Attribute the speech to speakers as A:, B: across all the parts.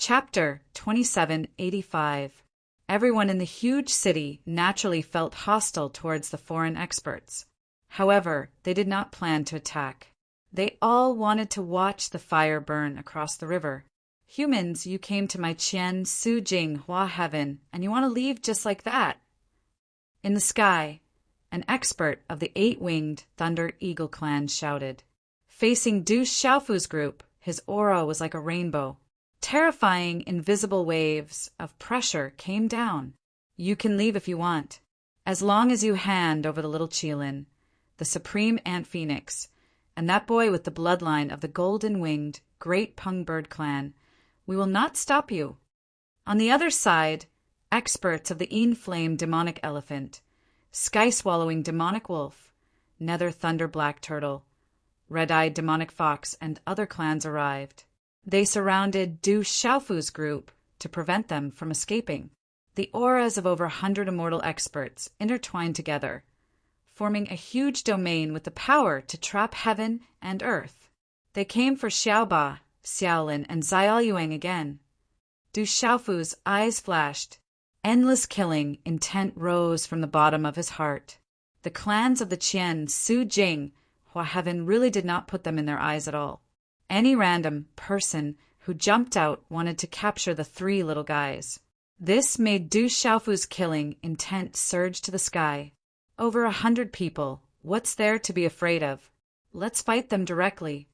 A: Chapter 2785. Everyone in the huge city naturally felt hostile towards the foreign experts. However, they did not plan to attack. They all wanted to watch the fire burn across the river. Humans, you came to my Qian Su Jing Hua heaven, and you want to leave just like that. In the sky, an expert of the eight-winged Thunder Eagle clan shouted. Facing Du Xiaofu's group, his aura was like a rainbow. Terrifying, invisible waves of pressure came down. You can leave if you want. As long as you hand over the little Qilin, the supreme ant phoenix, and that boy with the bloodline of the golden-winged great Peng bird clan, we will not stop you. On the other side, experts of the Yin-flame demonic elephant, sky-swallowing demonic wolf, nether thunder black turtle, red-eyed demonic fox, and other clans arrived. They surrounded Du Xiaofu's group to prevent them from escaping. The auras of over 100 immortal experts intertwined together, forming a huge domain with the power to trap heaven and earth. They came for Xiaoba, Xiaolin, and Xiaoyuan again. Du Xiaofu's eyes flashed. Endless killing intent rose from the bottom of his heart. The clans of the Qian Su Jing Hua heaven really did not put them in their eyes at all. Any random person who jumped out wanted to capture the three little guys. This made Du Xiaofu's killing intent surge to the sky. Over 100 people. What's there to be afraid of? Let's fight them directly.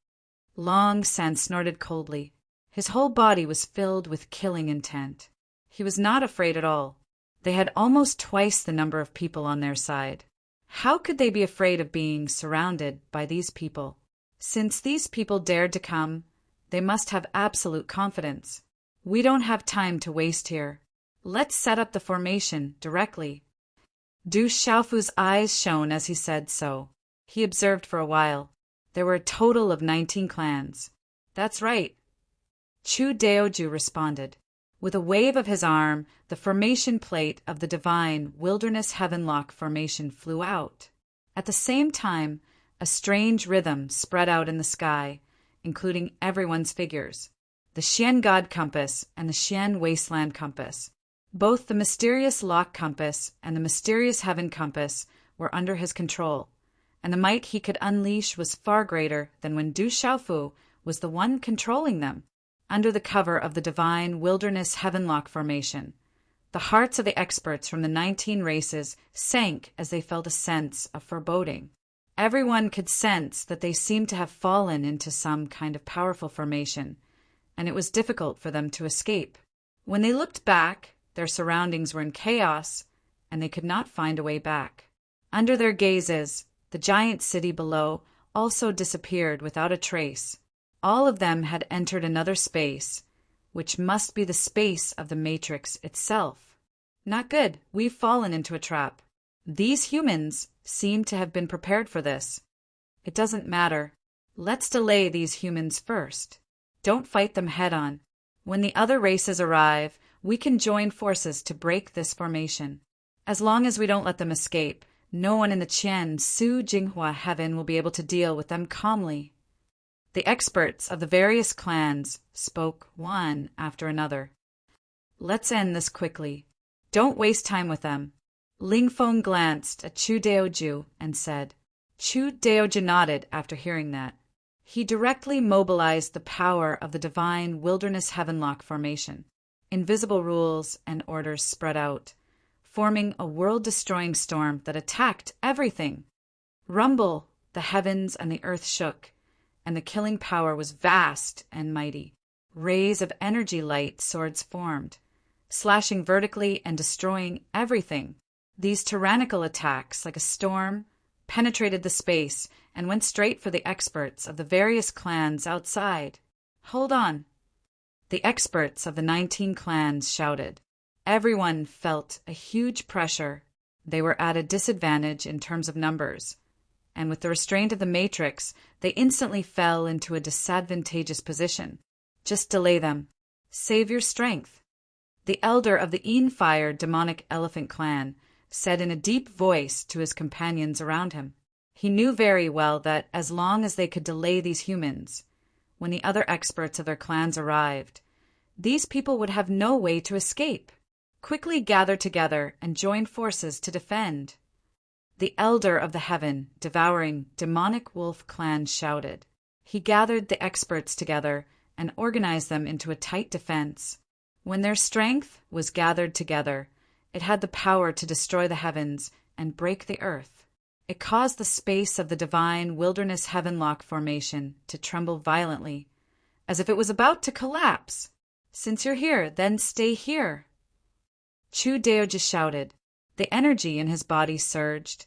A: Long Sen snorted coldly. His whole body was filled with killing intent. He was not afraid at all. They had almost twice the number of people on their side. How could they be afraid of being surrounded by these people? Since these people dared to come, they must have absolute confidence. We don't have time to waste here. Let's set up the formation directly. Du Xiaofu's eyes shone as he said so. He observed for a while. There were a total of 19 clans. That's right. Chu Daoju responded. With a wave of his arm, the formation plate of the divine Wilderness Heavenlock formation flew out. At the same time, a strange rhythm spread out in the sky, including everyone's figures. The Xian God Compass and the Xian Wasteland Compass. Both the mysterious Lock Compass and the mysterious Heaven Compass were under his control, and the might he could unleash was far greater than when Du Xiaofu was the one controlling them. Under the cover of the divine Wilderness Heavenlock formation, the hearts of the experts from the 19 races sank as they felt a sense of foreboding. Everyone could sense that they seemed to have fallen into some kind of powerful formation, and it was difficult for them to escape. When they looked back, their surroundings were in chaos, and they could not find a way back. Under their gazes, the giant city below also disappeared without a trace. All of them had entered another space, which must be the space of the Matrix itself. Not good. We've fallen into a trap. These humans seem to have been prepared for this. It doesn't matter. Let's delay these humans first. Don't fight them head-on. When the other races arrive, we can join forces to break this formation. As long as we don't let them escape, no one in the Qian Su Jinghua heaven will be able to deal with them calmly. The experts of the various clans spoke one after another. Let's end this quickly. Don't waste time with them. Ling Feng glanced at Chu Daoju and said. Chu Daoju nodded after hearing that. He directly mobilized the power of the divine Wilderness Heavenlock formation. Invisible rules and orders spread out, forming a world-destroying storm that attacked everything. Rumble, the heavens and the earth shook, and the killing power was vast and mighty. Rays of energy light swords formed, slashing vertically and destroying everything. These tyrannical attacks, like a storm, penetrated the space and went straight for the experts of the various clans outside. Hold on. The experts of the 19 clans shouted. Everyone felt a huge pressure. They were at a disadvantage in terms of numbers, and with the restraint of the Matrix, they instantly fell into a disadvantageous position. Just delay them. Save your strength. The elder of the Yin-Fire demonic elephant clan said in a deep voice to his companions around him. He knew very well that as long as they could delay these humans, when the other experts of their clans arrived, these people would have no way to escape. Quickly gather together and join forces to defend. The elder of the heaven, devouring demonic wolf clan shouted. He gathered the experts together and organized them into a tight defense. When their strength was gathered together, it had the power to destroy the heavens and break the earth. It caused the space of the divine wilderness heavenlock formation to tremble violently, as if it was about to collapse. Since you're here, then stay here. Chu Deoji shouted. The energy in his body surged,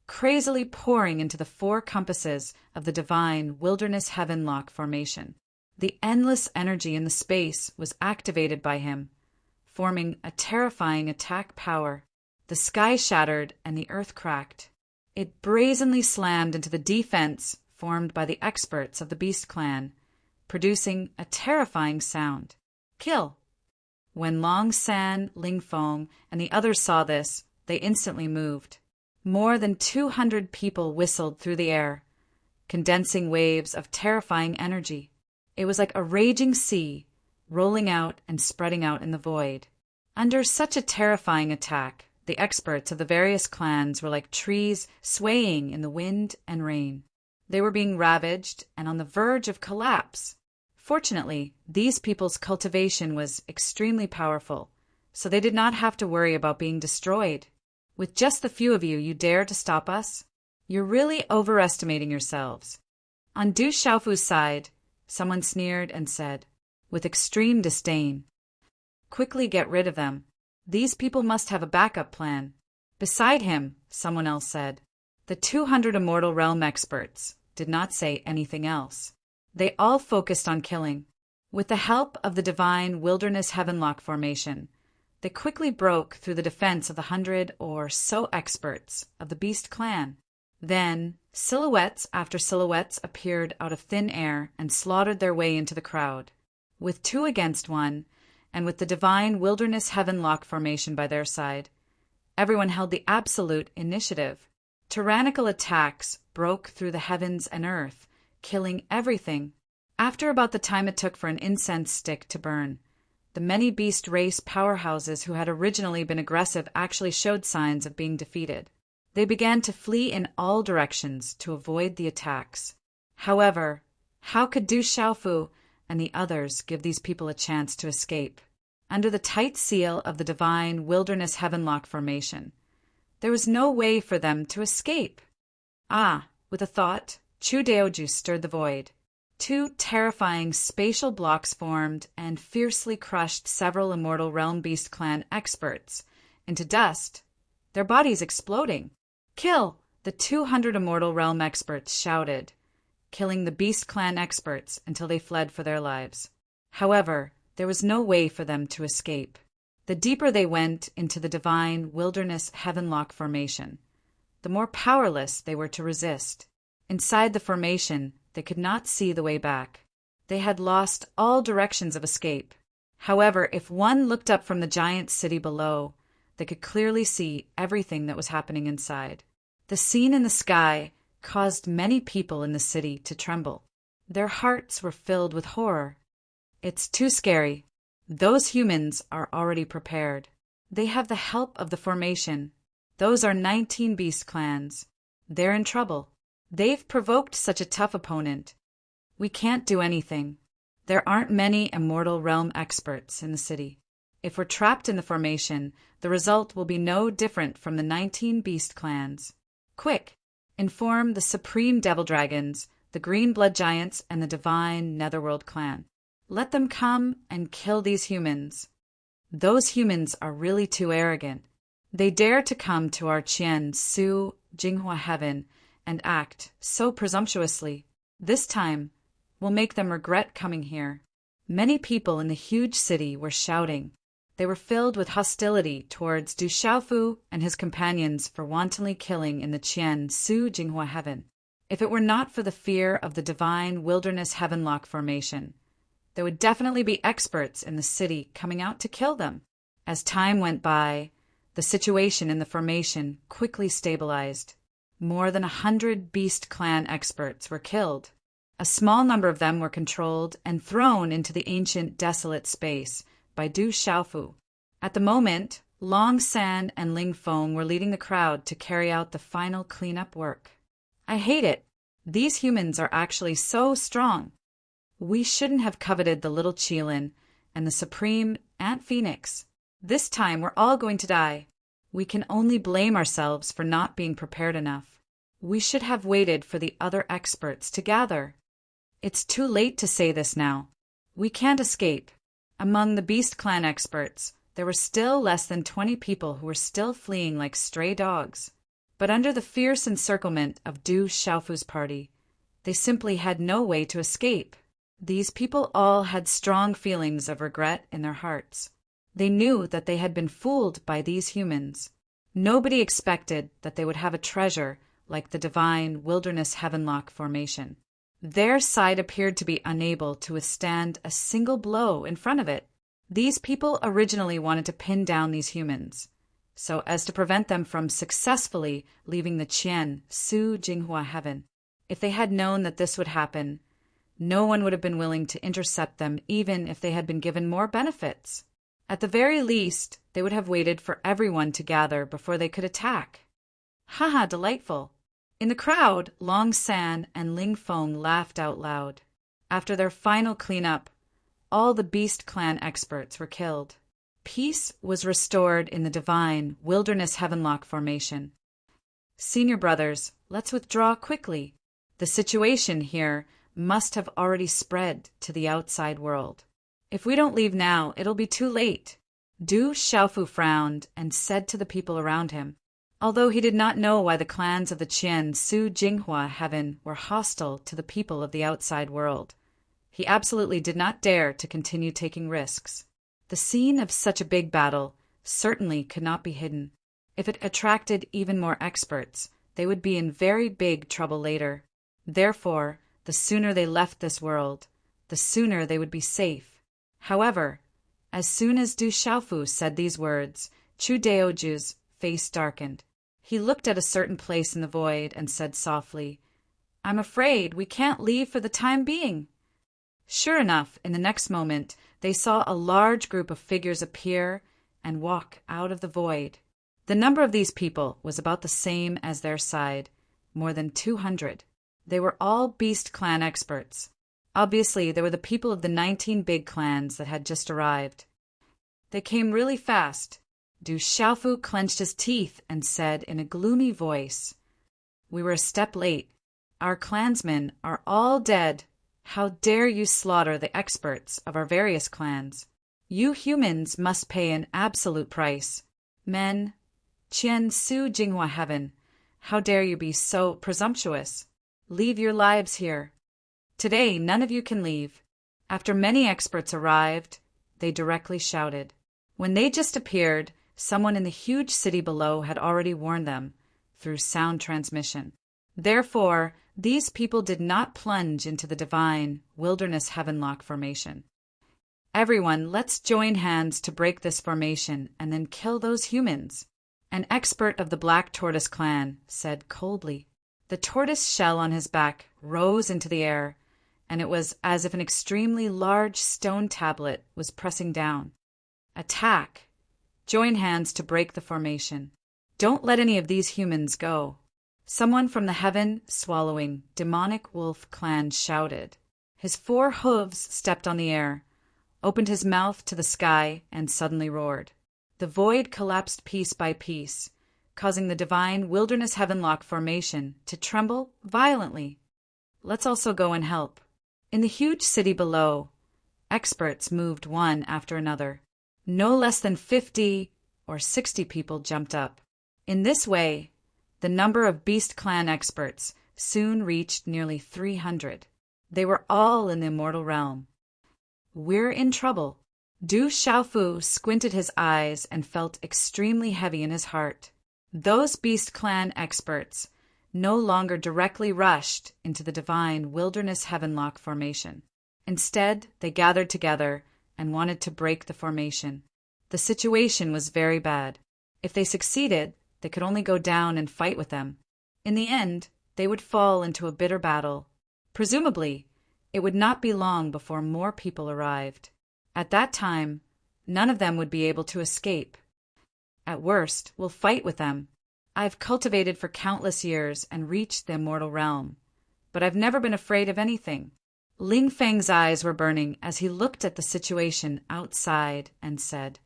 A: crazily pouring into the four compasses of the divine wilderness heavenlock formation. The endless energy in the space was activated by him, forming a terrifying attack power. The sky shattered and the earth cracked. It brazenly slammed into the defense formed by the experts of the Beast Clan, producing a terrifying sound. Kill! When Long San, Ling Feng, and the others saw this, they instantly moved. More than 200 people whistled through the air, condensing waves of terrifying energy. It was like a raging sea, rolling out and spreading out in the void. Under such a terrifying attack, the experts of the various clans were like trees swaying in the wind and rain. They were being ravaged and on the verge of collapse. Fortunately, these people's cultivation was extremely powerful, so they did not have to worry about being destroyed. With just the few of you, you dare to stop us? You're really overestimating yourselves. On Du Xiaofu's side, someone sneered and said, with extreme disdain, "Quickly get rid of them. These people must have a backup plan." Beside him, someone else said. The 200 Immortal Realm experts did not say anything else. They all focused on killing. With the help of the divine wilderness heavenlock formation, they quickly broke through the defense of the 100 or so experts of the Beast Clan. Then, silhouettes after silhouettes appeared out of thin air and slaughtered their way into the crowd. With 2 against 1, and with the divine wilderness heavenlock formation by their side, everyone held the absolute initiative. Tyrannical attacks broke through the heavens and earth, killing everything. After about the time it took for an incense stick to burn, the many beast race powerhouses who had originally been aggressive actually showed signs of being defeated. They began to flee in all directions to avoid the attacks. However, how could Du Xiaofu and the others give these people a chance to escape? Under the tight seal of the divine wilderness heavenlock formation, there was no way for them to escape. With a thought, Chu Deoju stirred the void. 2 terrifying spatial blocks formed and fiercely crushed several Immortal Realm Beast Clan experts into dust, their bodies exploding. "Kill!" the 200 Immortal Realm experts shouted, killing the Beast Clan experts until they fled for their lives. However, there was no way for them to escape. The deeper they went into the divine wilderness heavenlock formation, the more powerless they were to resist. Inside the formation, they could not see the way back. They had lost all directions of escape. However, if one looked up from the giant city below, they could clearly see everything that was happening inside. The scene in the sky caused many people in the city to tremble. Their hearts were filled with horror. It's too scary. Those humans are already prepared. They have the help of the formation. Those are 19 beast clans. They're in trouble. They've provoked such a tough opponent. We can't do anything. There aren't many Immortal Realm experts in the city. If we're trapped in the formation, the result will be no different from the 19 beast clans. Quick! Inform the Supreme Devil Dragons, the Green Blood Giants, and the Divine Netherworld Clan. Let them come and kill these humans. Those humans are really too arrogant. They dare to come to our Qian Su Jinghua Heaven and act so presumptuously. This time, we'll make them regret coming here. Many people in the huge city were shouting. They were filled with hostility towards Du Xiaofu and his companions for wantonly killing in the Qian Su Jinghua Heaven. If it were not for the fear of the divine wilderness heavenlock formation, there would definitely be experts in the city coming out to kill them. As time went by, the situation in the formation quickly stabilized. More than 100 Beast Clan experts were killed. A small number of them were controlled and thrown into the ancient desolate space by Du Xiaofu. At the moment, Long San and Ling Feng were leading the crowd to carry out the final cleanup work. I hate it. These humans are actually so strong. We shouldn't have coveted the little Qilin and the supreme Ant Phoenix. This time we're all going to die. We can only blame ourselves for not being prepared enough. We should have waited for the other experts to gather. It's too late to say this now. We can't escape. Among the Beast Clan experts, there were still less than 20 people who were still fleeing like stray dogs. But under the fierce encirclement of Du Xiaofu's party, they simply had no way to escape. These people all had strong feelings of regret in their hearts. They knew that they had been fooled by these humans. Nobody expected that they would have a treasure like the divine Wilderness Heavenlock formation. Their side appeared to be unable to withstand a single blow in front of it. These people originally wanted to pin down these humans, so as to prevent them from successfully leaving the Qian Su Jinghua Heaven. If they had known that this would happen, no one would have been willing to intercept them even if they had been given more benefits. At the very least, they would have waited for everyone to gather before they could attack. Haha, delightful. In the crowd, Long San and Ling Feng laughed out loud. After their final cleanup, all the Beast Clan experts were killed. Peace was restored in the divine Wilderness Heavenlock formation. Senior brothers, let's withdraw quickly. The situation here must have already spread to the outside world. If we don't leave now, it'll be too late. Du Xiaofu frowned and said to the people around him, although he did not know why the clans of the Qian Su Jinghua Heaven were hostile to the people of the outside world. He absolutely did not dare to continue taking risks. The scene of such a big battle certainly could not be hidden. If it attracted even more experts, they would be in very big trouble later. Therefore, the sooner they left this world, the sooner they would be safe. However, as soon as Du Xiaofu said these words, Chu Daoju's face darkened. He looked at a certain place in the void and said softly, "I'm afraid we can't leave for the time being." Sure enough, in the next moment, they saw a large group of figures appear and walk out of the void. The number of these people was about the same as their side, more than 200. They were all Beast Clan experts. Obviously, they were the people of the 19 big clans that had just arrived. They came really fast. Du Xiaofu clenched his teeth and said in a gloomy voice, "We were a step late. Our clansmen are all dead. How dare you slaughter the experts of our various clans? You humans must pay an absolute price. Men, Qian Su Jinghua Heaven, how dare you be so presumptuous? Leave your lives here. Today, none of you can leave." After many experts arrived, they directly shouted. When they just appeared, someone in the huge city below had already warned them through sound transmission. Therefore, these people did not plunge into the divine Wilderness Heavenlock formation. "Everyone, let's join hands to break this formation and then kill those humans," an expert of the Black Tortoise clan said coldly. The tortoise shell on his back rose into the air, and it was as if an extremely large stone tablet was pressing down. "Attack! Join hands to break the formation. Don't let any of these humans go." Someone from the heaven-swallowing demonic wolf clan shouted. His 4 hooves stepped on the air, opened his mouth to the sky, and suddenly roared. The void collapsed piece by piece, causing the divine Wilderness Heavenlock formation to tremble violently. Let's also go and help. In the huge city below, experts moved one after another. No less than 50 or 60 people jumped up. In this way, the number of Beast Clan experts soon reached nearly 300. They were all in the immortal realm. "We're in trouble." Du Xiaofu squinted his eyes and felt extremely heavy in his heart. Those Beast Clan experts no longer directly rushed into the divine Wilderness Heavenlock formation. Instead, they gathered together and wanted to break the formation. The situation was very bad. If they succeeded, they could only go down and fight with them. In the end, they would fall into a bitter battle. Presumably, it would not be long before more people arrived. At that time, none of them would be able to escape. At worst, we'll fight with them. I've cultivated for countless years and reached the immortal realm, but I've never been afraid of anything. Ling Feng's eyes were burning as he looked at the situation outside and said,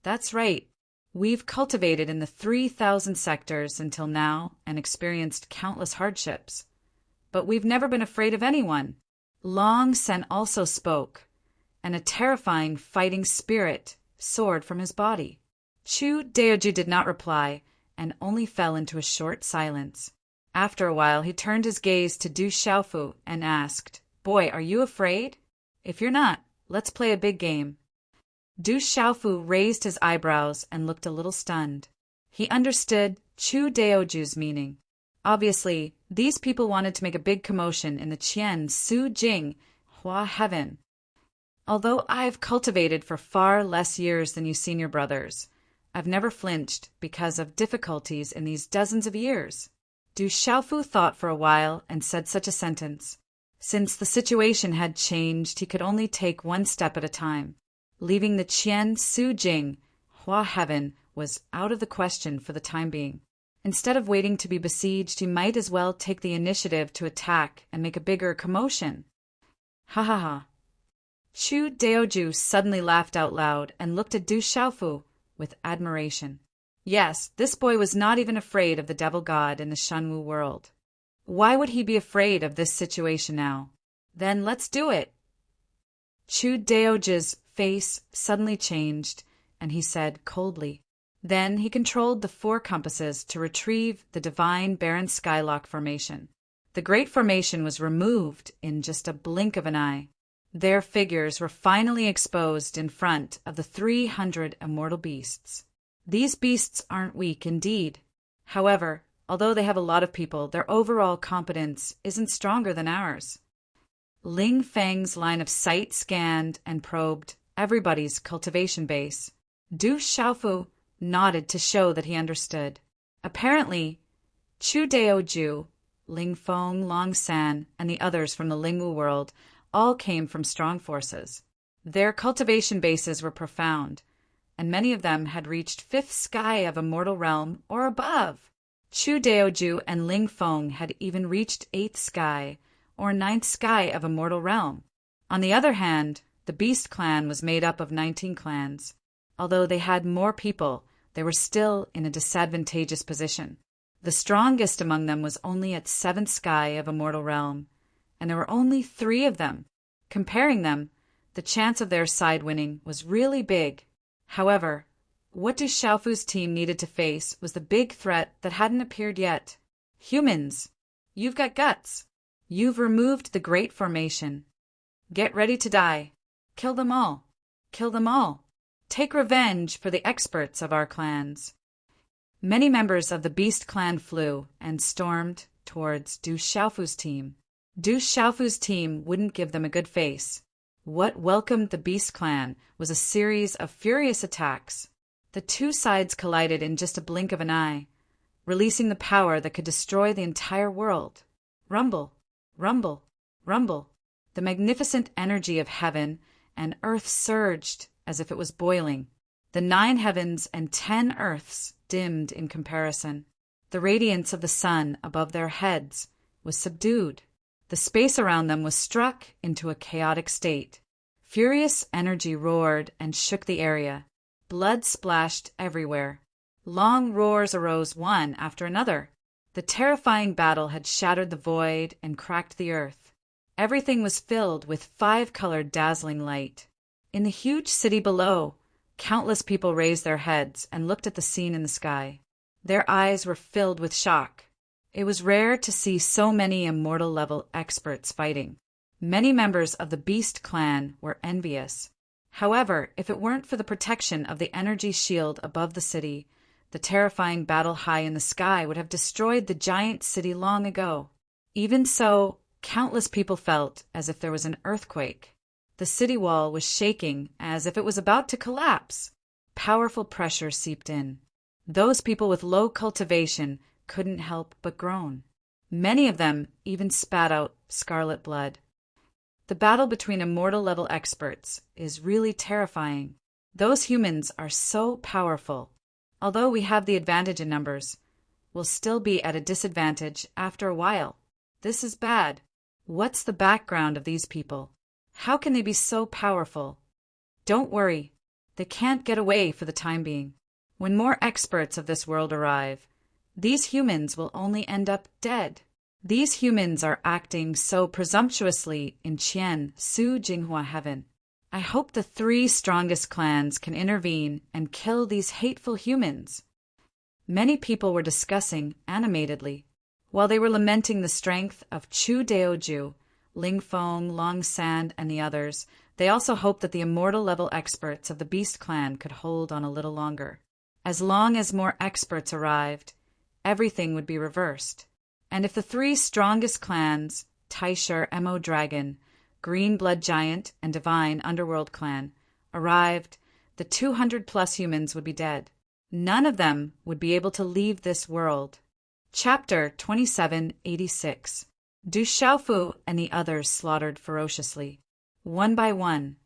A: "That's right. We've cultivated in the 3,000 sectors until now and experienced countless hardships. But we've never been afraid of anyone." Long Sen also spoke, and a terrifying fighting spirit soared from his body. Chu Daoju did not reply and only fell into a short silence. After a while, he turned his gaze to Du Xiaofu and asked, "Boy, are you afraid? If you're not, let's play a big game." Du Xiaofu raised his eyebrows and looked a little stunned. He understood Chu Daoju's meaning. Obviously, these people wanted to make a big commotion in the Qian Su Jing Hua Heaven. "Although I've cultivated for far less years than you senior brothers, I've never flinched because of difficulties in these dozens of years." Du Xiaofu thought for a while and said such a sentence. Since the situation had changed, he could only take one step at a time. Leaving the Qian Su Jing Hua Heaven was out of the question for the time being. Instead of waiting to be besieged, he might as well take the initiative to attack and make a bigger commotion. Ha ha ha. Chu Daoju suddenly laughed out loud and looked at Du Xiaofu with admiration. Yes, this boy was not even afraid of the devil god in the Shenwu world. Why would he be afraid of this situation now? Then let's do it. Chu Daoju's face suddenly changed, and he said coldly. Then he controlled the 4 compasses to retrieve the divine barren skylock formation. The great formation was removed in just a blink of an eye. Their figures were finally exposed in front of the 300 immortal beasts. These beasts aren't weak indeed. However, although they have a lot of people, their overall competence isn't stronger than ours. Ling Feng's line of sight scanned and probed everybody's cultivation base. Du Xiaofu nodded to show that he understood. Apparently, Chu Daoju, Ling Feng, Long San, and the others from the Lingwu world all came from strong forces. Their cultivation bases were profound, and many of them had reached 5th sky of immortal realm or above. Chu Daoju and Ling Feng had even reached 8th sky or 9th sky of immortal realm. On the other hand, the Beast clan was made up of 19 clans. Although they had more people, they were still in a disadvantageous position. The strongest among them was only at 7th sky of immortal realm, and there were only 3 of them. Comparing them, the chance of their side winning was really big. However, what Du Xiaofu's team needed to face was the big threat that hadn't appeared yet. Humans, you've got guts. You've removed the Great Formation. Get ready to die. Kill them all. Kill them all. Take revenge for the experts of our clans. Many members of the Beast clan flew and stormed towards Du Xiaofu's team. Du Xiaofu's team wouldn't give them a good face. What welcomed the Beast clan was a series of furious attacks. The 2 sides collided in just a blink of an eye, releasing the power that could destroy the entire world. Rumble, rumble, rumble. The magnificent energy of heaven and earth surged as if it was boiling. The 9 heavens and 10 earths dimmed in comparison. The radiance of the sun above their heads was subdued. The space around them was struck into a chaotic state. Furious energy roared and shook the area. Blood splashed everywhere. Long roars arose one after another. The terrifying battle had shattered the void and cracked the earth. Everything was filled with 5-colored dazzling light. In the huge city below, countless people raised their heads and looked at the scene in the sky. Their eyes were filled with shock. It was rare to see so many immortal-level experts fighting. Many members of the Beast clan were envious. However, if it weren't for the protection of the energy shield above the city, the terrifying battle high in the sky would have destroyed the giant city long ago. Even so, countless people felt as if there was an earthquake. The city wall was shaking as if it was about to collapse. Powerful pressure seeped in. Those people with low cultivation couldn't help but groan. Many of them even spat out scarlet blood. The battle between immortal-level experts is really terrifying. Those humans are so powerful. Although we have the advantage in numbers, we'll still be at a disadvantage after a while. This is bad. What's the background of these people? How can they be so powerful? Don't worry. They can't get away for the time being. When more experts of this world arrive, these humans will only end up dead. These humans are acting so presumptuously in Qian, Su Jinghua Heaven. I hope the 3 strongest clans can intervene and kill these hateful humans. Many people were discussing animatedly. While they were lamenting the strength of Chu Daoju, Ling Feng, Long Sand, and the others, they also hoped that the immortal-level experts of the Beast Clan could hold on a little longer. As long as more experts arrived, everything would be reversed. And if the 3 strongest clans, Taisher, Mo Dragon, Green Blood Giant, and Divine Underworld Clan, arrived, the 200-plus humans would be dead. None of them would be able to leave this world. Chapter 2786. Du Xiaofu and the others slaughtered ferociously. One by one,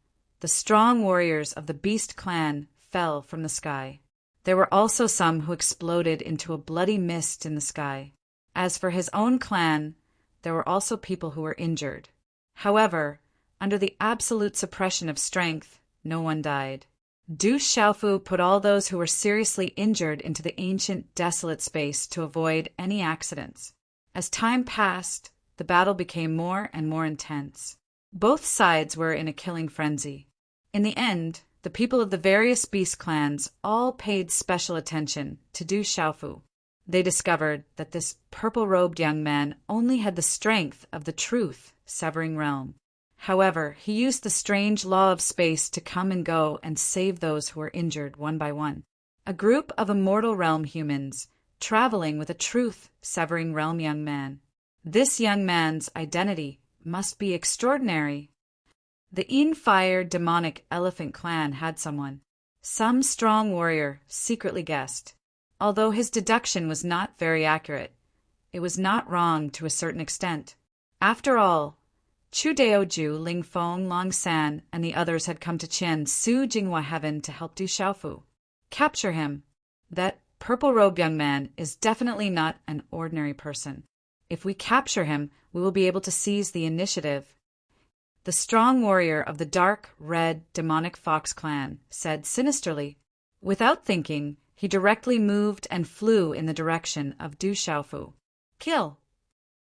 A: the strong warriors of the Beast Clan fell from the sky. There were also some who exploded into a bloody mist in the sky. As for his own clan, there were also people who were injured. However, under the absolute suppression of strength, no one died. Du Xiaofu put all those who were seriously injured into the ancient, desolate space to avoid any accidents. As time passed, the battle became more and more intense. Both sides were in a killing frenzy. In the end, the people of the various beast clans all paid special attention to Du Xiaofu. They discovered that this purple-robed young man only had the strength of the truth, severing realm. However, he used the strange law of space to come and go and save those who were injured one by one. A group of immortal realm humans, traveling with a truth, severing realm young man. This young man's identity must be extraordinary. The Fire demonic elephant clan had someone. Some strong warrior secretly guessed. Although his deduction was not very accurate, it was not wrong to a certain extent. After all, Chu Daoju, Ling Feng, Long San, and the others had come to Qian, Su Jinghua Heaven to help Du Xiaofu. Capture him. That purple-robed young man is definitely not an ordinary person. If we capture him, we will be able to seize the initiative. The strong warrior of the dark, red, demonic fox clan said sinisterly. Without thinking, he directly moved and flew in the direction of Du Xiaofu. Kill!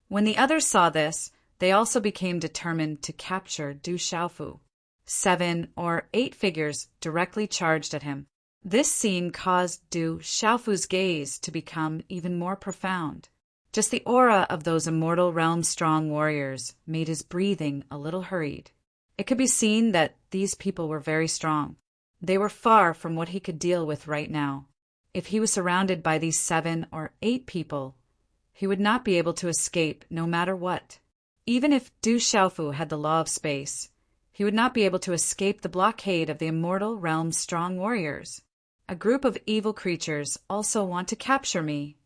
A: When the others saw this, they also became determined to capture Du Xiaofu. 7 or 8 figures directly charged at him. This scene caused Du Xiaofu's gaze to become even more profound. Just the aura of those immortal realm-strong warriors made his breathing a little hurried. It could be seen that these people were very strong. They were far from what he could deal with right now. If he was surrounded by these 7 or 8 people, he would not be able to escape no matter what. Even if Du Xiaofu had the law of space, he would not be able to escape the blockade of the immortal realm's strong warriors. A group of evil creatures also want to capture me.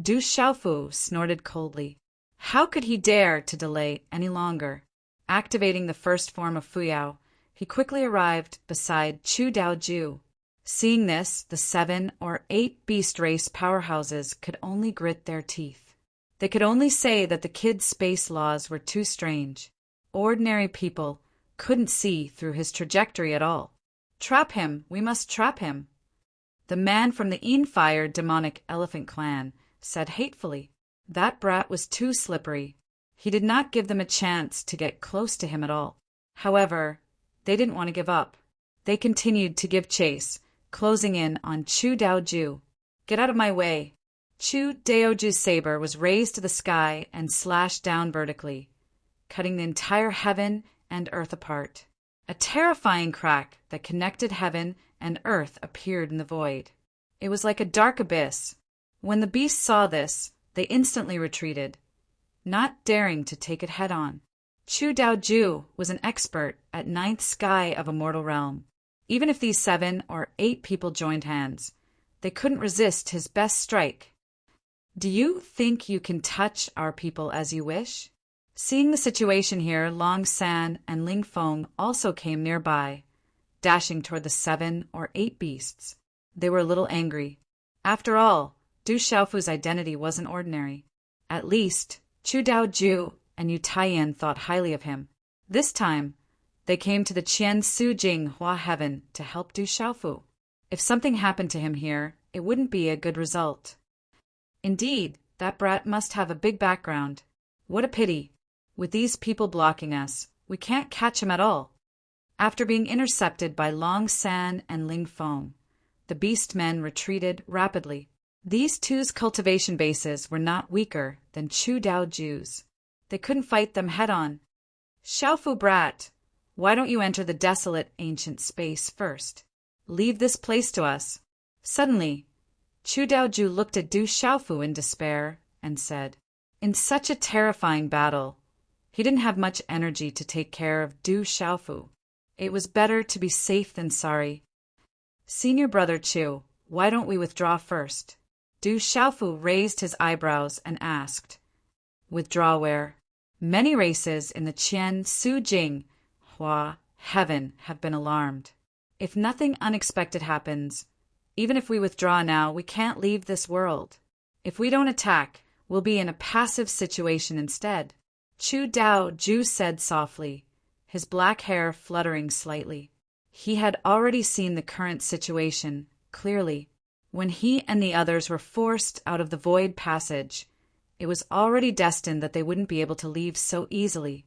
A: Du Xiaofu snorted coldly. How could he dare to delay any longer? Activating the first form of Fuyao, he quickly arrived beside Chu Daoju. Seeing this, the 7 or 8 beast race powerhouses could only grit their teeth. They could only say that the kid's space laws were too strange. Ordinary people couldn't see through his trajectory at all. Trap him! We must trap him! The man from the Fire demonic elephant clan said hatefully. That brat was too slippery. He did not give them a chance to get close to him at all. However, they didn't want to give up. They continued to give chase, closing in on Chu Daoju. Get out of my way! Chu Daoju's saber was raised to the sky and slashed down vertically, cutting the entire heaven and earth apart. A terrifying crack that connected heaven and earth appeared in the void. It was like a dark abyss. When the beasts saw this, they instantly retreated, not daring to take it head-on. Chu Daoju was an expert at 9th sky of Immortal Realm. Even if these 7 or 8 people joined hands, they couldn't resist his best strike. Do you think you can touch our people as you wish? Seeing the situation here, Long San and Ling Feng also came nearby, dashing toward the 7 or 8 beasts. They were a little angry. After all, Du Xiaofu's identity wasn't ordinary. At least, Chu Daoju and Yu Taiyan thought highly of him. This time, they came to the Qian Su Jing Hua Heaven to help Du Xiaofu. If something happened to him here, it wouldn't be a good result. Indeed, that brat must have a big background. What a pity. With these people blocking us, we can't catch him at all. After being intercepted by Long San and Ling Feng, the beast men retreated rapidly. These two's cultivation bases were not weaker than Chu Daoju's. They couldn't fight them head-on. Xiaofu brat, why don't you enter the desolate ancient space first? Leave this place to us. Suddenly, Chu Daoju looked at Du Xiaofu in despair and said, in such a terrifying battle, he didn't have much energy to take care of Du Xiaofu. It was better to be safe than sorry. Senior brother Chu, why don't we withdraw first? Du Xiaofu raised his eyebrows and asked, withdraw where? Many races in the Qian Su Jing Hua Heaven have been alarmed. If nothing unexpected happens, even if we withdraw now, we can't leave this world. If we don't attack, we'll be in a passive situation instead. Chu Daoju said softly, his black hair fluttering slightly. He had already seen the current situation clearly. When he and the others were forced out of the void passage, it was already destined that they wouldn't be able to leave so easily.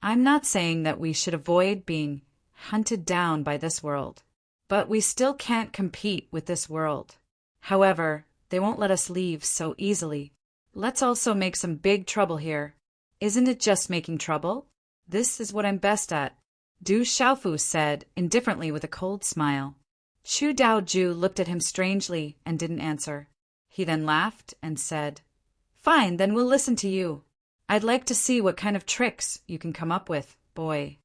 A: I'm not saying that we should avoid being hunted down by this world, but we still can't compete with this world. However, they won't let us leave so easily. Let's also make some big trouble here. Isn't it just making trouble? This is what I'm best at, Du Xiaofu said indifferently with a cold smile. Chu Daoju looked at him strangely and didn't answer. He then laughed and said, fine, then we'll listen to you. I'd like to see what kind of tricks you can come up with, boy.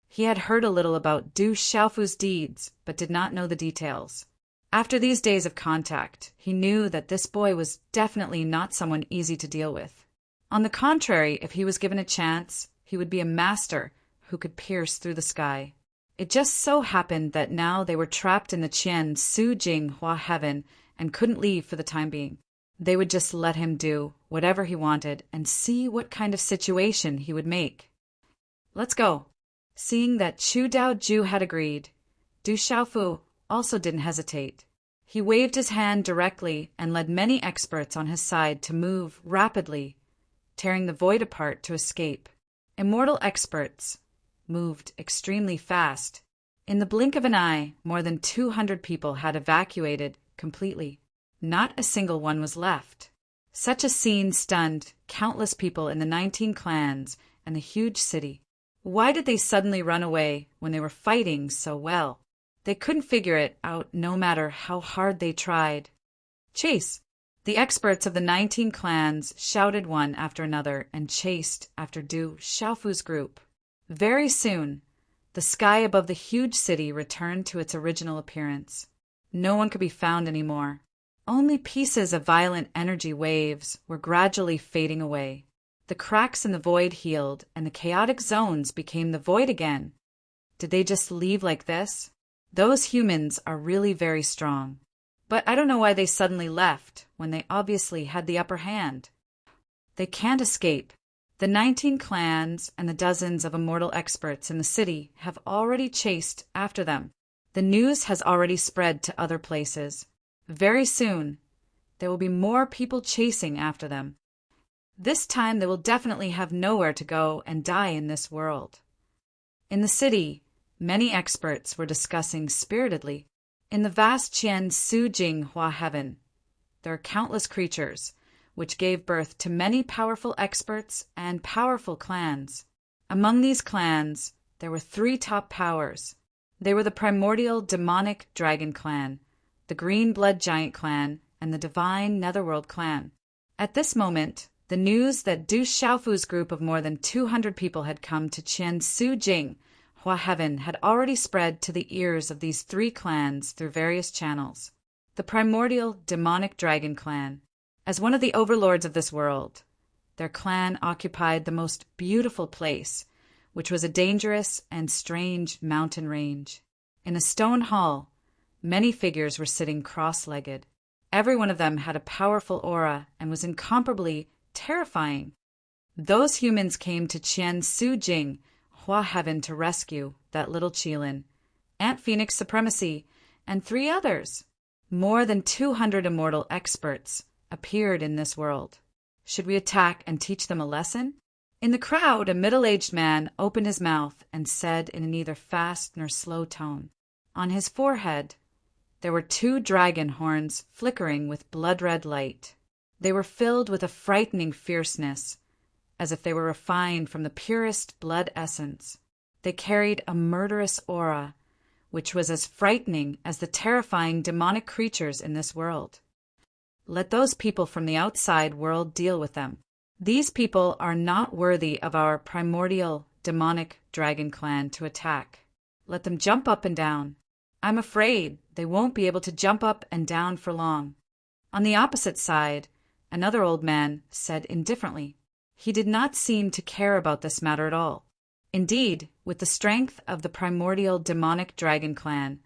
A: He had heard a little about Du Xiaofu's deeds, but did not know the details. After these days of contact, he knew that this boy was definitely not someone easy to deal with. On the contrary, if he was given a chance, he would be a master who could pierce through the sky. It just so happened that now they were trapped in the Qian Su Jing Hua Heaven and couldn't leave for the time being. They would just let him do whatever he wanted and see what kind of situation he would make. Let's go. Seeing that Chu Daoju had agreed, Du Xiaofu also didn't hesitate. He waved his hand directly and led many experts on his side to move rapidly, tearing the void apart to escape. Immortal experts moved extremely fast. In the blink of an eye, more than 200 people had evacuated completely. Not a single one was left. Such a scene stunned countless people in the 19 clans and the huge city. Why did they suddenly run away when they were fighting so well? They couldn't figure it out no matter how hard they tried. Chase! The experts of the 19 clans shouted one after another and chased after Du Xiaofu's group. Very soon, the sky above the huge city returned to its original appearance. No one could be found anymore. Only pieces of violent energy waves were gradually fading away. The cracks in the void healed, and the chaotic zones became the void again. Did they just leave like this? Those humans are really very strong. But I don't know why they suddenly left when they obviously had the upper hand. They can't escape. The 19 clans and the dozens of immortal experts in the city have already chased after them. The news has already spread to other places. Very soon, there will be more people chasing after them. This time they will definitely have nowhere to go and die in this world. In the city, many experts were discussing spiritedly. In the vast Qian Su Jing Hua Heaven, there are countless creatures, which gave birth to many powerful experts and powerful clans. Among these clans, there were 3 top powers. They were the primordial demonic dragon clan, the green blood giant clan, and the divine netherworld clan. At this moment, the news that Du Xiaofu's group of more than 200 people had come to Qian Su Jing Hua Heaven had already spread to the ears of these 3 clans through various channels. The primordial demonic dragon clan. As one of the overlords of this world, their clan occupied the most beautiful place, which was a dangerous and strange mountain range. In a stone hall, many figures were sitting cross-legged. Every one of them had a powerful aura and was incomparably terrifying. Those humans came to Qian Su Jing, Hua Heaven, to rescue that little Qilin, Ant Phoenix Supremacy, and 3 others. More than 200 immortal experts appeared in this world. Should we attack and teach them a lesson? In the crowd, a middle-aged man opened his mouth and said in a neither fast nor slow tone. On his forehead, there were 2 dragon horns flickering with blood-red light. They were filled with a frightening fierceness, as if they were refined from the purest blood essence. They carried a murderous aura, which was as frightening as the terrifying demonic creatures in this world. Let those people from the outside world deal with them. These people are not worthy of our primordial demonic dragon clan to attack. Let them jump up and down. I'm afraid they won't be able to jump up and down for long. On the opposite side, another old man said indifferently. He did not seem to care about this matter at all. Indeed, with the strength of the primordial demonic dragon clan,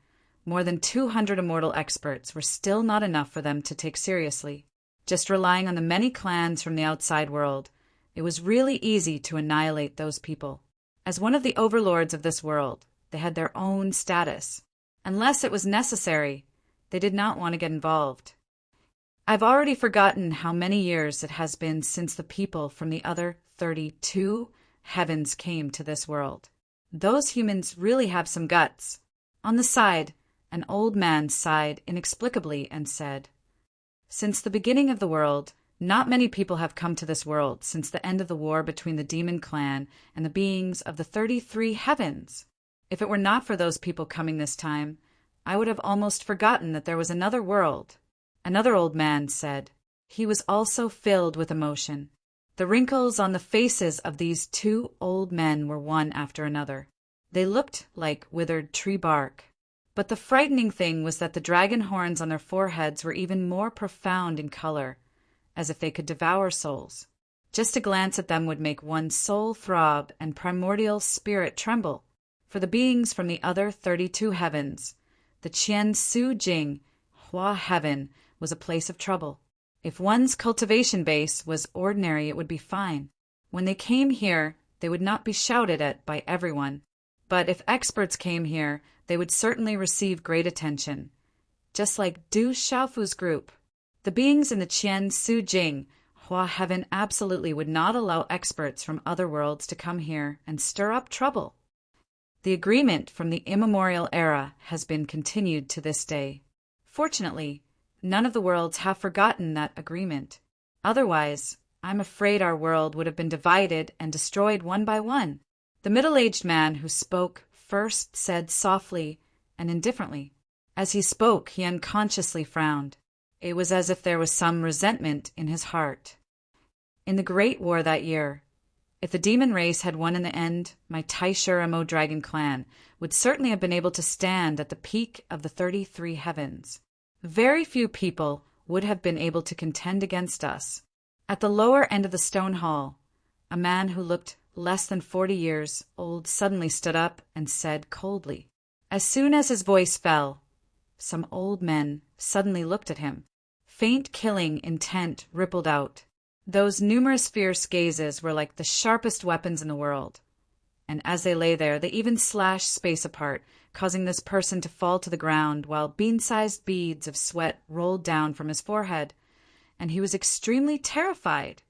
A: more than 200 immortal experts were still not enough for them to take seriously. Just relying on the many clans from the outside world, it was really easy to annihilate those people. As one of the overlords of this world, they had their own status. Unless it was necessary, they did not want to get involved. I've already forgotten how many years it has been since the people from the other 32 heavens came to this world. Those humans really have some guts. On the side, an old man sighed inexplicably and said, "Since the beginning of the world, not many people have come to this world since the end of the war between the demon clan and the beings of the 33 heavens. If it were not for those people coming this time, I would have almost forgotten that there was another world." Another old man said. He was also filled with emotion. The wrinkles on the faces of these 2 old men were one after another. They looked like withered tree bark. But the frightening thing was that the dragon horns on their foreheads were even more profound in color, as if they could devour souls. Just a glance at them would make one's soul throb and primordial spirit tremble. For the beings from the other 32 heavens, the Qian Su Jing, Hua Heaven, was a place of trouble. If one's cultivation base was ordinary, it would be fine. When they came here, they would not be shouted at by everyone. But if experts came here, they would certainly receive great attention. Just like Du Xiaofu's group. The beings in the Qian Su Jing, Hua Heaven, absolutely would not allow experts from other worlds to come here and stir up trouble. The agreement from the immemorial era has been continued to this day. Fortunately, none of the worlds have forgotten that agreement. Otherwise, I'm afraid our world would have been divided and destroyed one by one. The middle-aged man who spoke first said softly and indifferently. As he spoke, he unconsciously frowned. It was as if there was some resentment in his heart. In the Great War that year, if the demon race had won in the end, my Taishur Mo Dragon clan would certainly have been able to stand at the peak of the 33 heavens. Very few people would have been able to contend against us. At the lower end of the stone hall, a man who looked less than 40 years old suddenly stood up and said coldly. As soon as his voice fell, some old men suddenly looked at him. Faint killing intent rippled out. Those numerous fierce gazes were like the sharpest weapons in the world. And as they lay there, they even slashed space apart, causing this person to fall to the ground while bean-sized beads of sweat rolled down from his forehead, and he was extremely terrified.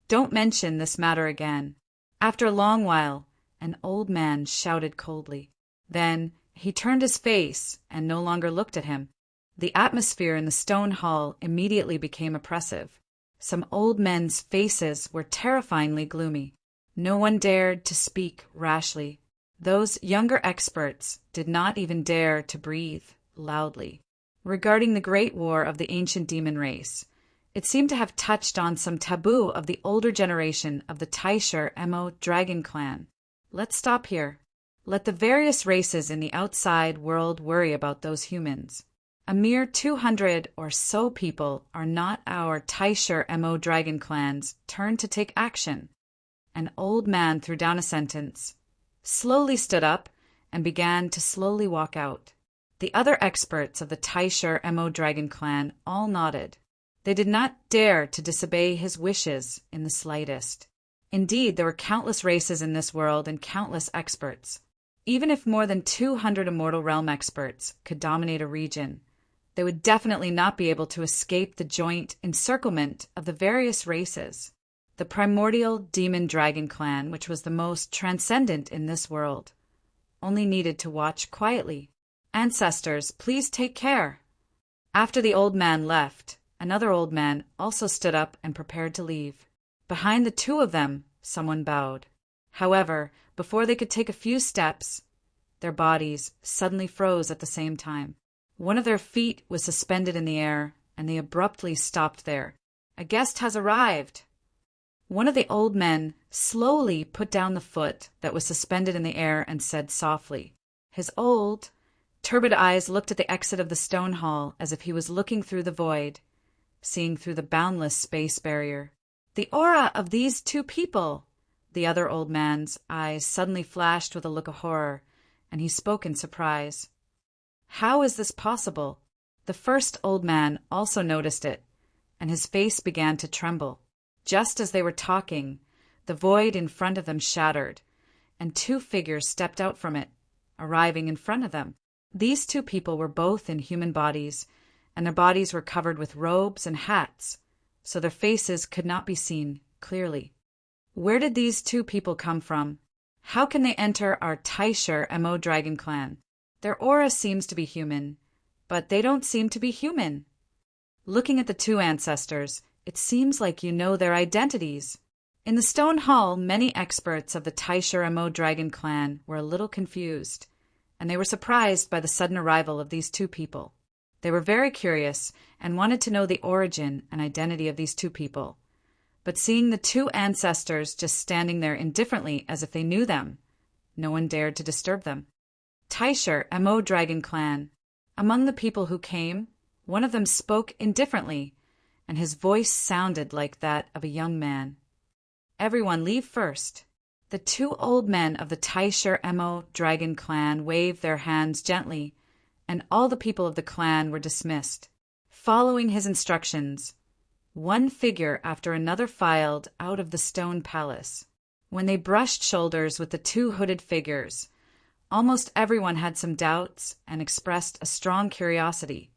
A: Don't mention this matter again. After a long while, an old man shouted coldly. Then he turned his face and no longer looked at him. The atmosphere in the stone hall immediately became oppressive. Some old men's faces were terrifyingly gloomy. No one dared to speak rashly. Those younger experts did not even dare to breathe loudly. Regarding the great war of the ancient demon race, it seemed to have touched on some taboo of the older generation of the Taishur Mo Dragon clan. Let's stop here. Let the various races in the outside world worry about those humans. A mere 200 or so people are not our Taisher Mo Dragon Clan's turn to take action. An old man threw down a sentence, slowly stood up, and began to slowly walk out. The other experts of the Taisher Mo Dragon Clan all nodded. They did not dare to disobey his wishes in the slightest. Indeed, there were countless races in this world and countless experts. Even if more than 200 Immortal Realm experts could dominate a region, they would definitely not be able to escape the joint encirclement of the various races. The primordial Demon Dragon Clan, which was the most transcendent in this world, only needed to watch quietly. Ancestors, please take care. After the old man left, another old man also stood up and prepared to leave. Behind the two of them, someone bowed. However, before they could take a few steps, their bodies suddenly froze at the same time. One of their feet was suspended in the air, and they abruptly stopped there. A guest has arrived. One of the old men slowly put down the foot that was suspended in the air and said softly. His old, turbid eyes looked at the exit of the stone hall as if he was looking through the void, seeing through the boundless space barrier. The aura of these two people! The other old man's eyes suddenly flashed with a look of horror, and he spoke in surprise. How is this possible? The first old man also noticed it, and his face began to tremble. Just as they were talking, the void in front of them shattered, and two figures stepped out from it, arriving in front of them. These two people were both in human bodies, and their bodies were covered with robes and hats, so their faces could not be seen clearly. Where did these two people come from? How can they enter our Taisher Mo Dragon Clan? Their aura seems to be human, but they don't seem to be human. Looking at the two ancestors, it seems like you know their identities. In the stone hall, many experts of the Taisher Mo Dragon Clan were a little confused, and they were surprised by the sudden arrival of these two people. They were very curious and wanted to know the origin and identity of these two people. But seeing the two ancestors just standing there indifferently as if they knew them, no one dared to disturb them. Taisher Mo Dragon Clan. Among the people who came, one of them spoke indifferently, and his voice sounded like that of a young man. Everyone leave first. The two old men of the Taisher Mo Dragon Clan waved their hands gently, and all the people of the clan were dismissed. Following his instructions, one figure after another filed out of the stone palace. When they brushed shoulders with the two hooded figures, almost everyone had some doubts and expressed a strong curiosity,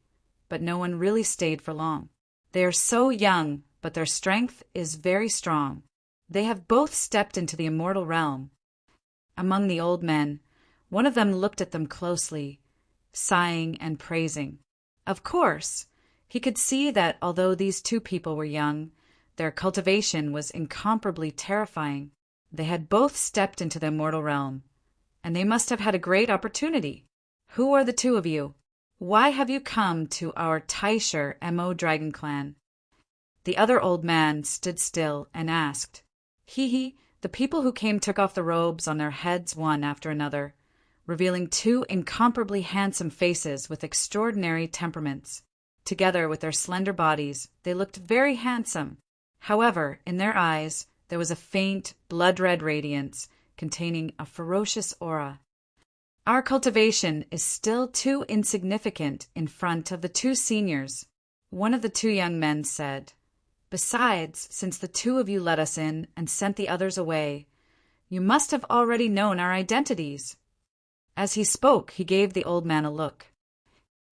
A: but no one really stayed for long. They are so young, but their strength is very strong. They have both stepped into the immortal realm. Among the old men, one of them looked at them closely, sighing and praising. Of course, he could see that although these two people were young, their cultivation was incomparably terrifying. They had both stepped into the immortal realm, and they must have had a great opportunity. Who are the two of you? Why have you come to our Taisher Mo Dragon Clan? The other old man stood still and asked. The people who came took off the robes on their heads one after another, revealing two incomparably handsome faces with extraordinary temperaments. Together with their slender bodies, they looked very handsome. However, in their eyes, there was a faint, blood-red radiance containing a ferocious aura. Our cultivation is still too insignificant in front of the two seniors, one of the two young men said. Besides, since the two of you let us in and sent the others away, you must have already known our identities. As he spoke, he gave the old man a look.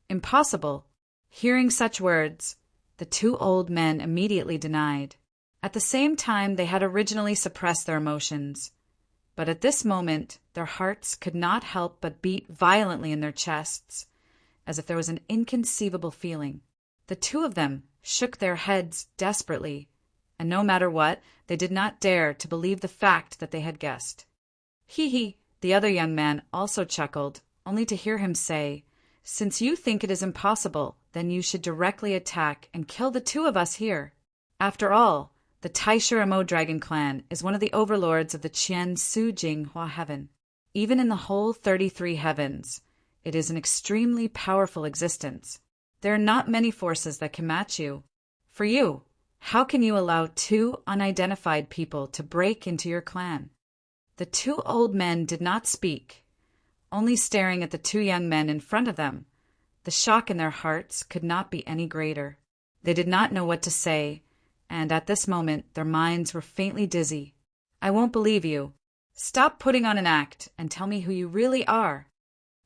A: Impossible. Hearing such words, the two old men immediately denied. At the same time, they had originally suppressed their emotions, but at this moment their hearts could not help but beat violently in their chests, as if there was an inconceivable feeling. The two of them shook their heads desperately, and no matter what, they did not dare to believe the fact that they had guessed. The other young man also chuckled, only to hear him say, Since you think it is impossible, then you should directly attack and kill the two of us here. After all, the Taisher Mo Dragon Clan is one of the overlords of the Qian Su Jing Hua Heaven. Even in the whole 33 heavens, it is an extremely powerful existence. There are not many forces that can match you. For you, how can you allow two unidentified people to break into your clan? The two old men did not speak, only staring at the two young men in front of them. The shock in their hearts could not be any greater. They did not know what to say, and at this moment their minds were faintly dizzy. I won't believe you. Stop putting on an act and tell me who you really are.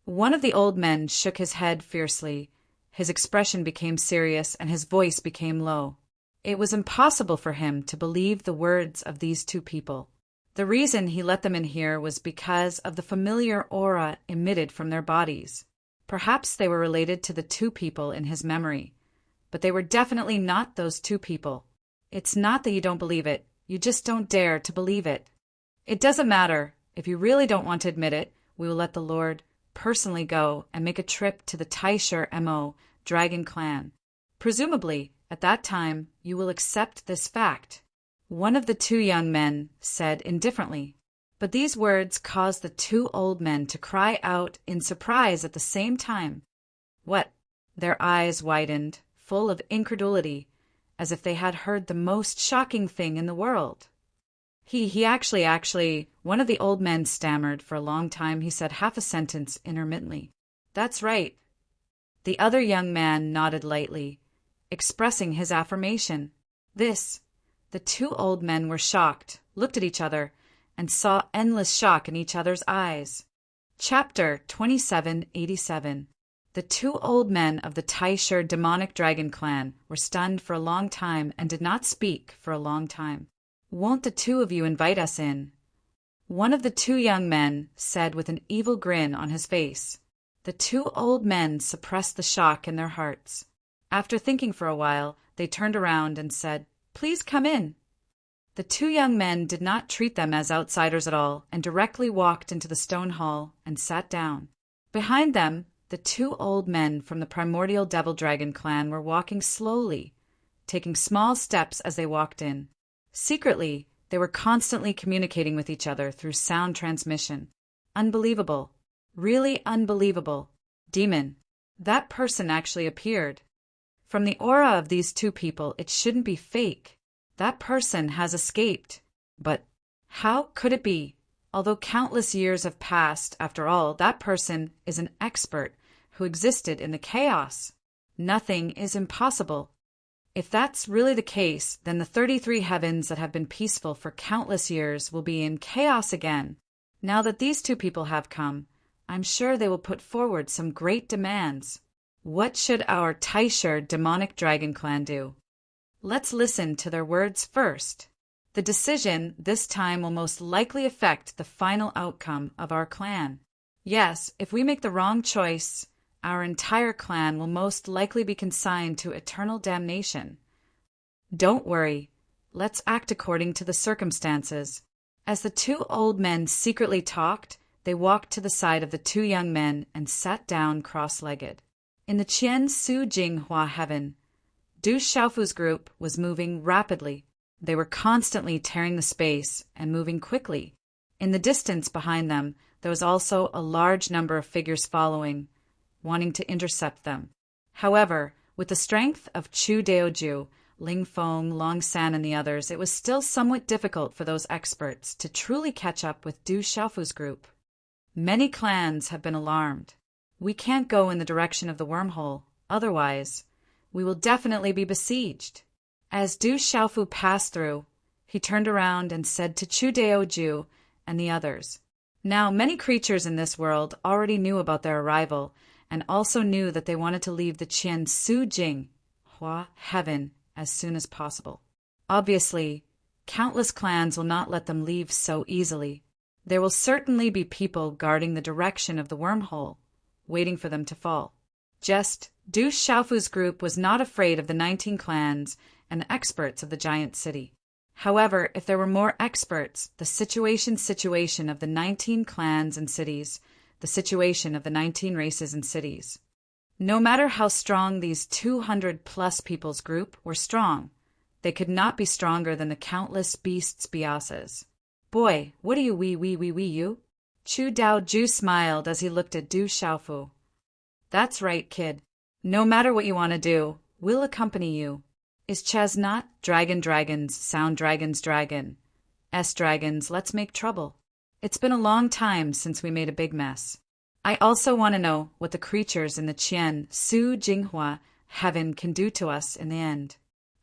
A: One of the old men shook his head fiercely. His expression became serious and his voice became low. It was impossible for him to believe the words of these two people. The reason he let them in here was because of the familiar aura emitted from their bodies. Perhaps they were related to the two people in his memory, but they were definitely not those two people. It's not that you don't believe it, you just don't dare to believe it. It doesn't matter. If you really don't want to admit it, we will let the Lord personally go and make a trip to the Taishur Mo Dragon Clan. Presumably, at that time, you will accept this fact. One of the two young men said indifferently, but these words caused the two old men to cry out in surprise at the same time. What? Their eyes widened, full of incredulity, as if they had heard the most shocking thing in the world. He actually, one of the old men stammered for a long time. He said half a sentence intermittently. That's right. The other young man nodded lightly, expressing his affirmation. The two old men were shocked, looked at each other, and saw endless shock in each other's eyes. Chapter 2787. The two old men of the Taishur demonic dragon clan were stunned for a long time and did not speak for a long time. Won't the two of you invite us in? One of the two young men said with an evil grin on his face. The two old men suppressed the shock in their hearts. After thinking for a while, they turned around and said, "Please come in." The two young men did not treat them as outsiders at all and directly walked into the stone hall and sat down. Behind them, the two old men from the primordial devil dragon clan were walking slowly, taking small steps as they walked in. Secretly, they were constantly communicating with each other through sound transmission. Unbelievable. Really unbelievable. Demon. That person actually appeared. From the aura of these two people, it shouldn't be fake. That person has escaped. But how could it be? Although countless years have passed, after all, that person is an expert who existed in the chaos. Nothing is impossible. If that's really the case, then the 33 heavens that have been peaceful for countless years will be in chaos again. Now that these two people have come, I'm sure they will put forward some great demands. What should our Taishur demonic dragon clan do? Let's listen to their words first. The decision this time will most likely affect the final outcome of our clan. Yes, if we make the wrong choice, our entire clan will most likely be consigned to eternal damnation. Don't worry. Let's act according to the circumstances. As the two old men secretly talked, they walked to the side of the two young men and sat down cross-legged. In the Qian Su Jing Hua heaven, Du Xiaofu's group was moving rapidly. They were constantly tearing the space and moving quickly. In the distance behind them, there was also a large number of figures following, wanting to intercept them. However, with the strength of Chu Daoju, Ling Feng, Long San, and the others, it was still somewhat difficult for those experts to truly catch up with Du Xiaofu's group. Many clans have been alarmed. We can't go in the direction of the wormhole, otherwise, we will definitely be besieged. As Du Xiaofu passed through, he turned around and said to Chu Daoju and the others. Now, many creatures in this world already knew about their arrival, and also knew that they wanted to leave the Qian Su Jing Hua heaven as soon as possible. Obviously, countless clans will not let them leave so easily. There will certainly be people guarding the direction of the wormhole, waiting for them to fall. Just Du Xiaofu's group was not afraid of the 19 clans and experts of the giant city. However, if there were more experts, the situation of the 19 clans and cities, the situation of the 19 races and cities. No matter how strong these 200-plus people's group were strong, they could not be stronger than the countless beasts' biases. Boy, what are you you? Chu Daoju smiled as he looked at Du Xiaofu. That's right, kid. No matter what you want to do, we'll accompany you. Is Chaz not? Dragons, sound dragon. Dragons, let's make trouble. It's been a long time since we made a big mess. I also want to know what the creatures in the Qian Su Jinghua heaven can do to us in the end.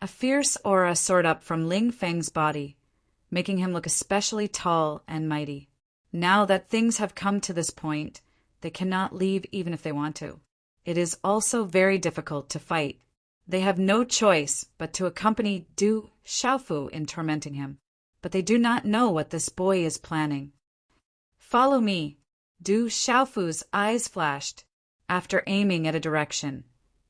A: A fierce aura soared up from Ling Feng's body, making him look especially tall and mighty. Now that things have come to this point, they cannot leave even if they want to. It is also very difficult to fight. They have no choice but to accompany Du Xiaofu in tormenting him. But they do not know what this boy is planning. Follow me. Du Xiaofu's eyes flashed. After aiming at a direction,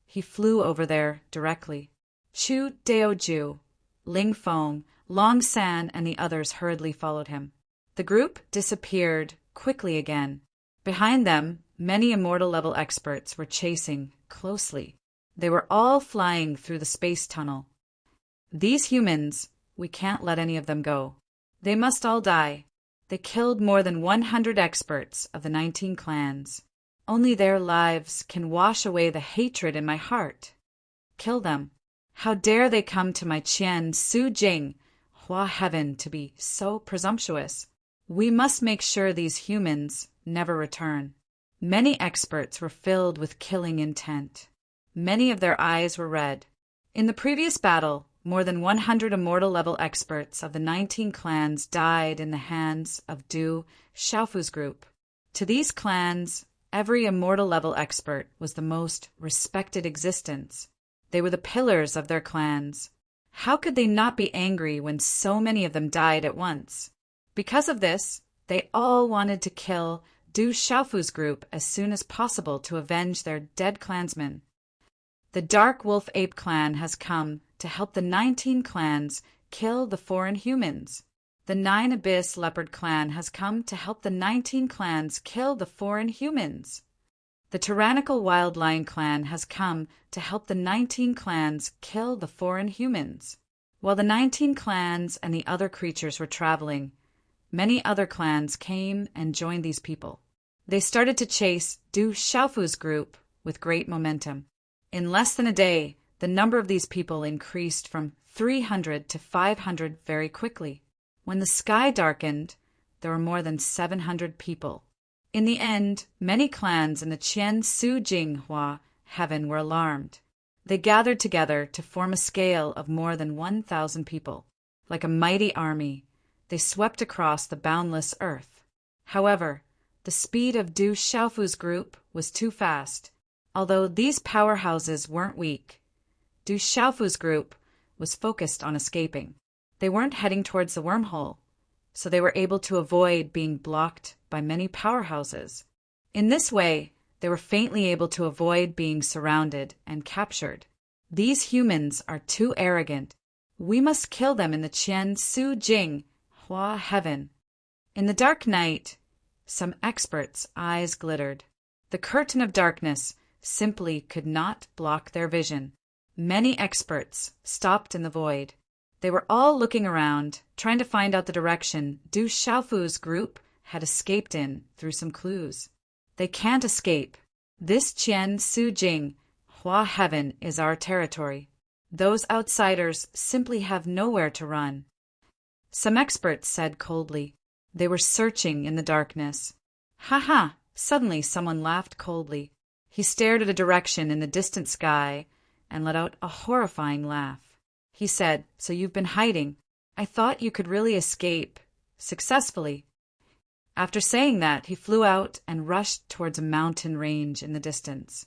A: he flew over there directly. Chu Daoju, Ling Feng, Long San, and the others hurriedly followed him. The group disappeared quickly again. Behind them, many immortal-level experts were chasing closely. They were all flying through the space tunnel. These humans, we can't let any of them go. They must all die. They killed more than 100 experts of the 19 clans. Only their lives can wash away the hatred in my heart. Kill them. How dare they come to my Qian Su Jing, Hua Heaven, to be so presumptuous? We must make sure these humans never return. Many experts were filled with killing intent. Many of their eyes were red. In the previous battle, more than 100 immortal-level experts of the 19 clans died in the hands of Du Xiaofu's group. To these clans, every immortal-level expert was the most respected existence. They were the pillars of their clans. How could they not be angry when so many of them died at once? Because of this, they all wanted to kill Du Xiaofu's group as soon as possible to avenge their dead clansmen. The Dark Wolf Ape clan has come to help the 19 clans kill the foreign humans. The Nine Abyss Leopard clan has come to help the 19 clans kill the foreign humans. The Tyrannical Wild Lion clan has come to help the 19 clans kill the foreign humans. While the 19 clans and the other creatures were traveling, many other clans came and joined these people. They started to chase Du Xiaofu's group with great momentum. In less than a day, the number of these people increased from 300 to 500 very quickly. When the sky darkened, there were more than 700 people. In the end, many clans in the Qian Su Jinghua heaven were alarmed. They gathered together to form a scale of more than 1,000 people. Like a mighty army, they swept across the boundless earth. However, the speed of Du Xiaofu's group was too fast. Although these powerhouses weren't weak, Du Xiaofu's group was focused on escaping. They weren't heading towards the wormhole, so they were able to avoid being blocked by many powerhouses. In this way, they were faintly able to avoid being surrounded and captured. These humans are too arrogant. We must kill them in the Qian Su Jing, Hua Heaven. In the dark night, some experts' eyes glittered. The curtain of darkness simply could not block their vision. Many experts stopped in the void. They were all looking around, trying to find out the direction Du Xiaofu's group had escaped in through some clues. They can't escape. This Qian Su Jing, Hua Heaven, is our territory. Those outsiders simply have nowhere to run. Some experts said coldly. They were searching in the darkness. Ha ha! Suddenly someone laughed coldly. He stared at a direction in the distant sky and let out a horrifying laugh. He said, "So you've been hiding. I thought you could really escape successfully." After saying that, he flew out and rushed towards a mountain range in the distance.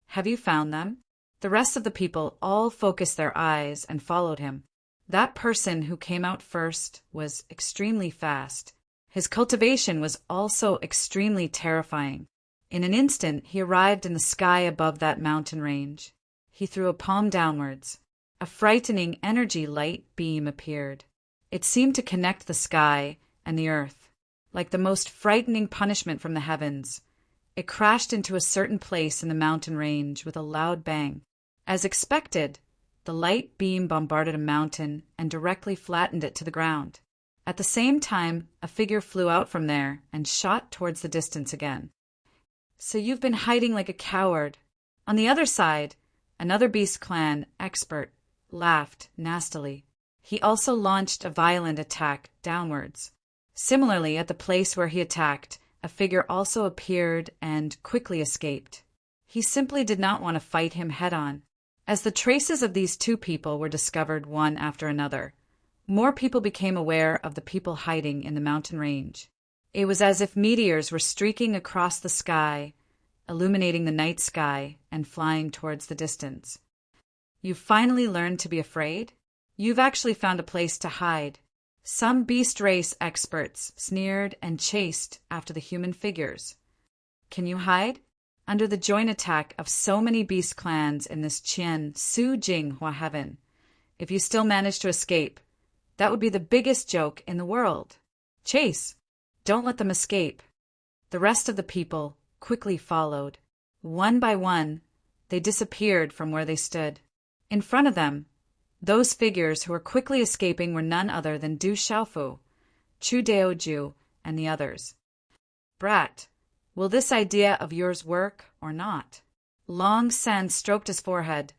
A: "Have you found them?" The rest of the people all focused their eyes and followed him. That person who came out first was extremely fast. His cultivation was also extremely terrifying. In an instant, he arrived in the sky above that mountain range. He threw a palm downwards. A frightening energy light beam appeared. It seemed to connect the sky and the earth. Like the most frightening punishment from the heavens, it crashed into a certain place in the mountain range with a loud bang. As expected, the light beam bombarded a mountain and directly flattened it to the ground. At the same time, a figure flew out from there and shot towards the distance again. "So you've been hiding like a coward. On the other side, another Beast Clan expert laughed nastily. He also launched a violent attack downwards. Similarly, at the place where he attacked, a figure also appeared and quickly escaped. He simply did not want to fight him head-on. As the traces of these two people were discovered one after another, more people became aware of the people hiding in the mountain range. It was as if meteors were streaking across the sky, illuminating the night sky and flying towards the distance. You've finally learned to be afraid? You've actually found a place to hide. Some beast race experts sneered and chased after the human figures. Can you hide? Under the joint attack of so many beast clans in this Qian Su Jing Hua heaven, if you still manage to escape, that would be the biggest joke in the world. Chase! Don't let them escape. The rest of the people quickly followed. One by one, they disappeared from where they stood. In front of them, those figures who were quickly escaping were none other than Du Xiaofu, Chu Daoju, and the others. Brat, will this idea of yours work or not? Long Sen stroked his forehead,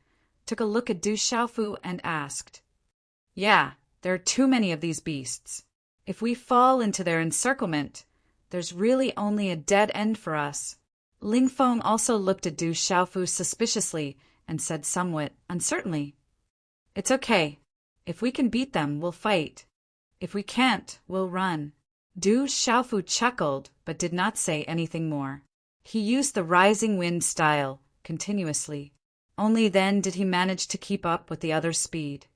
A: took a look at Du Xiaofu and asked, Yeah, there are too many of these beasts. If we fall into their encirclement, there's really only a dead end for us. Ling Feng also looked at Du Xiaofu suspiciously and said somewhat uncertainly, It's okay. If we can beat them, we'll fight. If we can't, we'll run. Du Xiaofu chuckled but did not say anything more. He used the rising wind style continuously. Only then did he manage to keep up with the other's speed.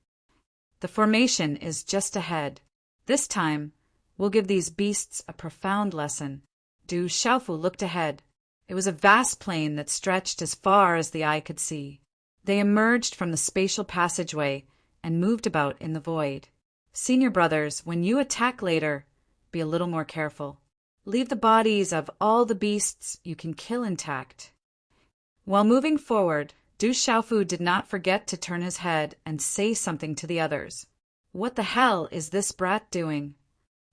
A: The formation is just ahead. This time, we'll give these beasts a profound lesson. Du Xiaofu looked ahead. It was a vast plain that stretched as far as the eye could see. They emerged from the spatial passageway and moved about in the void. Senior brothers, when you attack later, be a little more careful. Leave the bodies of all the beasts you can kill intact. While moving forward, Du Xiaofu did not forget to turn his head and say something to the others. What the hell is this brat doing?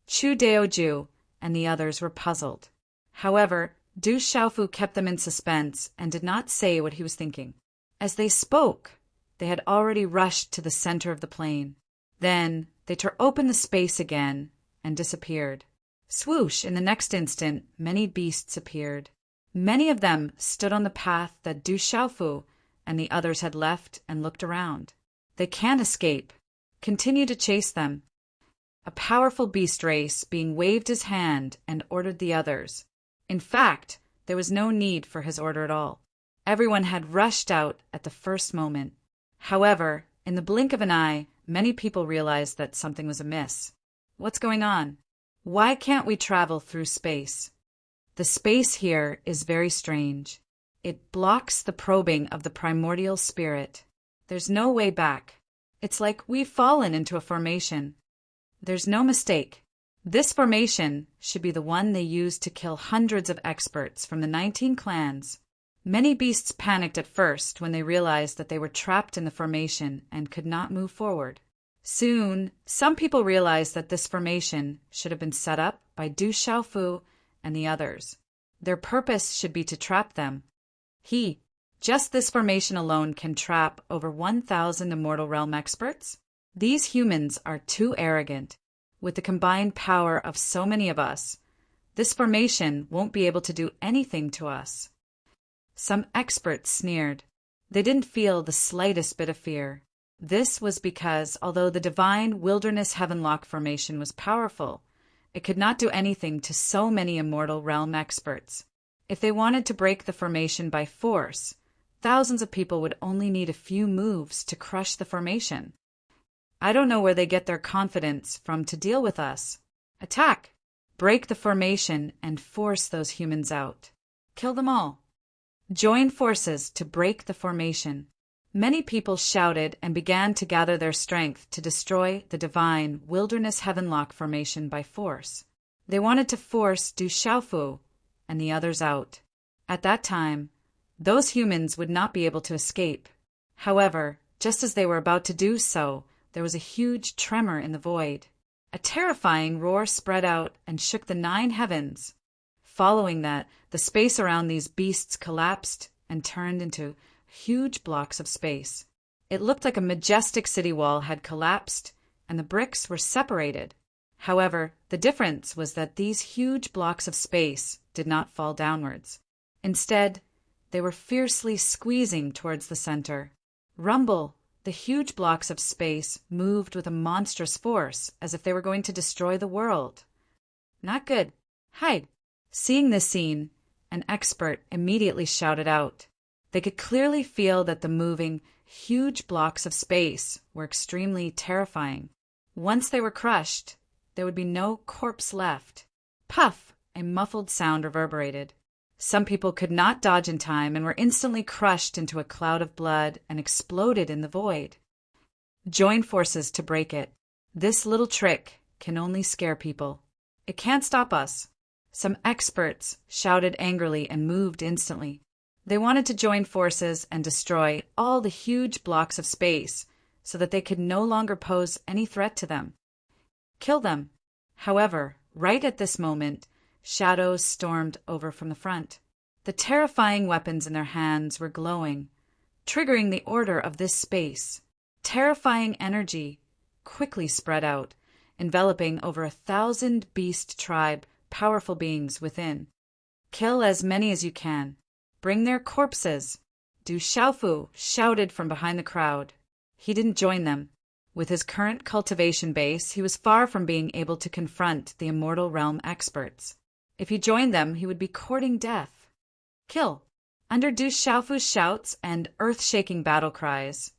A: Chu Daoju and the others were puzzled. However, Du Xiaofu kept them in suspense and did not say what he was thinking. As they spoke, they had already rushed to the center of the plain. Then they tore open the space again and disappeared. Swoosh! In the next instant, many beasts appeared. Many of them stood on the path that Du Xiaofu and the others had left and looked around. They can't escape. Continue to chase them. A powerful beast race being waved his hand and ordered the others. In fact, there was no need for his order at all. Everyone had rushed out at the first moment. However, in the blink of an eye, many people realized that something was amiss. What's going on? Why can't we travel through space? The space here is very strange. It blocks the probing of the primordial spirit. There's no way back. It's like we've fallen into a formation. There's no mistake. This formation should be the one they used to kill hundreds of experts from the 19 clans. Many beasts panicked at first when they realized that they were trapped in the formation and could not move forward. Soon, some people realized that this formation should have been set up by Du Xiaofu and the others. Their purpose should be to trap them. Just this formation alone can trap over 1,000 Immortal Realm experts? These humans are too arrogant. With the combined power of so many of us, this formation won't be able to do anything to us. Some experts sneered. They didn't feel the slightest bit of fear. This was because, although the divine Wilderness Heavenlock formation was powerful, it could not do anything to so many Immortal Realm experts. If they wanted to break the formation by force, thousands of people would only need a few moves to crush the formation. I don't know where they get their confidence from to deal with us. Attack! Break the formation and force those humans out. Kill them all. Join forces to break the formation. Many people shouted and began to gather their strength to destroy the divine Wilderness Heavenlock formation by force. They wanted to force Du Xiaofu and the others out. At that time, those humans would not be able to escape. However, just as they were about to do so, there was a huge tremor in the void. A terrifying roar spread out and shook the 9 heavens. Following that, the space around these beasts collapsed and turned into huge blocks of space. It looked like a majestic city wall had collapsed, and the bricks were separated. However, the difference was that these huge blocks of space did not fall downwards. Instead, they were fiercely squeezing towards the center. Rumble! The huge blocks of space moved with a monstrous force, as if they were going to destroy the world. Not good. Hide! Seeing this scene, an expert immediately shouted out. They could clearly feel that the moving, huge blocks of space were extremely terrifying. Once they were crushed, there would be no corpse left. Puff! A muffled sound reverberated. Some people could not dodge in time and were instantly crushed into a cloud of blood and exploded in the void. Join forces to break it. This little trick can only scare people. It can't stop us. Some experts shouted angrily and moved instantly. They wanted to join forces and destroy all the huge blocks of space so that they could no longer pose any threat to them. Kill them. However, right at this moment, shadows stormed over from the front. The terrifying weapons in their hands were glowing, triggering the order of this space. Terrifying energy quickly spread out, enveloping over 1,000 beast tribe powerful beings within. Kill as many as you can. Bring their corpses. Du Xiaofu shouted from behind the crowd. He didn't join them. With his current cultivation base, he was far from being able to confront the Immortal Realm experts. If he joined them, he would be courting death. Kill! Under Du Xiaofu's shouts and earth-shaking battle cries,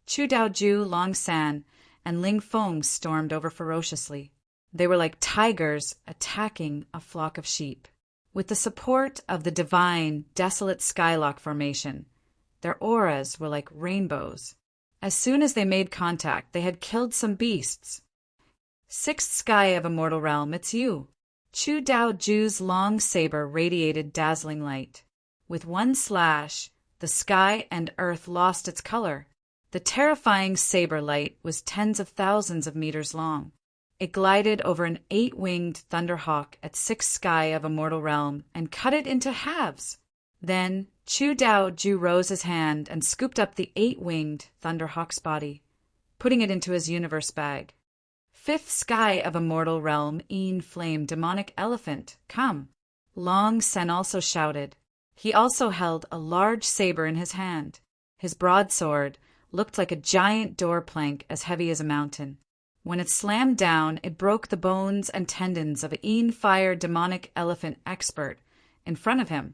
A: Chu Daoju, Long San, and Ling Feng stormed over ferociously. They were like tigers attacking a flock of sheep. With the support of the divine, desolate Skylock formation, their auras were like rainbows. As soon as they made contact, they had killed some beasts. Sixth Sky of Immortal Realm, it's you. Chu Daoju's long saber radiated dazzling light. With one slash, the sky and earth lost its color. The terrifying saber light was tens of thousands of meters long. It glided over an 8-winged thunderhawk at Sixth Sky of Immortal Realm and cut it into halves. Then Chu Daoju rose his hand and scooped up the 8-winged thunderhawk's body, putting it into his universe bag. Fifth Sky of Immortal Realm, Een Flame Demonic Elephant, come. Long Sen also shouted. He also held a large saber in his hand. His broadsword looked like a giant door plank as heavy as a mountain. When it slammed down, it broke the bones and tendons of Een Fire Demonic Elephant expert in front of him,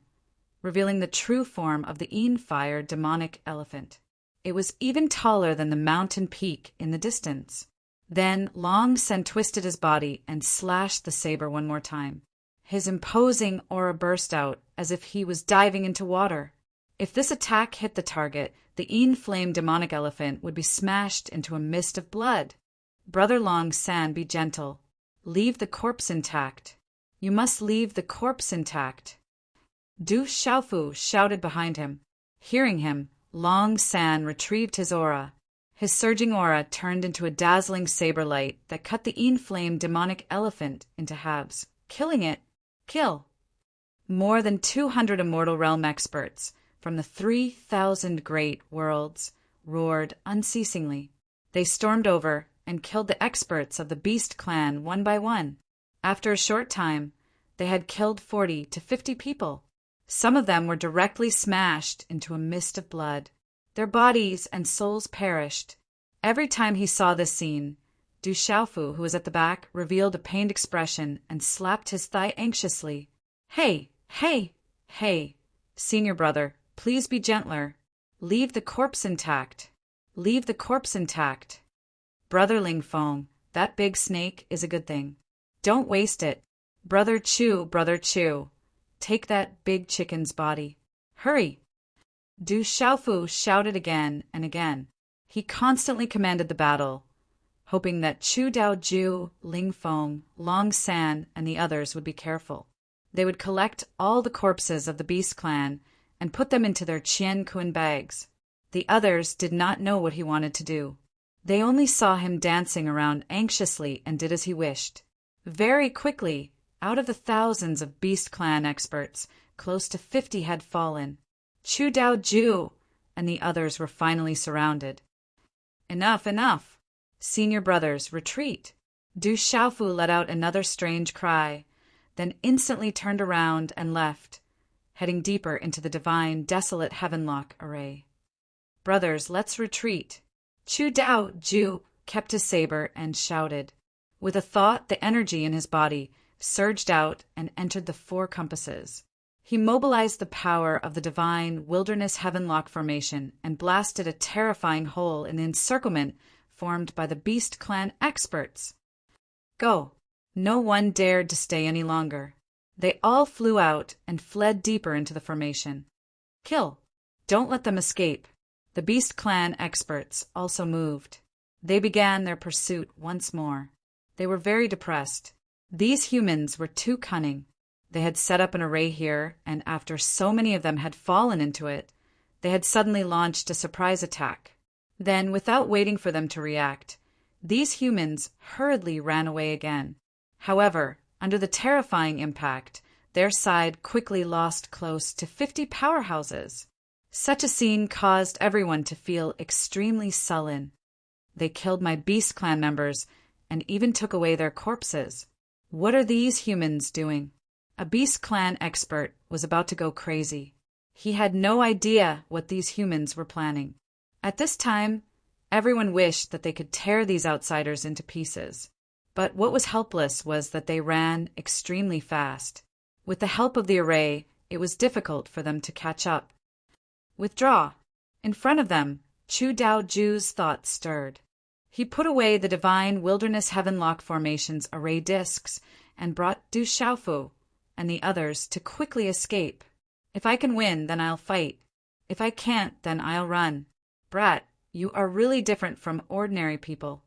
A: revealing the true form of the Een Fire Demonic Elephant. It was even taller than the mountain peak in the distance. Then Long Sen twisted his body and slashed the saber one more time. His imposing aura burst out as if he was diving into water. If this attack hit the target, the Een Flame Demonic Elephant would be smashed into a mist of blood. Brother Long San, be gentle. Leave the corpse intact. You must leave the corpse intact. Du Xiaofu shouted behind him. Hearing him, Long San retrieved his aura. His surging aura turned into a dazzling saber light that cut the Een Flame Demonic Elephant into halves, killing it. Kill! More than 200 Immortal Realm experts from the 3,000 great worlds roared unceasingly. They stormed over and killed the experts of the Beast Clan one by one. After a short time, they had killed 40 to 50 people. Some of them were directly smashed into a mist of blood. Their bodies and souls perished. Every time he saw this scene, Du Xiaofu, who was at the back, revealed a pained expression and slapped his thigh anxiously. Hey, hey, hey, senior brother, please be gentler. Leave the corpse intact. Leave the corpse intact. Brother Ling Feng, that big snake is a good thing. Don't waste it. Brother Chu, take that big chicken's body. Hurry! Du Xiaofu shouted again and again. He constantly commanded the battle, hoping that Chu Daoju, Ling Feng, Long San, and the others would be careful. They would collect all the corpses of the Beast Clan and put them into their Qian Kun bags. The others did not know what he wanted to do. They only saw him dancing around anxiously and did as he wished. Very quickly, out of the thousands of Beast Clan experts, close to 50 had fallen. Chu Daoju, and the others were finally surrounded. Enough, enough! Senior brothers, retreat! Du Xiaofu let out another strange cry, then instantly turned around and left, heading deeper into the divine, desolate Heavenlock array. Brothers, let's retreat! Chu Dao Ju kept his saber and shouted. With a thought, the energy in his body surged out and entered the four compasses. He mobilized the power of the divine Wilderness Heavenlock formation and blasted a terrifying hole in the encirclement formed by the Beast Clan experts. Go! No one dared to stay any longer. They all flew out and fled deeper into the formation. Kill! Don't let them escape. The Beast Clan experts also moved. They began their pursuit once more. They were very depressed. These humans were too cunning. They had set up an array here, and after so many of them had fallen into it, they had suddenly launched a surprise attack. Then, without waiting for them to react, these humans hurriedly ran away again. However, under the terrifying impact, their side quickly lost close to 50 powerhouses. Such a scene caused everyone to feel extremely sullen. They killed my Beast Clan members and even took away their corpses. What are these humans doing? A Beast Clan expert was about to go crazy. He had no idea what these humans were planning. At this time, everyone wished that they could tear these outsiders into pieces. But what was helpless was that they ran extremely fast. With the help of the array, it was difficult for them to catch up. Withdraw! In front of them, Chu Dao Ju's thoughts stirred. He put away the divine Wilderness Heavenlock formation's array discs and brought Du Xiaofu and the others to quickly escape. If I can win, then I'll fight. If I can't, then I'll run. Brat, you are really different from ordinary people.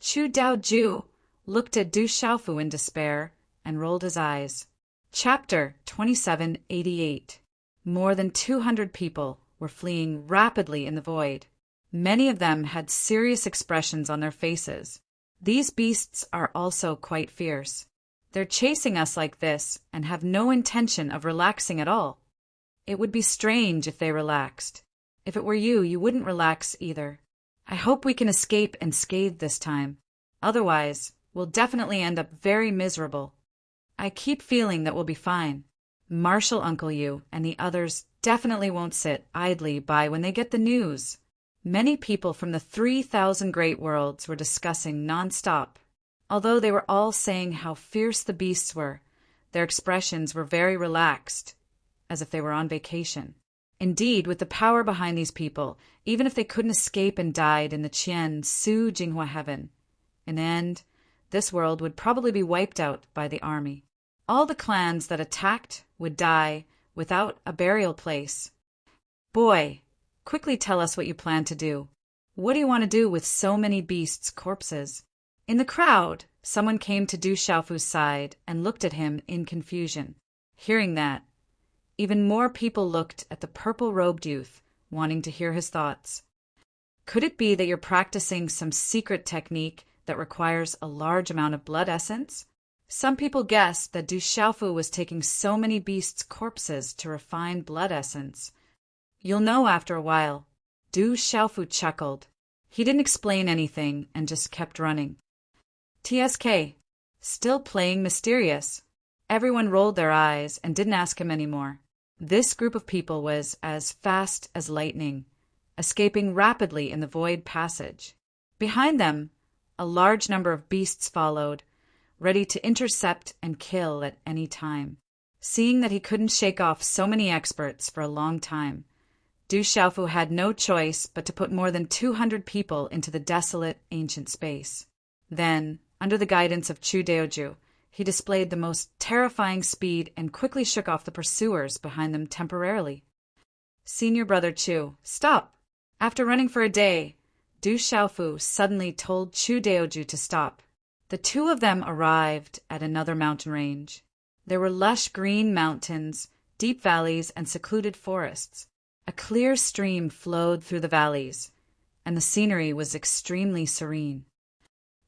A: Chu Dao Ju looked at Du Xiaofu in despair and rolled his eyes. Chapter 2788. More than 200 people were fleeing rapidly in the void. Many of them had serious expressions on their faces. These beasts are also quite fierce. They're chasing us like this and have no intention of relaxing at all. It would be strange if they relaxed. If it were you, you wouldn't relax either. I hope we can escape unscathed this time. Otherwise, we'll definitely end up very miserable. I keep feeling that we'll be fine. Marshal Uncle You and the others definitely won't sit idly by when they get the news. Many people from the 3,000 Great Worlds were discussing non-stop. Although they were all saying how fierce the beasts were, their expressions were very relaxed, as if they were on vacation. Indeed, with the power behind these people, even if they couldn't escape and died in the Qian Su Jinghua heaven, in the end, this world would probably be wiped out by the army. All the clans that attacked would die without a burial place. Boy, quickly tell us what you plan to do. What do you want to do with so many beasts' corpses? In the crowd, someone came to Du Xiaofu's side and looked at him in confusion. Hearing that, even more people looked at the purple-robed youth, wanting to hear his thoughts. Could it be that you're practicing some secret technique that requires a large amount of blood essence? Some people guessed that Du Xiaofu was taking so many beasts' corpses to refine blood essence. You'll know after a while. Du Xiaofu chuckled. He didn't explain anything and just kept running. TSK, still playing mysterious. Everyone rolled their eyes and didn't ask him anymore. This group of people was as fast as lightning, escaping rapidly in the void passage. Behind them, a large number of beasts followed, ready to intercept and kill at any time. Seeing that he couldn't shake off so many experts for a long time, Du Xiaofu had no choice but to put more than 200 people into the desolate ancient space. Then, under the guidance of Chu Daoju, he displayed the most terrifying speed and quickly shook off the pursuers behind them temporarily. Senior brother Chu, stop! After running for a day, Du Xiaofu suddenly told Chu Daoju to stop. The two of them arrived at another mountain range. There were lush green mountains, deep valleys, and secluded forests. A clear stream flowed through the valleys, and the scenery was extremely serene.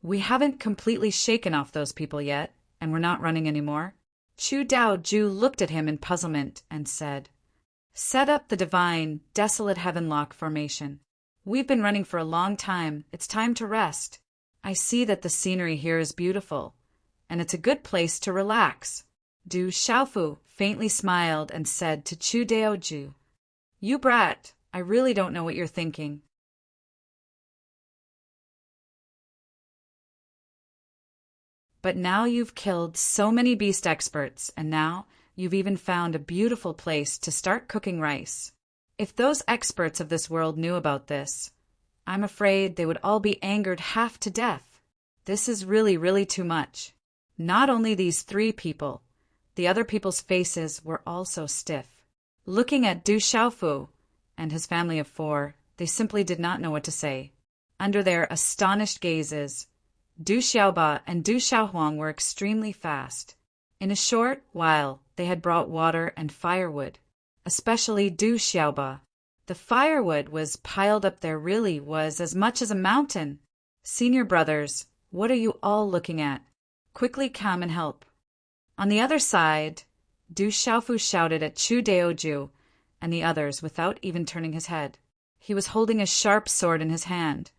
A: We haven't completely shaken off those people yet, and we're not running anymore. Chu Dao Ju looked at him in puzzlement and said, Set up the divine, desolate heavenlock formation. We've been running for a long time. It's time to rest. I see that the scenery here is beautiful, and it's a good place to relax. Du Xiaofu faintly smiled and said to Chu Daoju, "You brat, I really don't know what you're thinking." But now you've killed so many beast experts, and now you've even found a beautiful place to start cooking rice. If those experts of this world knew about this, I'm afraid they would all be angered half to death. This is really, really too much. Not only these 3 people, the other people's faces were also stiff. Looking at Du Xiaofu and his family of 4, they simply did not know what to say. Under their astonished gazes, Du Xiaoba and Du Xiaohuang were extremely fast. In a short while, they had brought water and firewood, especially Du Xiaoba. The firewood was piled up there really was as much as a mountain. Senior brothers, what are you all looking at? Quickly come and help. On the other side, Du Xiaofu shouted at Chu Daoju and the others without even turning his head. He was holding a sharp sword in his hand,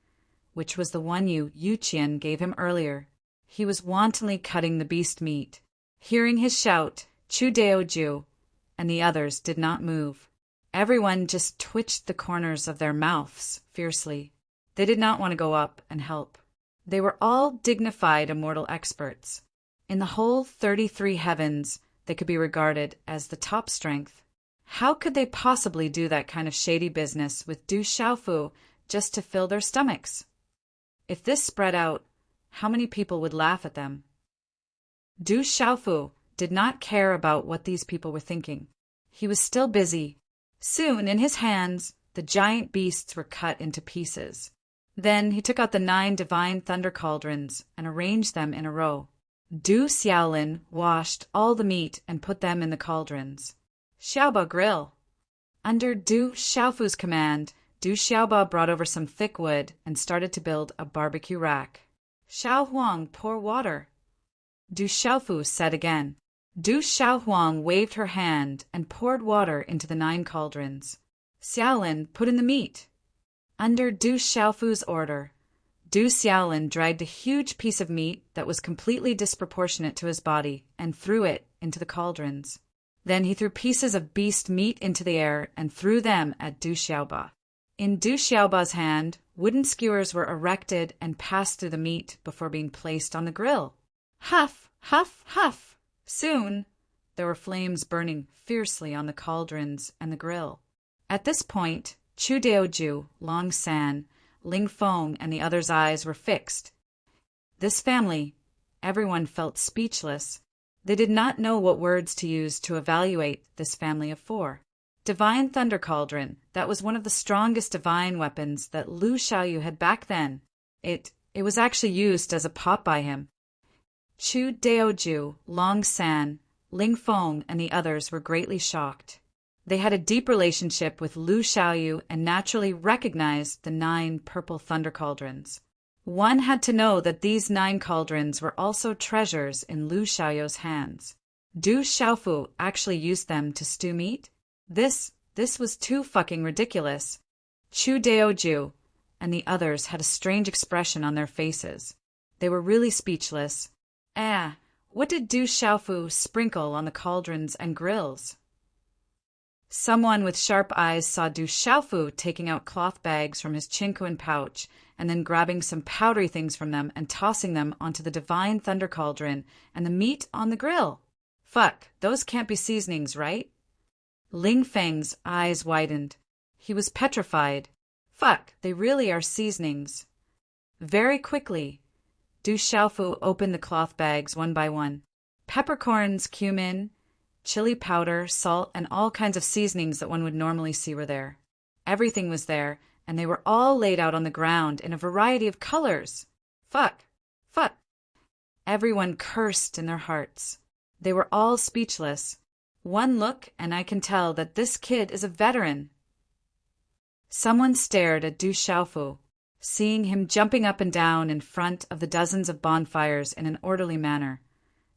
A: which was the one Yu Qian gave him earlier. He was wantonly cutting the beast meat. Hearing his shout, Chu Daoju and the others did not move. Everyone just twitched the corners of their mouths fiercely. They did not want to go up and help. They were all dignified immortal experts. In the whole 33 heavens, they could be regarded as the top strength. How could they possibly do that kind of shady business with Du Xiaofu just to fill their stomachs? If this spread out, how many people would laugh at them? Du Xiaofu did not care about what these people were thinking. He was still busy. Soon, in his hands, the giant beasts were cut into pieces. Then he took out the 9 divine thunder cauldrons and arranged them in a row. Du Xiaolin washed all the meat and put them in the cauldrons. Xiaoba grill. Under Du Xiaofu's command, Du Xiaoba brought over some thick wood and started to build a barbecue rack. Xiao Huang, pour water. Du Xiaofu said again. Du Xiaohuang waved her hand and poured water into the 9 cauldrons. Xiaolin put in the meat. Under Du Xiaofu's order, Du Xiaolin dragged a huge piece of meat that was completely disproportionate to his body and threw it into the cauldrons. Then he threw pieces of beast meat into the air and threw them at Du Xiaoba. In Du Xiaoba's hand, wooden skewers were erected and passed through the meat before being placed on the grill. Huff, huff, huff! Soon, there were flames burning fiercely on the cauldrons and the grill. At this point, Chu Daoju, Long San, Ling Feng, and the others' eyes were fixed. This family, everyone felt speechless. They did not know what words to use to evaluate this family of 4. Divine Thunder Cauldron, that was one of the strongest divine weapons that Lu Xiaoyu had back then. It was actually used as a pot by him. Chu Daoju, Long San, Ling Feng, and the others were greatly shocked. They had a deep relationship with Lu Xiaoyu and naturally recognized the 9 purple thunder cauldrons. One had to know that these 9 cauldrons were also treasures in Lu Xiaoyu's hands. Du Xiaofu actually used them to stew meat? This was too fucking ridiculous. Chu Daoju and the others had a strange expression on their faces. They were really speechless. What did Du Xiaofu sprinkle on the cauldrons and grills? Someone with sharp eyes saw Du Xiaofu taking out cloth bags from his chinquan pouch and then grabbing some powdery things from them and tossing them onto the divine thunder cauldron and the meat on the grill. Fuck, those can't be seasonings, right? Ling Feng's eyes widened. He was petrified. Fuck, they really are seasonings. Very quickly, Du Xiaofu opened the cloth bags one by one. Peppercorns, cumin, chili powder, salt, and all kinds of seasonings that one would normally see were there. Everything was there, and they were all laid out on the ground in a variety of colors. Fuck! Fuck! Everyone cursed in their hearts. They were all speechless. One look, and I can tell that this kid is a veteran. Someone stared at Du Xiaofu, seeing him jumping up and down in front of the dozens of bonfires in an orderly manner.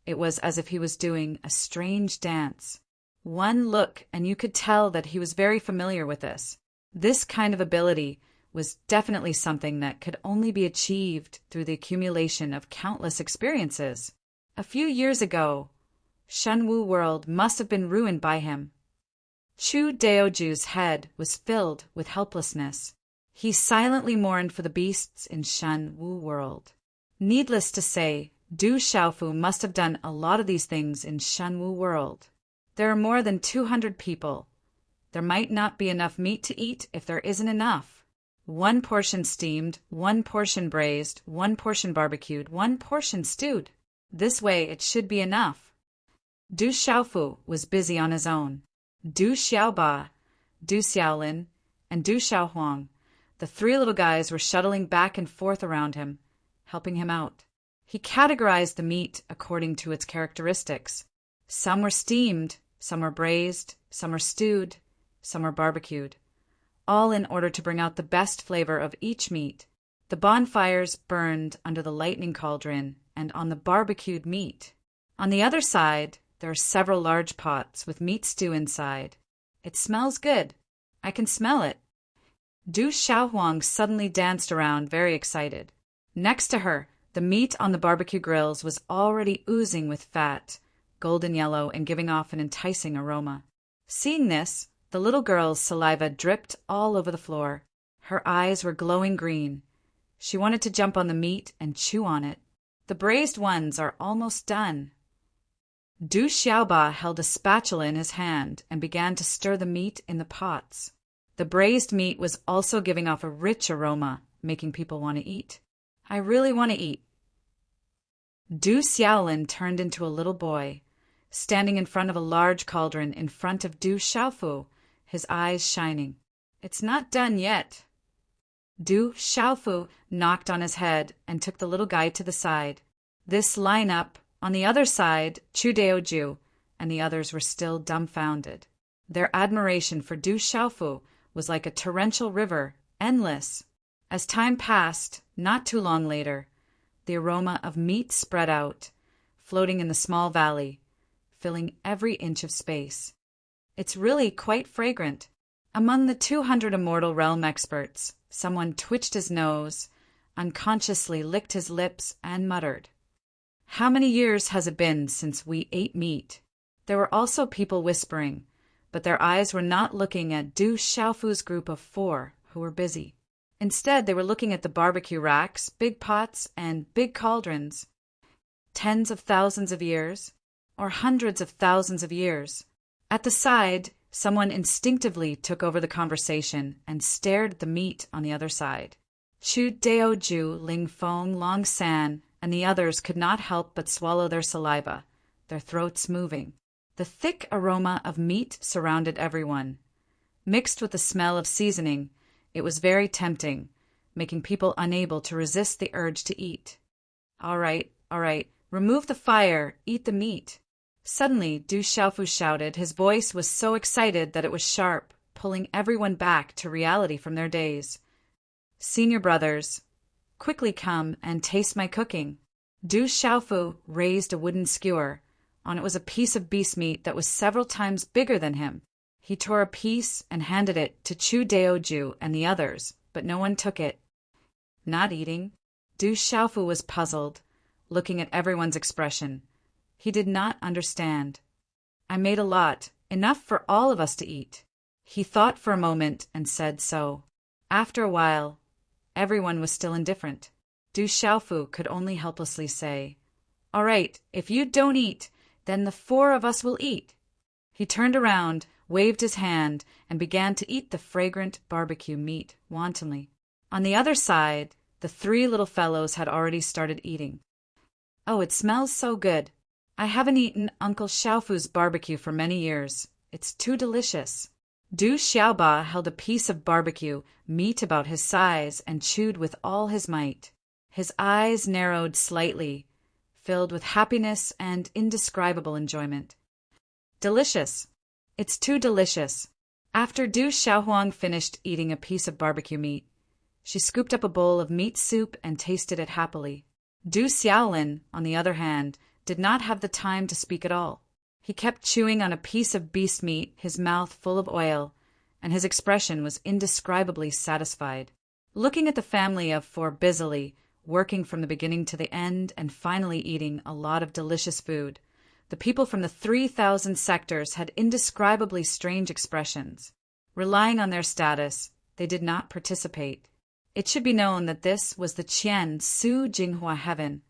A: It was as if he was doing a strange dance. One look, and you could tell that he was very familiar with this. This kind of ability was definitely something that could only be achieved through the accumulation of countless experiences. A few years ago, Shenwu world must have been ruined by him. Chu Daoju's head was filled with helplessness. He silently mourned for the beasts in Shenwu world. Needless to say, Du Xiaofu must have done a lot of these things in Shenwu world. There are more than 200 people. There might not be enough meat to eat if there isn't enough. 1 portion steamed, 1 portion braised, 1 portion barbecued, 1 portion stewed. This way it should be enough. Du Xiaofu was busy on his own. Du Xiaoba, Du Xiaolin, and Du Xiaohuang, the 3 little guys, were shuttling back and forth around him, helping him out. He categorized the meat according to its characteristics. Some were steamed, some were braised, some were stewed, some were barbecued, all in order to bring out the best flavor of each meat. The bonfires burned under the lightning cauldron and on the barbecued meat. On the other side, there are several large pots with meat stew inside. It smells good. I can smell it. Du Xiaohuang suddenly danced around, very excited. Next to her, the meat on the barbecue grills was already oozing with fat, golden yellow, and giving off an enticing aroma. Seeing this, the little girl's saliva dripped all over the floor. Her eyes were glowing green. She wanted to jump on the meat and chew on it. The braised ones are almost done. Du Xiaoba held a spatula in his hand and began to stir the meat in the pots. The braised meat was also giving off a rich aroma, making people want to eat. I really want to eat. Du Xiaolin turned into a little boy, standing in front of a large cauldron in front of Du Xiaofu, his eyes shining. It's not done yet. Du Xiaofu knocked on his head and took the little guy to the side. This lineup, on the other side, Chu Daoju and the others were still dumbfounded. Their admiration for Du Xiaofu was like a torrential river, endless. As time passed, not too long later, the aroma of meat spread out, floating in the small valley, filling every inch of space. It's really quite fragrant. Among the 200 Immortal Realm experts, someone twitched his nose, unconsciously licked his lips, and muttered, "How many years has it been since we ate meat?" There were also people whispering, but their eyes were not looking at Du Xiaofu's group of 4 who were busy. Instead, they were looking at the barbecue racks, big pots, and big cauldrons. Tens of thousands of years, or hundreds of thousands of years. At the side, someone instinctively took over the conversation and stared at the meat on the other side. Chu Daoju, Ling Feng, Long San, and the others could not help but swallow their saliva, their throats moving. The thick aroma of meat surrounded everyone. Mixed with the smell of seasoning, it was very tempting, making people unable to resist the urge to eat. All right, remove the fire, eat the meat." Suddenly, Du Xiaofu shouted. His voice was so excited that it was sharp, pulling everyone back to reality from their days. "Senior brothers, quickly come and taste my cooking." Du Xiaofu raised a wooden skewer. On it was a piece of beast meat that was several times bigger than him. He tore a piece and handed it to Chu Daoju and the others, but no one took it. Not eating. Du Xiaofu was puzzled, looking at everyone's expression. He did not understand. "I made a lot, enough for all of us to eat." He thought for a moment and said so. After a while, everyone was still indifferent. Du Xiaofu could only helplessly say, "All right, if you don't eat, then the 4 of us will eat." He turned around, waved his hand, and began to eat the fragrant barbecue meat wantonly. On the other side, the 3 little fellows had already started eating. "Oh, it smells so good. I haven't eaten Uncle Xiaofu's barbecue for many years. It's too delicious." Du Xiaoba held a piece of barbecue meat about his size and chewed with all his might. His eyes narrowed slightly, filled with happiness and indescribable enjoyment. "Delicious. It's too delicious." After Du Xiaohuang finished eating a piece of barbecue meat, she scooped up a bowl of meat soup and tasted it happily. Du Xiaolin, on the other hand, did not have the time to speak at all. He kept chewing on a piece of beast meat, his mouth full of oil, and his expression was indescribably satisfied. Looking at the family of four busily, working from the beginning to the end and finally eating a lot of delicious food, the people from the 3,000 sectors had indescribably strange expressions. Relying on their status, they did not participate. It should be known that this was the Qian Su Jinghua heaven,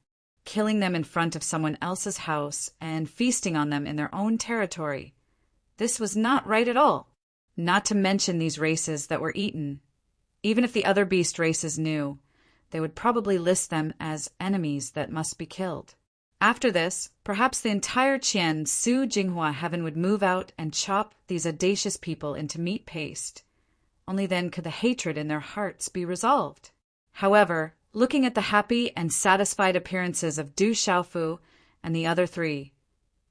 A: killing them in front of someone else's house and feasting on them in their own territory. This was not right at all. Not to mention these races that were eaten. Even if the other beast races knew, they would probably list them as enemies that must be killed. After this, perhaps the entire Qian Su Jinghua heaven would move out and chop these audacious people into meat paste. Only then could the hatred in their hearts be resolved. However, looking at the happy and satisfied appearances of Du Xiaofu and the other three,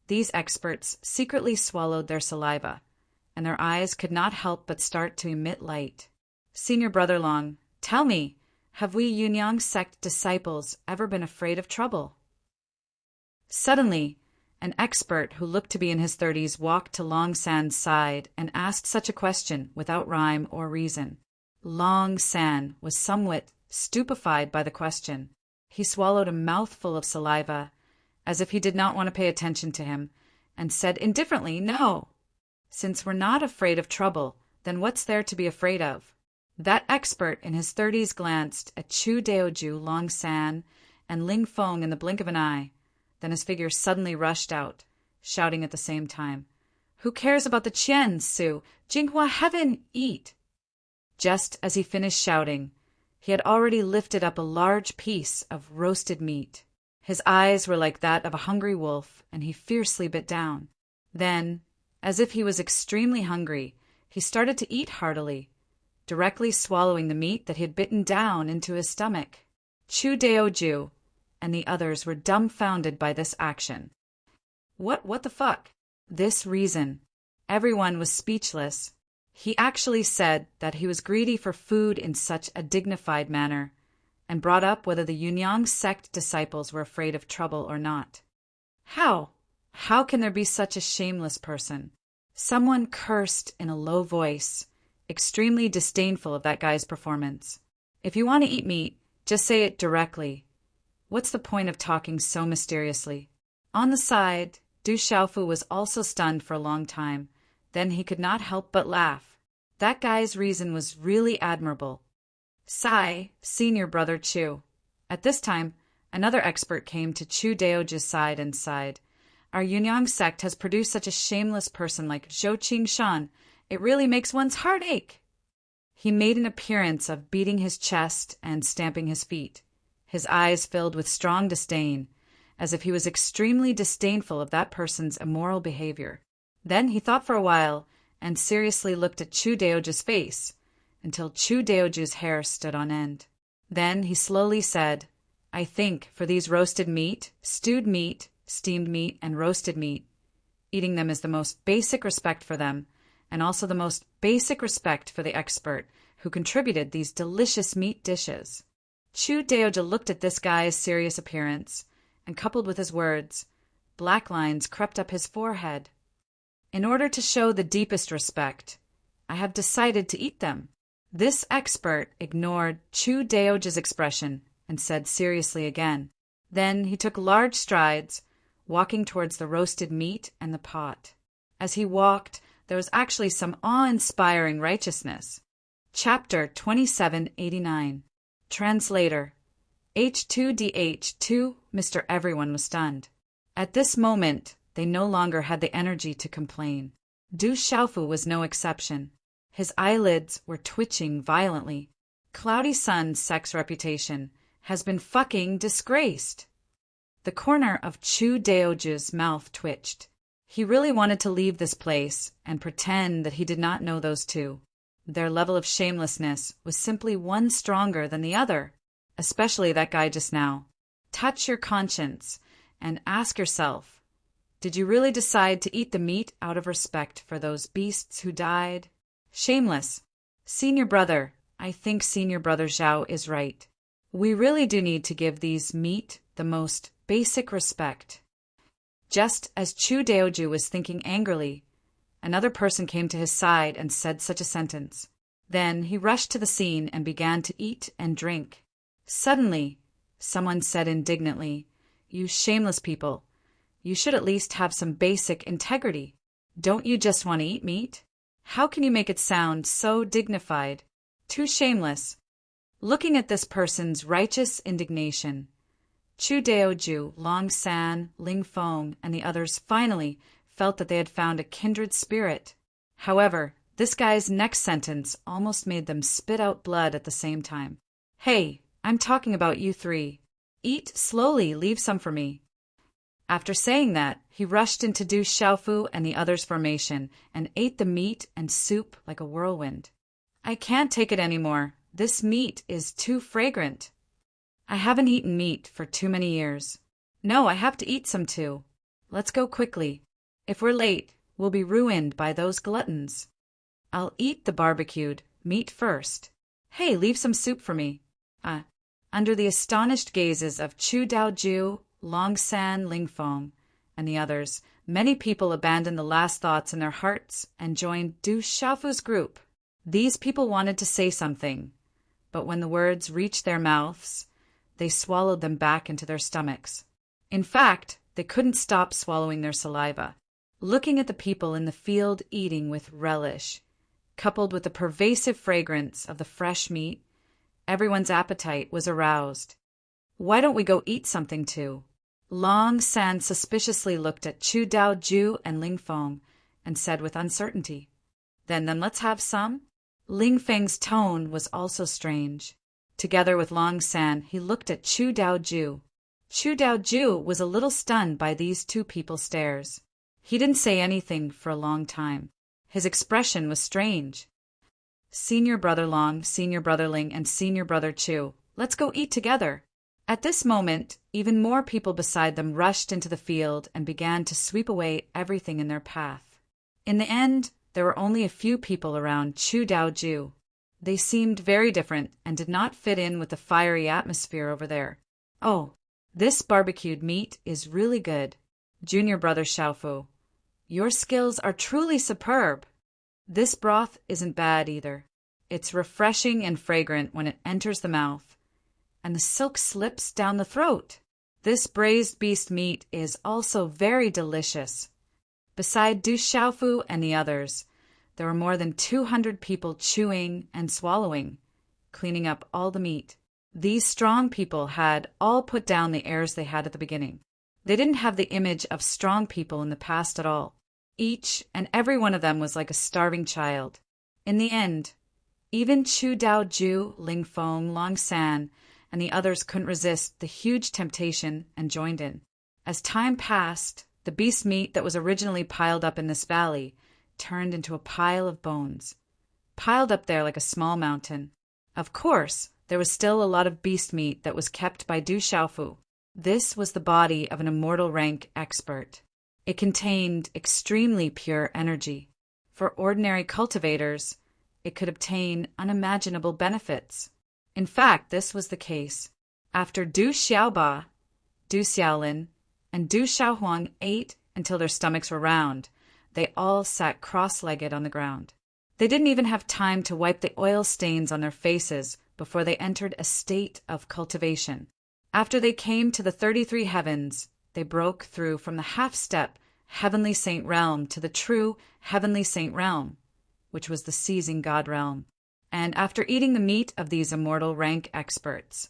A: these experts secretly swallowed their saliva, and their eyes could not help but start to emit light. Senior Brother Long, tell me, have we Yunyang sect disciples ever been afraid of trouble? Suddenly, an expert who looked to be in his 30s walked to Long San's side and asked such a question without rhyme or reason. Long San was somewhat stupefied by the question. He swallowed a mouthful of saliva, as if he did not want to pay attention to him, and said indifferently, "No. Since we're not afraid of trouble, then what's there to be afraid of?" That expert in his 30s glanced at Chu Daoju, Long San, and Ling Feng in the blink of an eye. Then his figure suddenly rushed out, shouting at the same time, "Who cares about the Qian Su? Jinghua heaven, eat!" Just as he finished shouting, he had already lifted up a large piece of roasted meat. His eyes were like that of a hungry wolf, and he fiercely bit down. Then, as if he was extremely hungry, he started to eat heartily, directly swallowing the meat that he had bitten down into his stomach. Chu Daoju and the others were dumbfounded by this action. What the fuck? This reason. Everyone was speechless. He actually said that he was greedy for food in such a dignified manner, and brought up whether the Yunyang sect disciples were afraid of trouble or not. How? How can there be such a shameless person? Someone cursed in a low voice, extremely disdainful of that guy's performance. If you want to eat meat, just say it directly. What's the point of talking so mysteriously? On the side, Du Xiaofu was also stunned for a long time. Then he could not help but laugh. That guy's reason was really admirable. Sigh, Senior Brother Chu. At this time, another expert came to Chu Daoju's side and sighed. Our Yunyang sect has produced such a shameless person like Zhou Qingshan. It really makes one's heart ache. He made an appearance of beating his chest and stamping his feet. His eyes filled with strong disdain, as if he was extremely disdainful of that person's immoral behavior. Then he thought for a while and seriously looked at Chu Daoju's face until Chu Daoju's hair stood on end. Then he slowly said, "I think for these roasted meat, stewed meat, steamed meat, and roasted meat, eating them is the most basic respect for them, and also the most basic respect for the expert who contributed these delicious meat dishes." Chu Daoju looked at this guy's serious appearance, and coupled with his words, black lines crept up his forehead. "In order to show the deepest respect, I have decided to eat them." This expert ignored Chu Daoju's expression and said seriously again. Then he took large strides, walking towards the roasted meat and the pot. As he walked, there was actually some awe-inspiring righteousness. Chapter 2789. Translator. H2DH2, Mr. Everyone was stunned. At this moment, they no longer had the energy to complain. Du Xiaofu was no exception. His eyelids were twitching violently. Cloudy Sun's sex reputation has been fucking disgraced. The corner of Chu Daoju's mouth twitched. He really wanted to leave this place and pretend that he did not know those two. Their level of shamelessness was simply one stronger than the other, especially that guy just now. Touch your conscience and ask yourself, did you really decide to eat the meat out of respect for those beasts who died? Shameless. Senior Brother, I think Senior Brother Zhao is right. We really do need to give these meat the most basic respect. Just as Chu Daoju was thinking angrily, another person came to his side and said such a sentence. Then he rushed to the scene and began to eat and drink. Suddenly, someone said indignantly, "You shameless people, you should at least have some basic integrity. Don't you just want to eat meat? How can you make it sound so dignified? Too shameless." Looking at this person's righteous indignation, Chu Daoju, Long San, Ling Feng, and the others finally felt that they had found a kindred spirit. However, this guy's next sentence almost made them spit out blood at the same time. "Hey, I'm talking about you three. Eat slowly, leave some for me." After saying that, he rushed into Du Xiaofu and the others' formation and ate the meat and soup like a whirlwind. "I can't take it anymore. This meat is too fragrant. I haven't eaten meat for too many years. No, I have to eat some too. Let's go quickly. If we're late, we'll be ruined by those gluttons. I'll eat the barbecued meat first. Hey, leave some soup for me." Under the astonished gazes of Chu Daoju, Long San, Ling Feng, and the others, many people abandoned the last thoughts in their hearts and joined Du Xiaofu's group. These people wanted to say something, but when the words reached their mouths, they swallowed them back into their stomachs. In fact, they couldn't stop swallowing their saliva. Looking at the people in the field eating with relish, coupled with the pervasive fragrance of the fresh meat, everyone's appetite was aroused. "Why don't we go eat something too?" Long San suspiciously looked at Chu Daoju and Ling Feng and said with uncertainty, Then let's have some?" Ling Feng's tone was also strange. Together with Long San, he looked at Chu Daoju. Chu Daoju was a little stunned by these two people's stares. He didn't say anything for a long time. His expression was strange. "Senior brother Long, senior brother Ling, and senior brother Chu, let's go eat together." At this moment, even more people beside them rushed into the field and began to sweep away everything in their path. In the end, there were only a few people around Chu Daoju. They seemed very different and did not fit in with the fiery atmosphere over there. "Oh, this barbecued meat is really good. Junior brother Xiaofu, your skills are truly superb. This broth isn't bad either. It's refreshing and fragrant when it enters the mouth, and the silk slips down the throat. This braised beast meat is also very delicious." Beside Du Xiaofu and the others, there were more than 200 people chewing and swallowing, cleaning up all the meat. These strong people had all put down the airs they had at the beginning. They didn't have the image of strong people in the past at all. Each and every one of them was like a starving child. In the end, even Chu Daoju, Ling Feng, Long San, and the others couldn't resist the huge temptation and joined in. As time passed, the beast meat that was originally piled up in this valley turned into a pile of bones, piled up there like a small mountain. Of course, there was still a lot of beast meat that was kept by Du Xiaofu. This was the body of an immortal rank expert. It contained extremely pure energy. For ordinary cultivators, it could obtain unimaginable benefits. In fact, this was the case. After Du Xiaoba, Du Xiaolin, and Du Xiaohuang ate until their stomachs were round, they all sat cross-legged on the ground. They didn't even have time to wipe the oil stains on their faces before they entered a state of cultivation. After they came to the 33 heavens, they broke through from the half-step heavenly saint realm to the true heavenly saint realm, which was the seizing god realm. And after eating the meat of these immortal rank experts,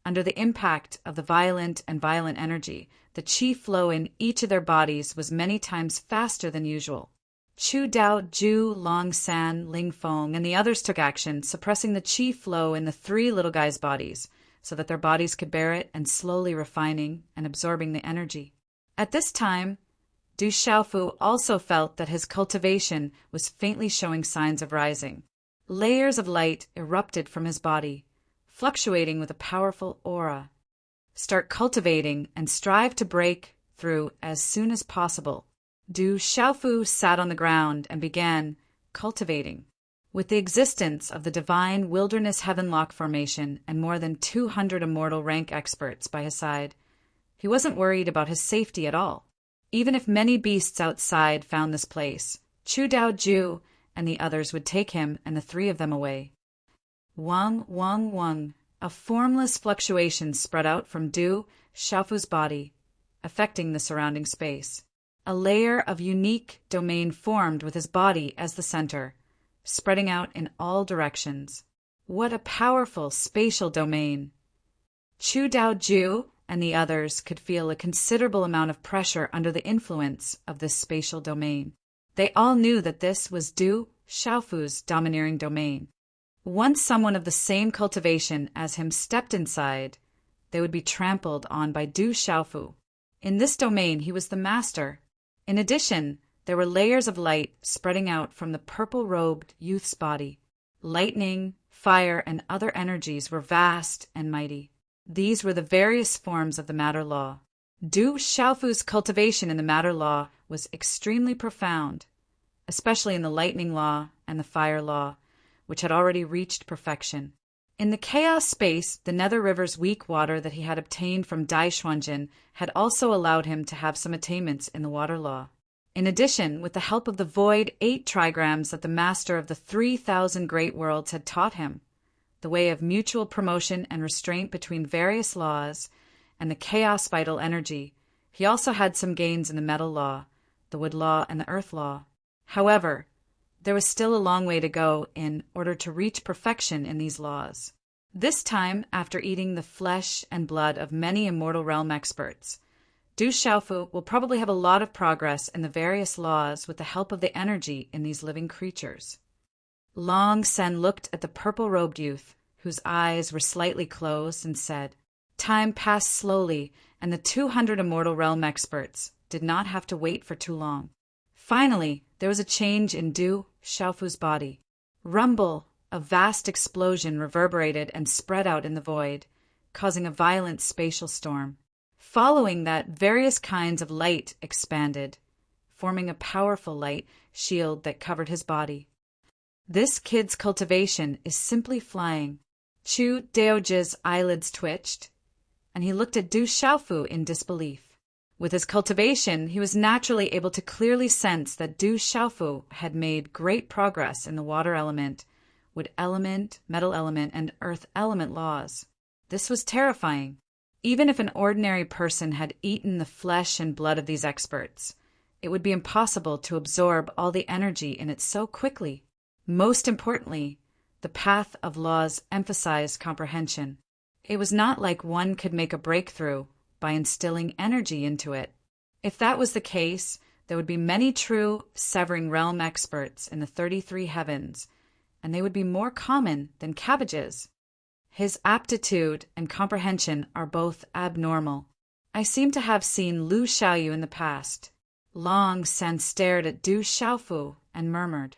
A: under the impact of the violent and violent energy, the qi flow in each of their bodies was many times faster than usual. Chu Daoju, Long San, Ling Feng, and the others took action, suppressing the qi flow in the three little guys' bodies, so that their bodies could bear it and slowly refining and absorbing the energy. At this time, Du Xiaofu also felt that his cultivation was faintly showing signs of rising. Layers of light erupted from his body, fluctuating with a powerful aura. Start cultivating and strive to break through as soon as possible. Du Xiaofu sat on the ground and began cultivating. With the existence of the divine wilderness heavenlock formation and more than 200 immortal rank experts by his side, he wasn't worried about his safety at all. Even if many beasts outside found this place, Chu Dao Ju and the others would take him and the three of them away. Wang, Wang, Wang. A formless fluctuation spread out from Du Xiaofu's body, affecting the surrounding space. A layer of unique domain formed with his body as the center, spreading out in all directions. What a powerful spatial domain! Chu Dao Ju and the others could feel a considerable amount of pressure under the influence of this spatial domain. They all knew that this was Du Xiaofu's domineering domain. Once someone of the same cultivation as him stepped inside, they would be trampled on by Du Xiaofu. In this domain, he was the master. In addition, there were layers of light spreading out from the purple-robed youth's body. Lightning, fire, and other energies were vast and mighty. These were the various forms of the matter law. Du Xiaofu's cultivation in the matter law was extremely profound, especially in the lightning law and the fire law, which had already reached perfection. In the chaos space, the Nether River's weak water that he had obtained from Dai Xuanjin had also allowed him to have some attainments in the water law. In addition, with the help of the void 8 trigrams that the master of the 3,000 great worlds had taught him, the way of mutual promotion and restraint between various laws, and the chaos vital energy, he also had some gains in the metal law, the wood law, and the earth law. However, there was still a long way to go in order to reach perfection in these laws. This time, after eating the flesh and blood of many immortal realm experts, Du Xiaofu will probably have a lot of progress in the various laws with the help of the energy in these living creatures. Long Sen looked at the purple-robed youth, whose eyes were slightly closed, and said, "Time passed slowly, and the 200 immortal realm experts did not have to wait for too long. Finally, there was a change in Du Xiaofu's body. Rumble, a vast explosion reverberated and spread out in the void, causing a violent spatial storm. Following that, various kinds of light expanded, forming a powerful light shield that covered his body. This kid's cultivation is simply flying." Chu Daoji's eyelids twitched, and he looked at Du Xiaofu in disbelief. With his cultivation, he was naturally able to clearly sense that Du Xiaofu had made great progress in the water element, wood element, metal element, and earth element laws. This was terrifying. Even if an ordinary person had eaten the flesh and blood of these experts, it would be impossible to absorb all the energy in it so quickly. Most importantly, the path of laws emphasized comprehension. It was not like one could make a breakthrough by instilling energy into it. If that was the case, there would be many true severing realm experts in the 33 heavens, and they would be more common than cabbages. His aptitude and comprehension are both abnormal. I seem to have seen Lu Xiaoyu in the past. Long Sen stared at Du Xiaofu and murmured,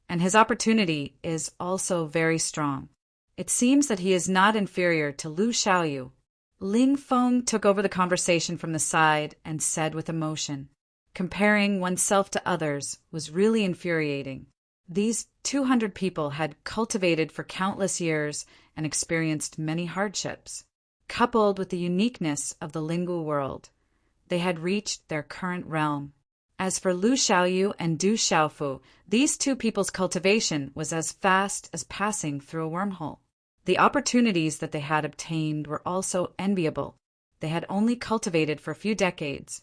A: "And his opportunity is also very strong. It seems that he is not inferior to Lu Xiaoyu." Ling Feng took over the conversation from the side and said with emotion, "Comparing oneself to others was really infuriating. These 200 people had cultivated for countless years and experienced many hardships. Coupled with the uniqueness of the Lingu world, they had reached their current realm. As for Lu Xiaoyu and Du Xiaofu, these two people's cultivation was as fast as passing through a wormhole. The opportunities that they had obtained were also enviable. They had only cultivated for a few decades,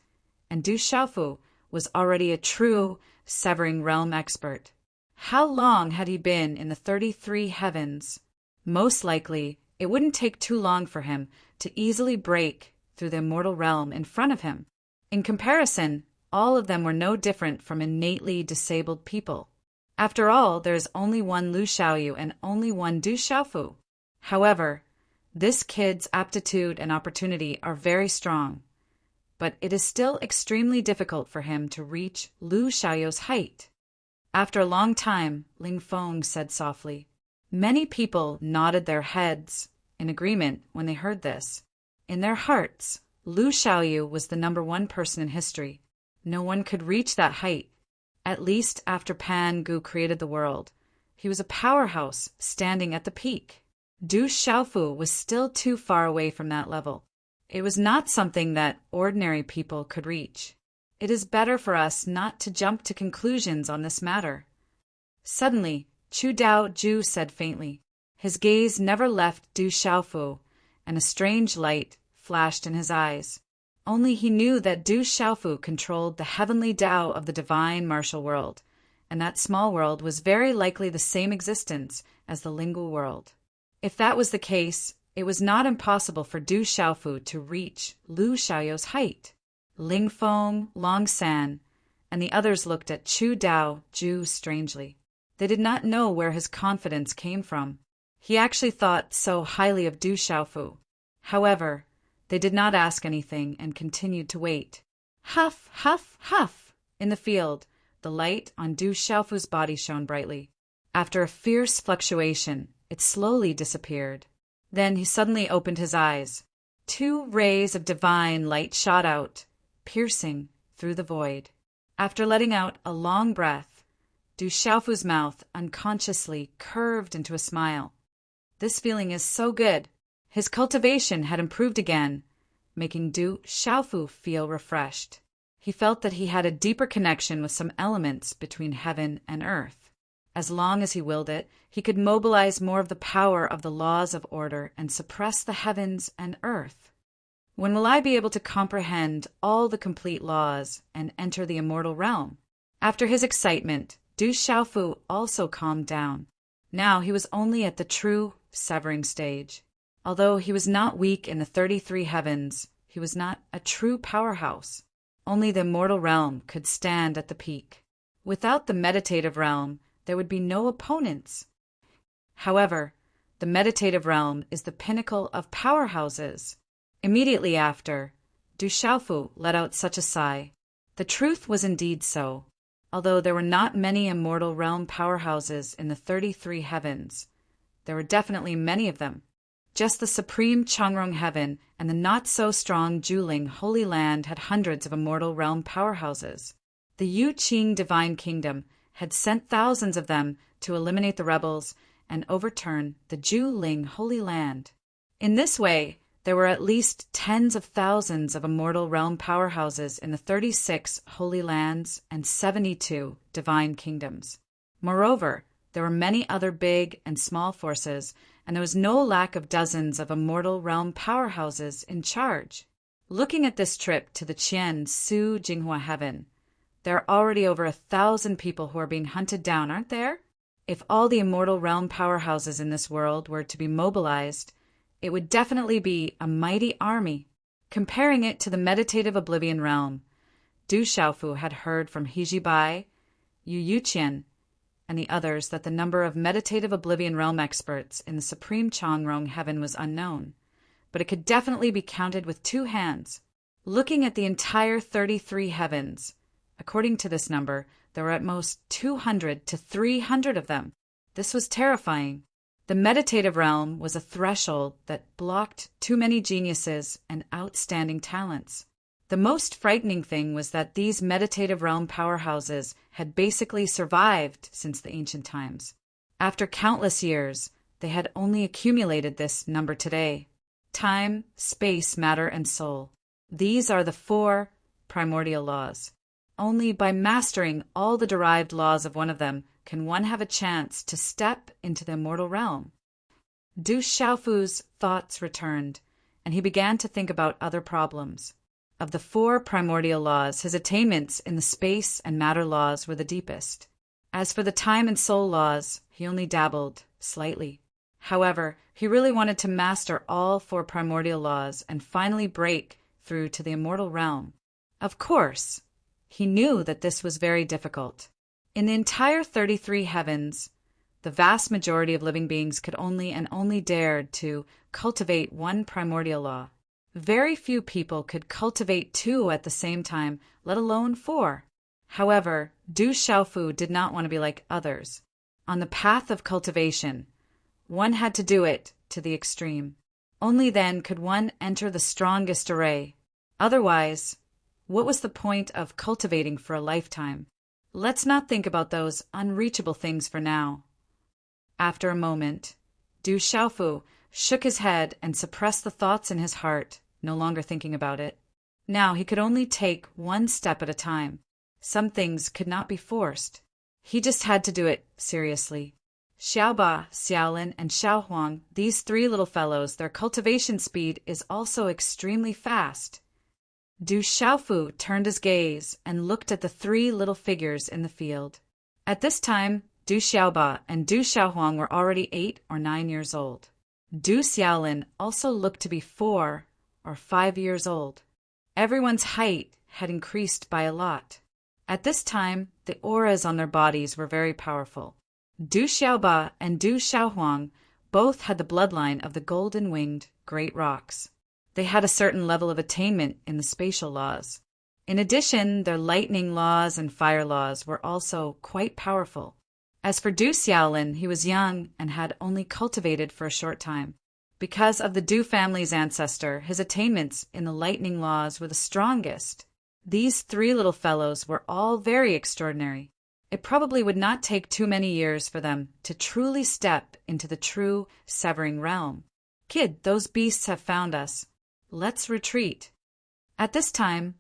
A: and Du Xiaofu was already a true severing realm expert. How long had he been in the 33 heavens? Most likely, it wouldn't take too long for him to easily break through the immortal realm in front of him. In comparison, all of them were no different from innately disabled people. After all, there is only one Lu Xiaoyu and only one Du Xiaofu. However, this kid's aptitude and opportunity are very strong, but it is still extremely difficult for him to reach Lu Xiaoyu's height." After a long time, Ling Feng said softly. Many people nodded their heads in agreement when they heard this. In their hearts, Lu Xiaoyu was the #1 person in history. No one could reach that height. At least after Pan Gu created the world, he was a powerhouse standing at the peak. Du Xiaofu was still too far away from that level. It was not something that ordinary people could reach. It is better for us not to jump to conclusions on this matter." Suddenly, Chu Dao Ju said faintly. His gaze never left Du Xiaofu, and a strange light flashed in his eyes. Only he knew that Du Xiaofu controlled the heavenly Tao of the divine martial world, and that small world was very likely the same existence as the lingual world. If that was the case, it was not impossible for Du Xiaofu to reach Lu Xiaoyou's height. Ling Feng, Long San, and the others looked at Chu Dao Ju strangely. They did not know where his confidence came from. He actually thought so highly of Du Xiaofu. However, they did not ask anything and continued to wait. Huff, huff, huff! In the field, the light on Du Xiaofu's body shone brightly. After a fierce fluctuation, it slowly disappeared. Then he suddenly opened his eyes. 2 rays of divine light shot out, piercing through the void. After letting out a long breath, Du Xiaofu's mouth unconsciously curved into a smile. This feeling is so good. His cultivation had improved again, making Du Xiaofu feel refreshed. He felt that he had a deeper connection with some elements between heaven and earth. As long as he willed it, he could mobilize more of the power of the laws of order and suppress the heavens and earth. When will I be able to comprehend all the complete laws and enter the immortal realm? After his excitement, Du Xiaofu also calmed down. Now he was only at the true severing stage. Although he was not weak in the 33 heavens, he was not a true powerhouse. Only the immortal realm could stand at the peak. Without the meditative realm, there would be no opponents. However, the meditative realm is the pinnacle of powerhouses. Immediately after, Du Xiaofu let out such a sigh. The truth was indeed so. Although there were not many immortal realm powerhouses in the 33 heavens, there were definitely many of them. Just the supreme Changrong heaven and the not-so-strong Juling Holy Land had hundreds of immortal realm powerhouses. The Yu Qing Divine Kingdom had sent thousands of them to eliminate the rebels and overturn the Juling Holy Land. In this way, there were at least tens of thousands of immortal realm powerhouses in the 36 Holy Lands and 72 Divine Kingdoms. Moreover, there were many other big and small forces, and there was no lack of dozens of immortal realm powerhouses in charge. Looking at this trip to the Qian Su Jinghua Heaven, there are already over 1,000 people who are being hunted down, aren't there? If all the immortal realm powerhouses in this world were to be mobilized, it would definitely be a mighty army. Comparing it to the meditative oblivion realm, Du Xiaofu had heard from He Bai, Yu Yuqian, and the others that the number of meditative oblivion realm experts in the supreme Changrong heaven was unknown, but it could definitely be counted with 2 hands. Looking at the entire 33 heavens, according to this number, there were at most 200 to 300 of them. This was terrifying. The meditative realm was a threshold that blocked too many geniuses and outstanding talents. The most frightening thing was that these meditative realm powerhouses had basically survived since the ancient times. After countless years, they had only accumulated this number today. Time, space, matter, and soul. These are the 4 primordial laws. Only by mastering all the derived laws of one of them can one have a chance to step into the immortal realm. Du Xiaofu's thoughts returned, and he began to think about other problems. Of the 4 primordial laws, his attainments in the space and matter laws were the deepest. As for the time and soul laws, he only dabbled slightly. However, he really wanted to master all 4 primordial laws and finally break through to the immortal realm. Of course, he knew that this was very difficult. In the entire 33 heavens, the vast majority of living beings could only dared to cultivate 1 primordial law. Very few people could cultivate 2 at the same time, let alone 4. However, Du Xiaofu did not want to be like others. On the path of cultivation, one had to do it to the extreme. Only then could one enter the strongest array. Otherwise, what was the point of cultivating for a lifetime? Let's not think about those unreachable things for now. After a moment, Du Xiaofu shook his head and suppressed the thoughts in his heart, no longer thinking about it. Now he could only take one step at a time. Some things could not be forced. He just had to do it seriously. Xiaoba, Xiaolin, and Xiaohuang, these three little fellows, their cultivation speed is also extremely fast. Du Xiaofu turned his gaze and looked at the three little figures in the field. At this time, Du Xiaoba and Du Xiaohuang were already 8 or 9 years old. Du Xiaolin also looked to be 4 or 5 years old. Everyone's height had increased by a lot. At this time, the auras on their bodies were very powerful. Du Xiaoba and Du Xiaohuang both had the bloodline of the golden-winged great rocks. They had a certain level of attainment in the spatial laws. In addition, their lightning laws and fire laws were also quite powerful. As for Du Xiaolin, he was young and had only cultivated for a short time. Because of the Du family's ancestor, his attainments in the lightning laws were the strongest. These three little fellows were all very extraordinary. It probably would not take too many years for them to truly step into the true severing realm. Kid, those beasts have found us. Let's retreat. At this time,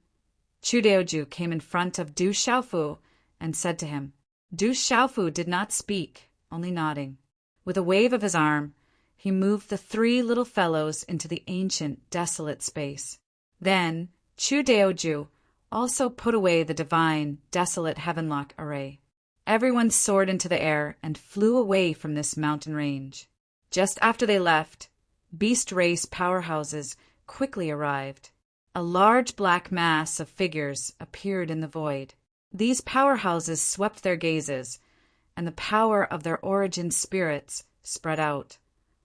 A: Chu Daoju came in front of Du Xiaofu and said to him. Du Xiaofu did not speak, only nodding. With a wave of his arm, he moved the three little fellows into the ancient, desolate space. Then Chu Daoju also put away the divine, desolate heavenlock array. Everyone soared into the air and flew away from this mountain range. Just after they left, beast race powerhouses quickly arrived. A large black mass of figures appeared in the void. These powerhouses swept their gazes, and the power of their origin spirits spread out,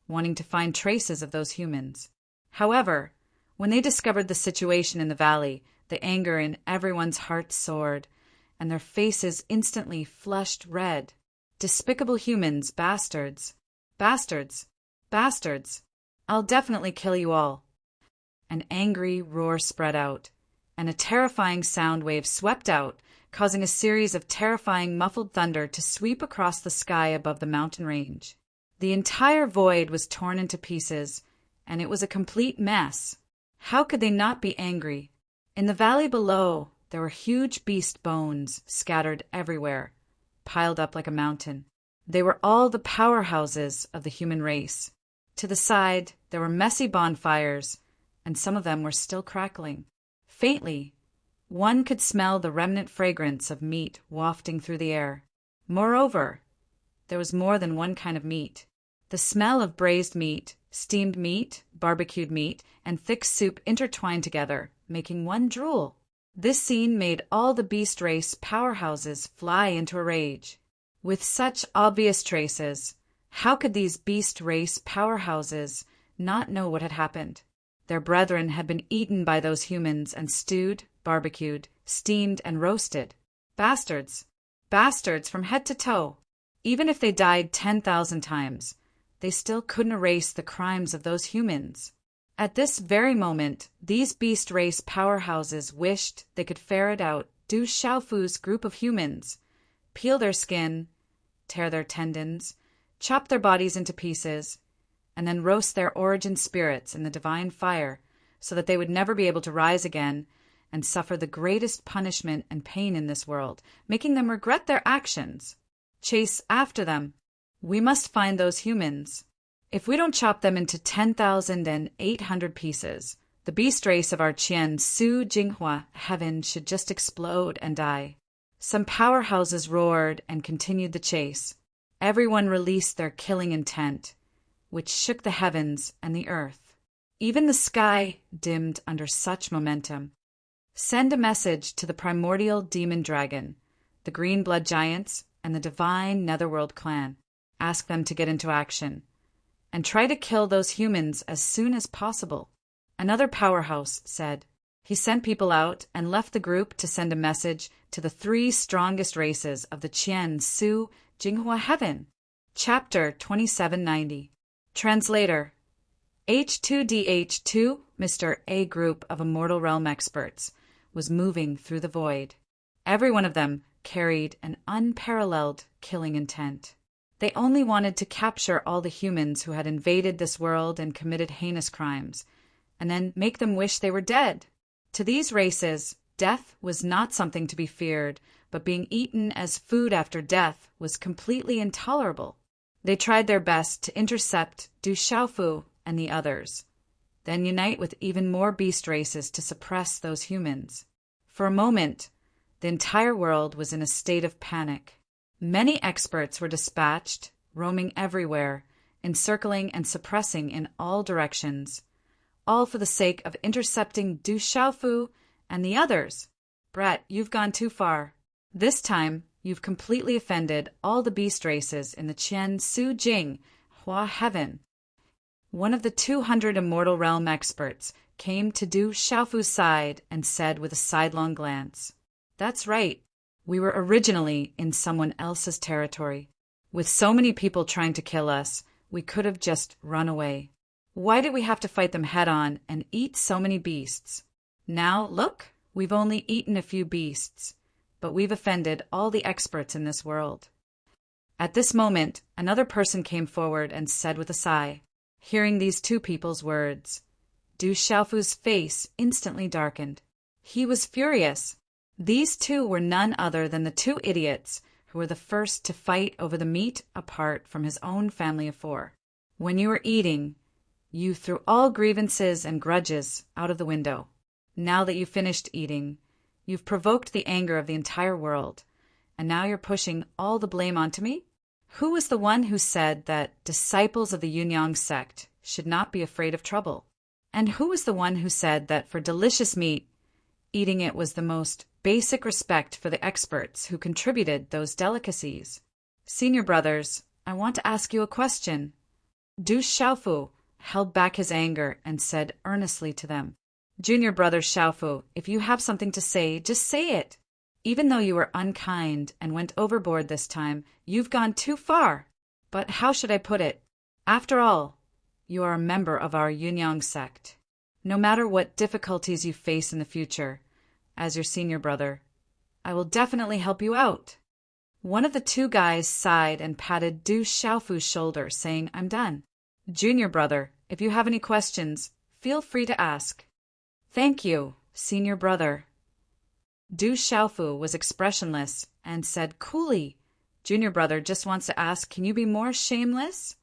A: wanting to find traces of those humans. However, when they discovered the situation in the valley, the anger in everyone's heart soared, and their faces instantly flushed red. Despicable humans, bastards. Bastards. Bastards. I'll definitely kill you all. An angry roar spread out, and a terrifying sound wave swept out, causing a series of terrifying muffled thunder to sweep across the sky above the mountain range. The entire void was torn into pieces, and it was a complete mess. How could they not be angry? In the valley below, there were huge beast bones scattered everywhere, piled up like a mountain. They were all the powerhouses of the human race. To the side, there were messy bonfires, and some of them were still crackling. Faintly, one could smell the remnant fragrance of meat wafting through the air. Moreover, there was more than one kind of meat. The smell of braised meat, steamed meat, barbecued meat, and thick soup intertwined together, making one drool. This scene made all the beast race powerhouses fly into a rage. With such obvious traces, how could these beast race powerhouses not know what had happened? Their brethren had been eaten by those humans and stewed, barbecued, steamed, and roasted. Bastards. Bastards from head to toe. Even if they died 10,000 times, they still couldn't erase the crimes of those humans. At this very moment, these beast race powerhouses wished they could ferret out Du Xiaofu's group of humans, peel their skin, tear their tendons, chop their bodies into pieces, and then roast their origin spirits in the divine fire so that they would never be able to rise again and suffer the greatest punishment and pain in this world, making them regret their actions. Chase after them. We must find those humans. If we don't chop them into 10,800 pieces, the beast race of our Qian Su Jinghua heaven should just explode and die. Some powerhouses roared and continued the chase. Everyone released their killing intent, which shook the heavens and the earth. Even the sky dimmed under such momentum. Send a message to the primordial demon dragon, the green blood giants, and the divine netherworld clan. Ask them to get into action, and try to kill those humans as soon as possible. Another powerhouse said. He sent people out and left the group to send a message to the 3 strongest races of the Qian Su Jinghua heaven. Chapter 2790. Translator. H2DH2, Mr. A group of Immortal Realm experts, was moving through the void. Every one of them carried an unparalleled killing intent. They only wanted to capture all the humans who had invaded this world and committed heinous crimes, and then make them wish they were dead. To these races, death was not something to be feared, but being eaten as food after death was completely intolerable. They tried their best to intercept Du Xiaofu and the others, then unite with even more beast races to suppress those humans. For a moment, the entire world was in a state of panic. Many experts were dispatched, roaming everywhere, encircling and suppressing in all directions, all for the sake of intercepting Du Xiaofu and the others. Brett, you've gone too far. This time, you've completely offended all the beast races in the Qian Su Jing Hua Heaven. One of the 200 Immortal Realm experts came to Du Xiaofu's side and said with a sidelong glance, "That's right. We were originally in someone else's territory. With so many people trying to kill us, we could have just run away. Why did we have to fight them head-on and eat so many beasts? Now, look, we've only eaten a few beasts, but we've offended all the experts in this world." At this moment, another person came forward and said with a sigh, hearing these two people's words, Du Xiaofu's face instantly darkened. He was furious. These two were none other than the two idiots who were the first to fight over the meat apart from his own family of four. When you were eating, you threw all grievances and grudges out of the window. Now that you've finished eating, you've provoked the anger of the entire world, and now you're pushing all the blame onto me? Who was the one who said that disciples of the Yunyang sect should not be afraid of trouble? And who was the one who said that for delicious meat, eating it was the most basic respect for the experts who contributed those delicacies? Senior brothers, I want to ask you a question. Du Xiaofu held back his anger and said earnestly to them, Junior brother Xiaofu, if you have something to say, just say it. Even though you were unkind and went overboard this time, you've gone too far. But how should I put it? After all, you are a member of our Yunyang sect. No matter what difficulties you face in the future, as your senior brother, I will definitely help you out. One of the two guys sighed and patted Du Xiaofu's shoulder, saying, I'm done. Junior brother, if you have any questions, feel free to ask. Thank you, senior brother. Du Xiaofu was expressionless and said coolly, Junior brother just wants to ask, can you be more shameless?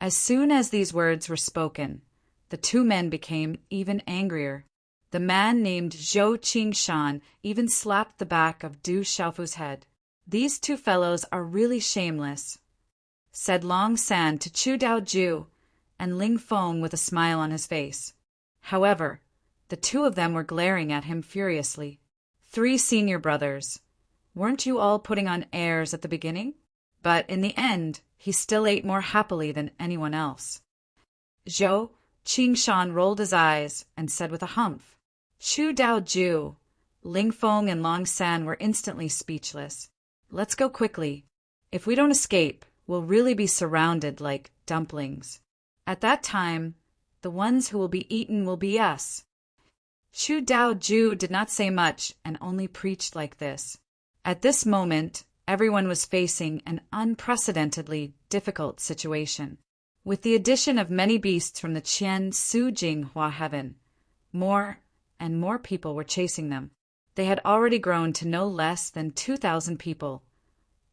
A: As soon as these words were spoken, the two men became even angrier. The man named Zhou Qingshan even slapped the back of Du Xiaofu's head. These two fellows are really shameless, said Long San to Chu Daoju and Ling Feng with a smile on his face. However, the two of them were glaring at him furiously. 3 senior brothers. Weren't you all putting on airs at the beginning? But in the end, he still ate more happily than anyone else. Zhou Qingshan rolled his eyes and said with a humph. Chu Daoju, Ling Feng and Long San were instantly speechless. Let's go quickly. If we don't escape, we'll really be surrounded like dumplings. At that time, the ones who will be eaten will be us. Chu Daoju did not say much and only preached like this. At this moment, everyone was facing an unprecedentedly difficult situation. With the addition of many beasts from the Qian Su Jing Hua Heaven, more and more people were chasing them. They had already grown to no less than 2,000 people,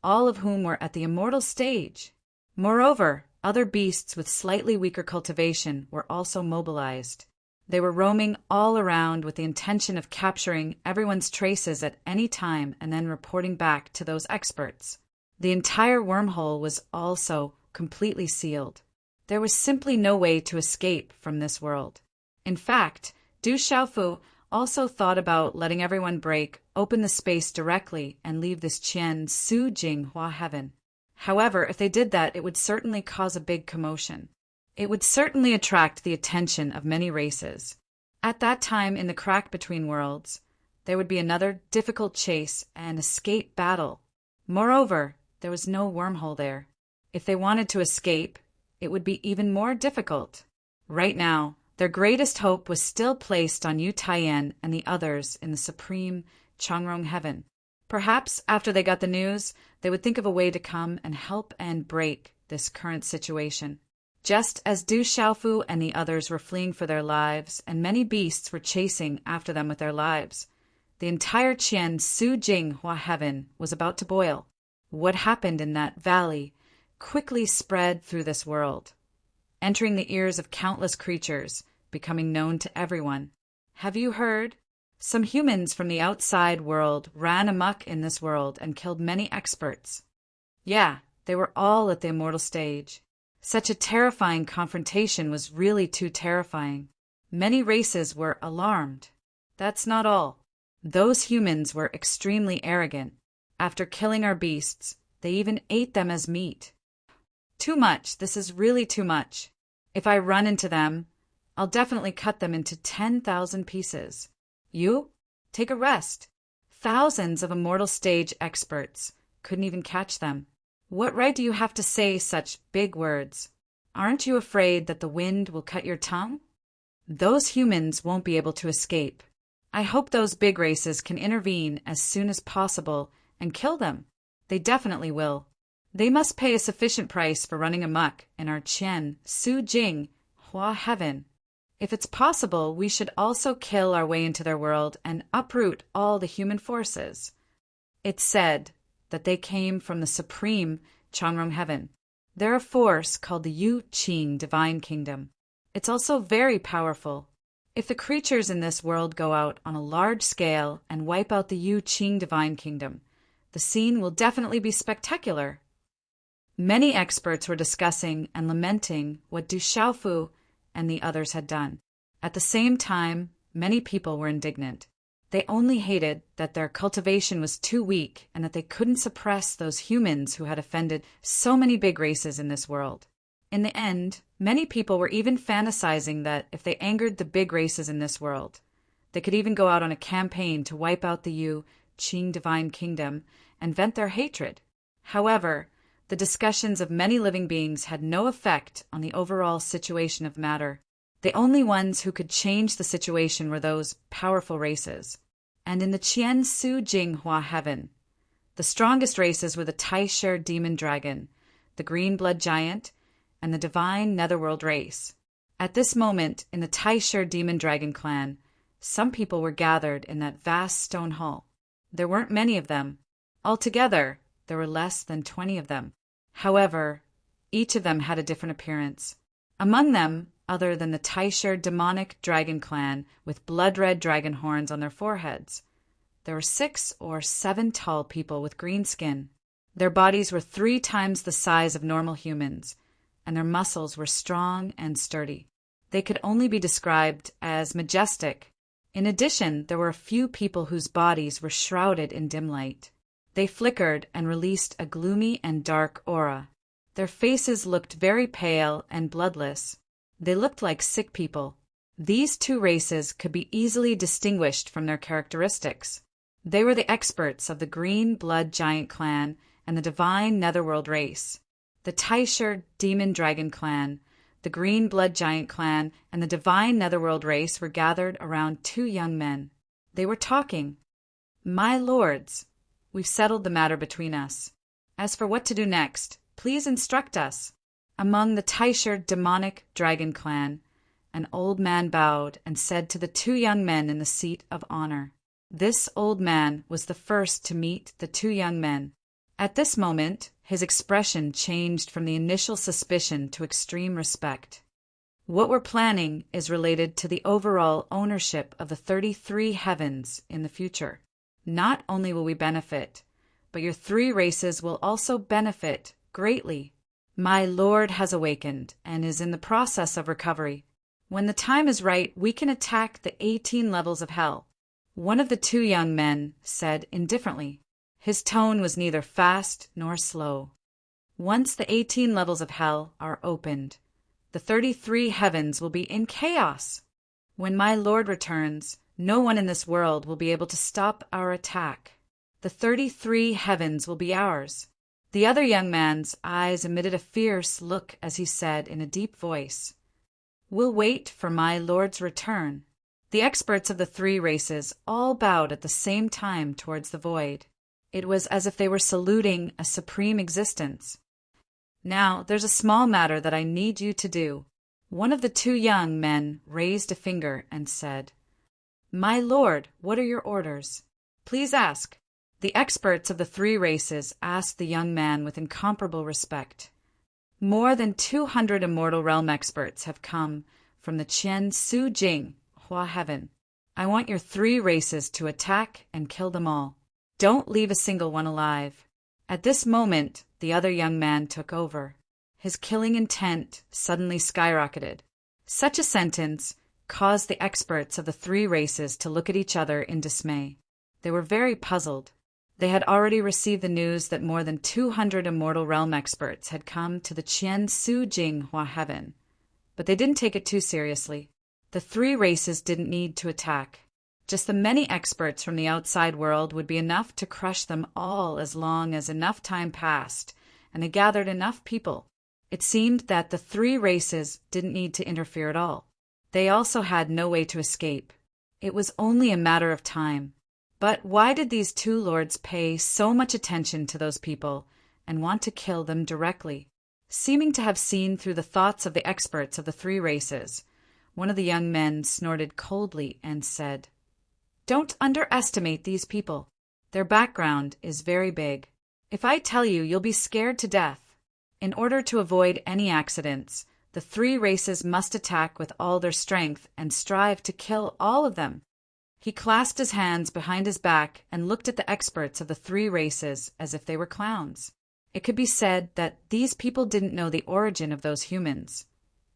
A: all of whom were at the immortal stage. Moreover, other beasts with slightly weaker cultivation were also mobilized. They were roaming all around with the intention of capturing everyone's traces at any time and then reporting back to those experts. The entire wormhole was also completely sealed. There was simply no way to escape from this world. In fact, Du Xiaofu also thought about letting everyone break open the space directly and leave this Qian Su Jing Hua Heaven. However, if they did that, it would certainly cause a big commotion. It would certainly attract the attention of many races. At that time, in the crack between worlds, there would be another difficult chase and escape battle. Moreover, there was no wormhole there. If they wanted to escape, it would be even more difficult. Right now, their greatest hope was still placed on Yu Taiyan and the others in the supreme Changrong Heaven. Perhaps after they got the news, they would think of a way to come and help and break this current situation. Just as Du Xiaofu and the others were fleeing for their lives, and many beasts were chasing after them with their lives, the entire Qian Su Jing Hua heaven was about to boil. What happened in that valley quickly spread through this world, entering the ears of countless creatures, becoming known to everyone. Have you heard? Some humans from the outside world ran amok in this world and killed many experts. Yeah, they were all at the immortal stage. Such a terrifying confrontation was really too terrifying. Many races were alarmed. That's not all. Those humans were extremely arrogant. After killing our beasts, they even ate them as meat. Too much. This is really too much. If I run into them, I'll definitely cut them into 10,000 pieces. You? Take a rest. Thousands of immortal stage experts couldn't even catch them. What right do you have to say such big words? Aren't you afraid that the wind will cut your tongue? Those humans won't be able to escape. I hope those big races can intervene as soon as possible and kill them. They definitely will. They must pay a sufficient price for running amok in our Qian Su Jing Hua heaven. If it's possible, we should also kill our way into their world and uproot all the human forces. It's said that they came from the supreme Changrong heaven. They're a force called the Yu Qing divine kingdom. It's also very powerful. If the creatures in this world go out on a large scale and wipe out the Yu Qing divine kingdom, the scene will definitely be spectacular. Many experts were discussing and lamenting what Du Xiaofu and the others had done. At the same time, many people were indignant. They only hated that their cultivation was too weak and that they couldn't suppress those humans who had offended so many big races in this world. In the end, many people were even fantasizing that if they angered the big races in this world, they could even go out on a campaign to wipe out the Yu Qing divine kingdom and vent their hatred. However, the discussions of many living beings had no effect on the overall situation of matter. The only ones who could change the situation were those powerful races. And in the Qian Su Jing Hua heaven, the strongest races were the Taisher demon dragon, the green blood giant, and the divine netherworld race. At this moment, in the Taisher demon dragon clan, some people were gathered in that vast stone hall. There weren't many of them. Altogether, there were less than 20 of them. However, each of them had a different appearance. Among them, other than the Taisher demonic dragon clan with blood-red dragon horns on their foreheads, there were 6 or 7 tall people with green skin. Their bodies were 3 times the size of normal humans, and their muscles were strong and sturdy. They could only be described as majestic. In addition, there were a few people whose bodies were shrouded in dim light. They flickered and released a gloomy and dark aura. Their faces looked very pale and bloodless. They looked like sick people. These 2 races could be easily distinguished from their characteristics. They were the experts of the Green Blood Giant clan and the Divine Netherworld race. The Taisher Demon Dragon clan, the Green Blood Giant clan, and the Divine Netherworld race were gathered around 2 young men. They were talking. "My lords, we've settled the matter between us. As for what to do next, please instruct us." Among the Taisher demonic dragon clan, an old man bowed and said to the 2 young men in the seat of honor. This old man was the first to meet the 2 young men. At this moment, his expression changed from the initial suspicion to extreme respect. "What we're planning is related to the overall ownership of the 33 heavens in the future. Not only will we benefit, but your 3 races will also benefit greatly. My lord has awakened and is in the process of recovery. When the time is right, we can attack the 18 levels of hell." One of the 2 young men said indifferently. His tone was neither fast nor slow. "Once the 18 levels of hell are opened, the 33 heavens will be in chaos. When my lord returns, no one in this world will be able to stop our attack. The 33 heavens will be ours." The other young man's eyes emitted a fierce look as he said in a deep voice, "We'll wait for my lord's return." The experts of the 3 races all bowed at the same time towards the void. It was as if they were saluting a supreme existence. Now, there's a small matter that I need you to do." One of the two young men raised a finger and said, "My lord, what are your orders?" "Please ask." The experts of the three races asked the young man with incomparable respect. "More than 200 immortal realm experts have come from the Qian Su Jing Hua Heaven. I want your three races to attack and kill them all. Don't leave a single one alive." At this moment, the other young man took over. His killing intent suddenly skyrocketed. Such a sentence caused the experts of the three races to look at each other in dismay. They were very puzzled. They had already received the news that more than 200 immortal realm experts had come to the Qian Su Jing Hua Heaven, but they didn't take it too seriously. The three races didn't need to attack. Just the many experts from the outside world would be enough to crush them all as long as enough time passed and they gathered enough people. It seemed that the three races didn't need to interfere at all. They also had no way to escape. It was only a matter of time. But why did these two lords pay so much attention to those people and want to kill them directly? Seeming to have seen through the thoughts of the experts of the three races, one of the young men snorted coldly and said, "Don't underestimate these people. Their background is very big. If I tell you, you'll be scared to death. In order to avoid any accidents, the three races must attack with all their strength and strive to kill all of them." He clasped his hands behind his back and looked at the experts of the three races as if they were clowns. It could be said that these people didn't know the origin of those humans,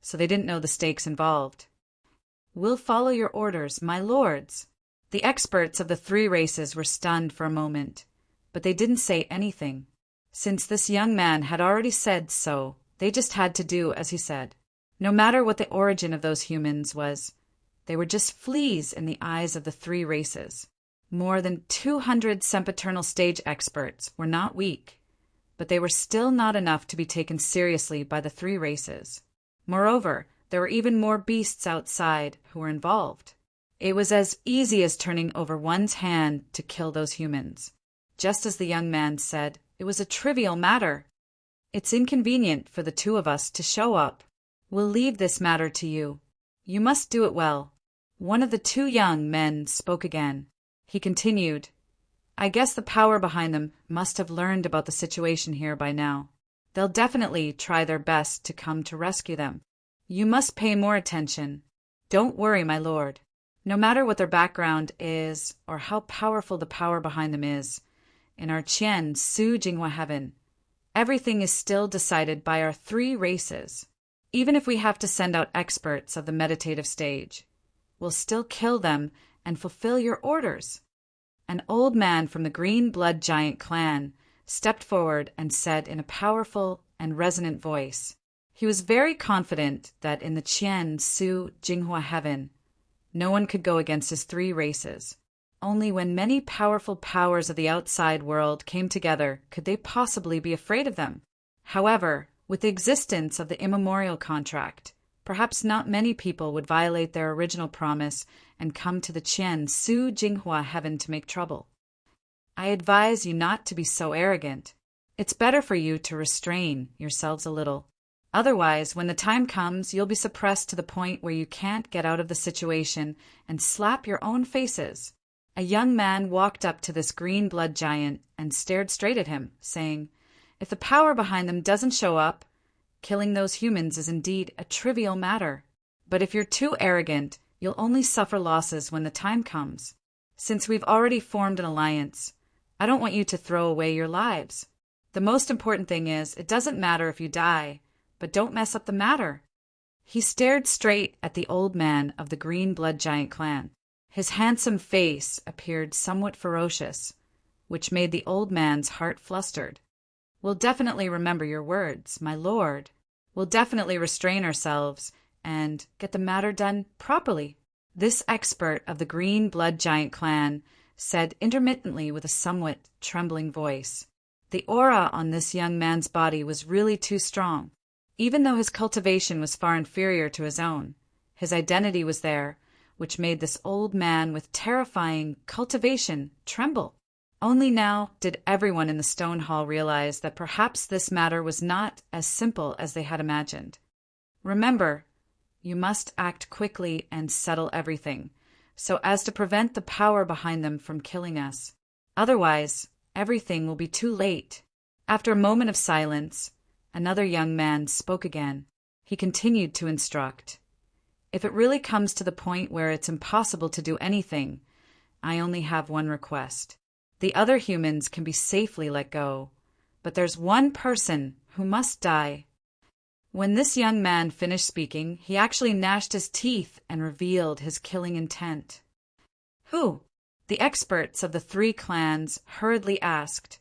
A: so they didn't know the stakes involved. "We'll follow your orders, my lords." The experts of the three races were stunned for a moment, but they didn't say anything. Since this young man had already said so, they just had to do as he said. No matter what the origin of those humans was, they were just fleas in the eyes of the three races. More than 200 sempiternal stage experts were not weak, but they were still not enough to be taken seriously by the three races. Moreover, there were even more beasts outside who were involved. It was as easy as turning over one's hand to kill those humans. Just as the young man said, it was a trivial matter. "It's inconvenient for the two of us to show up. We'll leave this matter to you. You must do it well." One of the two young men spoke again. He continued, "I guess the power behind them must have learned about the situation here by now. They'll definitely try their best to come to rescue them. You must pay more attention. Don't worry, my lord. No matter what their background is or how powerful the power behind them is, in our Qian Su Jinghua Heaven, everything is still decided by our three races. Even if we have to send out experts of the meditative stage, we'll still kill them and fulfill your orders." An old man from the Green Blood Giant clan stepped forward and said in a powerful and resonant voice. He was very confident that in the Qian Su Jinghua Heaven, no one could go against his three races. Only when many powerful powers of the outside world came together could they possibly be afraid of them. However, with the existence of the immemorial contract, perhaps not many people would violate their original promise and come to the Qian Su Jinghua Heaven to make trouble. I advise you not to be so arrogant. It's better for you to restrain yourselves a little. Otherwise, when the time comes, you'll be suppressed to the point where you can't get out of the situation and slap your own faces. A young man walked up to this green blood giant and stared straight at him, saying, "If the power behind them doesn't show up, killing those humans is indeed a trivial matter. But if you're too arrogant, you'll only suffer losses when the time comes. Since we've already formed an alliance, I don't want you to throw away your lives. The most important thing is, it doesn't matter if you die, but don't mess up the matter." He stared straight at the old man of the Green Blood Giant clan. His handsome face appeared somewhat ferocious, which made the old man's heart flustered. "We'll definitely remember your words, my lord. We'll definitely restrain ourselves and get the matter done properly," this expert of the Green Blood Giant clan said intermittently with a somewhat trembling voice. The aura on this young man's body was really too strong. Even though his cultivation was far inferior to his own, his identity was there, which made this old man with terrifying cultivation tremble. Only now did everyone in the stone hall realize that perhaps this matter was not as simple as they had imagined. Remember, you must act quickly and settle everything, so as to prevent the power behind them from killing us. Otherwise, everything will be too late. After a moment of silence, another young man spoke again. He continued to instruct. If it really comes to the point where it's impossible to do anything, I only have one request. The other humans can be safely let go, but there's one person who must die. When this young man finished speaking, he actually gnashed his teeth and revealed his killing intent. Who? The experts of the 3 clans hurriedly asked,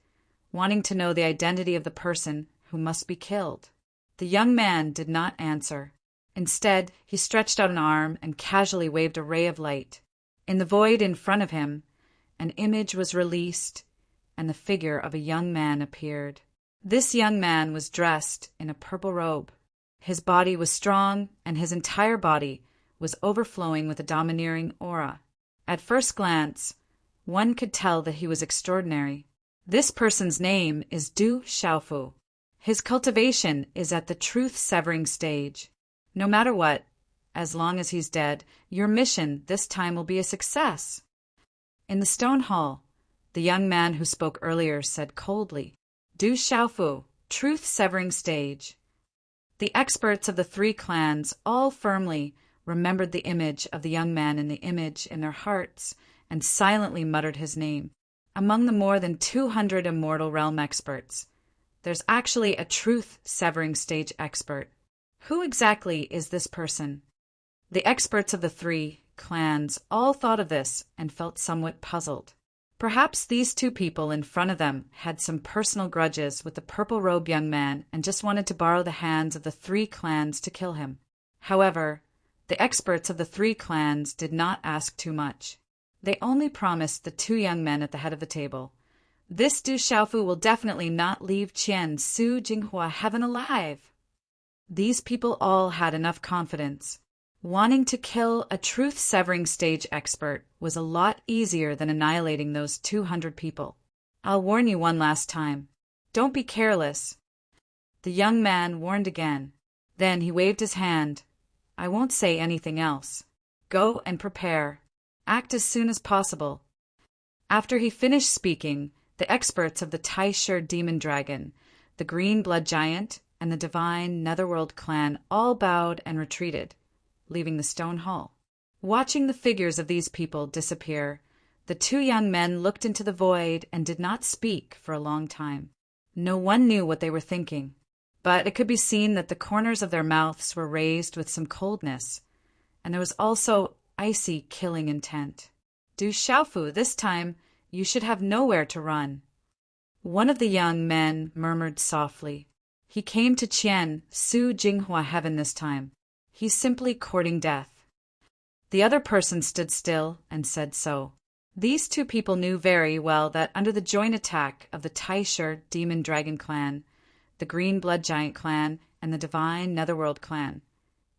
A: wanting to know the identity of the person who must be killed. The young man did not answer. Instead, he stretched out an arm and casually waved a ray of light. In the void in front of him, an image was released, and the figure of a young man appeared. This young man was dressed in a purple robe. His body was strong, and his entire body was overflowing with a domineering aura. At first glance, one could tell that he was extraordinary. This person's name is Du Xiaofu. His cultivation is at the truth-severing stage. No matter what, as long as he's dead, your mission this time will be a success. In the stone hall, the young man who spoke earlier said coldly, Du Xiaofu, truth-severing stage. The experts of the 3 clans all firmly remembered the image of the young man and the image in their hearts and silently muttered his name. Among the more than 200 Immortal Realm experts, there's actually a truth-severing stage expert. Who exactly is this person? The experts of the 3 clans all thought of this and felt somewhat puzzled. Perhaps these 2 people in front of them had some personal grudges with the purple-robed young man and just wanted to borrow the hands of the 3 clans to kill him. However, the experts of the 3 clans did not ask too much. They only promised the 2 young men at the head of the table, "This Du Xiaofu will definitely not leave Qian Su Jinghua heaven alive." These people all had enough confidence. Wanting to kill a truth-severing stage expert was a lot easier than annihilating those 200 people. I'll warn you one last time. Don't be careless. The young man warned again. Then he waved his hand. I won't say anything else. Go and prepare. Act as soon as possible. After he finished speaking, the experts of the Taisher Demon Dragon, the Green Blood Giant, and the Divine Netherworld clan all bowed and retreated, leaving the stone hall. Watching the figures of these people disappear, the 2 young men looked into the void and did not speak for a long time. No one knew what they were thinking, but it could be seen that the corners of their mouths were raised with some coldness, and there was also icy killing intent. Du Xiaofu, this time you should have nowhere to run. One of the young men murmured softly. He came to Qian Su Jinghua heaven this time. He's simply courting death. The other person stood still and said so. These 2 people knew very well that under the joint attack of the Taisher Demon Dragon clan, the Green Blood Giant clan, and the Divine Netherworld clan,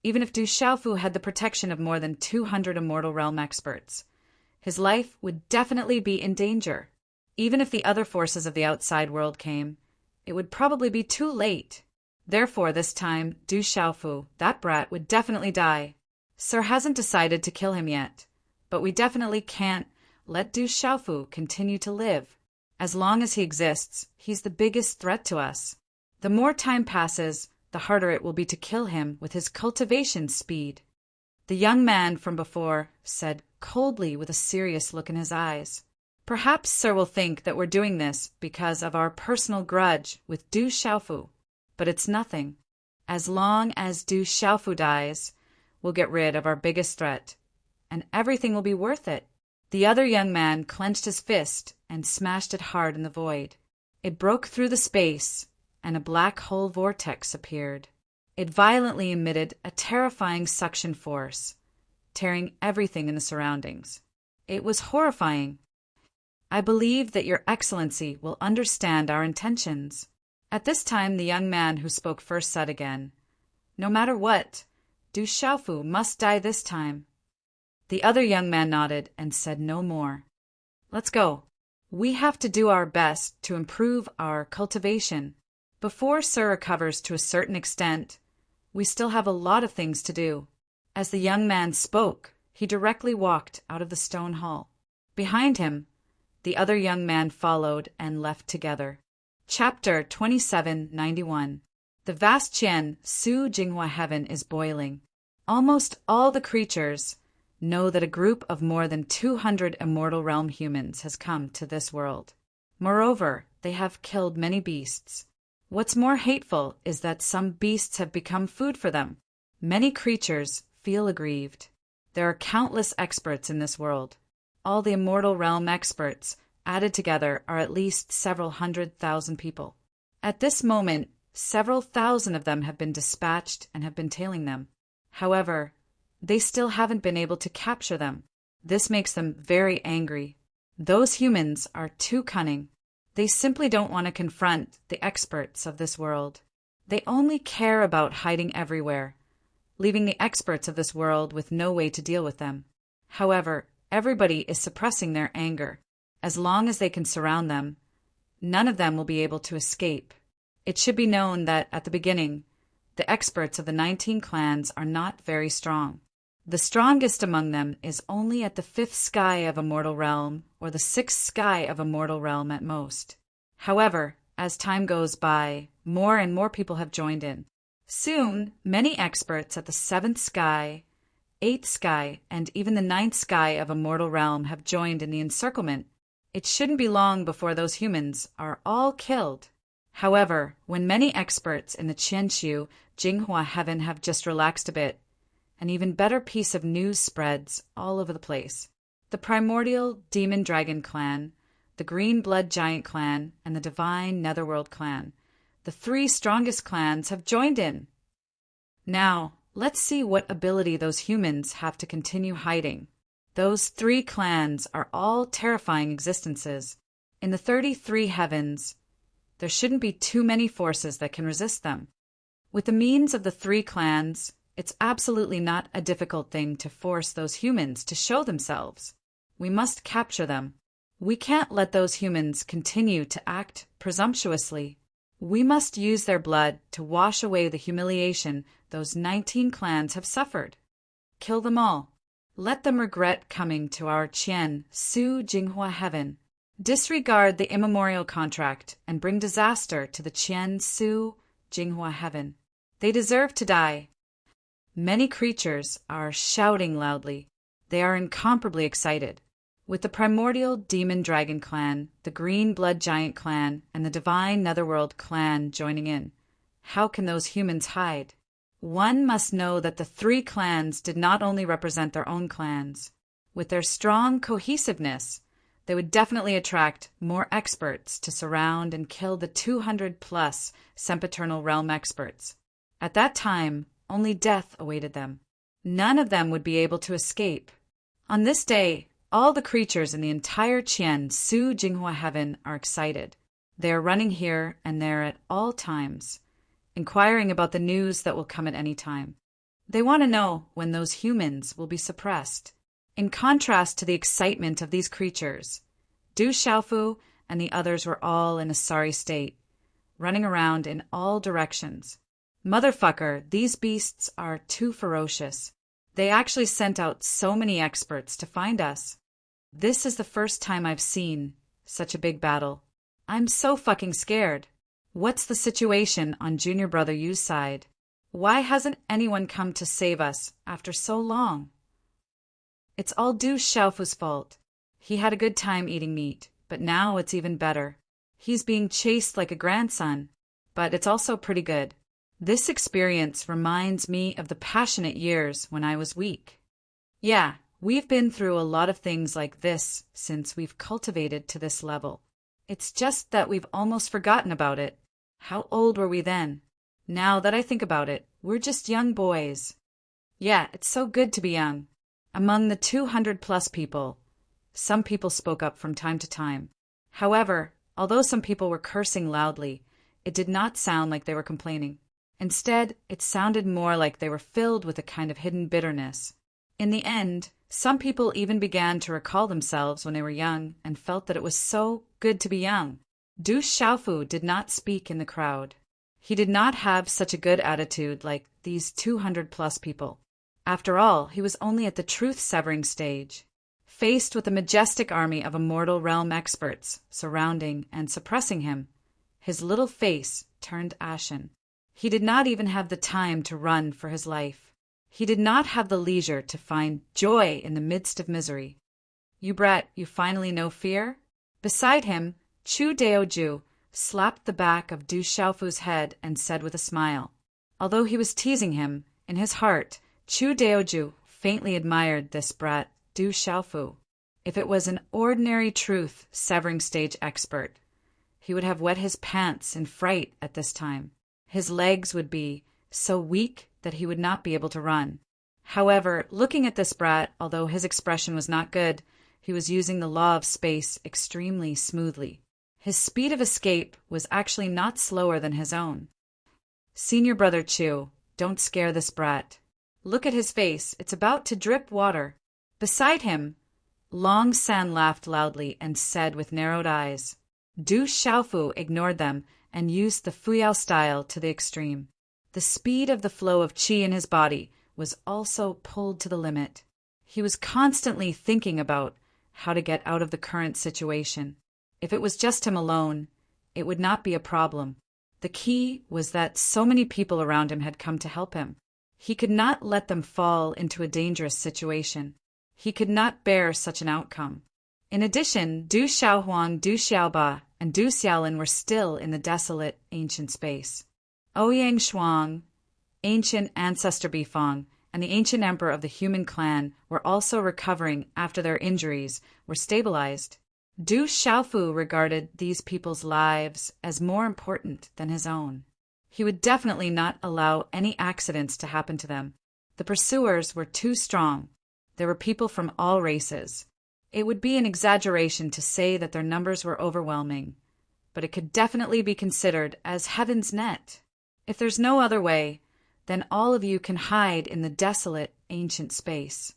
A: even if Du Xiaofu had the protection of more than 200 Immortal Realm experts, his life would definitely be in danger. Even if the other forces of the outside world came, it would probably be too late. Therefore, this time, Du Xiaofu, that brat, would definitely die. Sir hasn't decided to kill him yet, but we definitely can't let Du Xiaofu continue to live. As long as he exists, he's the biggest threat to us. The more time passes, the harder it will be to kill him with his cultivation speed. The young man from before said coldly with a serious look in his eyes. Perhaps Sir will think that we're doing this because of our personal grudge with Du Xiaofu, but it's nothing. As long as Du Xiaofu dies, we'll get rid of our biggest threat, and everything will be worth it. The other young man clenched his fist and smashed it hard in the void. It broke through the space, and a black hole vortex appeared. It violently emitted a terrifying suction force, tearing everything in the surroundings. It was horrifying. I believe that your excellency will understand our intentions. At this time, the young man who spoke first said again, No matter what, Du Xiaofu must die this time. The other young man nodded and said no more. Let's go. We have to do our best to improve our cultivation. Before Sir recovers to a certain extent, we still have a lot of things to do." As the young man spoke, he directly walked out of the stone hall. Behind him, the other young man followed and left together. Chapter 2791. The vast Qian Su Jinghua heaven is boiling. Almost all the creatures know that a group of more than 200 immortal realm humans has come to this world. Moreover, they have killed many beasts. What's more hateful is that some beasts have become food for them. Many creatures feel aggrieved. There are countless experts in this world. All the immortal realm experts added together are at least several 100,000 people. At this moment, several thousand of them have been dispatched and have been tailing them. However, they still haven't been able to capture them. This makes them very angry. Those humans are too cunning. They simply don't want to confront the experts of this world. They only care about hiding everywhere, leaving the experts of this world with no way to deal with them. However, everybody is suppressing their anger. As long as they can surround them, none of them will be able to escape. It should be known that at the beginning, the experts of the 19 clans are not very strong. The strongest among them is only at the 5th sky of a mortal realm or the 6th sky of a mortal realm at most. However, as time goes by, more and more people have joined in. Soon, many experts at the 7th sky, 8th sky, and even the 9th sky of a mortal realm have joined in the encirclement. It shouldn't be long before those humans are all killed. However, when many experts in the Qianshu Jinghua heaven have just relaxed a bit, an even better piece of news spreads all over the place. The primordial demon dragon clan, the green blood giant clan, and the divine netherworld clan, the 3 strongest clans, have joined in. Now, let's see what ability those humans have to continue hiding. Those 3 clans are all terrifying existences. In the 33 heavens, there shouldn't be too many forces that can resist them. With the means of the 3 clans, it's absolutely not a difficult thing to force those humans to show themselves. We must capture them. We can't let those humans continue to act presumptuously. We must use their blood to wash away the humiliation those 19 clans have suffered. Kill them all. Let them regret coming to our Qian Su Jinghua heaven. Disregard the immemorial contract and bring disaster to the Qian Su Jinghua heaven. They deserve to die. Many creatures are shouting loudly. They are incomparably excited. With the primordial demon dragon clan, the green blood giant clan, and the divine netherworld clan joining in, how can those humans hide? One must know that the 3 clans did not only represent their own clans. With their strong cohesiveness, they would definitely attract more experts to surround and kill the 200+ sempiternal realm experts. At that time, only death awaited them. None of them would be able to escape. On this day, all the creatures in the entire Qian Su Jinghua heaven are excited. They are running here and there at all times, inquiring about the news that will come at any time. They want to know when those humans will be suppressed. In contrast to the excitement of these creatures, Du Xiaofu and the others were all in a sorry state, running around in all directions. Motherfucker, these beasts are too ferocious. They actually sent out so many experts to find us. This is the first time I've seen such a big battle. I'm so fucking scared. What's the situation on Junior Brother Yu's side? Why hasn't anyone come to save us after so long? It's all Du Xiaofu's fault. He had a good time eating meat, but now it's even better. He's being chased like a grandson, but it's also pretty good. This experience reminds me of the passionate years when I was weak. Yeah, we've been through a lot of things like this since we've cultivated to this level. It's just that we've almost forgotten about it. How old were we then? Now that I think about it, we're just young boys. Yeah, it's so good to be young. Among the 200+ people, some people spoke up from time to time. However, although some people were cursing loudly, it did not sound like they were complaining. Instead, it sounded more like they were filled with a kind of hidden bitterness. In the end, Some people even began to recall themselves when they were young and felt that it was so good to be young. Du Xiaofu did not speak in the crowd. He did not have such a good attitude like these 200+ people. After all, he was only at the truth-severing stage. Faced with a majestic army of immortal realm experts surrounding and suppressing him, his little face turned ashen. He did not even have the time to run for his life. He did not have the leisure to find joy in the midst of misery. "You brat, you finally know fear?" Beside him, Chu Daoju slapped the back of Du Xiaofu's head and said with a smile. Although he was teasing him, in his heart, Chu Daoju faintly admired this brat, Du Xiaofu. If it was an ordinary truth-severing stage expert, he would have wet his pants in fright at this time. His legs would be so weak that he would not be able to run. However, looking at this brat, although his expression was not good, he was using the law of space extremely smoothly. His speed of escape was actually not slower than his own. "Senior brother Chu, don't scare this brat. Look at his face, it's about to drip water." Beside him, Long San laughed loudly and said with narrowed eyes. Du Xiaofu ignored them and used the Fuyao style to the extreme. The speed of the flow of qi in his body was also pulled to the limit. He was constantly thinking about how to get out of the current situation. If it was just him alone, it would not be a problem. The key was that so many people around him had come to help him. He could not let them fall into a dangerous situation. He could not bear such an outcome. In addition, Du Xiaohuang, Du Xiaoba, and Du Xiaolin were still in the desolate ancient space. Ouyang Shuang, ancient ancestor Bifang, and the ancient emperor of the human clan were also recovering after their injuries were stabilized. Du Xiaofu regarded these people's lives as more important than his own. He would definitely not allow any accidents to happen to them. The pursuers were too strong. There were people from all races. It would be an exaggeration to say that their numbers were overwhelming, but it could definitely be considered as heaven's net. If there's no other way, then all of you can hide in the desolate ancient space.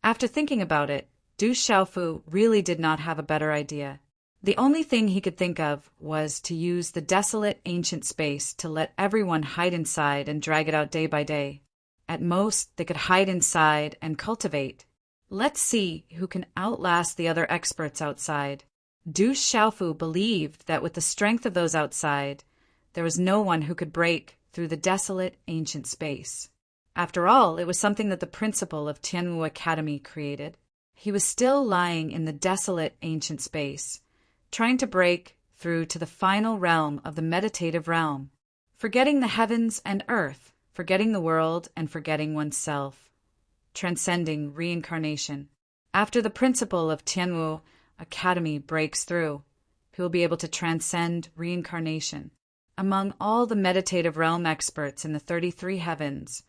A: After thinking about it, Du Xiaofu really did not have a better idea. The only thing he could think of was to use the desolate ancient space to let everyone hide inside and drag it out day by day. At most, they could hide inside and cultivate. Let's see who can outlast the other experts outside. Du Xiaofu believed that with the strength of those outside, there was no one who could break through the desolate ancient space. After all, it was something that the principal of Tianwu Academy created. He was still lying in the desolate ancient space, trying to break through to the final realm of the meditative realm, forgetting the heavens and earth, forgetting the world and forgetting oneself, transcending reincarnation. After the principal of Tianwu Academy breaks through, he will be able to transcend reincarnation. Among all the meditative realm experts in the 33 heavens,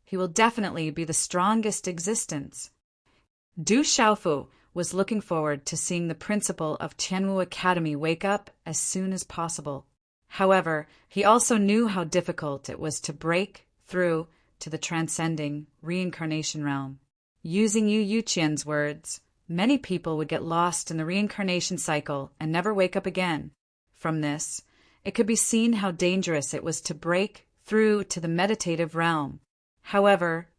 A: he will definitely be the strongest existence. Du Xiaofu was looking forward to seeing the principal of Tianwu Academy wake up as soon as possible. However, he also knew how difficult it was to break through to the transcending reincarnation realm. Using Yu Yuqian's words, many people would get lost in the reincarnation cycle and never wake up again. From this, it could be seen how dangerous it was to break through to the meditative realm. However,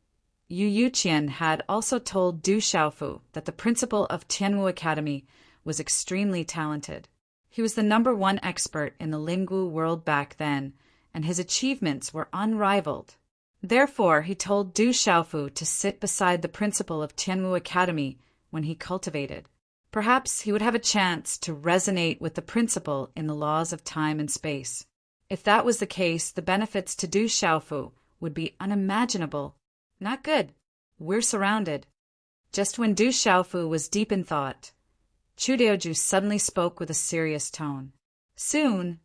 A: Yu Yuqian had also told Du Xiaofu that the principal of Tianwu Academy was extremely talented. He was the #1 expert in the Lingwu world back then, and his achievements were unrivaled. Therefore, he told Du Xiaofu to sit beside the principal of Tianwu Academy when he cultivated. Perhaps he would have a chance to resonate with the principal in the laws of time and space. If that was the case, the benefits to Du Xiaofu would be unimaginable. Not good. We're surrounded. Just when Du Xiaofu was deep in thought, Chu Daoju suddenly spoke with a serious tone. Soon,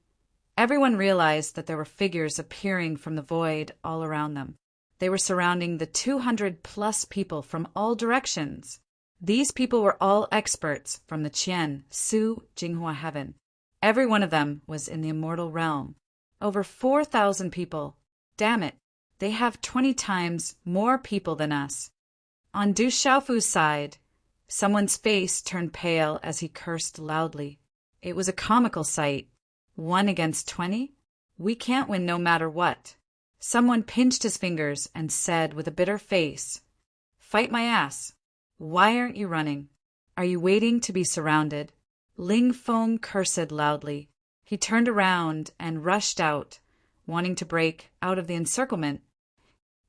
A: everyone realized that there were figures appearing from the void all around them. They were surrounding the 200+ people from all directions. These people were all experts from the Qian, Su, Jinghua heaven. Every one of them was in the immortal realm. Over 4,000 people. Damn it, they have 20 times more people than us. On Du Xiaofu's side, someone's face turned pale as he cursed loudly. It was a comical sight. 1 against 20? We can't win no matter what. Someone pinched his fingers and said with a bitter face, "Fight my ass. Why aren't you running? Are you waiting to be surrounded?" Ling Feng cursed loudly. He turned around and rushed out, wanting to break out of the encirclement.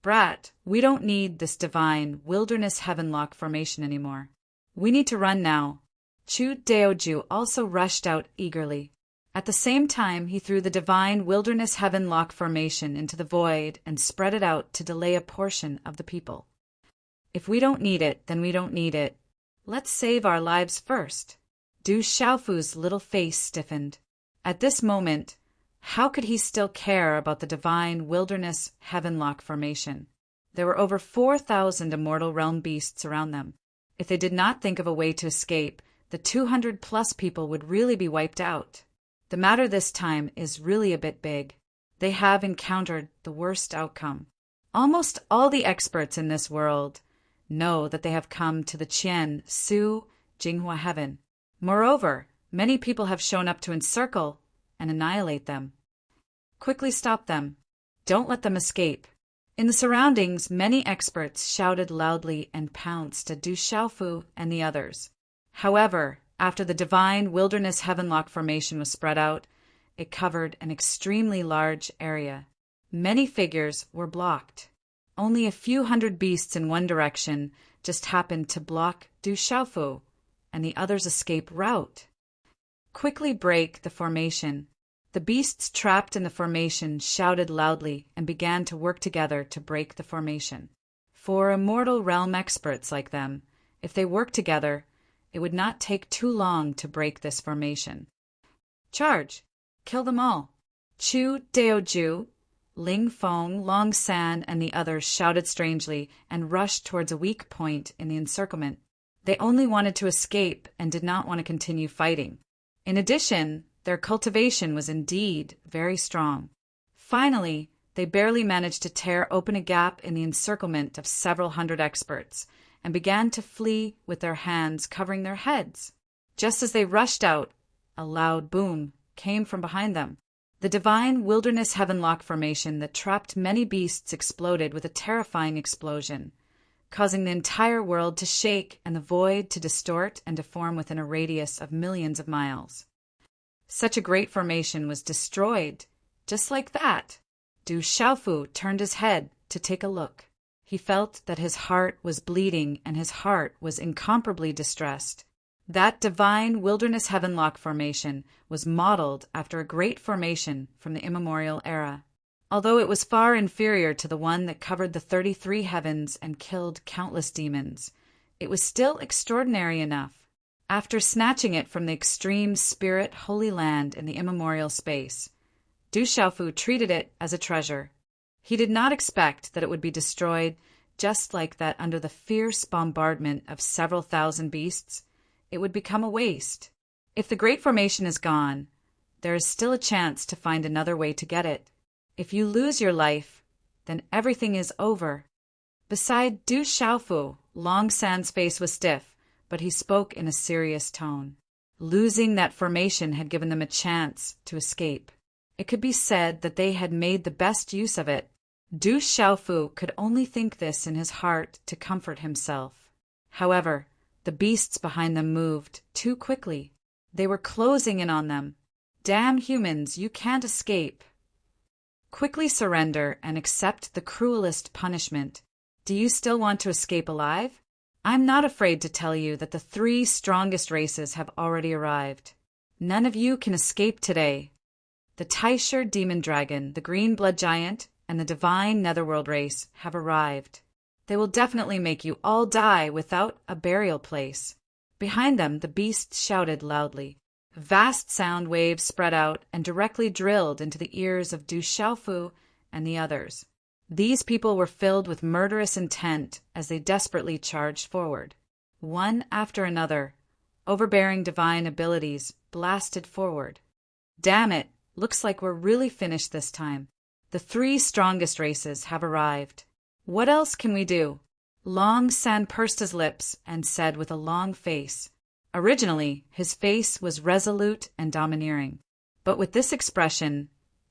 A: "Brat, we don't need this divine wilderness heavenlock formation anymore. We need to run now." Chu Daoju also rushed out eagerly. At the same time, he threw the divine wilderness heavenlock formation into the void and spread it out to delay a portion of the people. If we don't need it, then we don't need it. Let's save our lives first. Du Xiaofu's little face stiffened. At this moment, how could he still care about the divine wilderness heavenlock formation? There were over 4,000 immortal realm beasts around them. If they did not think of a way to escape, the 200+ people would really be wiped out. The matter this time is really a bit big. They have encountered the worst outcome. Almost all the experts in this world know that they have come to the Qian, Su, Jinghua heaven. Moreover, many people have shown up to encircle and annihilate them. Quickly stop them. Don't let them escape. In the surroundings, many experts shouted loudly and pounced at Du Xiaofu and the others. However, after the divine wilderness heavenlock formation was spread out, it covered an extremely large area. Many figures were blocked. Only a few hundred beasts in one direction just happened to block Du Xiaofu and the others' escape route. Quickly break the formation. The beasts trapped in the formation shouted loudly and began to work together to break the formation. For immortal realm experts like them, if they worked together, it would not take too long to break this formation. Charge! Kill them all! Chu Daoju, Ling Feng, Long San, and the others shouted strangely and rushed towards a weak point in the encirclement. They only wanted to escape and did not want to continue fighting. In addition, their cultivation was indeed very strong. Finally, they barely managed to tear open a gap in the encirclement of several hundred experts and began to flee with their hands covering their heads. Just as they rushed out, a loud boom came from behind them. The divine wilderness heavenlock formation that trapped many beasts exploded with a terrifying explosion, causing the entire world to shake and the void to distort and deform within a radius of millions of miles. Such a great formation was destroyed, just like that. Du Xiaofu turned his head to take a look. He felt that his heart was bleeding and his heart was incomparably distressed. That divine wilderness heavenlock formation was modeled after a great formation from the immemorial era. Although it was far inferior to the one that covered the 33 heavens and killed countless demons, it was still extraordinary enough. After snatching it from the extreme spirit holy land in the immemorial space, Du Xiaofu treated it as a treasure. He did not expect that it would be destroyed just like that. Under the fierce bombardment of several thousand beasts, it would become a waste. If the great formation is gone, there is still a chance to find another way to get it. If you lose your life, then everything is over. Beside Du Xiaofu, Long San's face was stiff, but he spoke in a serious tone. Losing that formation had given them a chance to escape. It could be said that they had made the best use of it. Du Xiaofu could only think this in his heart to comfort himself. However, the beasts behind them moved too quickly. They were closing in on them. Damn humans, you can't escape. Quickly surrender and accept the cruelest punishment. Do you still want to escape alive? I'm not afraid to tell you that the 3 strongest races have already arrived. None of you can escape today. The Taisher demon dragon, the green blood giant, and the divine netherworld race have arrived. They will definitely make you all die without a burial place. Behind them, the beasts shouted loudly. Vast sound waves spread out and directly drilled into the ears of Du Xiaofu and the others. These people were filled with murderous intent as they desperately charged forward. One after another, overbearing divine abilities blasted forward. Damn it, looks like we're really finished this time. The 3 strongest races have arrived. What else can we do? Long San pursed his lips and said with a long face. Originally, his face was resolute and domineering, but with this expression,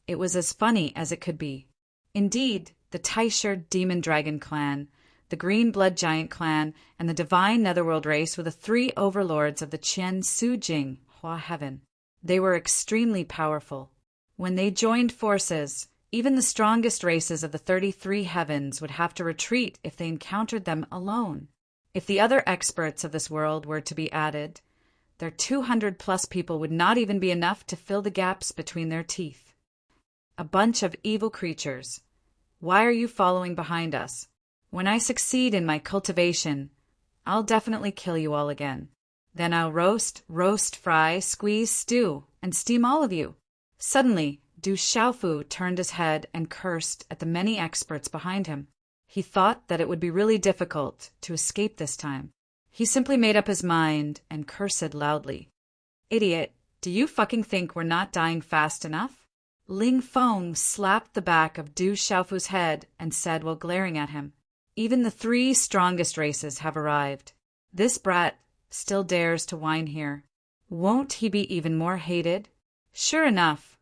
A: it was as funny as it could be. Indeed, the Taisher Demon Dragon clan, the Green Blood Giant clan, and the Divine Netherworld race were the three overlords of the Qian Su Jing Hua Heaven. They were extremely powerful. When they joined forces, even the strongest races of the 33 heavens would have to retreat if they encountered them alone. If the other experts of this world were to be added, their 200+ people would not even be enough to fill the gaps between their teeth. A bunch of evil creatures. Why are you following behind us? When I succeed in my cultivation, I'll definitely kill you all again. Then I'll roast, fry, squeeze, stew, and steam all of you. Suddenly, Du Xiaofu turned his head and cursed at the many experts behind him. He thought that it would be really difficult to escape this time. He simply made up his mind and cursed loudly. Idiot, do you fucking think we're not dying fast enough? Ling Feng slapped the back of Du Xiaofu's head and said while glaring at him, Even the 3 strongest races have arrived. This brat still dares to whine here. Won't he be even more hated? Sure enough,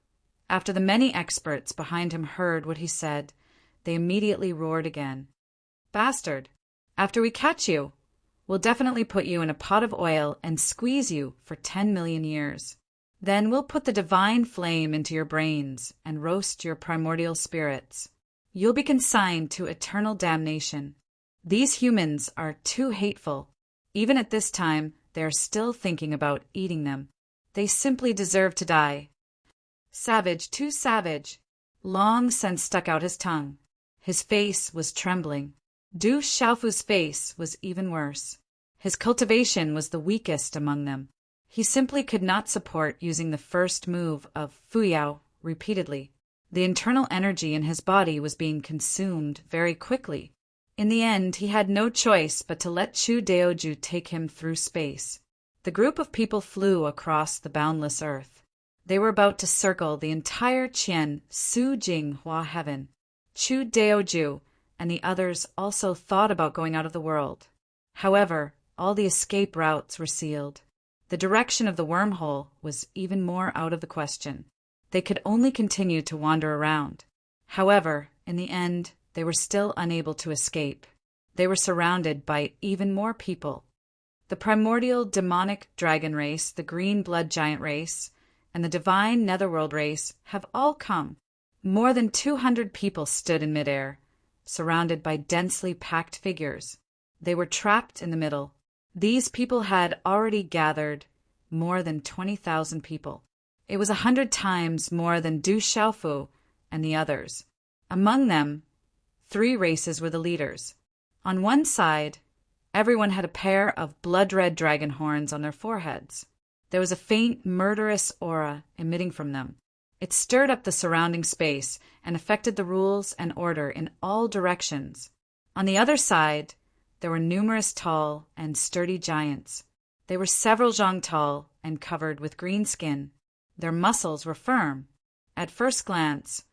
A: after the many experts behind him heard what he said, they immediately roared again. Bastard! After we catch you, we'll definitely put you in a pot of oil and squeeze you for 10 million years. Then we'll put the divine flame into your brains and roast your primordial spirits. You'll be consigned to eternal damnation. These humans are too hateful. Even at this time, they are still thinking about eating them. They simply deserve to die. Savage, too savage. Long Sen stuck out his tongue. His face was trembling. Du Xiaofu's face was even worse. His cultivation was the weakest among them. He simply could not support using the first move of Fuyao repeatedly. The internal energy in his body was being consumed very quickly. In the end, he had no choice but to let Chu Daoju take him through space. The group of people flew across the boundless earth. They were about to circle the entire Qian Su Jing Hua Heaven. Chu Daoju and the others also thought about going out of the world. However, all the escape routes were sealed. The direction of the wormhole was even more out of the question. They could only continue to wander around. However, in the end, they were still unable to escape. They were surrounded by even more people. The primordial demonic dragon race, the green blood giant race, and the divine netherworld race have all come. More than 200 people stood in midair, surrounded by densely packed figures. They were trapped in the middle. These people had already gathered more than 20,000 people. It was 100 times more than Du Xiaofu and the others. Among them, 3 races were the leaders. On one side, everyone had a pair of blood-red dragon horns on their foreheads. There was a faint, murderous aura emitting from them. It stirred up the surrounding space and affected the rules and order in all directions. On the other side, there were numerous tall and sturdy giants. They were several zhang tall and covered with green skin. Their muscles were firm. At first glance,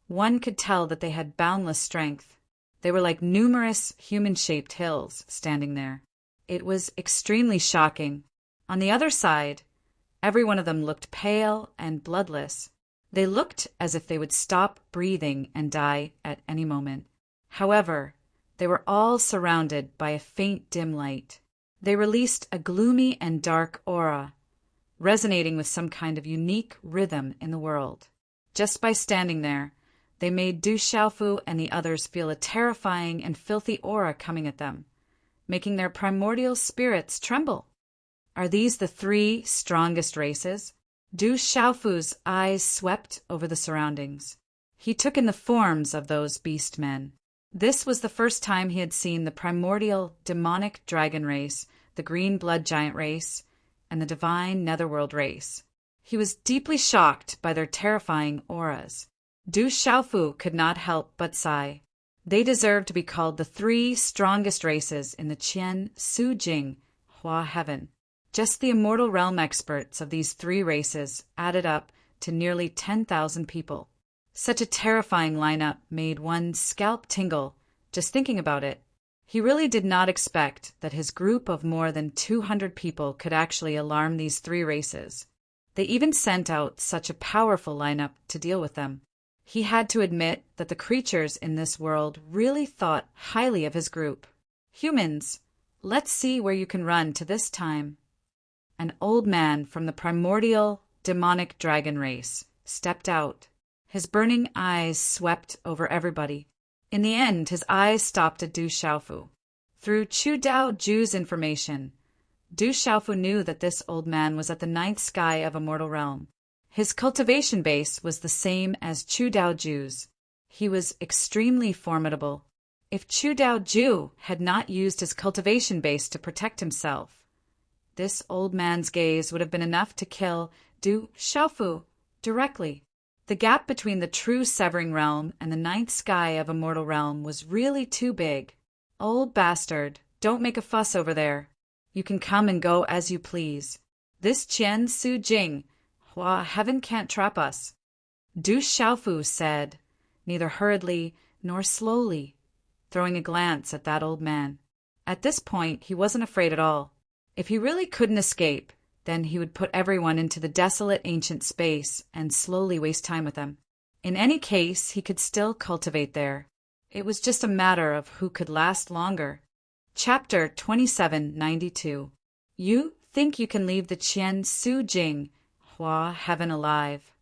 A: one could tell that they had boundless strength. They were like numerous human-shaped hills standing there. It was extremely shocking. On the other side, every one of them looked pale and bloodless. They looked as if they would stop breathing and die at any moment. However, they were all surrounded by a faint dim light. They released a gloomy and dark aura, resonating with some kind of unique rhythm in the world. Just by standing there, they made Du Xiaofu and the others feel a terrifying and filthy aura coming at them, making their primordial spirits tremble. Are these the 3 strongest races? Du Xiaofu's eyes swept over the surroundings. He took in the forms of those beast men. This was the first time he had seen the primordial demonic dragon race, the green blood giant race, and the divine netherworld race. He was deeply shocked by their terrifying auras. Du Xiaofu could not help but sigh. They deserved to be called the 3 strongest races in the Qian Su Jing Hua Heaven. Just the immortal realm experts of these 3 races added up to nearly 10,000 people. Such a terrifying lineup made one's scalp tingle just thinking about it. He really did not expect that his group of more than 200 people could actually alarm these three races. They even sent out such a powerful lineup to deal with them. He had to admit that the creatures in this world really thought highly of his group. Humans, let's see where you can run to this time. An old man from the primordial demonic dragon race stepped out. His burning eyes swept over everybody. In the end, his eyes stopped at Du Xiaofu. Through Chu Dao Ju's information, Du Xiaofu knew that this old man was at the ninth sky of a mortal realm. His cultivation base was the same as Chu Dao Ju's. He was extremely formidable. If Chu Dao Ju had not used his cultivation base to protect himself, this old man's gaze would have been enough to kill Du Xiaofu directly. The gap between the true severing realm and the ninth sky of a mortal realm was really too big. Old bastard, don't make a fuss over there. You can come and go as you please. This Qian Su Jing, Hua Heaven can't trap us. Du Xiaofu said, neither hurriedly nor slowly, throwing a glance at that old man. At this point, he wasn't afraid at all. If he really couldn't escape, then he would put everyone into the desolate ancient space and slowly waste time with them. In any case, he could still cultivate there. It was just a matter of who could last longer. Chapter 2792. You think you can leave the Qian Su Jing, Hua Heaven alive.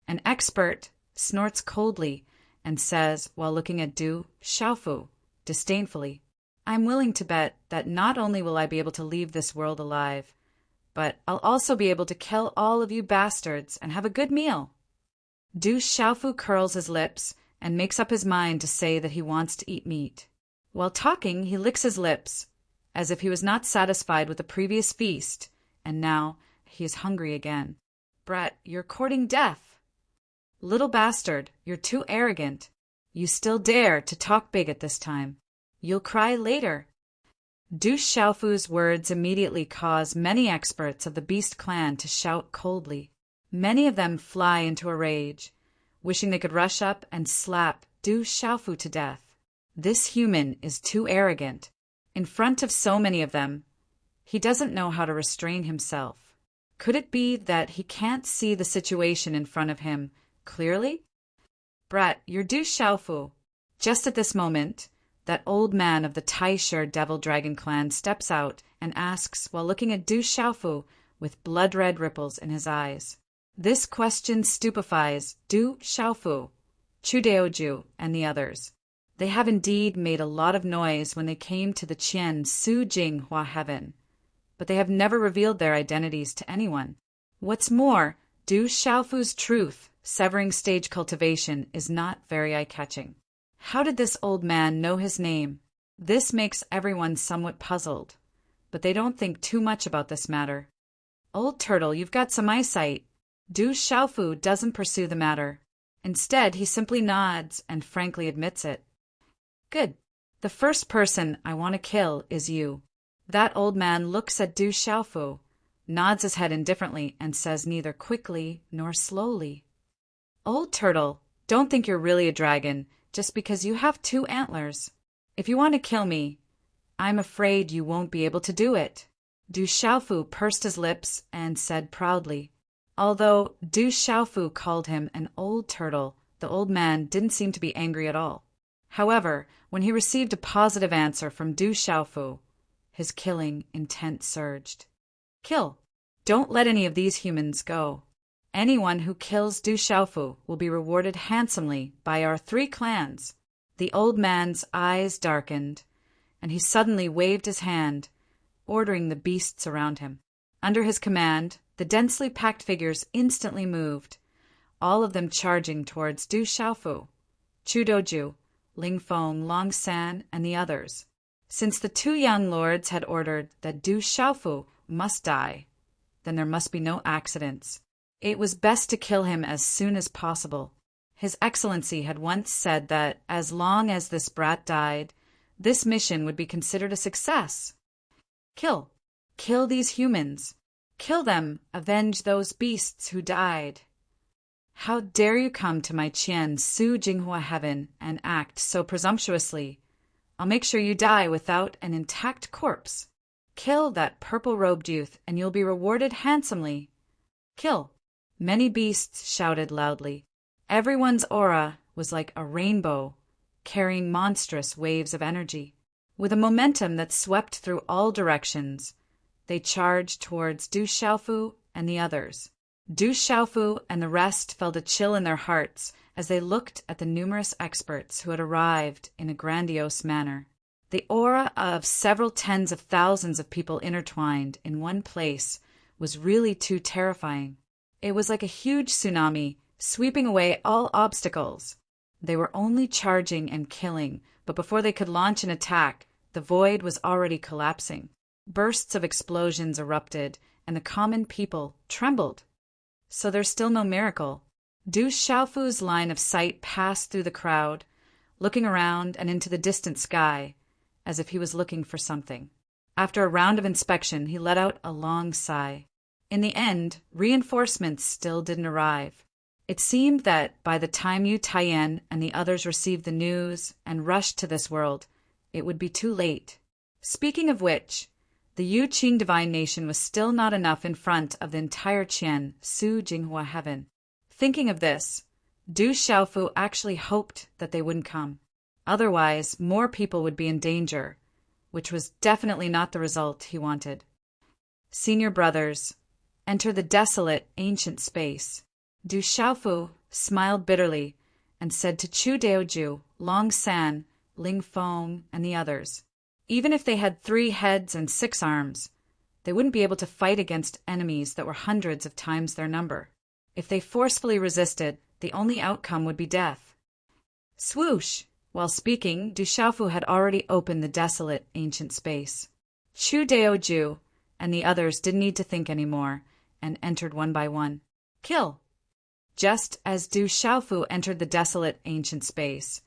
A: An expert snorts coldly and says, while looking at Du Xiaofu disdainfully, I'm willing to bet that not only will I be able to leave this world alive, but I'll also be able to kill all of you bastards and have a good meal. Du Xiaofu curls his lips and makes up his mind to say that he wants to eat meat. While talking, he licks his lips, as if he was not satisfied with the previous feast, and now he is hungry again. Brat, you're courting death. Little bastard, you're too arrogant. You still dare to talk big at this time. You'll cry later. Du Xiaofu's words immediately cause many experts of the Beast clan to shout coldly. Many of them fly into a rage, wishing they could rush up and slap Du Xiaofu to death. This human is too arrogant. In front of so many of them, he doesn't know how to restrain himself. Could it be that he can't see the situation in front of him clearly? Brat, you're Du Xiaofu. Just at this moment, that old man of the Taisher Devil Dragon clan steps out and asks while looking at Du Xiaofu with blood-red ripples in his eyes. This question stupefies Du Xiaofu, Chu Daoju, and the others. They have indeed made a lot of noise when they came to the Qian Su Jing Hua Heaven, but they have never revealed their identities to anyone. What's more, Du Xiaofu's truth, severing stage cultivation, is not very eye-catching. How did this old man know his name? This makes everyone somewhat puzzled, but they don't think too much about this matter. Old turtle, you've got some eyesight. Du Xiaofu doesn't pursue the matter. Instead, he simply nods and frankly admits it. Good. The first person I want to kill is you. That old man looks at Du Xiaofu, nods his head indifferently, and says neither quickly nor slowly. Old turtle, don't think you're really a dragon just because you have 2 antlers. If you want to kill me, I'm afraid you won't be able to do it. Du Xiaofu pursed his lips and said proudly. Although Du Xiaofu called him an old turtle, the old man didn't seem to be angry at all. However, when he received a positive answer from Du Xiaofu, his killing intent surged. Kill. Don't let any of these humans go. Anyone who kills Du Xiaofu will be rewarded handsomely by our 3 clans. The old man's eyes darkened, and he suddenly waved his hand, ordering the beasts around him. Under his command, the densely packed figures instantly moved, all of them charging towards Du Xiaofu, Chu Doju, Ling Feng, Long San, and the others. Since the 2 young lords had ordered that Du Xiaofu must die, then there must be no accidents. It was best to kill him as soon as possible. His Excellency had once said that as long as this brat died, this mission would be considered a success. Kill. Kill these humans. Kill them. Avenge those beasts who died. How dare you come to my Qian Su Jinghua heaven and act so presumptuously? I'll make sure you die without an intact corpse. Kill that purple-robed youth, and you'll be rewarded handsomely. Kill. Many beasts shouted loudly. Everyone's aura was like a rainbow, carrying monstrous waves of energy. With a momentum that swept through all directions, they charged towards Du Xiaofu and the others. Du Xiaofu and the rest felt a chill in their hearts as they looked at the numerous experts who had arrived in a grandiose manner. The aura of several tens of thousands of people intertwined in one place was really too terrifying. It was like a huge tsunami, sweeping away all obstacles. They were only charging and killing, but before they could launch an attack, the void was already collapsing. Bursts of explosions erupted, and the common people trembled. So there's still no miracle. Du Xiaofu's line of sight passed through the crowd, looking around and into the distant sky, as if he was looking for something. After a round of inspection, he let out a long sigh. In the end, reinforcements still didn't arrive. It seemed that by the time Yu Taiyan and the others received the news and rushed to this world, it would be too late. Speaking of which, the Yu Qing divine nation was still not enough in front of the entire Qian, Su Jinghua heaven. Thinking of this, Du Xiaofu actually hoped that they wouldn't come. Otherwise, more people would be in danger, which was definitely not the result he wanted. Senior brothers, enter the desolate, ancient space. Du Xiaofu smiled bitterly and said to Chu Daoju, Long San, Ling Feng, and the others, even if they had 3 heads and 6 arms, they wouldn't be able to fight against enemies that were hundreds of times their number. If they forcefully resisted, the only outcome would be death. Swoosh! While speaking, Du Xiaofu had already opened the desolate, ancient space. Chu Daoju and the others didn't need to think anymore and entered one by one. Kill! Just as Du Xiaofu entered the desolate, ancient space,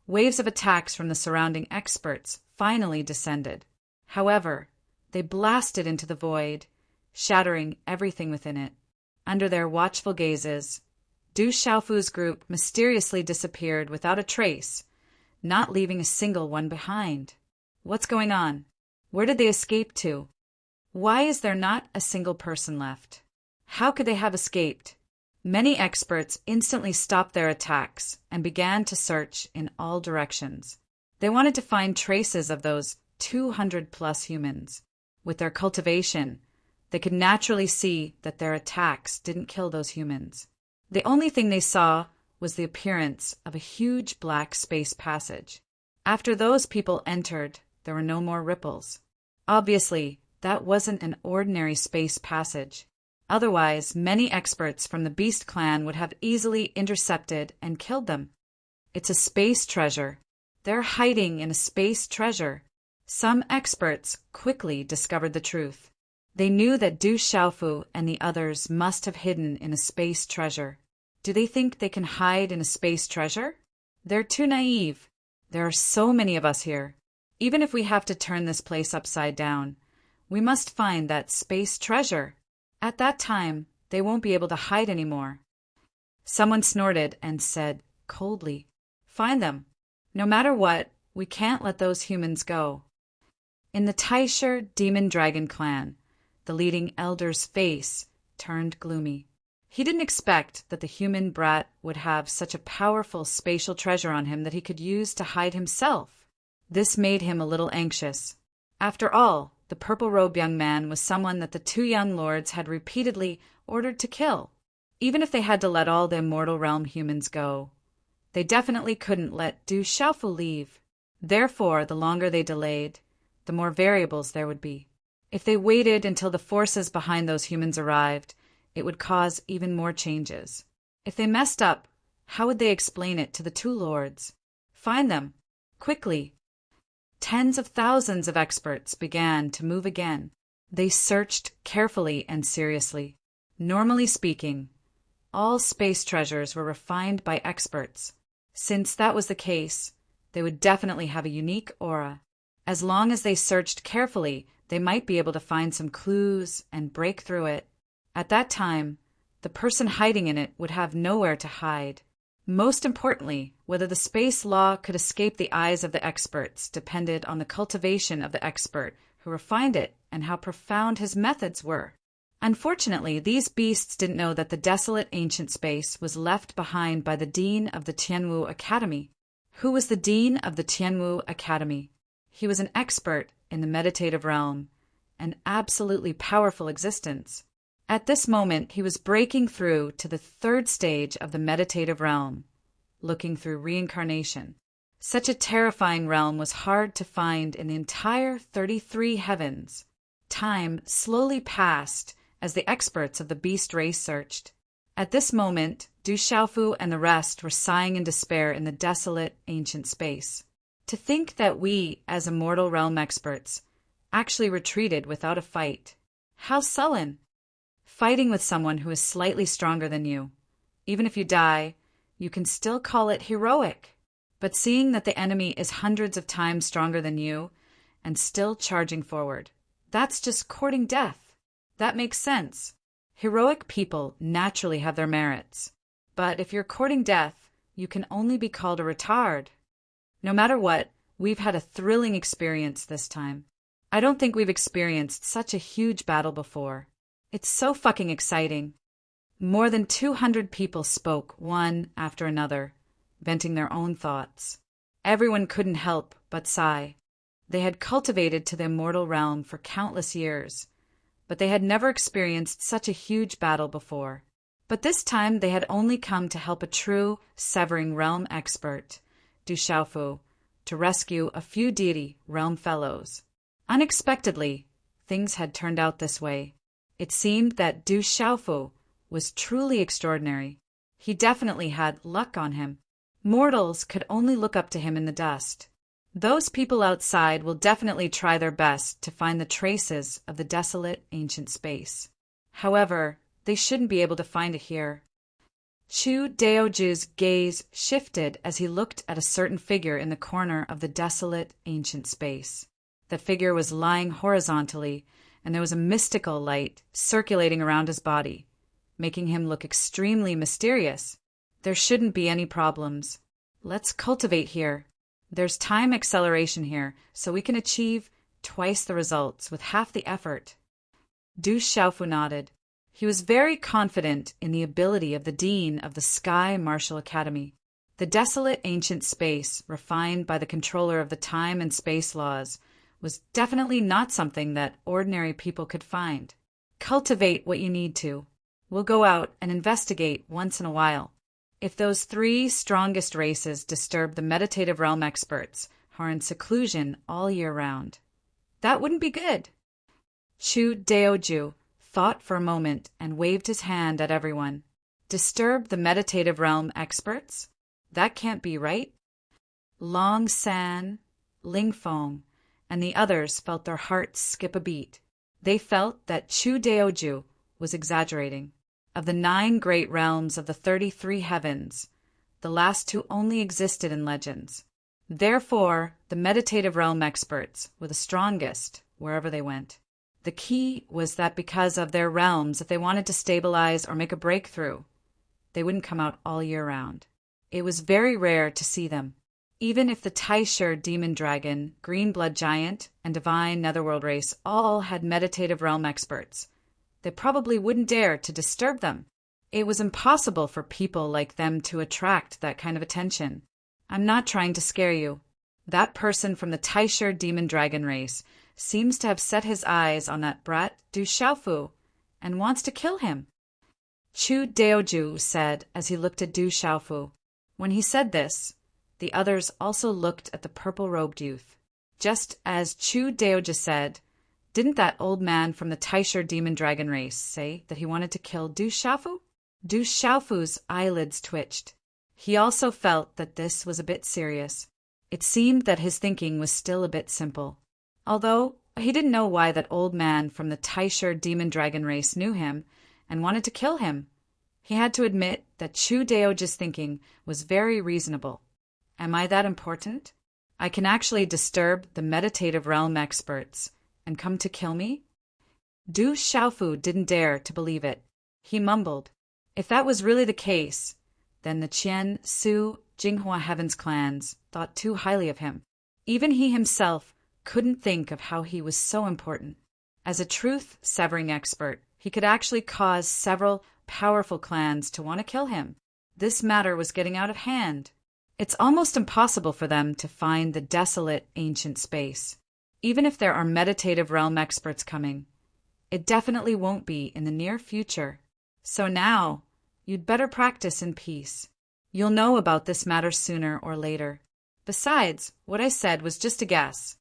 A: waves of attacks from the surrounding experts finally descended. However, they blasted into the void, shattering everything within it. Under their watchful gazes, Du Xiaofu's group mysteriously disappeared without a trace, not leaving a single one behind. What's going on? Where did they escape to? Why is there not a single person left? How could they have escaped? Many experts instantly stopped their attacks and began to search in all directions. They wanted to find traces of those 200+ humans. With their cultivation, they could naturally see that their attacks didn't kill those humans. The only thing they saw was the appearance of a huge black space passage. After those people entered, there were no more ripples. Obviously, that wasn't an ordinary space passage. Otherwise, many experts from the Beast Clan would have easily intercepted and killed them. It's a space treasure. They're hiding in a space treasure. Some experts quickly discovered the truth. They knew that Du Xiaofu and the others must have hidden in a space treasure. Do they think they can hide in a space treasure? They're too naive. There are so many of us here. Even if we have to turn this place upside down, we must find that space treasure. At that time, they won't be able to hide anymore. Someone snorted and said coldly, Find them. No matter what, we can't let those humans go. In the Taisher Demon Dragon clan, the leading elder's face turned gloomy. He didn't expect that the human brat would have such a powerful spatial treasure on him that he could use to hide himself. This made him a little anxious. After all, the purple-robed young man was someone that the 2 young lords had repeatedly ordered to kill. Even if they had to let all the immortal realm humans go, they definitely couldn't let Du Xiaofu leave. Therefore, the longer they delayed, the more variables there would be. If they waited until the forces behind those humans arrived, it would cause even more changes. If they messed up, how would they explain it to the 2 lords? Find them. Quickly. Tens of thousands of experts began to move again. They searched carefully and seriously. Normally speaking, all space treasures were refined by experts. Since that was the case, they would definitely have a unique aura. As long as they searched carefully, they might be able to find some clues and break through it. At that time, the person hiding in it would have nowhere to hide. Most importantly, whether the space law could escape the eyes of the experts depended on the cultivation of the expert who refined it and how profound his methods were. Unfortunately, these beasts didn't know that the desolate ancient space was left behind by the dean of the Tianwu Academy. Who was the dean of the Tianwu Academy? He was an expert in the meditative realm, an absolutely powerful existence. At this moment, he was breaking through to the third stage of the meditative realm, looking through reincarnation. Such a terrifying realm was hard to find in the entire 33 heavens. Time slowly passed as the experts of the beast race searched. At this moment, Du Xiaofu and the rest were sighing in despair in the desolate ancient space. To think that we, as immortal realm experts, actually retreated without a fight. How sullen! Fighting with someone who is slightly stronger than you. Even if you die, you can still call it heroic. But seeing that the enemy is hundreds of times stronger than you and still charging forward, that's just courting death. That makes sense. Heroic people naturally have their merits. But if you're courting death, you can only be called a retard. No matter what, we've had a thrilling experience this time. I don't think we've experienced such a huge battle before. It's so fucking exciting. More than 200 people spoke, one after another, venting their own thoughts. Everyone couldn't help but sigh. They had cultivated to the immortal realm for countless years, but they had never experienced such a huge battle before. But this time they had only come to help a true severing realm expert, Du Xiaofu, to rescue a few deity realm fellows. Unexpectedly, things had turned out this way. It seemed that Du Xiaofu was truly extraordinary. He definitely had luck on him. Mortals could only look up to him in the dust. Those people outside will definitely try their best to find the traces of the desolate ancient space. However, they shouldn't be able to find it here. Chu Daoju's gaze shifted as he looked at a certain figure in the corner of the desolate ancient space. That figure was lying horizontally, and there was a mystical light circulating around his body, making him look extremely mysterious. There shouldn't be any problems. Let's cultivate here. There's time acceleration here, so we can achieve twice the results with half the effort. Du Xiaofu nodded. He was very confident in the ability of the dean of the Sky Martial Academy. The desolate ancient space, refined by the controller of the time and space laws, was definitely not something that ordinary people could find. Cultivate what you need to. We'll go out and investigate once in a while. If those 3 strongest races disturb the meditative realm experts who are in seclusion all year round, that wouldn't be good. Chu Daoju thought for a moment and waved his hand at everyone. Disturb the meditative realm experts? That can't be right. Long San, Ling Feng, and the others felt their hearts skip a beat. They felt that Chu Daoju was exaggerating. Of the 9 great realms of the 33 heavens, the last 2 only existed in legends. Therefore, the meditative realm experts were the strongest wherever they went. The key was that because of their realms, if they wanted to stabilize or make a breakthrough, they wouldn't come out all year round. It was very rare to see them. Even if the Taisher demon dragon, green blood giant, and divine netherworld race all had meditative realm experts, they probably wouldn't dare to disturb them. It was impossible for people like them to attract that kind of attention. I'm not trying to scare you. That person from the Taisher demon dragon race seems to have set his eyes on that brat Du Xiaofu and wants to kill him. Chu Daoju said as he looked at Du Xiaofu. When he said this, the others also looked at the purple-robed youth. Just as Chu Daoju said, didn't that old man from the Taisher demon dragon race say that he wanted to kill Du Xiaofu? Du Xiaofu's eyelids twitched. He also felt that this was a bit serious. It seemed that his thinking was still a bit simple. Although he didn't know why that old man from the Taisher demon dragon race knew him and wanted to kill him, he had to admit that Chu Daoju's thinking was very reasonable. Am I that important? I can actually disturb the meditative realm experts and come to kill me? Du Xiaofu didn't dare to believe it. He mumbled, if that was really the case, then the Qian, Su, Jinghua Heavens clans thought too highly of him. Even he himself couldn't think of how he was so important. As a truth-severing expert, he could actually cause several powerful clans to want to kill him. This matter was getting out of hand. It's almost impossible for them to find the desolate ancient space. Even if there are meditative realm experts coming, it definitely won't be in the near future. So now, you'd better practice in peace. You'll know about this matter sooner or later. Besides, what I said was just a guess.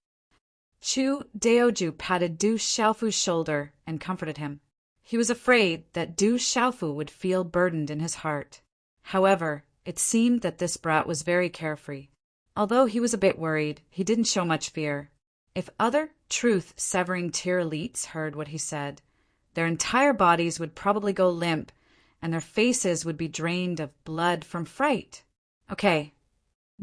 A: Chu Daoju patted Du Xiaofu's shoulder and comforted him. He was afraid that Du Xiaofu would feel burdened in his heart. However, it seemed that this brat was very carefree. Although he was a bit worried, he didn't show much fear. If other truth-severing tier elites heard what he said, their entire bodies would probably go limp, and their faces would be drained of blood from fright. Okay,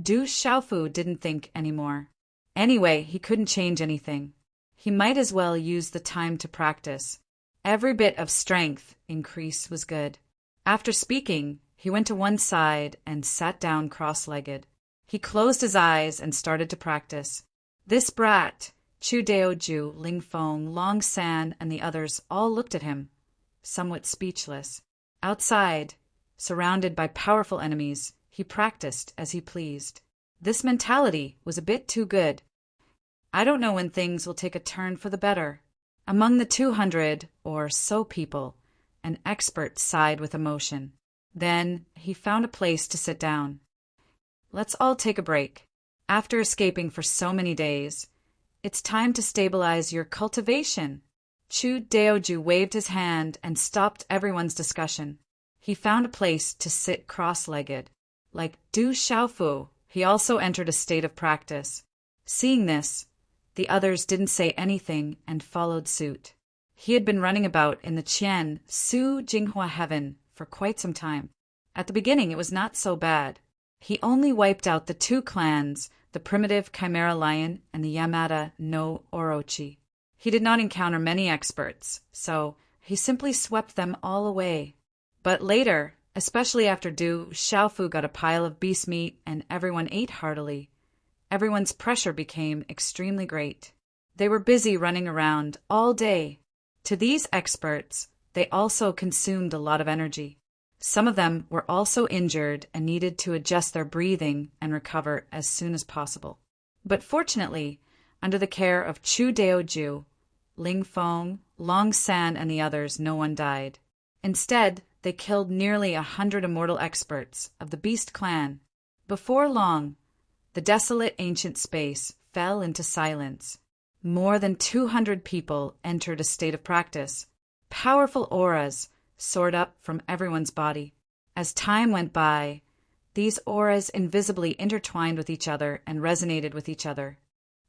A: Du Xiaofu didn't think anymore. Anyway, he couldn't change anything. He might as well use the time to practice. Every bit of strength increase was good. After speaking, he went to one side and sat down cross-legged. He closed his eyes and started to practice. This brat, Chu Daoju, Ling Feng, Long San, and the others all looked at him, somewhat speechless. Outside, surrounded by powerful enemies, he practiced as he pleased. This mentality was a bit too good. I don't know when things will take a turn for the better. Among the 200 or so people, an expert sighed with emotion. Then he found a place to sit down. Let's all take a break. After escaping for so many days, it's time to stabilize your cultivation. Chu Daoju waved his hand and stopped everyone's discussion. He found a place to sit cross-legged. Like Du Xiaofu, he also entered a state of practice. Seeing this, the others didn't say anything and followed suit. He had been running about in the Qian, Su, Jinghua Heaven for quite some time. At the beginning, it was not so bad. He only wiped out the two clans, the primitive Chimera Lion and the Yamada no Orochi. He did not encounter many experts, so he simply swept them all away. But later, especially after Du Xiaofu got a pile of beast meat and everyone ate heartily, everyone's pressure became extremely great. They were busy running around all day. To these experts, they also consumed a lot of energy. Some of them were also injured and needed to adjust their breathing and recover as soon as possible. But fortunately, under the care of Chu Daoju, Ling Feng, Long San, and the others, no one died. Instead, they killed nearly 100 immortal experts of the Beast clan. Before long, the desolate ancient space fell into silence. More than 200 people entered a state of practice. Powerful auras soared up from everyone's body. As time went by, these auras invisibly intertwined with each other and resonated with each other.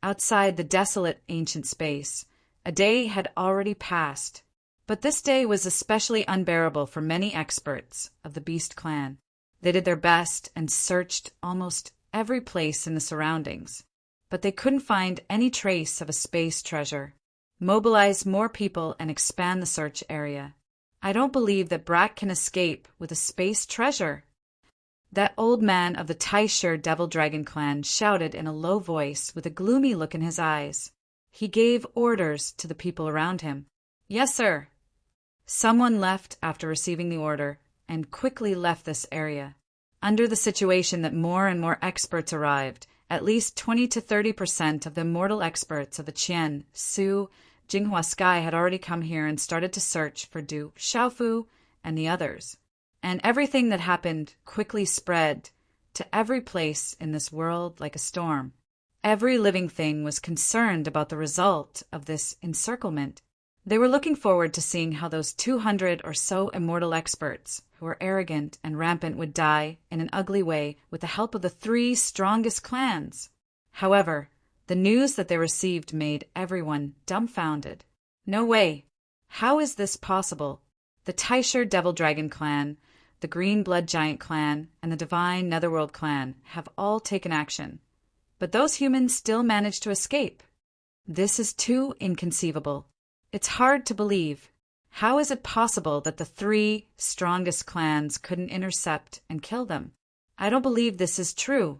A: Outside the desolate ancient space, a day had already passed. But this day was especially unbearable for many experts of the Beast clan. They did their best and searched almost every place in the surroundings, but they couldn't find any trace of a space treasure. Mobilize more people and expand the search area. I don't believe that Brat can escape with a space treasure. That old man of the Taisher Devil Dragon clan shouted in a low voice with a gloomy look in his eyes. He gave orders to the people around him. Yes, sir. Someone left after receiving the order and quickly left this area. Under the situation that more and more experts arrived, at least 20 to 30% of the immortal experts of the Qian, Su, Jinghua Sky had already come here and started to search for Du Xiaofu and the others. And everything that happened quickly spread to every place in this world like a storm. Every living thing was concerned about the result of this encirclement. They were looking forward to seeing how those 200 or so immortal experts, who were arrogant and rampant, would die in an ugly way with the help of the 3 strongest clans. However, the news that they received made everyone dumbfounded. No way! How is this possible? The Taisher Devil Dragon clan, the Green Blood Giant clan, and the Divine Netherworld clan have all taken action. But those humans still managed to escape. This is too inconceivable. It's hard to believe. How is it possible that the three strongest clans couldn't intercept and kill them? I don't believe this is true.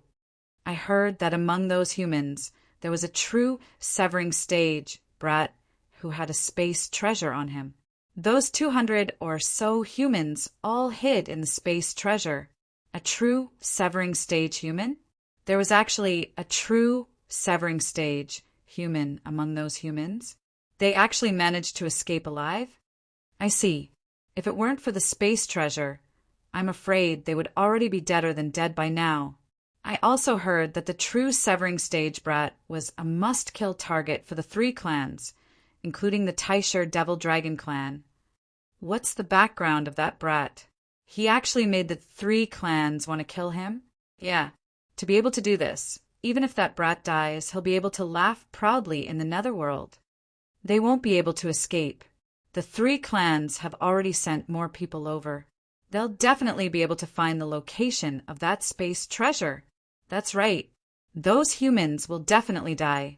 A: I heard that among those humans, there was a true severing stage brat who had a space treasure on him. Those 200 or so humans all hid in the space treasure. A true severing stage human? There was actually a true severing stage human among those humans. They actually managed to escape alive? I see. If it weren't for the space treasure, I'm afraid they would already be deader than dead by now. I also heard that the true severing stage brat was a must-kill target for the three clans, including the Taisher Devil Dragon clan. What's the background of that brat? He actually made the three clans want to kill him? Yeah. To be able to do this, even if that brat dies, he'll be able to laugh proudly in the netherworld. They won't be able to escape. The three clans have already sent more people over. They'll definitely be able to find the location of that space treasure. That's right. Those humans will definitely die.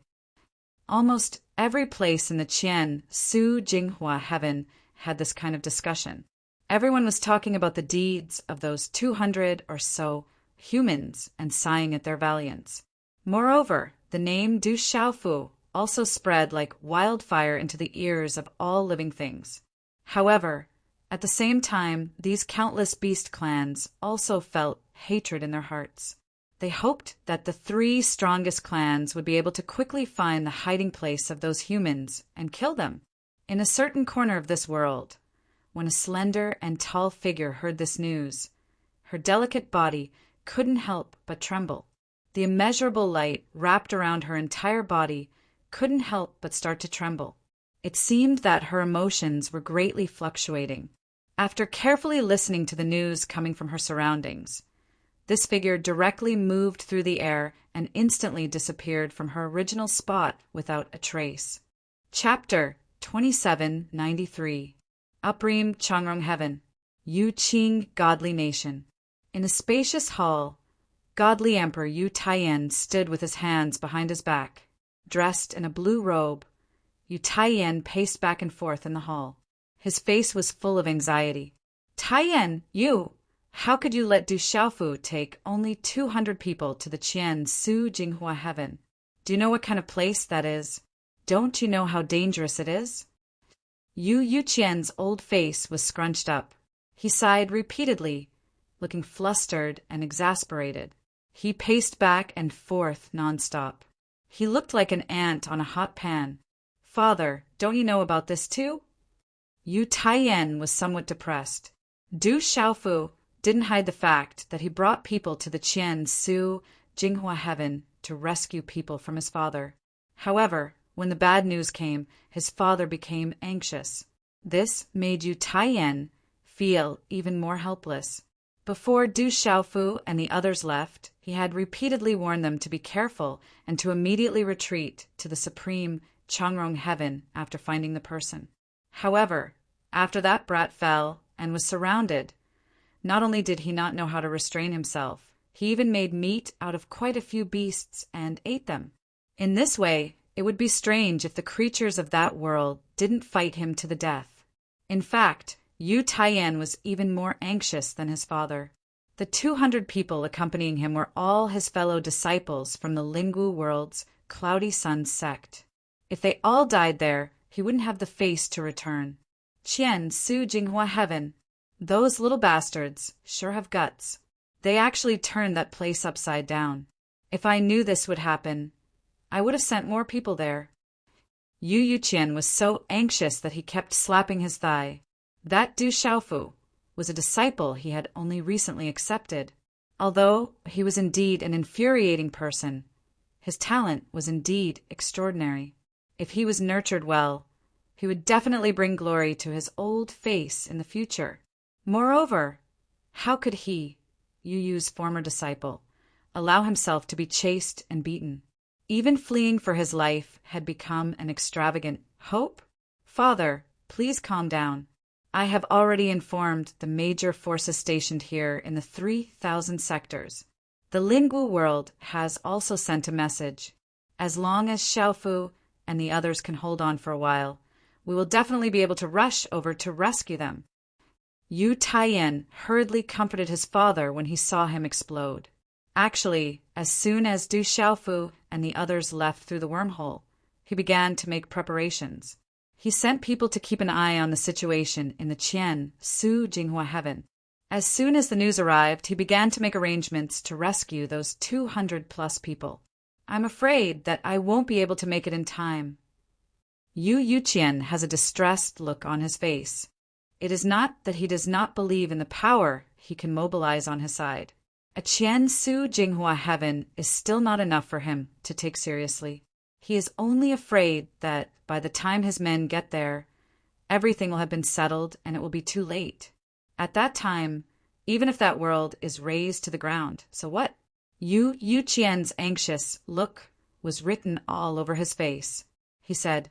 A: Almost every place in the Qian Su Jinghua heaven had this kind of discussion. Everyone was talking about the deeds of those 200 or so humans and sighing at their valiance. Moreover, the name Du Xiaofu also spread like wildfire into the ears of all living things. However, at the same time, these countless beast clans also felt hatred in their hearts. They hoped that the three strongest clans would be able to quickly find the hiding place of those humans and kill them. In a certain corner of this world, when a slender and tall figure heard this news, her delicate body couldn't help but tremble. The immeasurable light wrapped around her entire body couldn't help but start to tremble. It seemed that her emotions were greatly fluctuating. After carefully listening to the news coming from her surroundings, this figure directly moved through the air and instantly disappeared from her original spot without a trace. Chapter 2793. Uprim Changrong Heaven. Yu Qing Godly Nation. In a spacious hall, godly Emperor Yu Taiyan stood with his hands behind his back. Dressed in a blue robe, Yu Taiyan paced back and forth in the hall. His face was full of anxiety. Taiyan, you! How could you let Du Xiaofu take only 200 people to the Qian Su Jinghua heaven? Do you know what kind of place that is? Don't you know how dangerous it is? Yu Yuqian's old face was scrunched up. He sighed repeatedly, looking flustered and exasperated. He paced back and forth nonstop. He looked like an ant on a hot pan. Father, don't you know about this too? Yu Taiyan was somewhat depressed. Du Xiaofu didn't hide the fact that he brought people to the Qian Su Jinghua heaven to rescue people from his father. However, when the bad news came, his father became anxious. This made Yu Taiyan feel even more helpless. Before Du Xiaofu and the others left, he had repeatedly warned them to be careful and to immediately retreat to the supreme Changrong heaven after finding the person. However, after that brat fell and was surrounded, not only did he not know how to restrain himself, he even made meat out of quite a few beasts and ate them. In this way, it would be strange if the creatures of that world didn't fight him to the death. In fact, Yu Taiyan was even more anxious than his father. The 200 people accompanying him were all his fellow disciples from the Lingwu world's Cloudy Sun sect. If they all died there, he wouldn't have the face to return. Qian Su Jinghua heaven. Those little bastards sure have guts. They actually turned that place upside down. If I knew this would happen, I would have sent more people there. Yu Yuqian was so anxious that he kept slapping his thigh. That Du Xiaofu was a disciple he had only recently accepted. Although he was indeed an infuriating person, his talent was indeed extraordinary. If he was nurtured well, he would definitely bring glory to his old face in the future. Moreover, how could he, Yu Yu's former disciple, allow himself to be chased and beaten? Even fleeing for his life had become an extravagant hope? Father, please calm down. I have already informed the major forces stationed here in the 3,000 sectors. The Lingwu world has also sent a message. As long as Xiaofu and the others can hold on for a while, We will definitely be able to rush over to rescue them. Yu Taiyan hurriedly comforted his father when he saw him explode. Actually, as soon as Du Xiaofu and the others left through the wormhole, he began to make preparations. He sent people to keep an eye on the situation in the Qian Su Jinghua Heaven. As soon as the news arrived, he began to make arrangements to rescue those 200+ people. I'm afraid that I won't be able to make it in time. Yu Yuqian has a distressed look on his face. It is not that he does not believe in the power he can mobilize on his side. A Qian Su Jinghua Heaven is still not enough for him to take seriously. He is only afraid that by the time his men get there, everything will have been settled and it will be too late. At that time, even if that world is razed to the ground, so what? Yu Yuqian's anxious look was written all over his face. He said,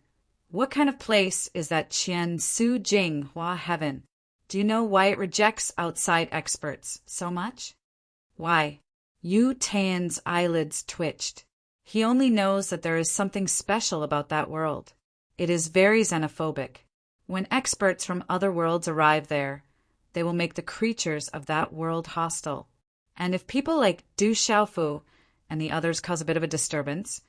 A: "What kind of place is that Qian Su Jinghua Heaven? Do you know why it rejects outside experts so much?" "Why?" Yu Taiyan's eyelids twitched. He only knows that there is something special about that world. It is very xenophobic. When experts from other worlds arrive there, they will make the creatures of that world hostile. And if people like Du Xiaofu and the others cause a bit of a disturbance,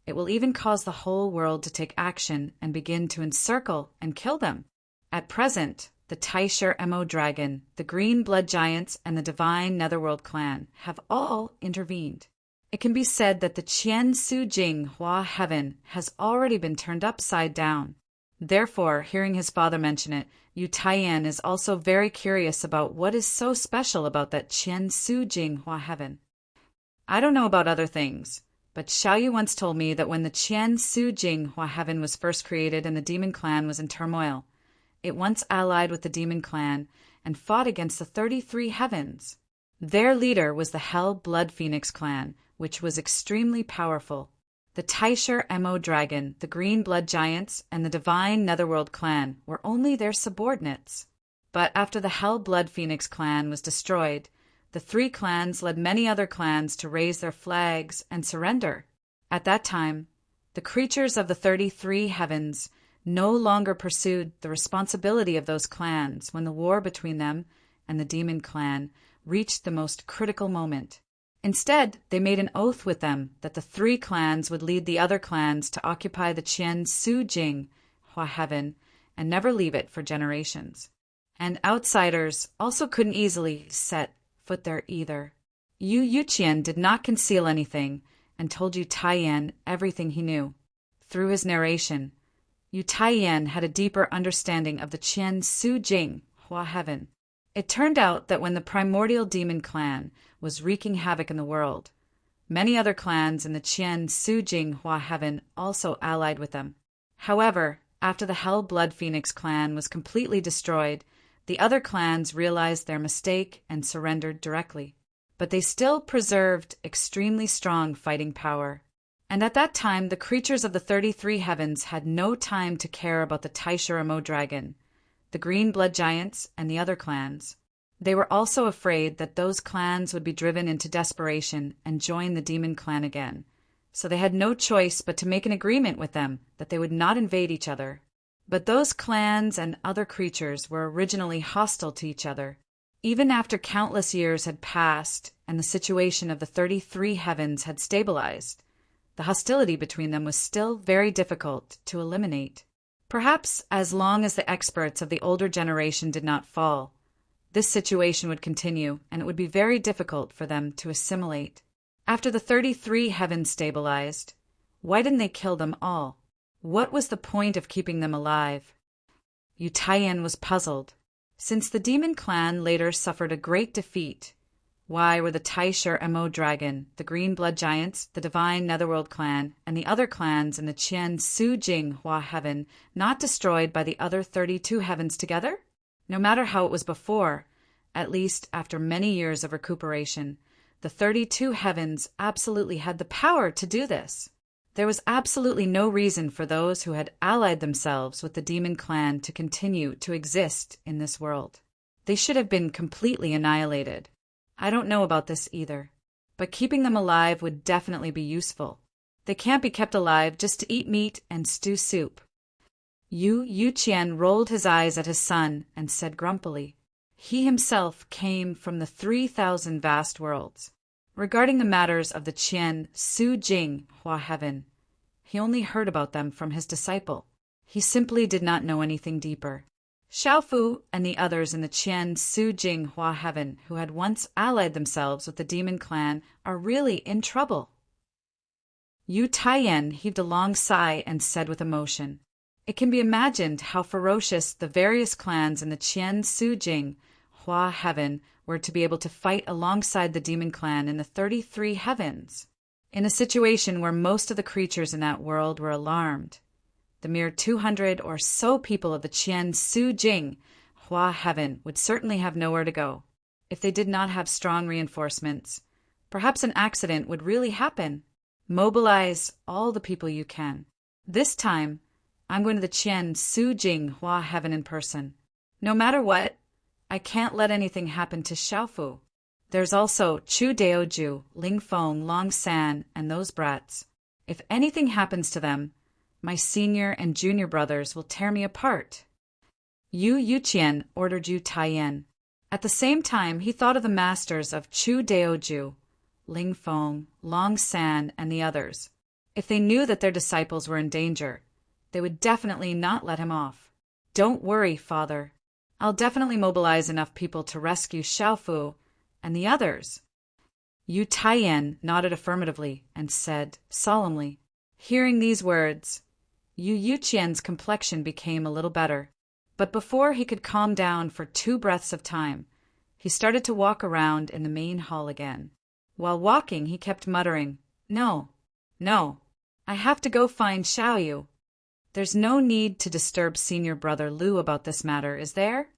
A: it will even cause the whole world to take action and begin to encircle and kill them. At present, the Taisher Mo Dragon, the Green Blood Giants, and the Divine Netherworld Clan have all intervened. It can be said that the Qian Su Jinghua Heaven has already been turned upside down. Therefore, hearing his father mention it, Yu Taiyan is also very curious about what is so special about that Qian Su Jinghua Heaven. I don't know about other things, but Xiaoyu once told me that when the Qian Su Jinghua Heaven was first created and the Demon Clan was in turmoil, it once allied with the Demon Clan and fought against the 33 Heavens. Their leader was the Hell Blood Phoenix Clan, which was extremely powerful. The Taisher Mo Dragon, the Green Blood Giants, and the Divine Netherworld Clan were only their subordinates. But after the Hell Blood Phoenix Clan was destroyed, the three clans led many other clans to raise their flags and surrender. At that time, the creatures of the 33 Heavens no longer pursued the responsibility of those clans when the war between them and the Demon Clan reached the most critical moment. Instead, they made an oath with them that the three clans would lead the other clans to occupy the Qian Su Jinghua Heaven and never leave it for generations. And outsiders also couldn't easily set foot there either. Yu Yuqian did not conceal anything and told Yu Taiyan everything he knew. Through his narration, Yu Taiyan had a deeper understanding of the Qian Su Jinghua Heaven. It turned out that when the primordial demon clan was wreaking havoc in the world, many other clans in the Qian Su Jinghua Heaven also allied with them. However, after the Hell Blood Phoenix clan was completely destroyed, the other clans realized their mistake and surrendered directly. But they still preserved extremely strong fighting power. And at that time, the creatures of the 33 Heavens had no time to care about the Taisher Mo Dragon, the Green Blood Giants, and the other clans. They were also afraid that those clans would be driven into desperation and join the Demon Clan again, so they had no choice but to make an agreement with them that they would not invade each other. But those clans and other creatures were originally hostile to each other. Even after countless years had passed and the situation of the 33 Heavens had stabilized, the hostility between them was still very difficult to eliminate. Perhaps as long as the experts of the older generation did not fall, this situation would continue, and it would be very difficult for them to assimilate. After the 33 Heavens stabilized, why didn't they kill them all? What was the point of keeping them alive? Yu Taiyan was puzzled. Since the Demon Clan later suffered a great defeat, why were the Taisher Mo Dragon, the Green Blood Giants, the Divine Netherworld Clan, and the other clans in the Qian Su Jinghua Heaven not destroyed by the other 32 Heavens together? No matter how it was before, at least after many years of recuperation, the 32 Heavens absolutely had the power to do this. There was absolutely no reason for those who had allied themselves with the Demon Clan to continue to exist in this world. They should have been completely annihilated. I don't know about this either, but keeping them alive would definitely be useful. They can't be kept alive just to eat meat and stew soup. Yu Yuqian rolled his eyes at his son and said grumpily. He himself came from the 3,000 vast worlds. Regarding the matters of the Qian Su Jing Hua Heaven, he only heard about them from his disciple. He simply did not know anything deeper. Xiaofu and the others in the Qian Su Jing Hua Heaven who had once allied themselves with the demon clan are really in trouble. Yu Taiyan heaved a long sigh and said with emotion, "It can be imagined how ferocious the various clans in the Qian Su Jing Hua Heaven were to be able to fight alongside the demon clan in the 33 heavens. In a situation where most of the creatures in that world were alarmed, the mere 200 or so people of the Qian Su Jing Hua Heaven would certainly have nowhere to go. If they did not have strong reinforcements, perhaps an accident would really happen. Mobilize all the people you can. This time, I'm going to the Qian Su Jing Hua Heaven in person. No matter what, I can't let anything happen to Xiaofu. There's also Chu Daoju, Ling Feng, Long San, and those brats. If anything happens to them, my senior and junior brothers will tear me apart." Yu Yuqian ordered Yu Taiyan. At the same time, he thought of the masters of Chu Daoju, Ling Feng, Long San, and the others. If they knew that their disciples were in danger, they would definitely not let him off. "Don't worry, father. I'll definitely mobilize enough people to rescue Xiaofu and the others." Yu Taiyan nodded affirmatively and said solemnly. Hearing these words, Yu Yuqian's complexion became a little better, but before he could calm down for 2 breaths of time, he started to walk around in the main hall again. While walking, he kept muttering, No, I have to go find Xiaoyu. There's no need to disturb senior brother Lu about this matter, is there?"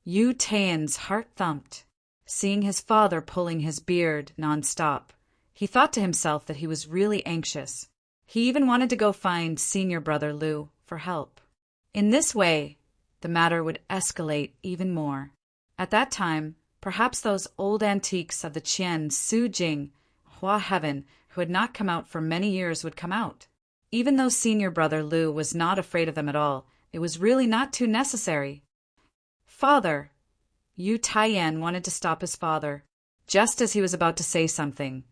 A: Yu Taiyan's heart thumped. Seeing his father pulling his beard non-stop, he thought to himself that he was really anxious. He even wanted to go find senior brother Lu for help. In this way, the matter would escalate even more. At that time, perhaps those old antiques of the Qian Su Jing Hua Heaven who had not come out for many years would come out. Even though senior brother Lu was not afraid of them at all, it was really not too necessary. "Father," Yu Taiyan wanted to stop his father. Just as he was about to say something,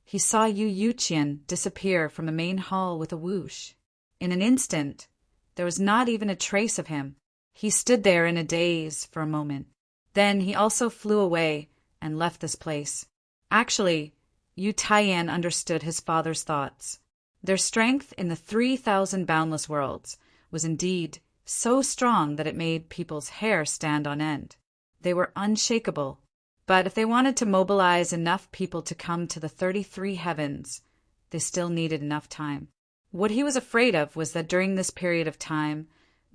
A: he saw Yu Yuqian disappear from the main hall with a whoosh. In an instant, there was not even a trace of him. He stood there in a daze for a moment. Then he also flew away and left this place. Actually, Yu Taiyan understood his father's thoughts. Their strength in the 3,000 boundless worlds was indeed so strong that it made people's hair stand on end. They were unshakable. But if they wanted to mobilize enough people to come to the 33 heavens, they still needed enough time. What he was afraid of was that during this period of time,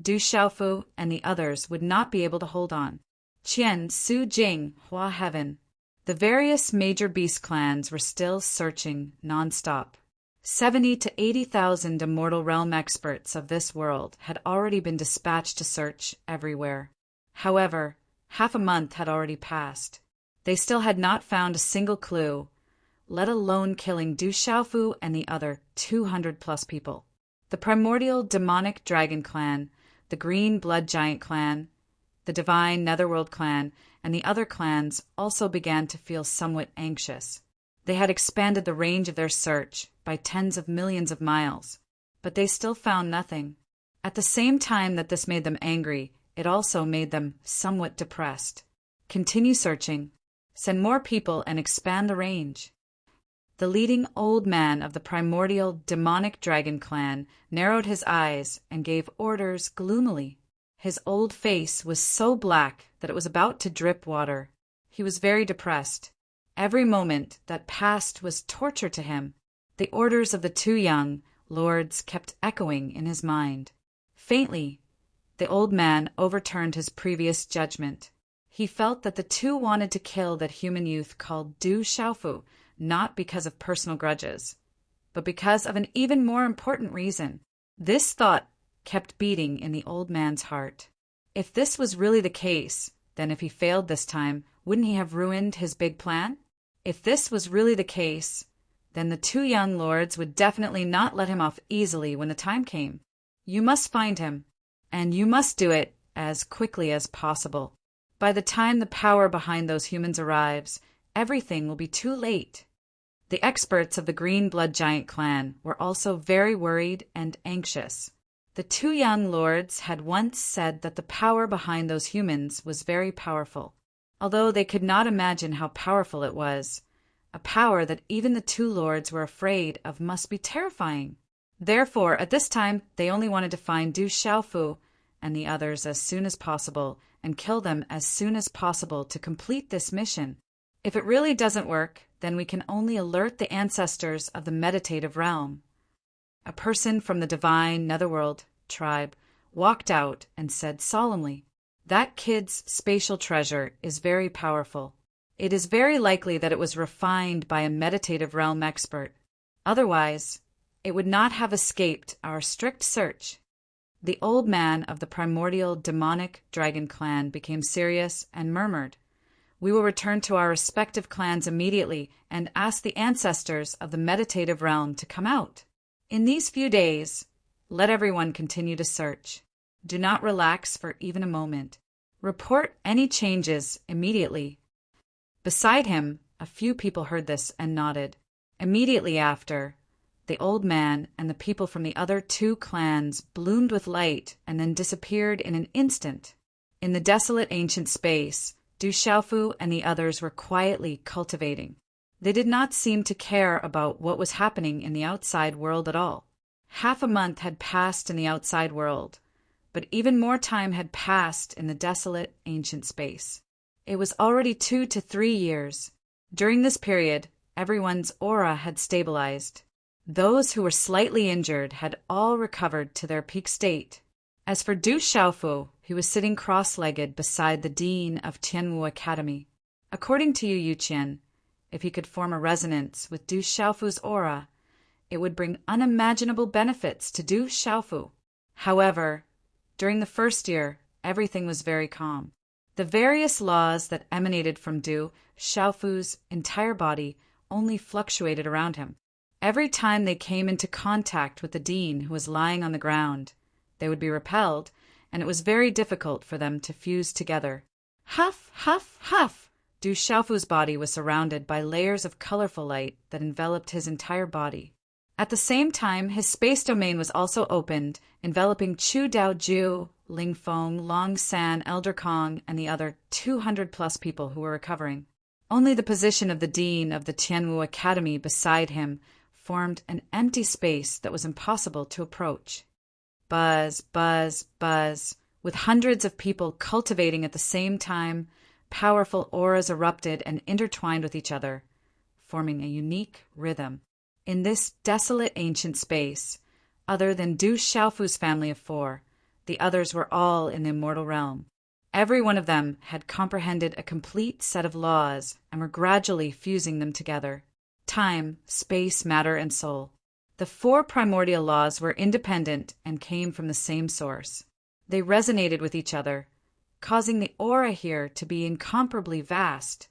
A: Du Xiaofu and the others would not be able to hold on. Qian Su Jing Hua Heaven. The various major beast clans were still searching non-stop. 70 to 80,000 immortal realm experts of this world had already been dispatched to search everywhere. However, half a month had already passed. They still had not found a single clue, let alone killing Du Xiaofu and the other 200+ people. The primordial demonic dragon clan, the green blood giant clan, the divine netherworld clan, and the other clans also began to feel somewhat anxious. They had expanded the range of their search by tens of millions of miles, but they still found nothing. At the same time that this made them angry, it also made them somewhat depressed. Continue searching. Send more people and expand the range. The leading old man of the primordial demonic dragon clan narrowed his eyes and gave orders gloomily. His old face was so black that it was about to drip water. He was very depressed. Every moment that passed was torture to him. The orders of the 2 young lords kept echoing in his mind. Faintly, the old man overturned his previous judgment. He felt that the 2 wanted to kill that human youth called Du Xiaofu, not because of personal grudges, but because of an even more important reason. This thought kept beating in the old man's heart. If this was really the case, then if he failed this time, wouldn't he have ruined his big plan? If this was really the case, then the 2 young lords would definitely not let him off easily when the time came. You must find him. And you must do it as quickly as possible. By the time the power behind those humans arrives, everything will be too late. The experts of the Green Blood Giant clan were also very worried and anxious. The two young lords had once said that the power behind those humans was very powerful, although they could not imagine how powerful it was. A power that even the two lords were afraid of must be terrifying. Therefore, at this time, they only wanted to find Du Xiaofu and the others as soon as possible and kill them as soon as possible to complete this mission. If it really doesn't work, then we can only alert the ancestors of the meditative realm. A person from the divine netherworld tribe walked out and said solemnly, "That kid's spatial treasure is very powerful. It is very likely that it was refined by a meditative realm expert. Otherwise, it would not have escaped our strict search." The old man of the primordial demonic dragon clan became serious and murmured, "We will return to our respective clans immediately and ask the ancestors of the meditative realm to come out. In these few days, let everyone continue to search. Do not relax for even a moment. Report any changes immediately." Beside him, a few people heard this and nodded. Immediately after, the old man and the people from the other two clans bloomed with light and then disappeared in an instant. In the desolate ancient space, Du Xiaofu and the others were quietly cultivating. They did not seem to care about what was happening in the outside world at all. Half a month had passed in the outside world, but even more time had passed in the desolate ancient space. It was already 2 to 3 years. During this period, everyone's aura had stabilized. Those who were slightly injured had all recovered to their peak state. As for Du Xiaofu, he was sitting cross-legged beside the dean of Tianwu Academy. According to Yu Yuqian, if he could form a resonance with Du Xiaofu's aura, it would bring unimaginable benefits to Du Xiaofu. However, during the first year, everything was very calm. The various laws that emanated from Du Xiaofu's entire body only fluctuated around him. Every time they came into contact with the dean who was lying on the ground, they would be repelled, and it was very difficult for them to fuse together. Huff, huff, huff! Du Xiaofu's body was surrounded by layers of colorful light that enveloped his entire body. At the same time, his space domain was also opened, enveloping Chu Daoju, Ling Feng, Long San, Elder Kong, and the other 200-plus people who were recovering. Only the position of the dean of the Tianwu Academy beside him formed an empty space that was impossible to approach. Buzz, buzz, buzz. With hundreds of people cultivating at the same time, powerful auras erupted and intertwined with each other, forming a unique rhythm. In this desolate ancient space, other than Du Xiaofu's family of 4, the others were all in the immortal realm. Every one of them had comprehended a complete set of laws and were gradually fusing them together. Time, space, matter, and soul. The 4 primordial laws were independent and came from the same source. They resonated with each other, causing the aura here to be incomparably vast.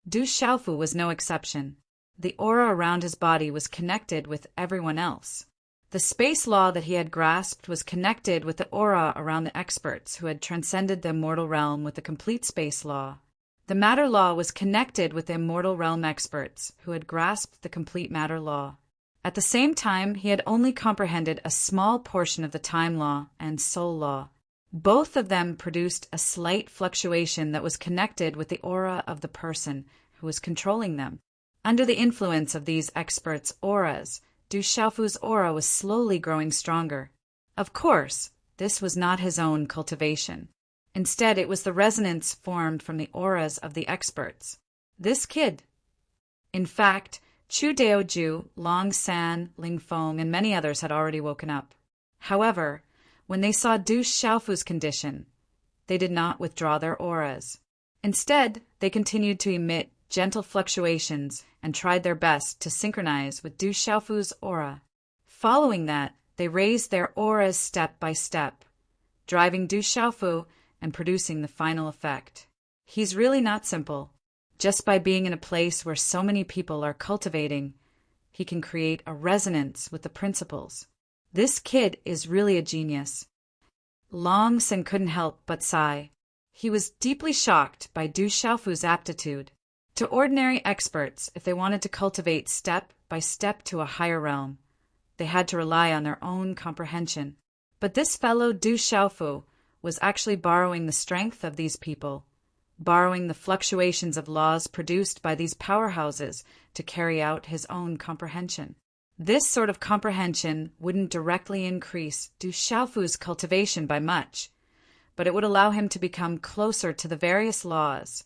A: Du Xiaofu was no exception. The aura around his body was connected with everyone else. The space law that he had grasped was connected with the aura around the experts who had transcended the immortal realm with the complete space law. The matter law was connected with the immortal realm experts who had grasped the complete matter law. At the same time, he had only comprehended a small portion of the time law and soul law. Both of them produced a slight fluctuation that was connected with the aura of the person who was controlling them. Under the influence of these experts' auras, Du Xiaofu's aura was slowly growing stronger. Of course, this was not his own cultivation. Instead, it was the resonance formed from the auras of the experts. This kid. In fact, Chu Daoju, Long San, Ling Feng, and many others had already woken up. However, when they saw Du Xiaofu's condition, they did not withdraw their auras. Instead, they continued to emit gentle fluctuations and tried their best to synchronize with Du Xiaofu's aura. Following that, they raised their auras step by step, driving Du Xiaofu and producing the final effect. He's really not simple. Just by being in a place where so many people are cultivating, he can create a resonance with the principles. This kid is really a genius. Long Sin couldn't help but sigh. He was deeply shocked by Du Xiaofu's aptitude. To ordinary experts, if they wanted to cultivate step by step to a higher realm, they had to rely on their own comprehension. But this fellow Du Xiaofu was actually borrowing the strength of these people, borrowing the fluctuations of laws produced by these powerhouses to carry out his own comprehension. This sort of comprehension wouldn't directly increase Du Xiaofu's cultivation by much, but it would allow him to become closer to the various laws,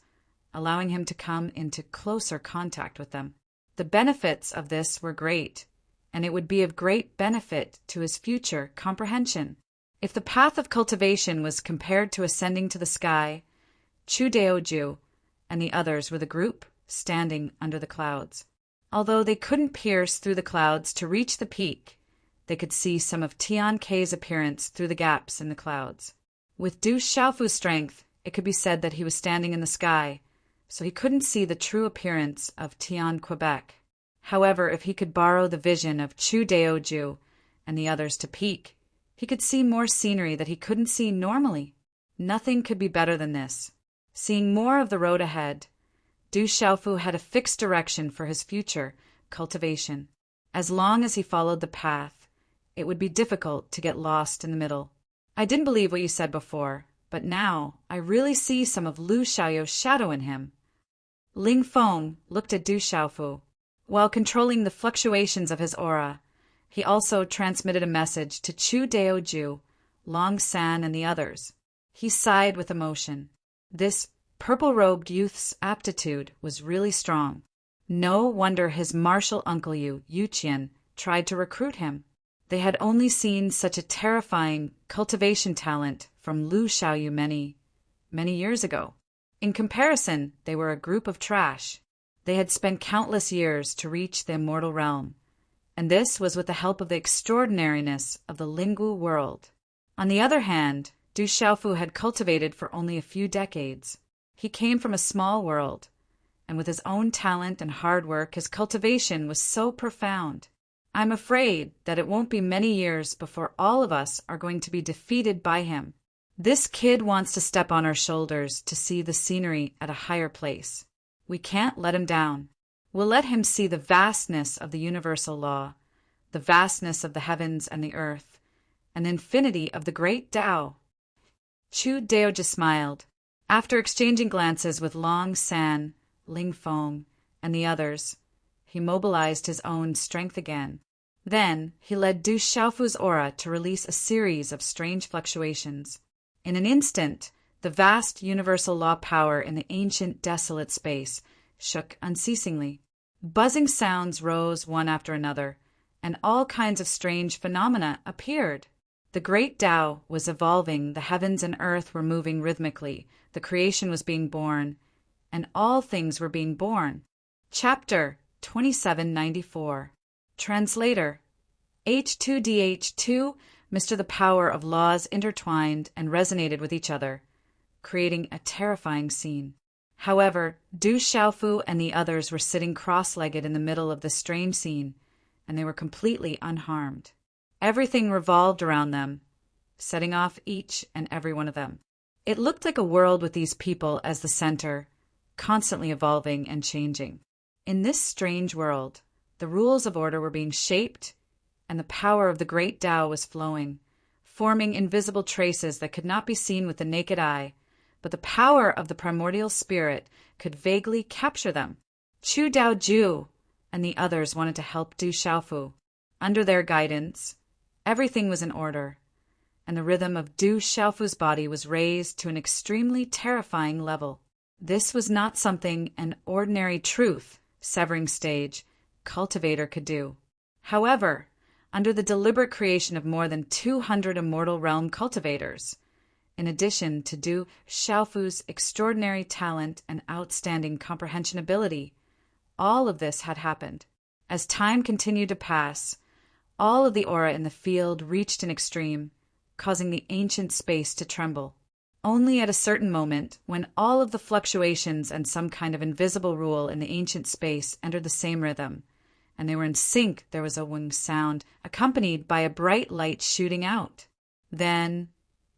A: allowing him to come into closer contact with them. The benefits of this were great, and it would be of great benefit to his future comprehension. If the path of cultivation was compared to ascending to the sky, Chu Daoju and the others were the group standing under the clouds. Although they couldn't pierce through the clouds to reach the peak, they could see some of Tian Kei's appearance through the gaps in the clouds. With Du Xiaofu's strength, it could be said that he was standing in the sky, so he couldn't see the true appearance of Tian Quebec. However, if he could borrow the vision of Chu Daoju and the others to peak, he could see more scenery that he couldn't see normally. Nothing could be better than this. Seeing more of the road ahead, Du Xiaofu had a fixed direction for his future cultivation. As long as he followed the path, it would be difficult to get lost in the middle. I didn't believe what you said before, but now I really see some of Lu Xiaoyou's shadow in him. Ling Feng looked at Du Xiaofu. While controlling the fluctuations of his aura, he also transmitted a message to Chu Daoju, Long San, and the others. He sighed with emotion. This purple-robed youth's aptitude was really strong. No wonder his martial uncle Yu Qian, tried to recruit him. They had only seen such a terrifying cultivation talent from Lu Xiaoyu many years ago. In comparison, they were a group of trash. They had spent countless years to reach the immortal realm, and this was with the help of the extraordinariness of the Lingwu world. On the other hand, Du Xiaofu had cultivated for only a few decades. He came from a small world, and with his own talent and hard work, his cultivation was so profound. I'm afraid that it won't be many years before all of us are going to be defeated by him. This kid wants to step on our shoulders to see the scenery at a higher place. We can't let him down. We'll let him see the vastness of the universal law, the vastness of the heavens and the earth, and the infinity of the great Tao. Chu Daoju smiled. After exchanging glances with Long San, Ling Feng, and the others, he mobilized his own strength again. Then he led Du Xiaofu's aura to release a series of strange fluctuations. In an instant, the vast universal law power in the ancient desolate space shook unceasingly. Buzzing sounds rose one after another, and all kinds of strange phenomena appeared. The great Tao was evolving, the heavens and earth were moving rhythmically, the creation was being born, and all things were being born. Chapter 2794. Translator. H2DH2, Mr. The power of laws intertwined and resonated with each other, creating a terrifying scene. However, Du Xiaofu and the others were sitting cross-legged in the middle of this strange scene, and they were completely unharmed. Everything revolved around them, setting off each and every one of them. It looked like a world with these people as the center, constantly evolving and changing. In this strange world, the rules of order were being shaped, and the power of the great Tao was flowing, forming invisible traces that could not be seen with the naked eye, but the power of the primordial spirit could vaguely capture them. Chu Daoju and the others wanted to help Du Xiaofu. Under their guidance, everything was in order, and the rhythm of Du Xiaofu's body was raised to an extremely terrifying level. This was not something an ordinary truth, severing stage, cultivator could do. However, under the deliberate creation of more than 200 immortal realm cultivators, in addition to Du Xiaofu's extraordinary talent and outstanding comprehension ability, all of this had happened. As time continued to pass, all of the aura in the field reached an extreme, causing the ancient space to tremble. Only at a certain moment, when all of the fluctuations and some kind of invisible rule in the ancient space entered the same rhythm, and they were in sync, there was a wing sound, accompanied by a bright light shooting out. Then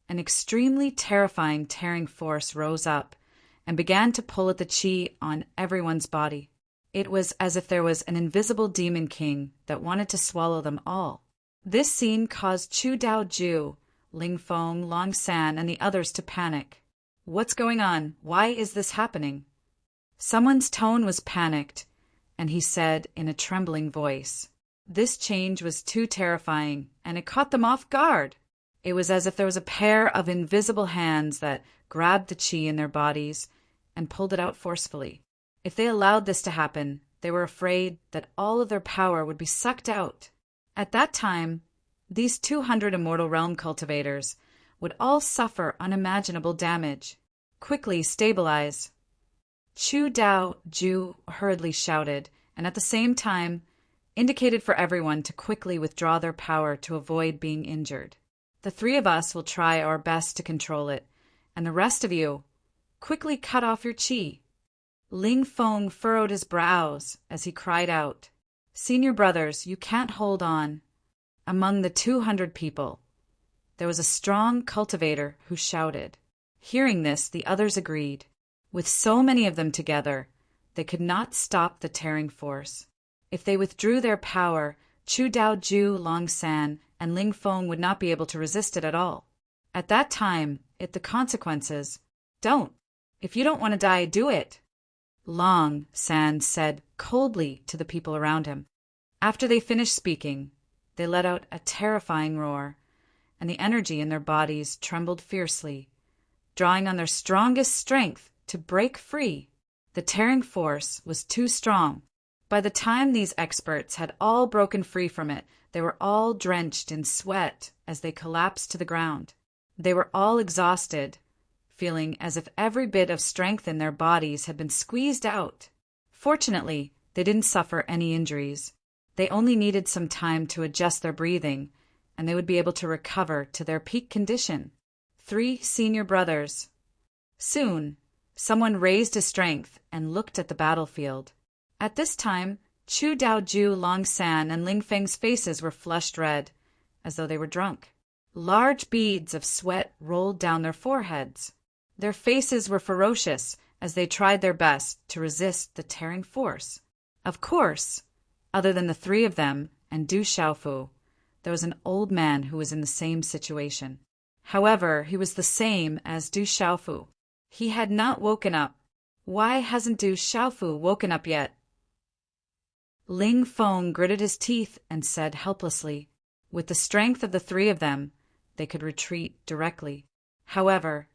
A: an extremely terrifying tearing force rose up and began to pull at the chi on everyone's body. It was as if there was an invisible demon king that wanted to swallow them all. This scene caused Chu Daoju, Ling Feng, Long San, and the others to panic. What's going on? Why is this happening? Someone's tone was panicked, and he said in a trembling voice, "This change was too terrifying, and it caught them off guard." It was as if there was a pair of invisible hands that grabbed the chi in their bodies and pulled it out forcefully. If they allowed this to happen, they were afraid that all of their power would be sucked out. At that time, these 200 Immortal Realm cultivators would all suffer unimaginable damage. "Quickly stabilize!" Chu Dao Ju hurriedly shouted, and at the same time indicated for everyone to quickly withdraw their power to avoid being injured. "The three of us will try our best to control it, and the rest of you, quickly cut off your chi." Ling Feng furrowed his brows as he cried out, "Senior brothers, you can't hold on." Among the 200 people, there was a strong cultivator who shouted. Hearing this, the others agreed. With so many of them together, they could not stop the tearing force. If they withdrew their power, Chu Daoju, Long San, and Ling Feng would not be able to resist it at all. At that time, the consequences. "Don't. If you don't want to die, do it," Long San said coldly to the people around him. After they finished speaking, they let out a terrifying roar, and the energy in their bodies trembled fiercely, drawing on their strongest strength to break free. The tearing force was too strong. By the time these experts had all broken free from it, they were all drenched in sweat as they collapsed to the ground. They were all exhausted, feeling as if every bit of strength in their bodies had been squeezed out. Fortunately, they didn't suffer any injuries. They only needed some time to adjust their breathing, and they would be able to recover to their peak condition. 3 senior brothers. Soon, someone raised his strength and looked at the battlefield. At this time, Chu Daoju, Long San, and Ling Feng's faces were flushed red, as though they were drunk. Large beads of sweat rolled down their foreheads. Their faces were ferocious as they tried their best to resist the tearing force. Of course, other than the 3 of them and Du Xiaofu, there was an old man who was in the same situation. However, he was the same as Du Xiaofu. He had not woken up. Why hasn't Du Xiaofu woken up yet? Ling Feng gritted his teeth and said helplessly, with the strength of the 3 of them, they could retreat directly. However,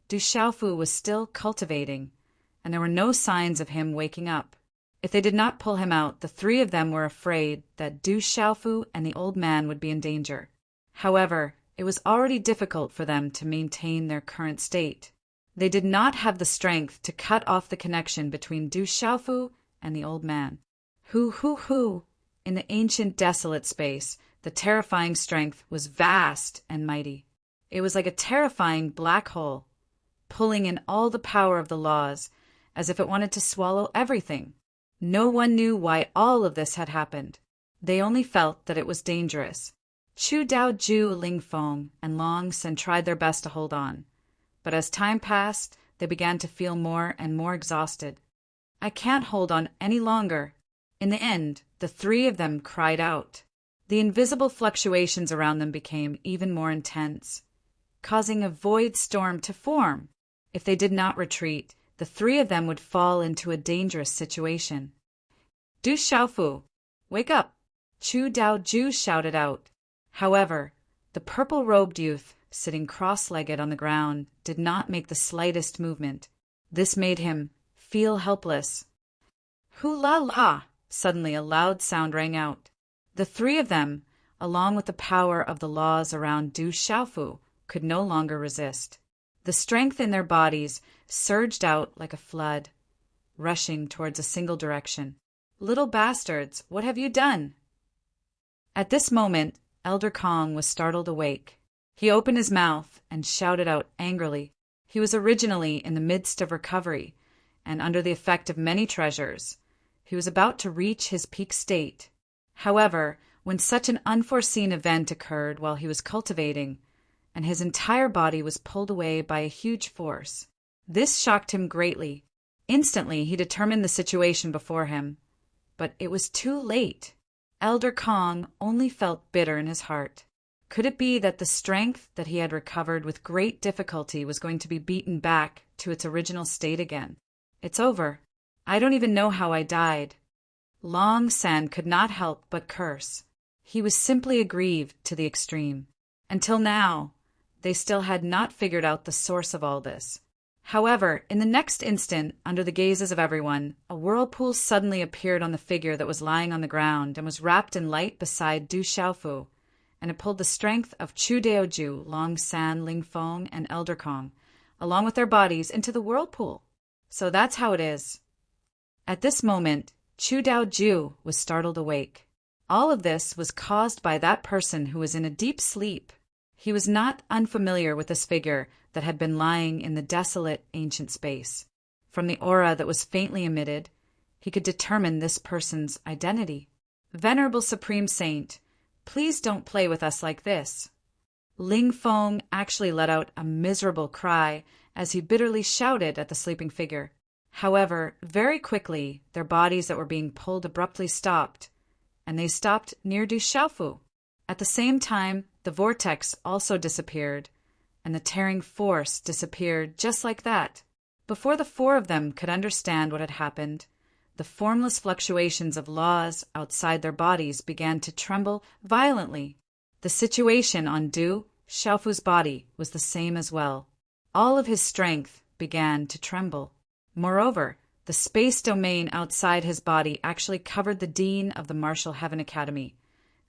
A: Du Xiaofu was still cultivating, and there were no signs of him waking up. If they did not pull him out, the 3 of them were afraid that Du Xiaofu and the old man would be in danger. However, it was already difficult for them to maintain their current state. They did not have the strength to cut off the connection between Du Xiaofu and the old man. Hoo! In the ancient desolate space, the terrifying strength was vast and mighty. It was like a terrifying black hole, pulling in all the power of the laws, as if it wanted to swallow everything. No one knew why all of this had happened. They only felt that it was dangerous. Chu Daoju, Ling Feng, and Long San tried their best to hold on, but as time passed, they began to feel more and more exhausted. "I can't hold on any longer." In the end, the 3 of them cried out. The invisible fluctuations around them became even more intense, causing a void storm to form. If they did not retreat, the 3 of them would fall into a dangerous situation. "Du Xiaofu, wake up!" Chu Daoju shouted out. However, the purple-robed youth, sitting cross-legged on the ground, did not make the slightest movement. This made him feel helpless. "Hoo-la-la!" Suddenly a loud sound rang out. The 3 of them, along with the power of the laws around Du Xiaofu, could no longer resist. The strength in their bodies surged out like a flood, rushing towards a single direction. "Little bastards, what have you done?" At this moment, Elder Kong was startled awake. He opened his mouth and shouted out angrily. He was originally in the midst of recovery, and under the effect of many treasures. He was about to reach his peak state. However, when such an unforeseen event occurred while he was cultivating, and his entire body was pulled away by a huge force. This shocked him greatly. Instantly, he determined the situation before him. But it was too late. Elder Kong only felt bitter in his heart. Could it be that the strength that he had recovered with great difficulty was going to be beaten back to its original state again? It's over. I don't even know how I died. Long San could not help but curse. He was simply aggrieved to the extreme. Until now, they still had not figured out the source of all this. However, in the next instant, under the gazes of everyone, a whirlpool suddenly appeared on the figure that was lying on the ground and was wrapped in light beside Du Xiaofu, and it pulled the strength of Chu Daoju, Long San, Ling Feng, and Elder Kong, along with their bodies, into the whirlpool. So that's how it is. At this moment, Chu Daoju was startled awake. All of this was caused by that person who was in a deep sleep. He was not unfamiliar with this figure that had been lying in the desolate ancient space. From the aura that was faintly emitted, he could determine this person's identity. Venerable Supreme Saint, please don't play with us like this. Ling Feng actually let out a miserable cry as he bitterly shouted at the sleeping figure. However, very quickly, their bodies that were being pulled abruptly stopped, and they stopped near Du Xiaofu. At the same time, the vortex also disappeared, and the tearing force disappeared just like that. Before the four of them could understand what had happened, the formless fluctuations of laws outside their bodies began to tremble violently. The situation on Du Xiaofu's body was the same as well. All of his strength began to tremble. Moreover, the space domain outside his body actually covered the dean of the Martial Heaven Academy,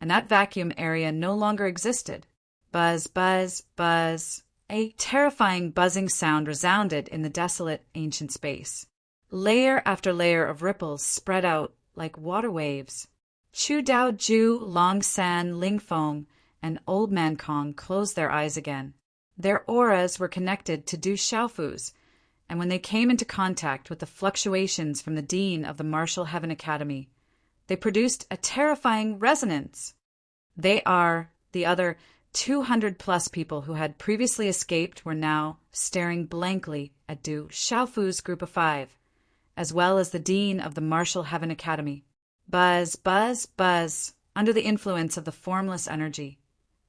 A: and that vacuum area no longer existed. Buzz, buzz, buzz. A terrifying buzzing sound resounded in the desolate ancient space. Layer after layer of ripples spread out like water waves. Chu Daoju, Long San, Ling Feng, and Old Man Kong closed their eyes again. Their auras were connected to Du Xiaofu's, and when they came into contact with the fluctuations from the dean of the Martial Heaven Academy, they produced a terrifying resonance. The other 200+ people who had previously escaped were now staring blankly at Du Xiaofu's group of 5, as well as the dean of the Martial Heaven Academy. Buzz, buzz, buzz, under the influence of the formless energy.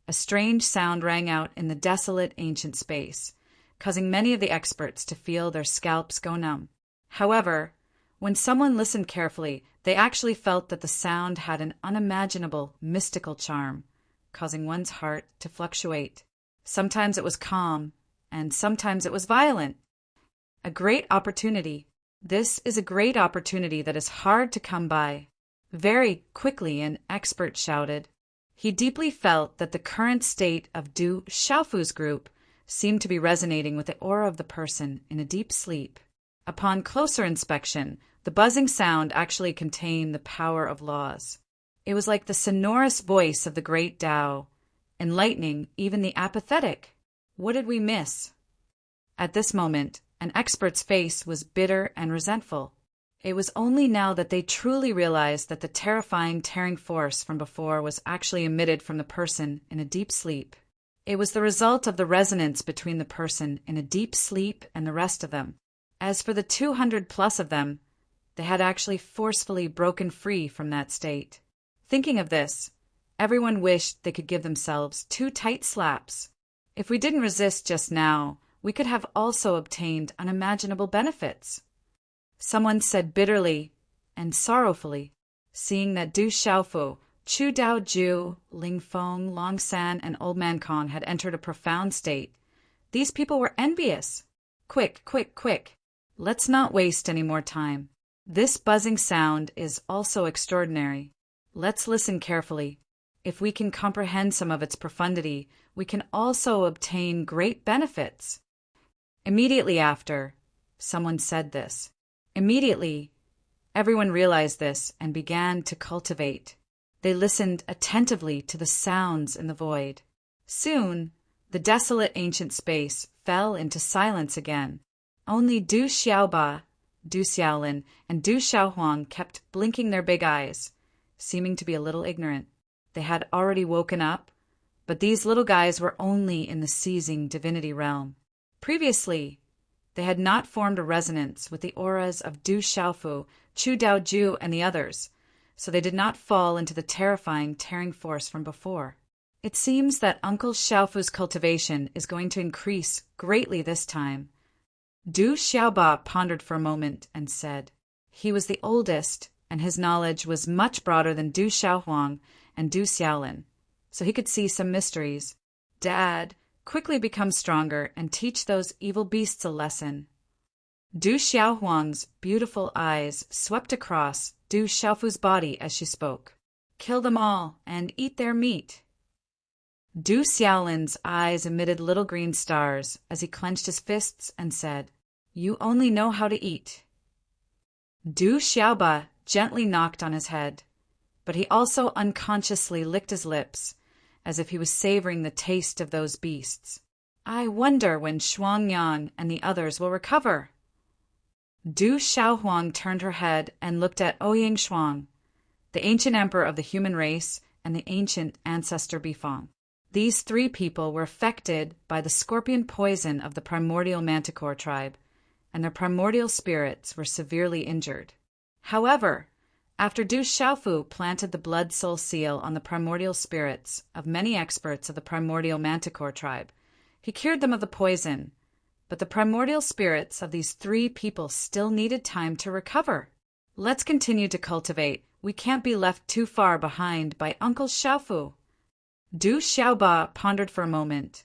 A: A strange sound rang out in the desolate ancient space, causing many of the experts to feel their scalps go numb. However, when someone listened carefully, they actually felt that the sound had an unimaginable mystical charm, causing one's heart to fluctuate. Sometimes it was calm, and sometimes it was violent. A great opportunity. This is a great opportunity that is hard to come by. Very quickly, an expert shouted. He deeply felt that the current state of Du Xiaofu's group seemed to be resonating with the aura of the person in a deep sleep. Upon closer inspection, the buzzing sound actually contained the power of laws. It was like the sonorous voice of the great Tao, enlightening even the apathetic. What did we miss? At this moment, an expert's face was bitter and resentful. It was only now that they truly realized that the terrifying tearing force from before was actually emitted from the person in a deep sleep. It was the result of the resonance between the person in a deep sleep and the rest of them. As for the 200+ of them, they had actually forcefully broken free from that state. Thinking of this, everyone wished they could give themselves 2 tight slaps. If we didn't resist just now, we could have also obtained unimaginable benefits. Someone said bitterly and sorrowfully, seeing that Du Xiaofu, Chu Daoju, Ling Feng, Long San, and Old Man Kong had entered a profound state. These people were envious. Quick, quick, quick. Let's not waste any more time. This buzzing sound is also extraordinary. Let's listen carefully. If we can comprehend some of its profundity, we can also obtain great benefits. Immediately after, someone said this. Immediately, everyone realized this and began to cultivate. They listened attentively to the sounds in the void. Soon, the desolate ancient space fell into silence again. Only Du Xiaoba, Du Xiaolin, and Du Xiaohuang kept blinking their big eyes, seeming to be a little ignorant. They had already woken up, But these little guys were only in the seizing divinity realm. Previously, they had not formed a resonance with the auras of Du Xiaofu, Chu Daoju, and the others, so they did not fall into the terrifying tearing force from before. It seems that Uncle Xiaofu's cultivation is going to increase greatly this time. Du Xiaoba pondered for a moment and said, he was the oldest, and his knowledge was much broader than Du Xiaohuang and Du Xiaolin, so he could see some mysteries. Dad, quickly become stronger and teach those evil beasts a lesson. Du Xiaohuang's beautiful eyes swept across Du Xiaofu's body as she spoke. Kill them all and eat their meat. Du Xiaolin's eyes emitted little green stars as he clenched his fists and said, you only know how to eat. Du Xiaoba gently knocked on his head, but he also unconsciously licked his lips, as if he was savoring the taste of those beasts. I wonder when Shuangyan and the others will recover. Du Xiaohuang turned her head and looked at Ouyang Shuang, the ancient emperor of the human race and the ancient ancestor Bifang. These three people were affected by the scorpion poison of the primordial manticore tribe, and their primordial spirits were severely injured. However, after Du Xiaofu planted the blood soul seal on the primordial spirits of many experts of the primordial manticore tribe, he cured them of the poison, but the primordial spirits of these three people still needed time to recover. Let's continue to cultivate. We can't be left too far behind by Uncle Xiaofu. Du Xiaoba pondered for a moment,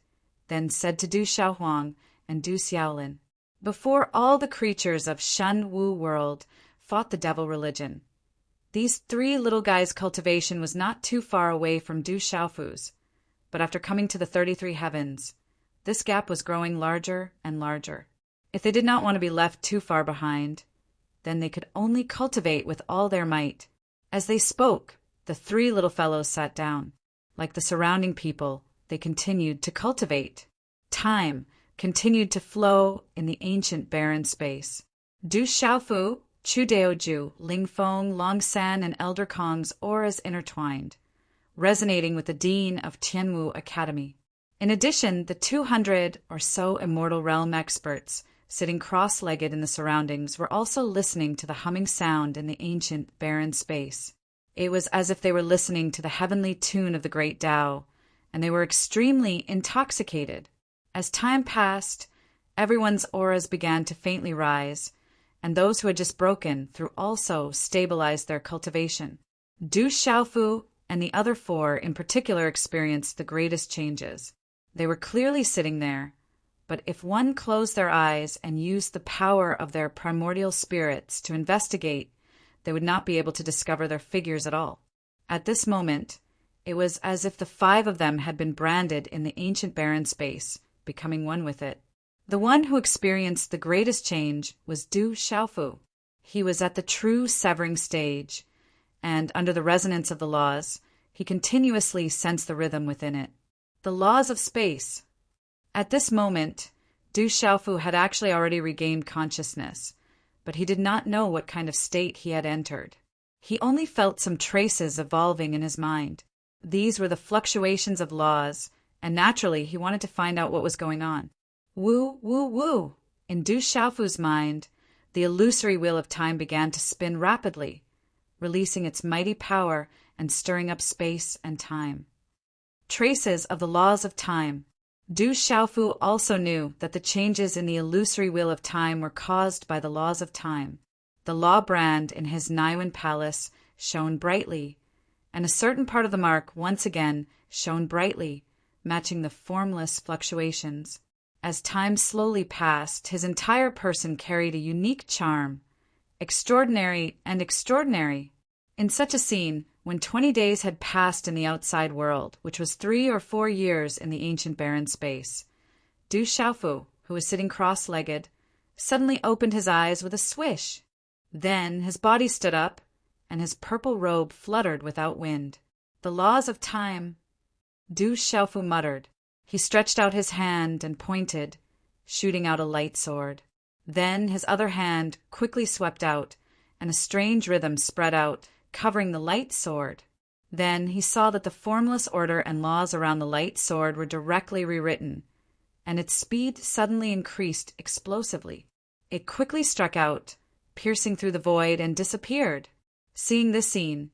A: then said to Du Xiaohuang and Du Xiaolin, before all the creatures of Shen Wu world fought the devil religion, these three little guys' cultivation was not too far away from Du Xiaofu's, but after coming to the 33 heavens, this gap was growing larger and larger. If they did not want to be left too far behind, then they could only cultivate with all their might. As they spoke, the three little fellows sat down. Like the surrounding people, they continued to cultivate. Time continued to flow in the ancient barren space. Du Xiaofu, Chu Daoju, Ling Feng, Long San, and Elder Kong's auras intertwined, resonating with the dean of Tianwu Academy. In addition, the 200 or so immortal realm experts sitting cross-legged in the surroundings were also listening to the humming sound in the ancient barren space. It was as if they were listening to the heavenly tune of the great Tao, and they were extremely intoxicated. As time passed, everyone's auras began to faintly rise, and those who had just broken through also stabilized their cultivation. Du Xiaofu and the other four in particular experienced the greatest changes. They were clearly sitting there, but if one closed their eyes and used the power of their primordial spirits to investigate, they would not be able to discover their figures at all. At this moment, it was as if the five of them had been branded in the ancient barren space, becoming one with it. The one who experienced the greatest change was Du Xiaofu. He was at the true severing stage, and under the resonance of the laws, he continuously sensed the rhythm within it. The laws of space. At this moment, Du Xiaofu had actually already regained consciousness, but he did not know what kind of state he had entered. He only felt some traces evolving in his mind. These were the fluctuations of laws, and naturally he wanted to find out what was going on. Woo, woo, woo! In Du Xiaofu's mind, the illusory wheel of time began to spin rapidly, releasing its mighty power and stirring up space and time. Traces of the laws of time. Du Xiaofu also knew that the changes in the illusory wheel of time were caused by the laws of time. The law brand in his Naiwan palace shone brightly, and a certain part of the mark once again shone brightly, matching the formless fluctuations. As time slowly passed, his entire person carried a unique charm, extraordinary and extraordinary. In such a scene, when 20 days had passed in the outside world, which was 3 or 4 years in the ancient barren space, Du Xiaofu, who was sitting cross-legged, suddenly opened his eyes with a swish. Then his body stood up, and his purple robe fluttered without wind. The laws of time, Du Xiaofu muttered. He stretched out his hand and pointed, shooting out a light sword. Then his other hand quickly swept out, and a strange rhythm spread out, covering the light sword. Then he saw that the formless order and laws around the light sword were directly rewritten, and its speed suddenly increased explosively. It quickly struck out, piercing through the void, and disappeared. Seeing this scene,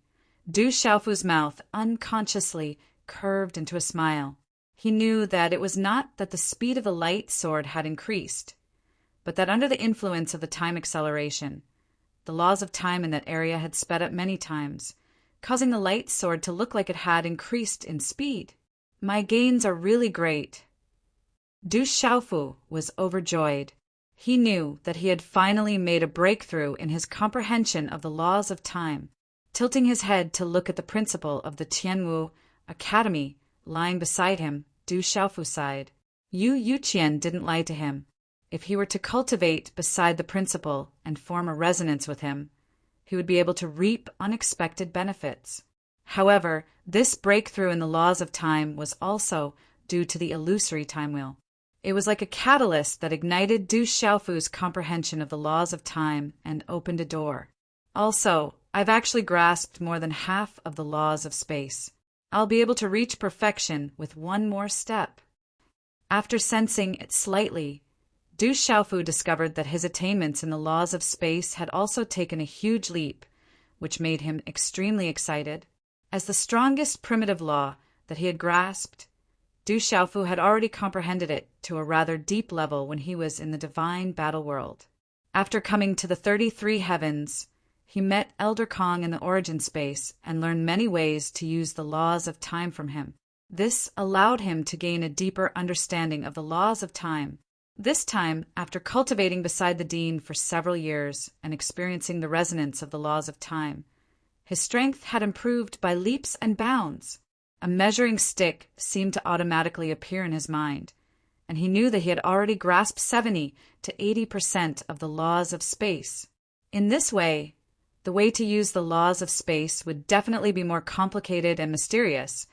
A: Du Xiaofu's mouth unconsciously curved into a smile. He knew that it was not that the speed of the light sword had increased, but that under the influence of the time acceleration, the laws of time in that area had sped up many times, causing the light sword to look like it had increased in speed. My gains are really great. Du Xiaofu was overjoyed. He knew that he had finally made a breakthrough in his comprehension of the laws of time. Tilting his head to look at the principal of the Tianwu Academy lying beside him, Du Xiaofu sighed. Yu Yuqian didn't lie to him. If he were to cultivate beside the principal and form a resonance with him, he would be able to reap unexpected benefits. However, this breakthrough in the laws of time was also due to the illusory time wheel. It was like a catalyst that ignited Du Xiaofu's comprehension of the laws of time and opened a door. Also, I've actually grasped more than half of the laws of space. I'll be able to reach perfection with one more step. After sensing it slightly, Du Xiaofu discovered that his attainments in the laws of space had also taken a huge leap, which made him extremely excited. As the strongest primitive law that he had grasped, Du Xiaofu had already comprehended it to a rather deep level when he was in the divine battle world. After coming to the 33 heavens, he met Elder Kong in the origin space and learned many ways to use the laws of time from him. This allowed him to gain a deeper understanding of the laws of time. This time, after cultivating beside the Dean for several years and experiencing the resonance of the laws of time, his strength had improved by leaps and bounds. A measuring stick seemed to automatically appear in his mind, and he knew that he had already grasped 70 to 80% of the laws of space. In this way, the way to use the laws of space would definitely be more complicated and mysterious,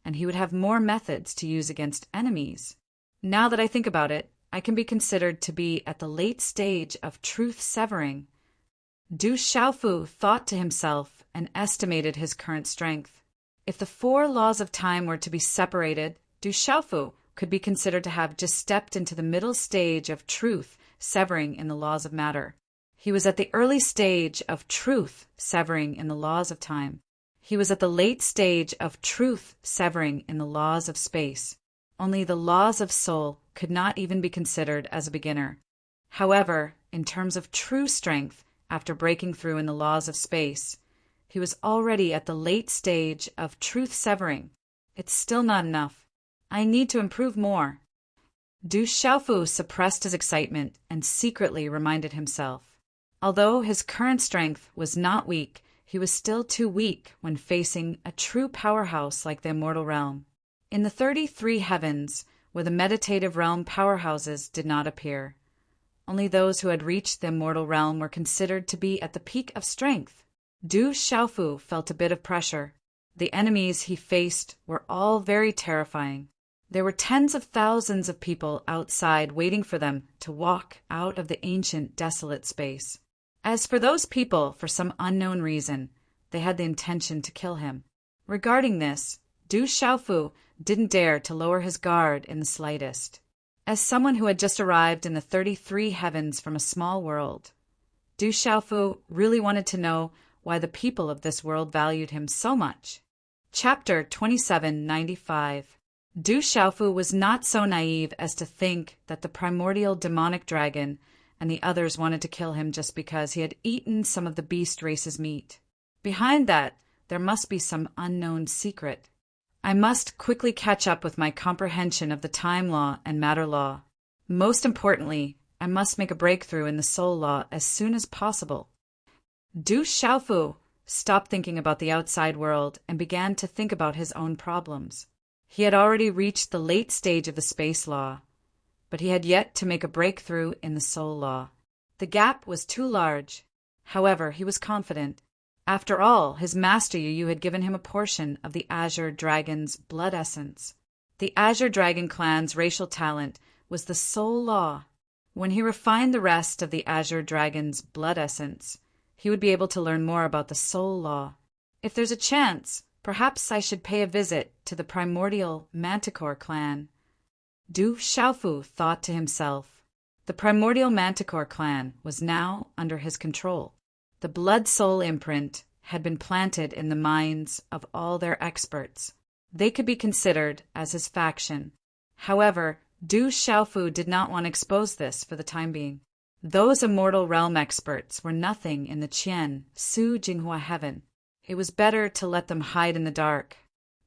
A: and he would have more methods to use against enemies. Now that I think about it, I can be considered to be at the late stage of truth severing. Du Xiaofu thought to himself and estimated his current strength. If the 4 laws of time were to be separated, Du Xiaofu could be considered to have just stepped into the middle stage of truth severing in the laws of matter. He was at the early stage of truth severing in the laws of time. He was at the late stage of truth severing in the laws of space. Only the laws of soul could not even be considered as a beginner. However, in terms of true strength, after breaking through in the laws of space, he was already at the late stage of truth severing. It's still not enough. I need to improve more. Du Xiaofu suppressed his excitement and secretly reminded himself. Although his current strength was not weak, he was still too weak when facing a true powerhouse like the immortal realm. In the 33 heavens, where the meditative realm powerhouses did not appear, only those who had reached the immortal realm were considered to be at the peak of strength. Du Xiaofu felt a bit of pressure. The enemies he faced were all very terrifying. There were tens of thousands of people outside waiting for them to walk out of the ancient desolate space. As for those people, for some unknown reason, they had the intention to kill him. Regarding this, Du Xiaofu didn't dare to lower his guard in the slightest. As someone who had just arrived in the 33 heavens from a small world, Du Xiaofu really wanted to know why the people of this world valued him so much. Chapter 2795. Du Xiaofu was not so naive as to think that the primordial demonic dragon and the others wanted to kill him just because he had eaten some of the beast race's meat. Behind that, there must be some unknown secret. I must quickly catch up with my comprehension of the time law and matter law. Most importantly, I must make a breakthrough in the soul law as soon as possible. Du Xiaofu stopped thinking about the outside world and began to think about his own problems. He had already reached the late stage of the space law, but he had yet to make a breakthrough in the soul law. The gap was too large. However, he was confident. After all, his master Yu had given him a portion of the Azure Dragon's blood essence. The Azure Dragon clan's racial talent was the soul law. When he refined the rest of the Azure Dragon's blood essence, he would be able to learn more about the soul law. If there's a chance, Perhaps I should pay a visit to the primordial Manticore clan. Du Xiaofu thought to himself. The primordial Manticore clan was now under his control. The blood-soul imprint had been planted in the minds of all their experts. They could be considered as his faction. However, Du Xiaofu did not want to expose this for the time being. Those immortal realm experts were nothing in the Qian, Su Jinghua heaven. It was better to let them hide in the dark.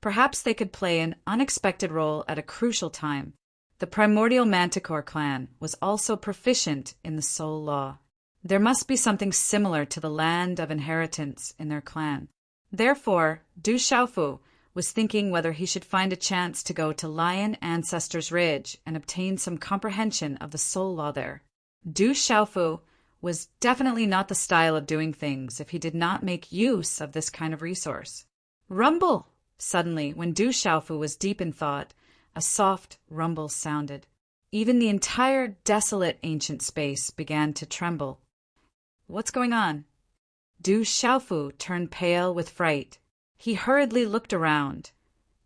A: Perhaps they could play an unexpected role at a crucial time. The primordial Manticore clan was also proficient in the soul law. There must be something similar to the land of inheritance in their clan. Therefore, Du Xiaofu was thinking whether he should find a chance to go to Lion Ancestors Ridge and obtain some comprehension of the soul law there. Du Xiaofu was definitely not the style of doing things if he did not make use of this kind of resource. Rumble! Suddenly, when Du Xiaofu was deep in thought, a soft rumble sounded. Even the entire desolate ancient space began to tremble. What's going on? Du Xiaofu turned pale with fright. He hurriedly looked around,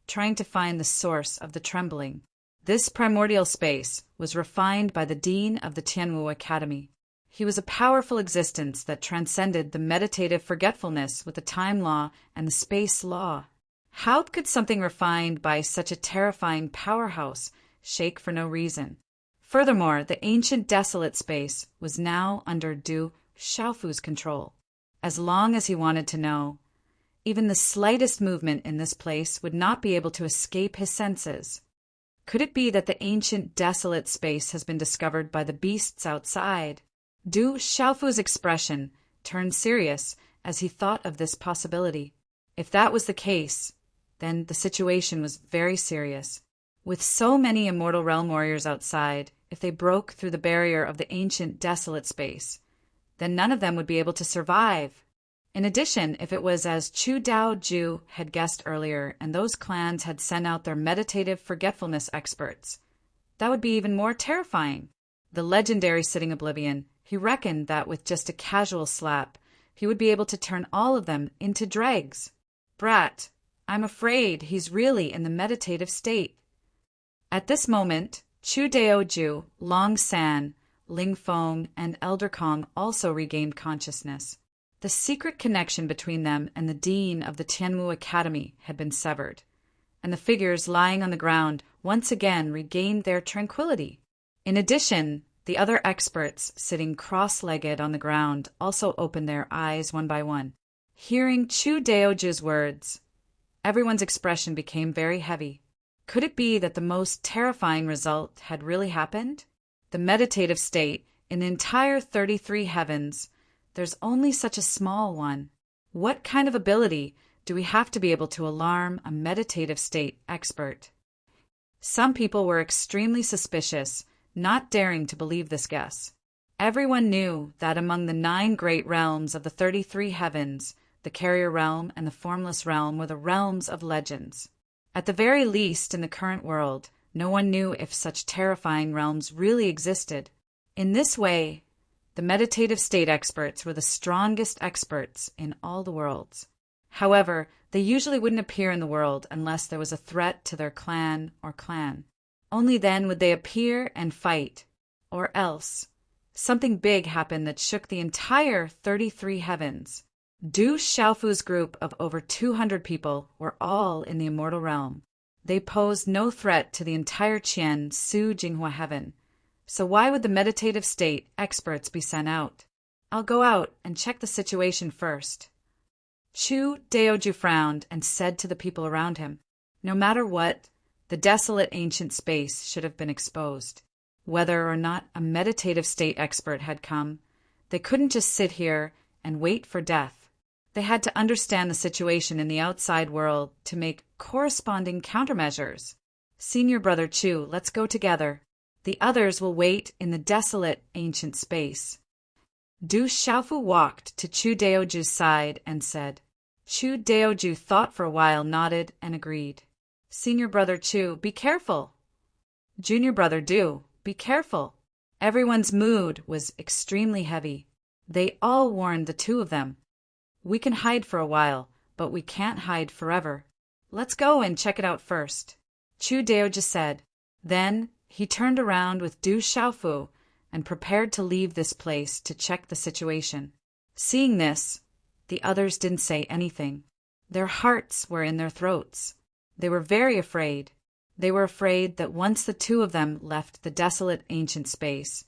A: trying to find the source of the trembling. This primordial space was refined by the dean of the Tianwu Academy. He was a powerful existence that transcended the meditative forgetfulness with the time law and the space law. How could something refined by such a terrifying powerhouse shake for no reason? Furthermore, the ancient desolate space was now under Du Xiaofu's control. As long as he wanted to know, even the slightest movement in this place would not be able to escape his senses. Could it be that the ancient desolate space has been discovered by the beasts outside? Du Xiaofu's expression turned serious as he thought of this possibility. If that was the case, then the situation was very serious. With so many immortal realm warriors outside, if they broke through the barrier of the ancient desolate space, then none of them would be able to survive. In addition, if it was as Chu Dao Ju had guessed earlier, and those clans had sent out their meditative forgetfulness experts, that would be even more terrifying. The legendary Sitting Oblivion, he reckoned that with just a casual slap, he would be able to turn all of them into dregs. Brat, I'm afraid he's really in the meditative state. At this moment, Chu Dao Ju, Long San, Ling Feng, and Elder Kong also regained consciousness. The secret connection between them and the dean of the Tianwu Academy had been severed, and the figures lying on the ground once again regained their tranquility. In addition, the other experts sitting cross-legged on the ground also opened their eyes one by one. Hearing Chu Daoju's words, everyone's expression became very heavy. Could it be that the most terrifying result had really happened? The meditative state in the entire 33 heavens, there's only such a small one. What kind of ability do we have to be able to alarm a meditative state expert? Some people were extremely suspicious, not daring to believe this guess. Everyone knew that among the 9 great realms of the 33 heavens, the carrier realm and the formless realm were the realms of legends. At the very least in the current world, no one knew if such terrifying realms really existed. In this way, the meditative state experts were the strongest experts in all the worlds. However, they usually wouldn't appear in the world unless there was a threat to their clan or clan. Only then would they appear and fight, or else something big happened that shook the entire 33 heavens. Du Xiaofu's group of over 200 people were all in the immortal realm. They posed no threat to the entire Qian Su Jinghua heaven. So why would the meditative state experts be sent out? I'll go out and check the situation first. Chu Daoju frowned and said to the people around him, no matter what, the desolate ancient space should have been exposed. Whether or not a meditative state expert had come, they couldn't just sit here and wait for death. They had to understand the situation in the outside world to make corresponding countermeasures. Senior Brother Chu, let's go together. The others will wait in the desolate ancient space. Du Xiaofu walked to Chu Daoju's side and said. Chu Daoju thought for a while, nodded, and agreed. Senior Brother Chu, be careful. Junior Brother Du, be careful. Everyone's mood was extremely heavy. They all warned the two of them. We can hide for a while, but we can't hide forever. Let's go and check it out first, Chu Daoji said. Then he turned around with Du Xiaofu and prepared to leave this place to check the situation. Seeing this, the others didn't say anything. Their hearts were in their throats. They were very afraid. They were afraid that once the two of them left the desolate ancient space,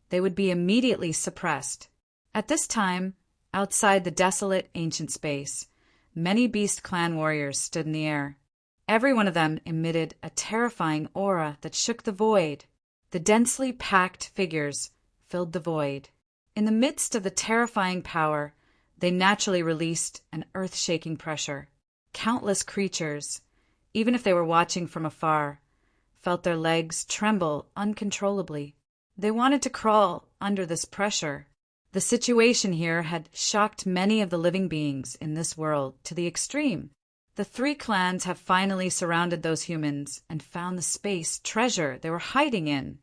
A: they would be immediately suppressed. At this time, outside the desolate ancient space, many Beast Clan warriors stood in the air. Every one of them emitted a terrifying aura that shook the void. The densely packed figures filled the void. In the midst of the terrifying power, they naturally released an earth-shaking pressure. Countless creatures, even if they were watching from afar, felt their legs tremble uncontrollably. They wanted to crawl under this pressure. The situation here had shocked many of the living beings in this world to the extreme. The three clans have finally surrounded those humans and found the space treasure they were hiding in.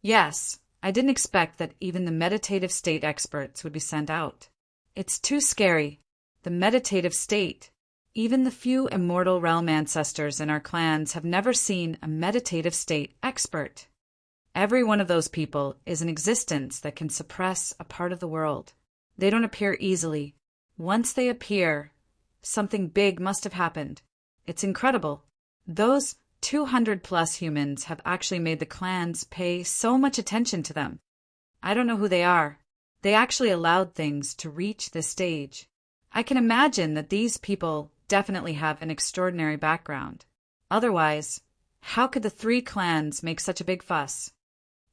A: Yes, I didn't expect that even the meditative state experts would be sent out. It's too scary. The meditative state. Even the few immortal realm ancestors in our clans have never seen a meditative state expert. Every one of those people is an existence that can suppress a part of the world. They don't appear easily. Once they appear, something big must have happened. It's incredible. Those 200+ humans have actually made the clans pay so much attention to them. I don't know who they are. They actually allowed things to reach this stage. I can imagine that these people definitely have an extraordinary background. Otherwise, how could the three clans make such a big fuss?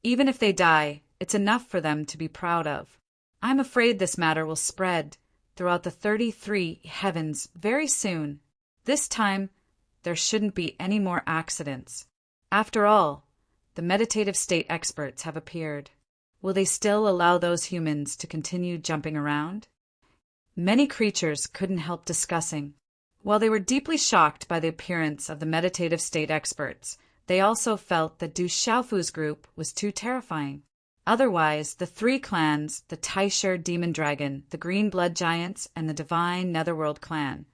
A: Even if they die, it's enough for them to be proud of. I'm afraid this matter will spread throughout the 33 heavens very soon. This time, there shouldn't be any more accidents. After all, the meditative state experts have appeared. Will they still allow those humans to continue jumping around? Many creatures couldn't help discussing. While they were deeply shocked by the appearance of the meditative state experts, they also felt that Du Xiaofu's group was too terrifying. Otherwise, the three clans, the Taisher Demon Dragon, the Green Blood Giants, and the Divine Netherworld Clan,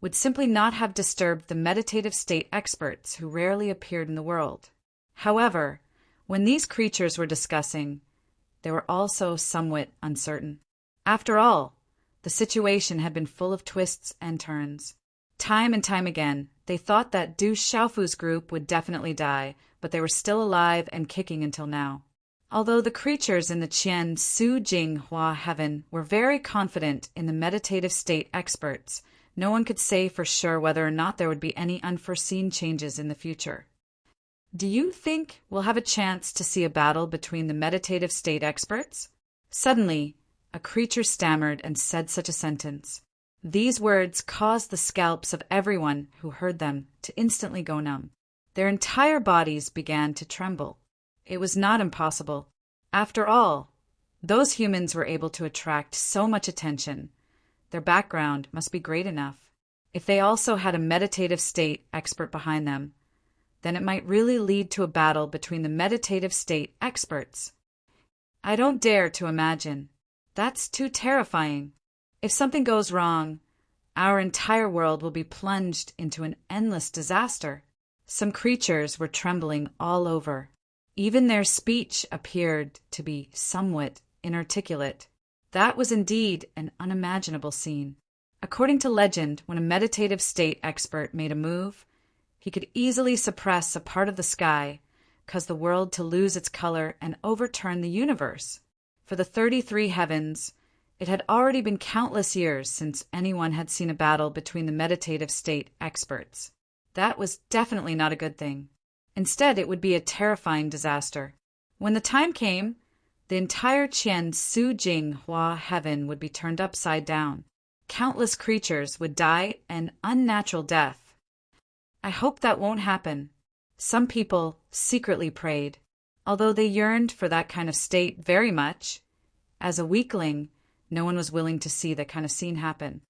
A: would simply not have disturbed the meditative state experts who rarely appeared in the world. However, when these creatures were discussing, they were also somewhat uncertain. After all, the situation had been full of twists and turns. Time and time again, they thought that Du Xiaofu's group would definitely die, but they were still alive and kicking until now. Although the creatures in the Qian Su Jing Hua heaven were very confident in the meditative state experts, no one could say for sure whether or not there would be any unforeseen changes in the future. Do you think we'll have a chance to see a battle between the meditative state experts? Suddenly, a creature stammered and said such a sentence. These words caused the scalps of everyone who heard them to instantly go numb. Their entire bodies began to tremble. It was not impossible. After all, those humans were able to attract so much attention. Their background must be great enough. If they also had a meditative state expert behind them, then it might really lead to a battle between the meditative state experts. I don't dare to imagine. That's too terrifying. If something goes wrong, our entire world will be plunged into an endless disaster. Some creatures were trembling all over. Even their speech appeared to be somewhat inarticulate. That was indeed an unimaginable scene. According to legend, when a meditative state expert made a move, he could easily suppress a part of the sky, cause the world to lose its color, and overturn the universe. For the 33 heavens, it had already been countless years since anyone had seen a battle between the meditative state experts. That was definitely not a good thing. Instead, it would be a terrifying disaster. When the time came, the entire Qian Su Jing Hua heaven would be turned upside down. Countless creatures would die an unnatural death. I hope that won't happen. Some people secretly prayed, although they yearned for that kind of state very much. As a weakling, no one was willing to see that kind of scene happen.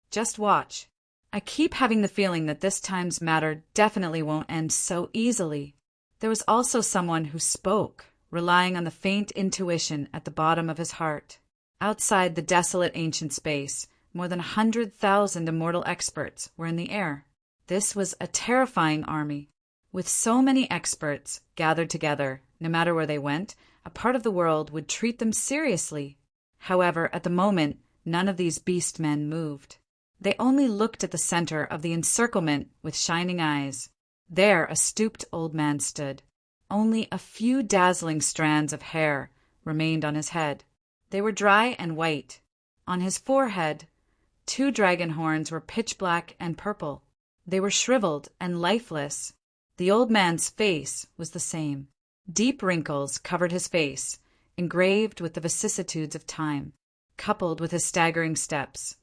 A: Just watch. I keep having the feeling that this time's matter definitely won't end so easily. There was also someone who spoke, relying on the faint intuition at the bottom of his heart. Outside the desolate ancient space, More than 100,000 immortal experts were in the air. This was a terrifying army. With so many experts gathered together, no matter where they went, a part of the world would treat them seriously. However, at the moment, none of these beast men moved. They only looked at the center of the encirclement with shining eyes. There a stooped old man stood. Only a few dazzling strands of hair remained on his head. They were dry and white. On his forehead, 2 dragon horns were pitch black and purple. They were shriveled and lifeless. The old man's face was the same. Deep wrinkles covered his face, engraved with the vicissitudes of time, coupled with his staggering steps.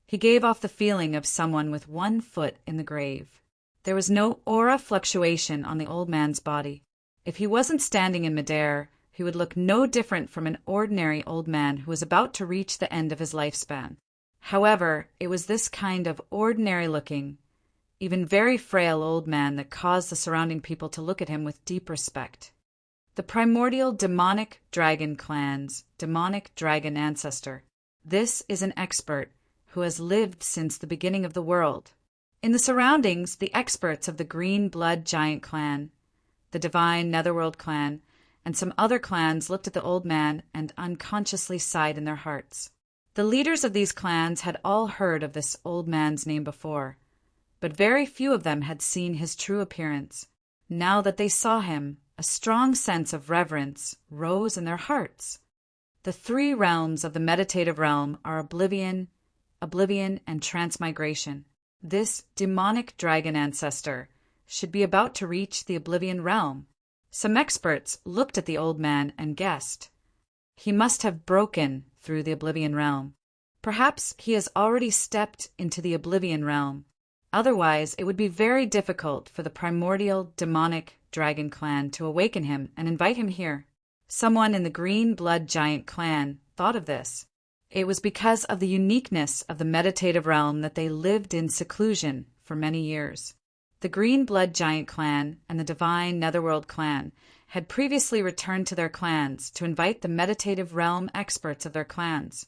A: He gave off the feeling of someone with 1 foot in the grave. There was no aura fluctuation on the old man's body. If he wasn't standing in midair, he would look no different from an ordinary old man who was about to reach the end of his lifespan. However, it was this kind of ordinary-looking, even very frail old man that caused the surrounding people to look at him with deep respect. The primordial demonic dragon clan's demonic dragon ancestor. This is an expert who has lived since the beginning of the world. In the surroundings, the experts of the Green Blood Giant clan, the Divine Netherworld clan, and some other clans looked at the old man and unconsciously sighed in their hearts. The leaders of these clans had all heard of this old man's name before, but very few of them had seen his true appearance. Now that they saw him, a strong sense of reverence rose in their hearts. The 3 realms of the meditative realm are oblivion, and transmigration. This demonic dragon ancestor should be about to reach the oblivion realm. Some experts looked at the old man and guessed. He must have broken through the oblivion realm. Perhaps he has already stepped into the oblivion realm. Otherwise, it would be very difficult for the primordial demonic dragon clan to awaken him and invite him here. Someone in the Green Blood Giant clan thought of this. It was because of the uniqueness of the meditative realm that they lived in seclusion for many years. The Green Blood Giant clan and the Divine Netherworld clan had previously returned to their clans to invite the meditative realm experts of their clans,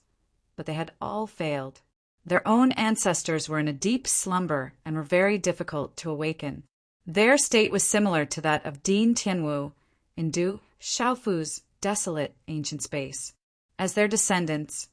A: but they had all failed. Their own ancestors were in a deep slumber and were very difficult to awaken. Their state was similar to that of Dean Tianwu in Du Shaofu's desolate ancient space. As their descendants,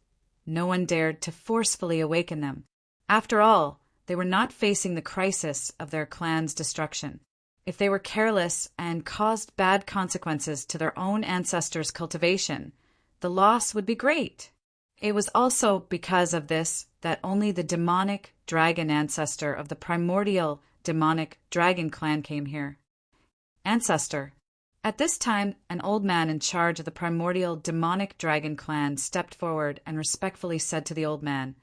A: no one dared to forcefully awaken them. After all, they were not facing the crisis of their clan's destruction. If they were careless and caused bad consequences to their own ancestors' cultivation, the loss would be great. It was also because of this that only the demonic dragon ancestor of the primordial demonic dragon clan came here. Ancestor. At this time, an old man in charge of the primordial demonic dragon clan stepped forward and respectfully said to the old man,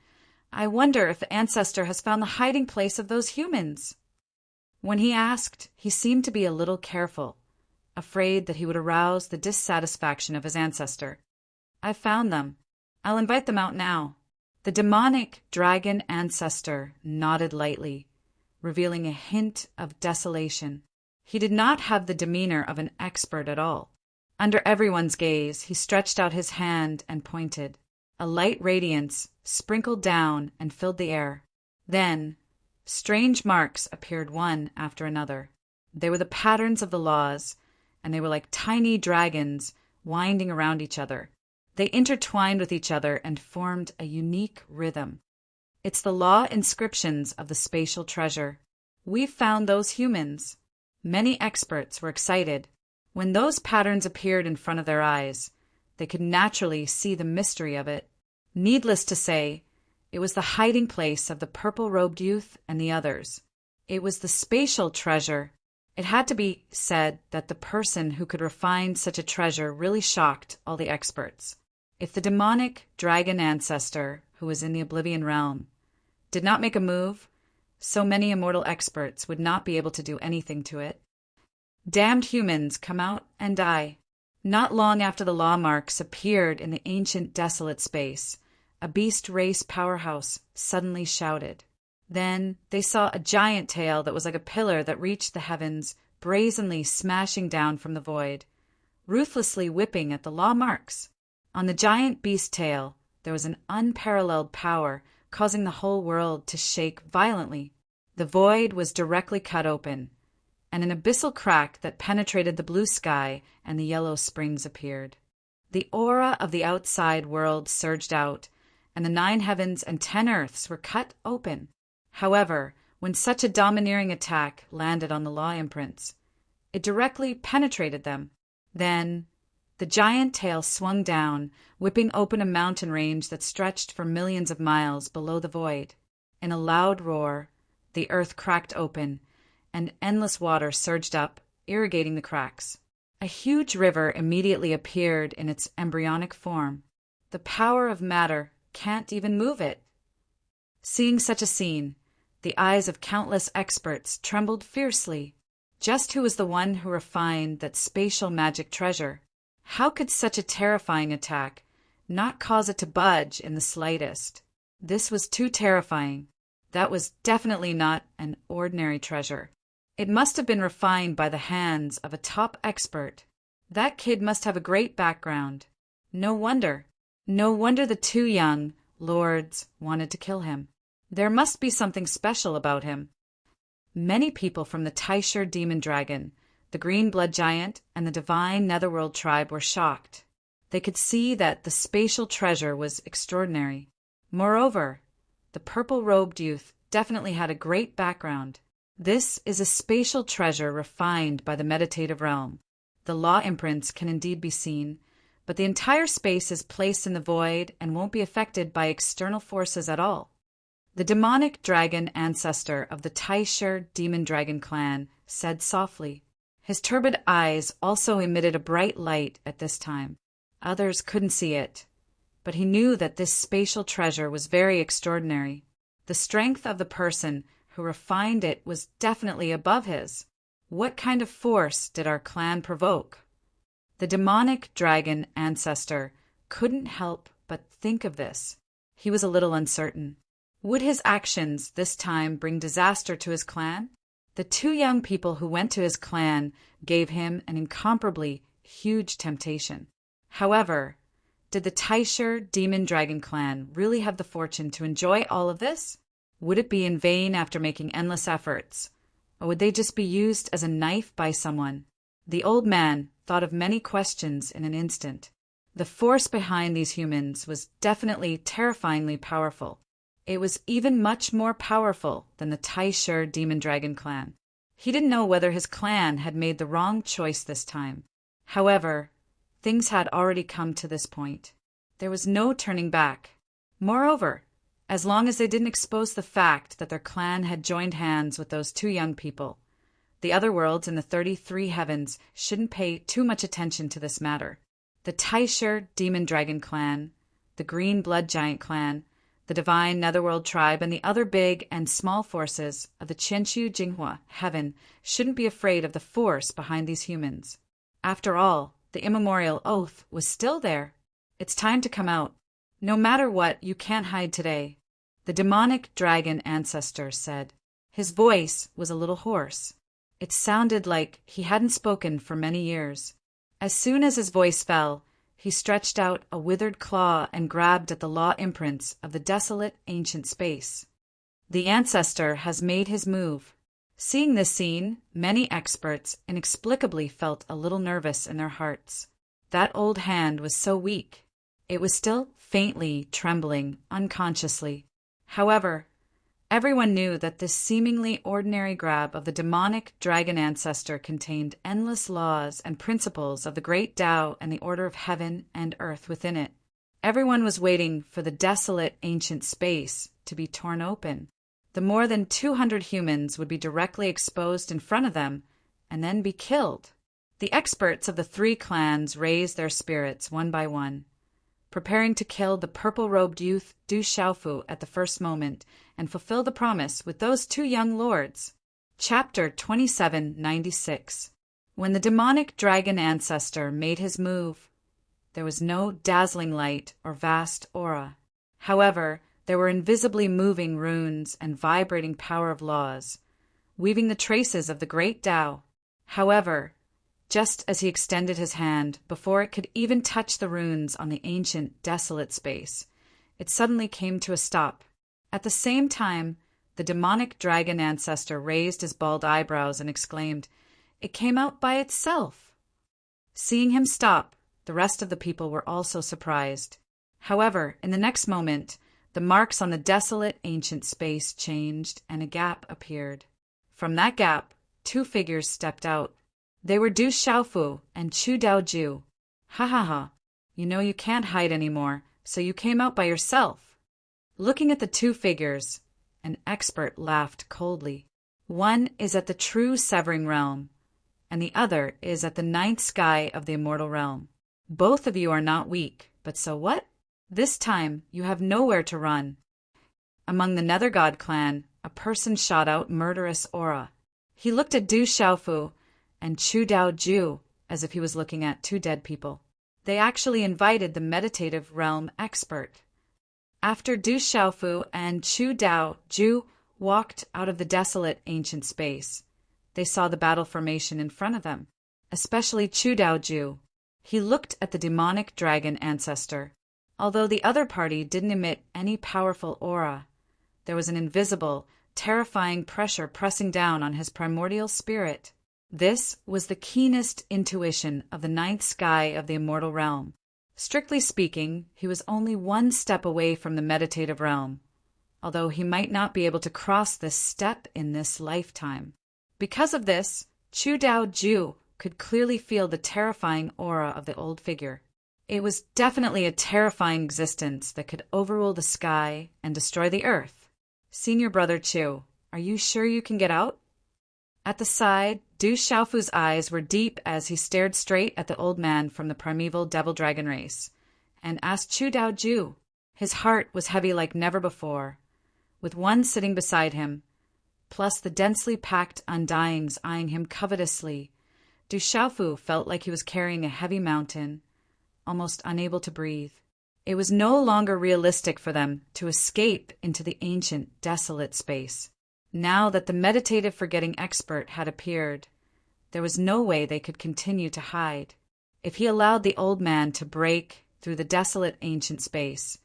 A: "I wonder if the ancestor has found the hiding place of those humans." When he asked, he seemed to be a little careful, afraid that he would arouse the dissatisfaction of his ancestor. "I've found them. I'll invite them out now." The demonic dragon ancestor nodded lightly, revealing a hint of desolation. He did not have the demeanor of an expert at all. Under everyone's gaze, he stretched out his hand and pointed. A light radiance sprinkled down and filled the air. Then, strange marks appeared one after another. They were the patterns of the laws, and they were like tiny dragons winding around each other. They intertwined with each other and formed a unique rhythm. It's the law inscriptions of the spatial treasure. We've found those humans. Many experts were excited. When those patterns appeared in front of their eyes, they could naturally see the mystery of it. Needless to say, it was the hiding place of the purple-robed youth and the others. It was the spatial treasure. It had to be said that the person who could refine such a treasure really shocked all the experts. If the demonic dragon ancestor, who was in the Oblivion realm, did not make a move, so many immortal experts would not be able to do anything to it. Damned humans, come out and die. Not long after the law marks appeared in the ancient desolate space, a beast race powerhouse suddenly shouted. Then they saw a giant tail that was like a pillar that reached the heavens, brazenly smashing down from the void, ruthlessly whipping at the law marks. On the giant beast tail there was an unparalleled power causing the whole world to shake violently. The void was directly cut open, and an abyssal crack that penetrated the blue sky and the yellow springs appeared. The aura of the outside world surged out, and the 9 heavens and 10 earths were cut open. However, when such a domineering attack landed on the law imprints, it directly penetrated them. Then, the giant tail swung down, whipping open a mountain range that stretched for millions of miles below the void. In a loud roar, the earth cracked open, and endless water surged up, irrigating the cracks. A huge river immediately appeared in its embryonic form. The power of matter can't even move it. Seeing such a scene, the eyes of countless experts trembled fiercely. Just who was the one who refined that spatial magic treasure? How could such a terrifying attack not cause it to budge in the slightest? This was too terrifying. That was definitely not an ordinary treasure. It must have been refined by the hands of a top expert. That kid must have a great background. No wonder the 2 young lords wanted to kill him. There must be something special about him. Many people from the Tysher demon dragon, the green blood giant, and the divine netherworld tribe were shocked. They could see that the spatial treasure was extraordinary. Moreover, the purple-robed youth definitely had a great background. This is a spatial treasure refined by the meditative realm. The law imprints can indeed be seen, but the entire space is placed in the void and won't be affected by external forces at all. The demonic dragon ancestor of the Tysher demon dragon clan said softly. His turbid eyes also emitted a bright light at this time. Others couldn't see it, but he knew that this spatial treasure was very extraordinary. The strength of the person who refined it was definitely above his. What kind of force did our clan provoke? The demonic dragon ancestor couldn't help but think of this. He was a little uncertain. Would his actions this time bring disaster to his clan? The 2 young people who went to his clan gave him an incomparably huge temptation. However, did the Tysher demon dragon clan really have the fortune to enjoy all of this? Would it be in vain after making endless efforts? Or would they just be used as a knife by someone? The old man thought of many questions in an instant. The force behind these humans was definitely terrifyingly powerful. It was even much more powerful than the Tysher demon dragon clan. He didn't know whether his clan had made the wrong choice this time. However, things had already come to this point. There was no turning back. Moreover, as long as they didn't expose the fact that their clan had joined hands with those 2 young people, the other worlds in the 33 heavens shouldn't pay too much attention to this matter. The Tysher demon dragon clan, the green blood giant clan, the divine netherworld tribe, and the other big and small forces of the Qianshu Jinghua heaven shouldn't be afraid of the force behind these humans. After all, the immemorial oath was still there. It's time to come out. No matter what, you can't hide today, the demonic dragon ancestor said. His voice was a little hoarse. It sounded like he hadn't spoken for many years. As soon as his voice fell, he stretched out a withered claw and grabbed at the law imprints of the desolate ancient space. The ancestor has made his move. Seeing this scene, many experts inexplicably felt a little nervous in their hearts. That old hand was so weak. It was still faintly trembling unconsciously. However, everyone knew that this seemingly ordinary grab of the demonic dragon ancestor contained endless laws and principles of the great Tao and the order of heaven and earth within it. Everyone was waiting for the desolate ancient space to be torn open. The more than 200 humans would be directly exposed in front of them and then be killed. The experts of the 3 clans raised their spirits one by one, preparing to kill the purple-robed youth Du Xiaofu at the first moment and fulfill the promise with those 2 young lords. Chapter 2796. When the demonic dragon ancestor made his move, there was no dazzling light or vast aura. However, there were invisibly moving runes and vibrating power of laws, weaving the traces of the great Tao. However, just as he extended his hand, before it could even touch the runes on the ancient, desolate space, it suddenly came to a stop. At the same time, the demonic dragon ancestor raised his bald eyebrows and exclaimed, "It came out by itself." Seeing him stop, the rest of the people were also surprised. However, in the next moment, the marks on the desolate ancient space changed and a gap appeared. From that gap, two figures stepped out. They were Du Xiaofu and Chu Daoju. "Ha ha ha, you know you can't hide anymore, so you came out by yourself." Looking at the two figures, an expert laughed coldly. "One is at the true severing realm, and the other is at the ninth sky of the immortal realm. Both of you are not weak, but so what? This time you have nowhere to run." Among the Nether God clan, a person shot out murderous aura. He looked at Du Xiaofu and Chu Daoju as if he was looking at two dead people. They actually invited the meditative realm expert. After Du Xiaofu and Chu Daoju walked out of the desolate ancient space, they saw the battle formation in front of them, especially Chu Daoju. He looked at the demonic dragon ancestor. Although the other party didn't emit any powerful aura, there was an invisible, terrifying pressure pressing down on his primordial spirit. This was the keenest intuition of the ninth sky of the immortal realm. Strictly speaking, he was only one step away from the meditative realm, although he might not be able to cross this step in this lifetime. Because of this, Chu Daoju could clearly feel the terrifying aura of the old figure. It was definitely a terrifying existence that could overrule the sky and destroy the earth. "Senior brother Chu, are you sure you can get out?" At the side, Du Xiaofu's eyes were deep as he stared straight at the old man from the primeval devil-dragon race, and asked Chu Daoju. His heart was heavy like never before. With one sitting beside him, plus the densely packed Undyings eyeing him covetously, Du Xiaofu felt like he was carrying a heavy mountain, almost unable to breathe. It was no longer realistic for them to escape into the ancient, desolate space. Now that the meditative forgetting expert had appeared, there was no way they could continue to hide. If he allowed the old man to break through the desolate ancient space,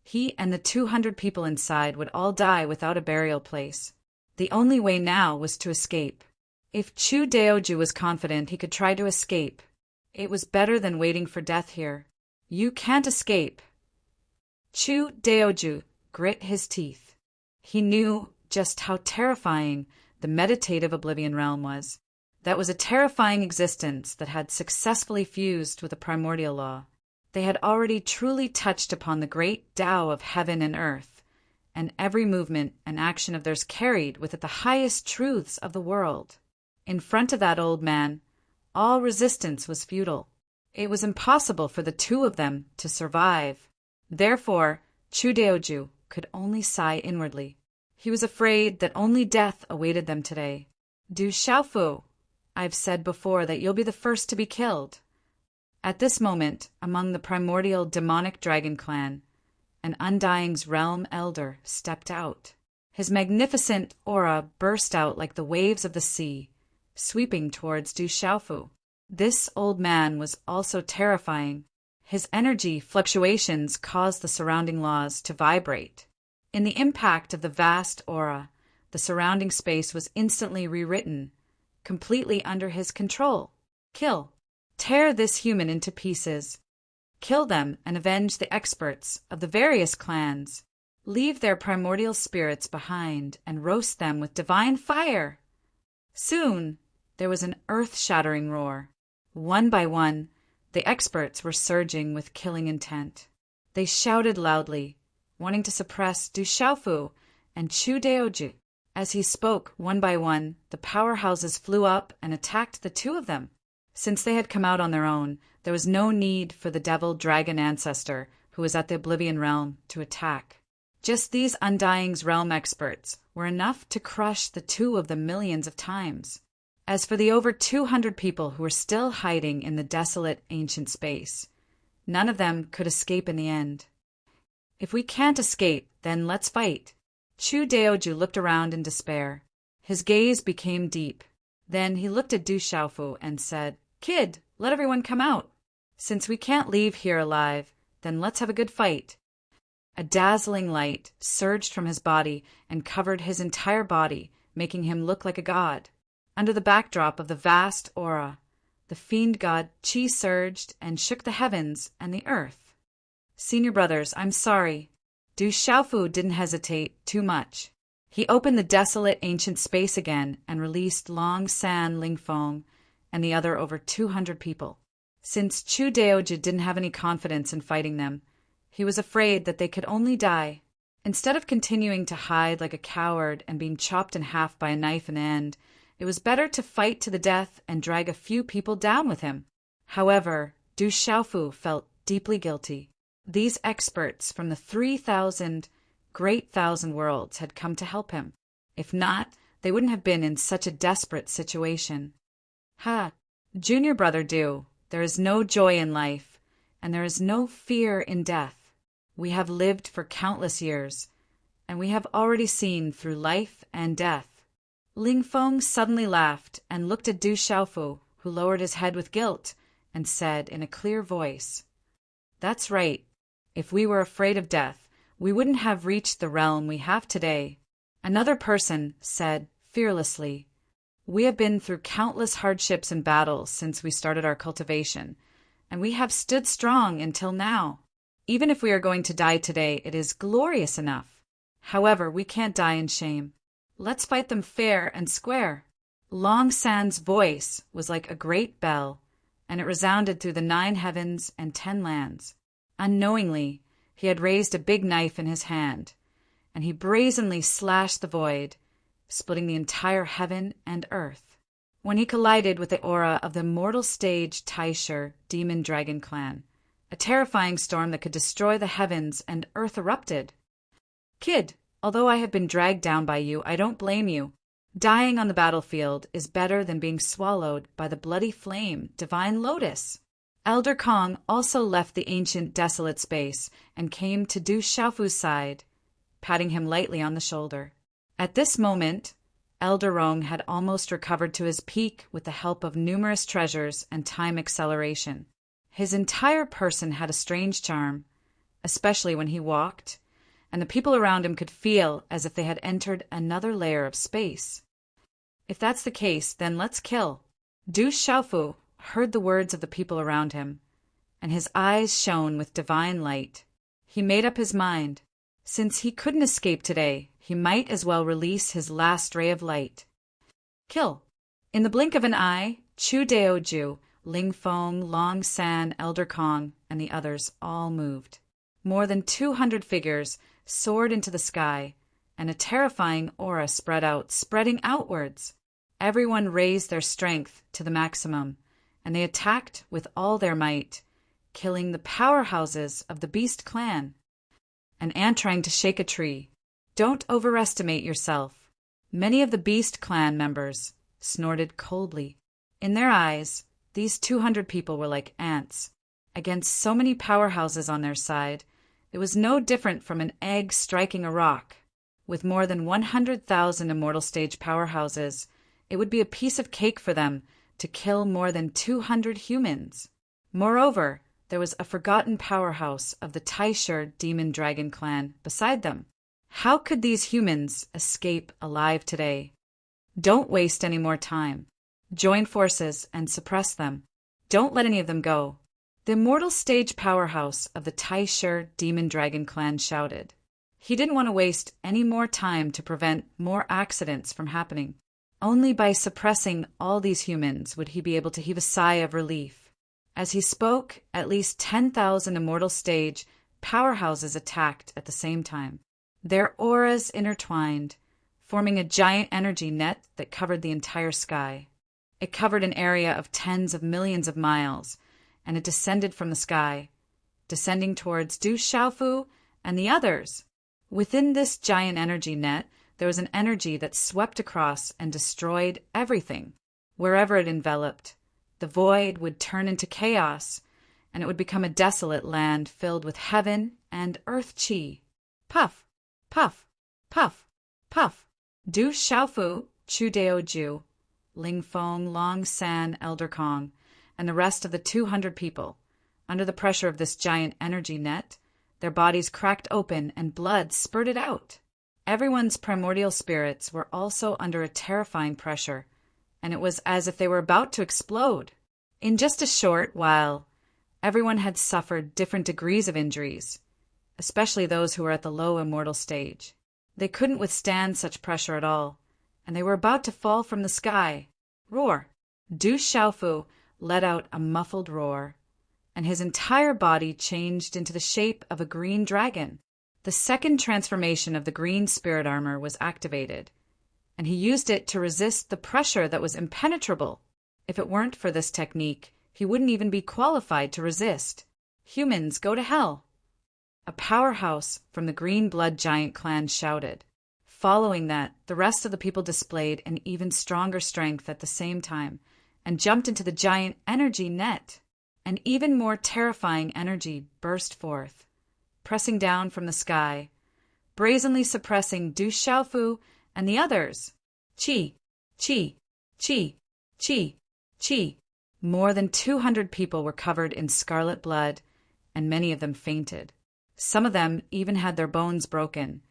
A: he and the 200 people inside would all die without a burial place. The only way now was to escape. If Chu Daoju was confident he could try to escape, it was better than waiting for death here. "You can't escape." Chu Daoju grit his teeth. He knew just how terrifying the meditative oblivion realm was. That was a terrifying existence that had successfully fused with the primordial law. They had already truly touched upon the great Tao of heaven and earth, and every movement and action of theirs carried with it the highest truths of the world. In front of that old man, all resistance was futile. It was impossible for the two of them to survive. Therefore, Chu Daoju could only sigh inwardly. He was afraid that only death awaited them today. "Du Xiaofu, I've said before that you'll be the first to be killed." At this moment, among the primordial demonic dragon clan, an Undying's realm elder stepped out. His magnificent aura burst out like the waves of the sea, sweeping towards Du Xiaofu. This old man was also terrifying. His energy fluctuations caused the surrounding laws to vibrate. In the impact of the vast aura, the surrounding space was instantly rewritten, completely under his control. "Kill. Tear this human into pieces. Kill them and avenge the experts of the various clans. Leave their primordial spirits behind and roast them with divine fire." Soon, there was an earth-shattering roar. One by one, the experts were surging with killing intent. They shouted loudly, wanting to suppress Du Xiaofu and Chu Daoju. As he spoke, one by one, the powerhouses flew up and attacked the two of them. Since they had come out on their own, there was no need for the devil-dragon ancestor who was at the Oblivion Realm to attack. Just these Undying's realm experts were enough to crush the two of them millions of times. As for the over 200 people who were still hiding in the desolate ancient space, none of them could escape in the end. "If we can't escape, then let's fight." Chu Daoju looked around in despair. His gaze became deep. Then he looked at Du Xiaofu and said, "Kid, let everyone come out. Since we can't leave here alive, then let's have a good fight." A dazzling light surged from his body and covered his entire body, making him look like a god. Under the backdrop of the vast aura, the fiend god Qi surged and shook the heavens and the earth. Senior brothers, I'm sorry. Du Xiaofu didn't hesitate too much. He opened the desolate ancient space again and released Long San Lingfeng and the other over 200 people. Since Chu Daoji didn't have any confidence in fighting them, he was afraid that they could only die. Instead of continuing to hide like a coward and being chopped in half by a knife in the end, it was better to fight to the death and drag a few people down with him. However, Du Xiaofu felt deeply guilty. These experts from the 3,000 great thousand worlds had come to help him. If not, they wouldn't have been in such a desperate situation. Junior brother Du, there is no joy in life, and there is no fear in death. We have lived for countless years, and we have already seen through life and death. Lingfeng suddenly laughed and looked at Du Xiaofu, who lowered his head with guilt, and said in a clear voice, "That's right. If we were afraid of death, we wouldn't have reached the realm we have today." Another person said fearlessly, "We have been through countless hardships and battles since we started our cultivation, and we have stood strong until now. Even if we are going to die today, it is glorious enough. However, we can't die in shame. Let's fight them fair and square." Long San's voice was like a great bell, and it resounded through the 9 heavens and 10 lands. Unknowingly, he had raised a big knife in his hand, and he brazenly slashed the void, splitting the entire heaven and earth. When he collided with the aura of the immortal stage Taisher demon dragon clan, a terrifying storm that could destroy the heavens and earth erupted. "Kid, although I have been dragged down by you, I don't blame you. Dying on the battlefield is better than being swallowed by the bloody flame, Divine Lotus." Elder Kong also left the ancient desolate space and came to Du Xiaofu's side, patting him lightly on the shoulder. At this moment, Elder Rong had almost recovered to his peak with the help of numerous treasures and time acceleration. His entire person had a strange charm, especially when he walked, and the people around him could feel as if they had entered another layer of space. "If that's the case, then let's kill." Du Xiaofu heard the words of the people around him, and his eyes shone with divine light. He made up his mind. Since he couldn't escape today, he might as well release his last ray of light. Kill. In the blink of an eye, Chu Daoju, Lingfeng, Long San, Elder Kong, and the others all moved. More than 200 figures soared into the sky, and a terrifying aura spreading outwards. Everyone raised their strength to the maximum, and they attacked with all their might, killing the powerhouses of the Beast clan. An ant trying to shake a tree. Don't overestimate yourself. Many of the Beast clan members snorted coldly. In their eyes, these 200 people were like ants. Against so many powerhouses on their side, it was no different from an egg striking a rock. With more than 100,000 immortal stage powerhouses, it would be a piece of cake for them to kill more than 200 humans. Moreover, there was a forgotten powerhouse of the Taisher demon dragon clan beside them. How could these humans escape alive today? Don't waste any more time. Join forces and suppress them. Don't let any of them go. The immortal stage powerhouse of the Taisher demon dragon clan shouted. He didn't want to waste any more time to prevent more accidents from happening. Only by suppressing all these humans would he be able to heave a sigh of relief. As he spoke, at least 10,000 immortal stage powerhouses attacked at the same time. Their auras intertwined, forming a giant energy net that covered the entire sky. It covered an area of tens of millions of miles, and it descended from the sky, descending towards Du Xiaofu and the others. Within this giant energy net, there was an energy that swept across and destroyed everything. Wherever it enveloped, the void would turn into chaos, and it would become a desolate land filled with heaven and earth chi. Puff, puff, puff, puff. Du Xiaofu, Chu Daoju, Lingfeng, Long San, Elder Kong, and the rest of the 200 people. Under the pressure of this giant energy net, Their bodies cracked open and blood spurted out. Everyone's primordial spirits were also under a terrifying pressure, and it was as if they were about to explode. In just a short while, everyone had suffered different degrees of injuries, especially those who were at the low immortal stage. They couldn't withstand such pressure at all, and they were about to fall from the sky. Roar! Du Xiaofu let out a muffled roar, and his entire body changed into the shape of a green dragon. The second transformation of the green spirit armor was activated, and he used it to resist the pressure that was impenetrable. If it weren't for this technique, he wouldn't even be qualified to resist. Humans, go to hell! A powerhouse from the Green Blood Giant clan shouted. Following that, the rest of the people displayed an even stronger strength at the same time and jumped into the giant energy net. An even more terrifying energy burst forth, pressing down from the sky, brazenly suppressing Du Xiaofu and the others. Qi, qi, qi, qi, qi. More than 200 people were covered in scarlet blood, and many of them fainted. Some of them even had their bones broken,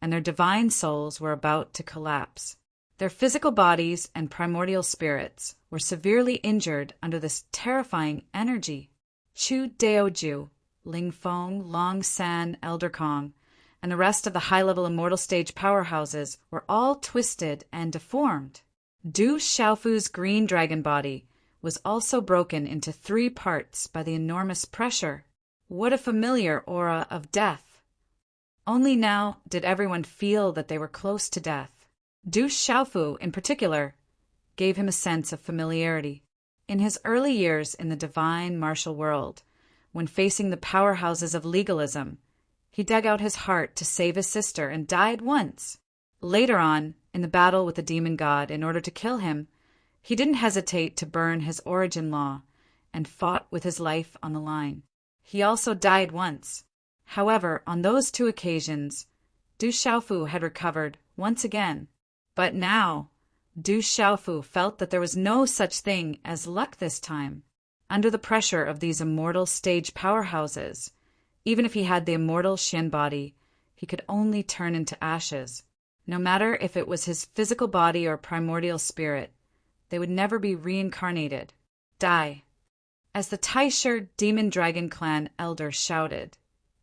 A: and their divine souls were about to collapse. Their physical bodies and primordial spirits were severely injured under this terrifying energy. Chu Daoju, Ling Feng, Long San, Elder Kong, and the rest of the high-level immortal stage powerhouses were all twisted and deformed. Du Xiaofu's green dragon body was also broken into 3 parts by the enormous pressure. What a familiar aura of death! Only now did everyone feel that they were close to death. Du Xiaofu, in particular, gave him a sense of familiarity. In his early years in the divine martial world, when facing the powerhouses of legalism, he dug out his heart to save his sister and died once. Later on, in the battle with the demon god in order to kill him, he didn't hesitate to burn his origin law and fought with his life on the line. He also died once. However, on those 2 occasions, Du Xiaofu had recovered once again. But now, Du Xiaofu felt that there was no such thing as luck this time. Under the pressure of these immortal stage powerhouses, even if he had the immortal Xian body, he could only turn into ashes. No matter if it was his physical body or primordial spirit, they would never be reincarnated. Die. As the Taisher Demon Dragon Clan elder shouted,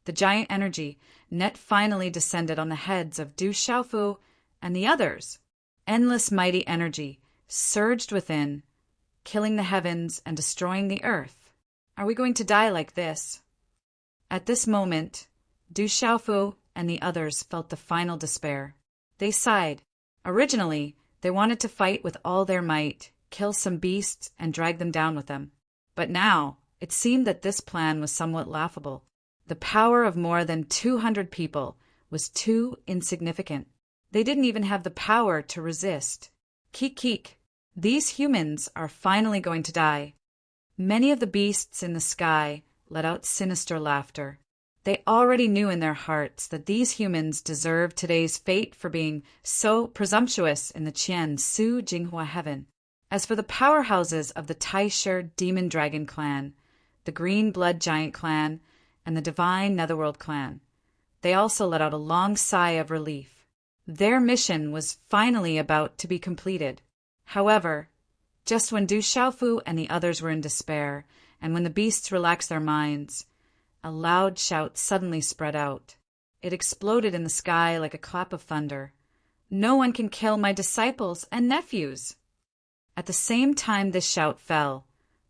A: the giant energy net finally descended on the heads of Du Xiaofu and the others. Endless mighty energy surged within, killing the heavens and destroying the earth. Are we going to die like this? At this moment, Du Xiaofu and the others felt the final despair. They sighed. Originally, they wanted to fight with all their might, kill some beasts, and drag them down with them. But now, it seemed that this plan was somewhat laughable. The power of more than 200 people was too insignificant. They didn't even have the power to resist. Keek keek. These humans are finally going to die. Many of the beasts in the sky let out sinister laughter. They already knew in their hearts that these humans deserved today's fate for being so presumptuous in the Qian Su Jinghua heaven. As for the powerhouses of the Taisher Demon Dragon clan, the Green Blood Giant clan, and the Divine Netherworld clan, they also let out a long sigh of relief. Their mission was finally about to be completed. However, just when Du Xiaofu and the others were in despair, and when the beasts relaxed their minds, a loud shout suddenly spread out. It exploded in the sky like a clap of thunder. "No one can kill my disciples and nephews!" At the same time this shout fell,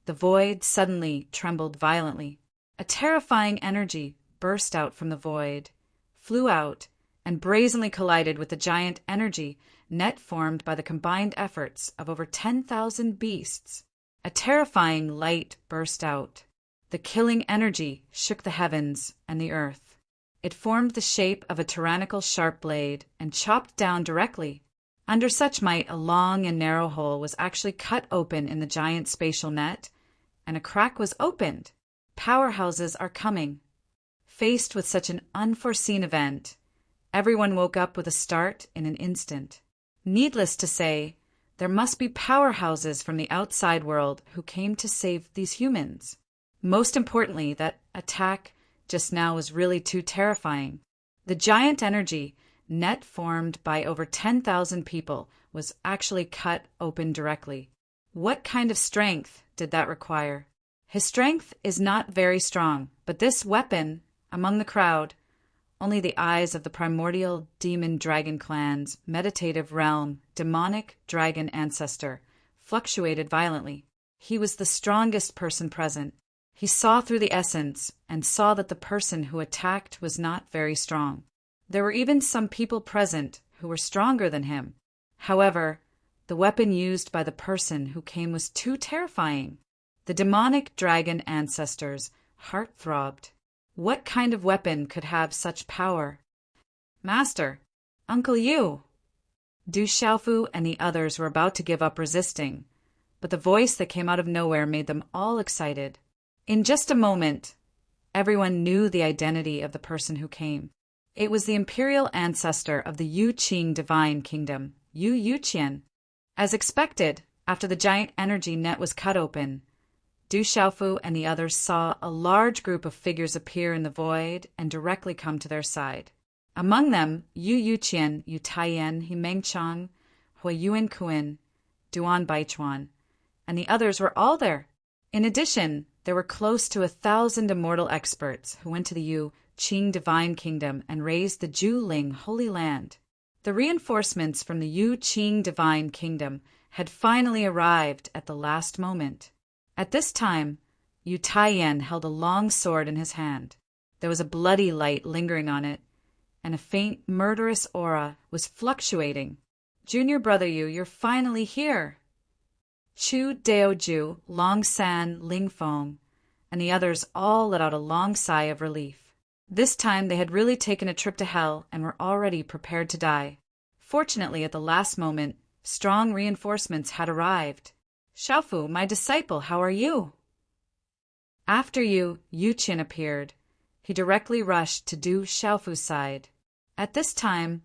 A: the void suddenly trembled violently. A terrifying energy burst out from the void, flew out, and brazenly collided with the giant energy net formed by the combined efforts of over 10,000 beasts. A terrifying light burst out. The killing energy shook the heavens and the earth. It formed the shape of a tyrannical sharp blade and chopped down directly. Under such might, a long and narrow hole was actually cut open in the giant spatial net, and a crack was opened. Powerhouses are coming. Faced with such an unforeseen event, everyone woke up with a start in an instant. Needless to say, there must be powerhouses from the outside world who came to save these humans. Most importantly, that attack just now was really too terrifying. The giant energy net formed by over 10,000 people was actually cut open directly. What kind of strength did that require? His strength is not very strong, but this weapon, among the crowd, only the eyes of the primordial demon dragon clan's meditative realm, demonic dragon ancestor, fluctuated violently. He was the strongest person present. He saw through the essence and saw that the person who attacked was not very strong. There were even some people present who were stronger than him. However, the weapon used by the person who came was too terrifying. The demonic dragon ancestor's heart throbbed. What kind of weapon could have such power? Master, Uncle Yu! Du Xiaofu and the others were about to give up resisting, but the voice that came out of nowhere made them all excited. In just a moment, everyone knew the identity of the person who came. It was the imperial ancestor of the Yu Qing divine kingdom, Yu Yuqian. As expected, after the giant energy net was cut open, Du Xiaofu and the others saw a large group of figures appear in the void and directly come to their side. Among them, Yu Yuqian, Yu Taiyan, He Mengchang, Hui Yuan Kuan, Duan Baichuan, and the others were all there. In addition, there were close to 1,000 immortal experts who went to the Yu Qing divine kingdom and raised the Zhuling holy land. The reinforcements from the Yu Qing divine kingdom had finally arrived at the last moment. At this time, Yu Taiyan held a long sword in his hand. There was a bloody light lingering on it, and a faint, murderous aura was fluctuating. Junior brother Yu, you're finally here! Chu Daoju, Long San, Ling Feng, and the others all let out a long sigh of relief. This time they had really taken a trip to hell and were already prepared to die. Fortunately, at the last moment, strong reinforcements had arrived. Xiaofu, my disciple, how are you? After Yu Yuqian appeared, he directly rushed to Du Xiaofu's side. At this time,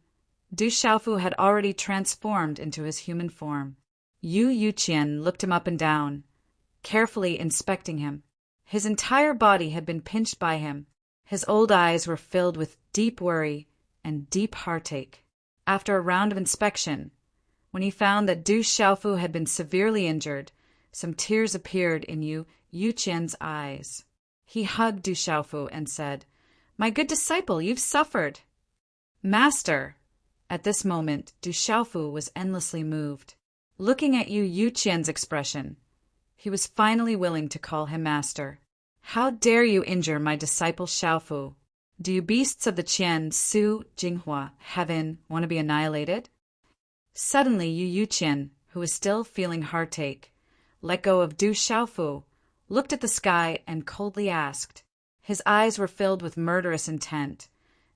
A: Du Xiaofu had already transformed into his human form. Yu Yuqian looked him up and down, carefully inspecting him. His entire body had been pinched by him. His old eyes were filled with deep worry and deep heartache. After a round of inspection, when he found that Du Xiaofu had been severely injured, some tears appeared in Yu Yuqian's eyes. He hugged Du Xiaofu and said, "My good disciple, you've suffered." Master! At this moment, Du Xiaofu was endlessly moved. Looking at Yu Yuqian's expression, he was finally willing to call him master. How dare you injure my disciple Xiaofu? Do you beasts of the Qian, Su, Jinghua, heaven, want to be annihilated? Suddenly Yu Yuqian, who was still feeling heartache, let go of Du Xiaofu, looked at the sky and coldly asked. His eyes were filled with murderous intent,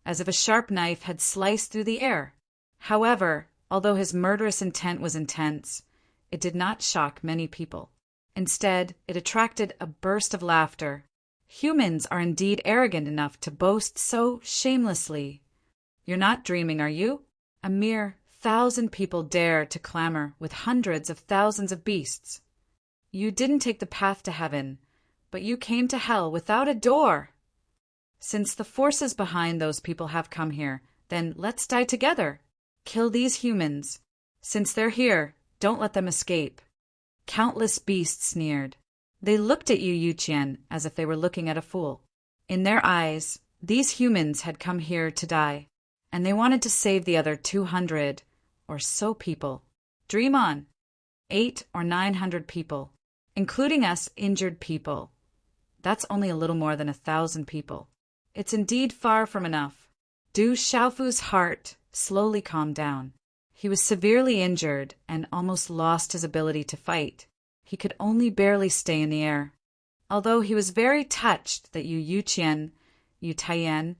A: as if a sharp knife had sliced through the air. However, although his murderous intent was intense, it did not shock many people. Instead, it attracted a burst of laughter. Humans are indeed arrogant enough to boast so shamelessly. You're not dreaming, are you? A mere 1,000 people dare to clamor with hundreds of thousands of beasts. You didn't take the path to heaven, but you came to hell without a door. Since the forces behind those people have come here, then let's die together. Kill these humans. Since they're here, don't let them escape. Countless beasts sneered. They looked at Yu Yuqian as if they were looking at a fool. In their eyes, these humans had come here to die, and they wanted to save the other 200 or so people. Dream on. 800 or 900 people, including us injured people. That's only a little more than 1,000 people. It's indeed far from enough. Du Xiaofu's heart slowly calmed down. He was severely injured and almost lost his ability to fight. He could only barely stay in the air. Although he was very touched that Yu Yuqian, Yu Taiyan,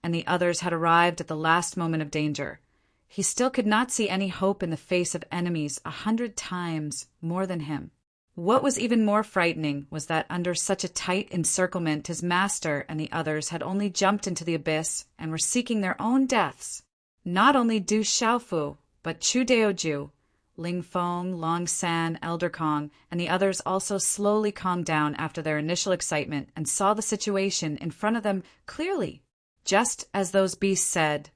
A: and the others had arrived at the last moment of danger, he still could not see any hope in the face of enemies 100 times more than him. What was even more frightening was that under such a tight encirclement his master and the others had only jumped into the abyss and were seeking their own deaths. Not only Du Xiaofu, but Chu Daoju, Ling Feng, Long San, Elder Kong, and the others also slowly calmed down after their initial excitement and saw the situation in front of them clearly. Just as those beasts said,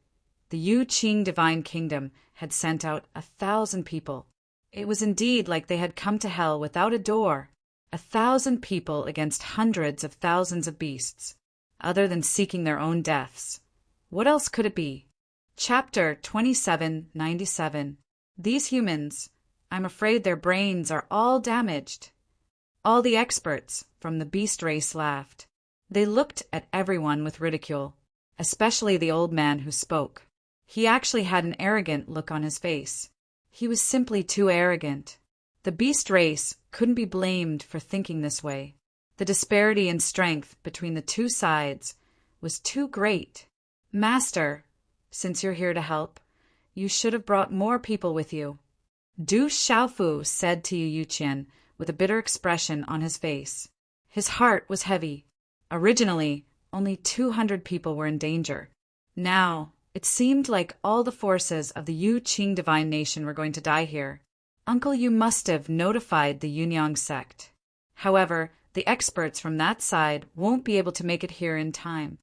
A: the Yu Qing Divine Kingdom had sent out 1,000 people. It was indeed like they had come to hell without a door. 1,000 people against hundreds of thousands of beasts, other than seeking their own deaths. What else could it be? Chapter 2797. These humans, I'm afraid their brains are all damaged. All the experts from the beast race laughed. They looked at everyone with ridicule, especially the old man who spoke. He actually had an arrogant look on his face. He was simply too arrogant. The beast race couldn't be blamed for thinking this way. The disparity in strength between the two sides was too great. Master, since you're here to help, you should have brought more people with you. Du Xiaofu said to Yu Yuqian with a bitter expression on his face. His heart was heavy. Originally, only 200 people were in danger. Now, it seemed like all the forces of the Yu Qing Divine Nation were going to die here. Uncle, you must have notified the Yunyang sect. However, the experts from that side won't be able to make it here in time.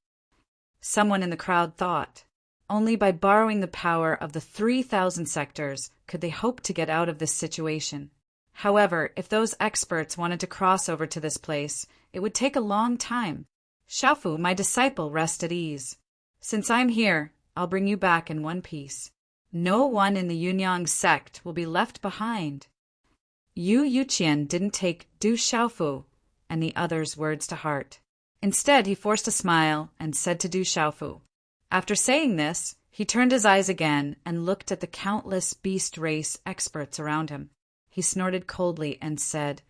A: Someone in the crowd thought. Only by borrowing the power of the 3,000 sectors could they hope to get out of this situation. However, if those experts wanted to cross over to this place, it would take a long time. Xiaofu, my disciple, rest at ease. Since I'm here, I'll bring you back in one piece. No one in the Yunyang sect will be left behind. Yu Yuqian didn't take Du Xiaofu and the others' words to heart. Instead, he forced a smile and said to Du Xiaofu. After saying this, he turned his eyes again and looked at the countless beast race experts around him. He snorted coldly and said,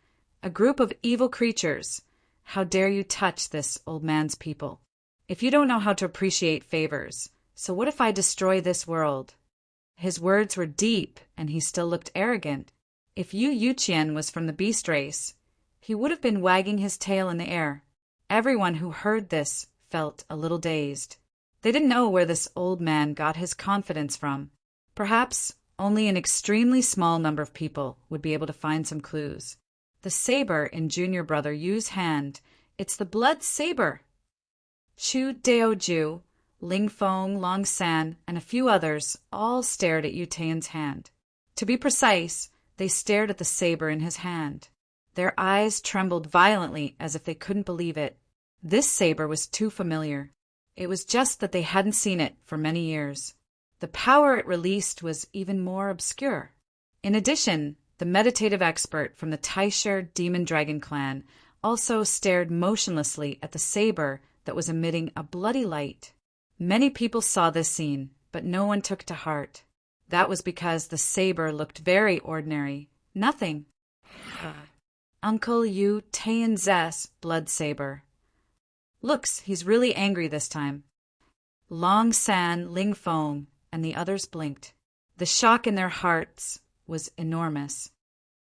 A: "A group of evil creatures. How dare you touch this old man's people? If you don't know how to appreciate favors, so what if I destroy this world?" His words were deep, and he still looked arrogant. If Yu Yuqian was from the beast race, he would have been wagging his tail in the air. Everyone who heard this felt a little dazed. They didn't know where this old man got his confidence from. Perhaps only an extremely small number of people would be able to find some clues. The saber in junior brother Yu's hand, it's the blood saber. Chu Daoju, Ling Feng, Long San, and a few others all stared at Yu Tian's hand. To be precise, they stared at the saber in his hand. Their eyes trembled violently as if they couldn't believe it. This saber was too familiar. It was just that they hadn't seen it for many years. The power it released was even more obscure. In addition, the meditative expert from the Taisher Demon Dragon clan also stared motionlessly at the saber that was emitting a bloody light. Many people saw this scene, but no one took to heart. That was because the saber looked very ordinary. Nothing. Uncle Yu Tian's blood saber. Looks, he's really angry this time. Long San, Ling Feng, and the others blinked. The shock in their hearts was enormous.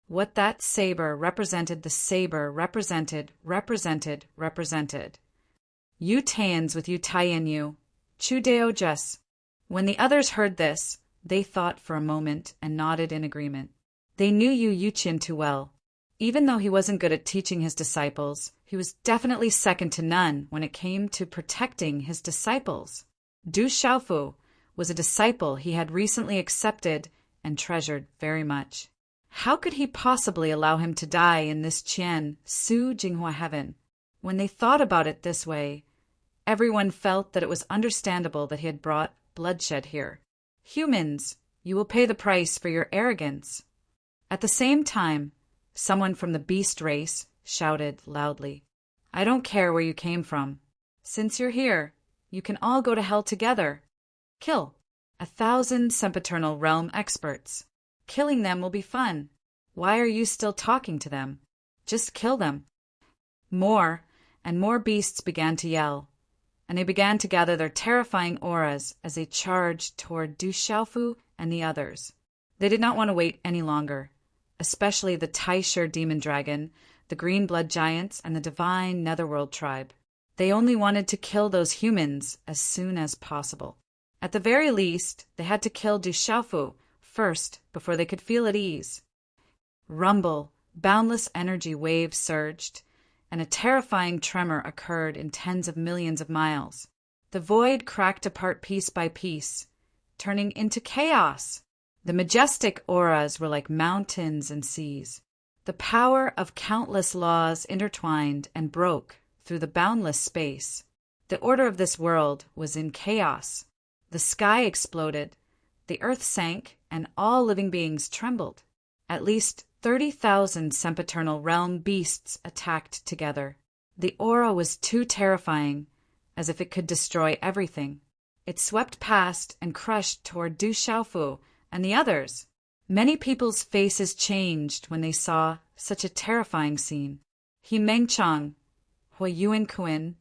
A: What that saber represented, the saber represented. Yu Tian's with Yu Taiyan, Chu Dao Jus. When the others heard this, they thought for a moment and nodded in agreement. They knew Yu Yuqian too well. Even though he wasn't good at teaching his disciples, he was definitely second to none when it came to protecting his disciples. Du Xiaofu was a disciple he had recently accepted and treasured very much. How could he possibly allow him to die in this Qian, Su Jinghua heaven? When they thought about it this way, everyone felt that it was understandable that he had brought bloodshed here. Humans, you will pay the price for your arrogance. At the same time, someone from the beast race shouted loudly, "I don't care where you came from. Since you're here, you can all go to hell together. Kill 1,000 sempiternal realm experts. Killing them will be fun. Why are you still talking to them? Just kill them." More and more beasts began to yell, and they began to gather their terrifying auras as they charged toward Du Xiaofu and the others. They did not want to wait any longer, especially the Taisher Demon Dragon, the Green Blood Giants, and the Divine Netherworld Tribe. They only wanted to kill those humans as soon as possible. At the very least, they had to kill Du Xiaofu first before they could feel at ease. Rumble, boundless energy waves surged, and a terrifying tremor occurred in tens of millions of miles. The void cracked apart piece by piece, turning into chaos. The majestic auras were like mountains and seas. The power of countless laws intertwined and broke through the boundless space. The order of this world was in chaos. The sky exploded, the earth sank, and all living beings trembled. At least 30,000 sempiternal realm beasts attacked together. The aura was too terrifying, as if it could destroy everything. It swept past and crushed toward Du Xiaofu and the others. Many people's faces changed when they saw such a terrifying scene. He Mengchang, Hui Yuanquan,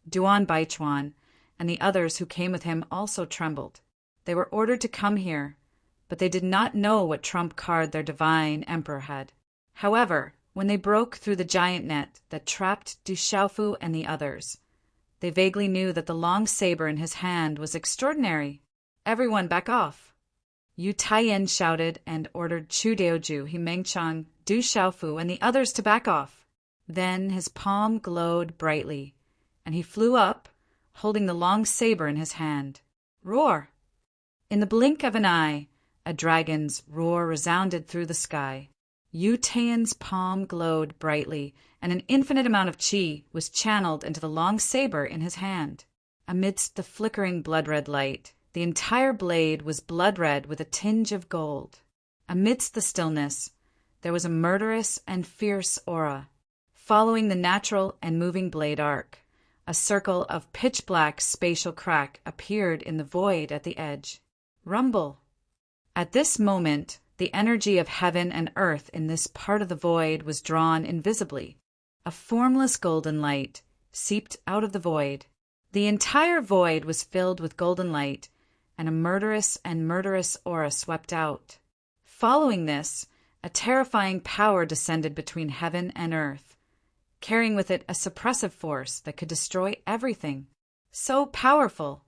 A: Duan Baichuan, and the others who came with him also trembled. They were ordered to come here, but they did not know what trump card their divine emperor had. However, when they broke through the giant net that trapped Du Xiaofu and the others, they vaguely knew that the long saber in his hand was extraordinary. Everyone back off! Yu Taiyan shouted and ordered Chu Daoju, He Mengchang, Du Xiaofu, and the others to back off. Then his palm glowed brightly, and he flew up, holding the long saber in his hand. Roar! In the blink of an eye, a dragon's roar resounded through the sky. Yu Taiyan's palm glowed brightly, and an infinite amount of qi was channeled into the long saber in his hand. Amidst the flickering blood-red light, the entire blade was blood-red with a tinge of gold. Amidst the stillness, there was a murderous and fierce aura. Following the natural and moving blade arc, a circle of pitch-black spatial crack appeared in the void at the edge. Rumble! At this moment, the energy of heaven and earth in this part of the void was drawn invisibly. A formless golden light seeped out of the void. The entire void was filled with golden light, and a murderous aura swept out. Following this, a terrifying power descended between heaven and earth, carrying with it a suppressive force that could destroy everything. So powerful!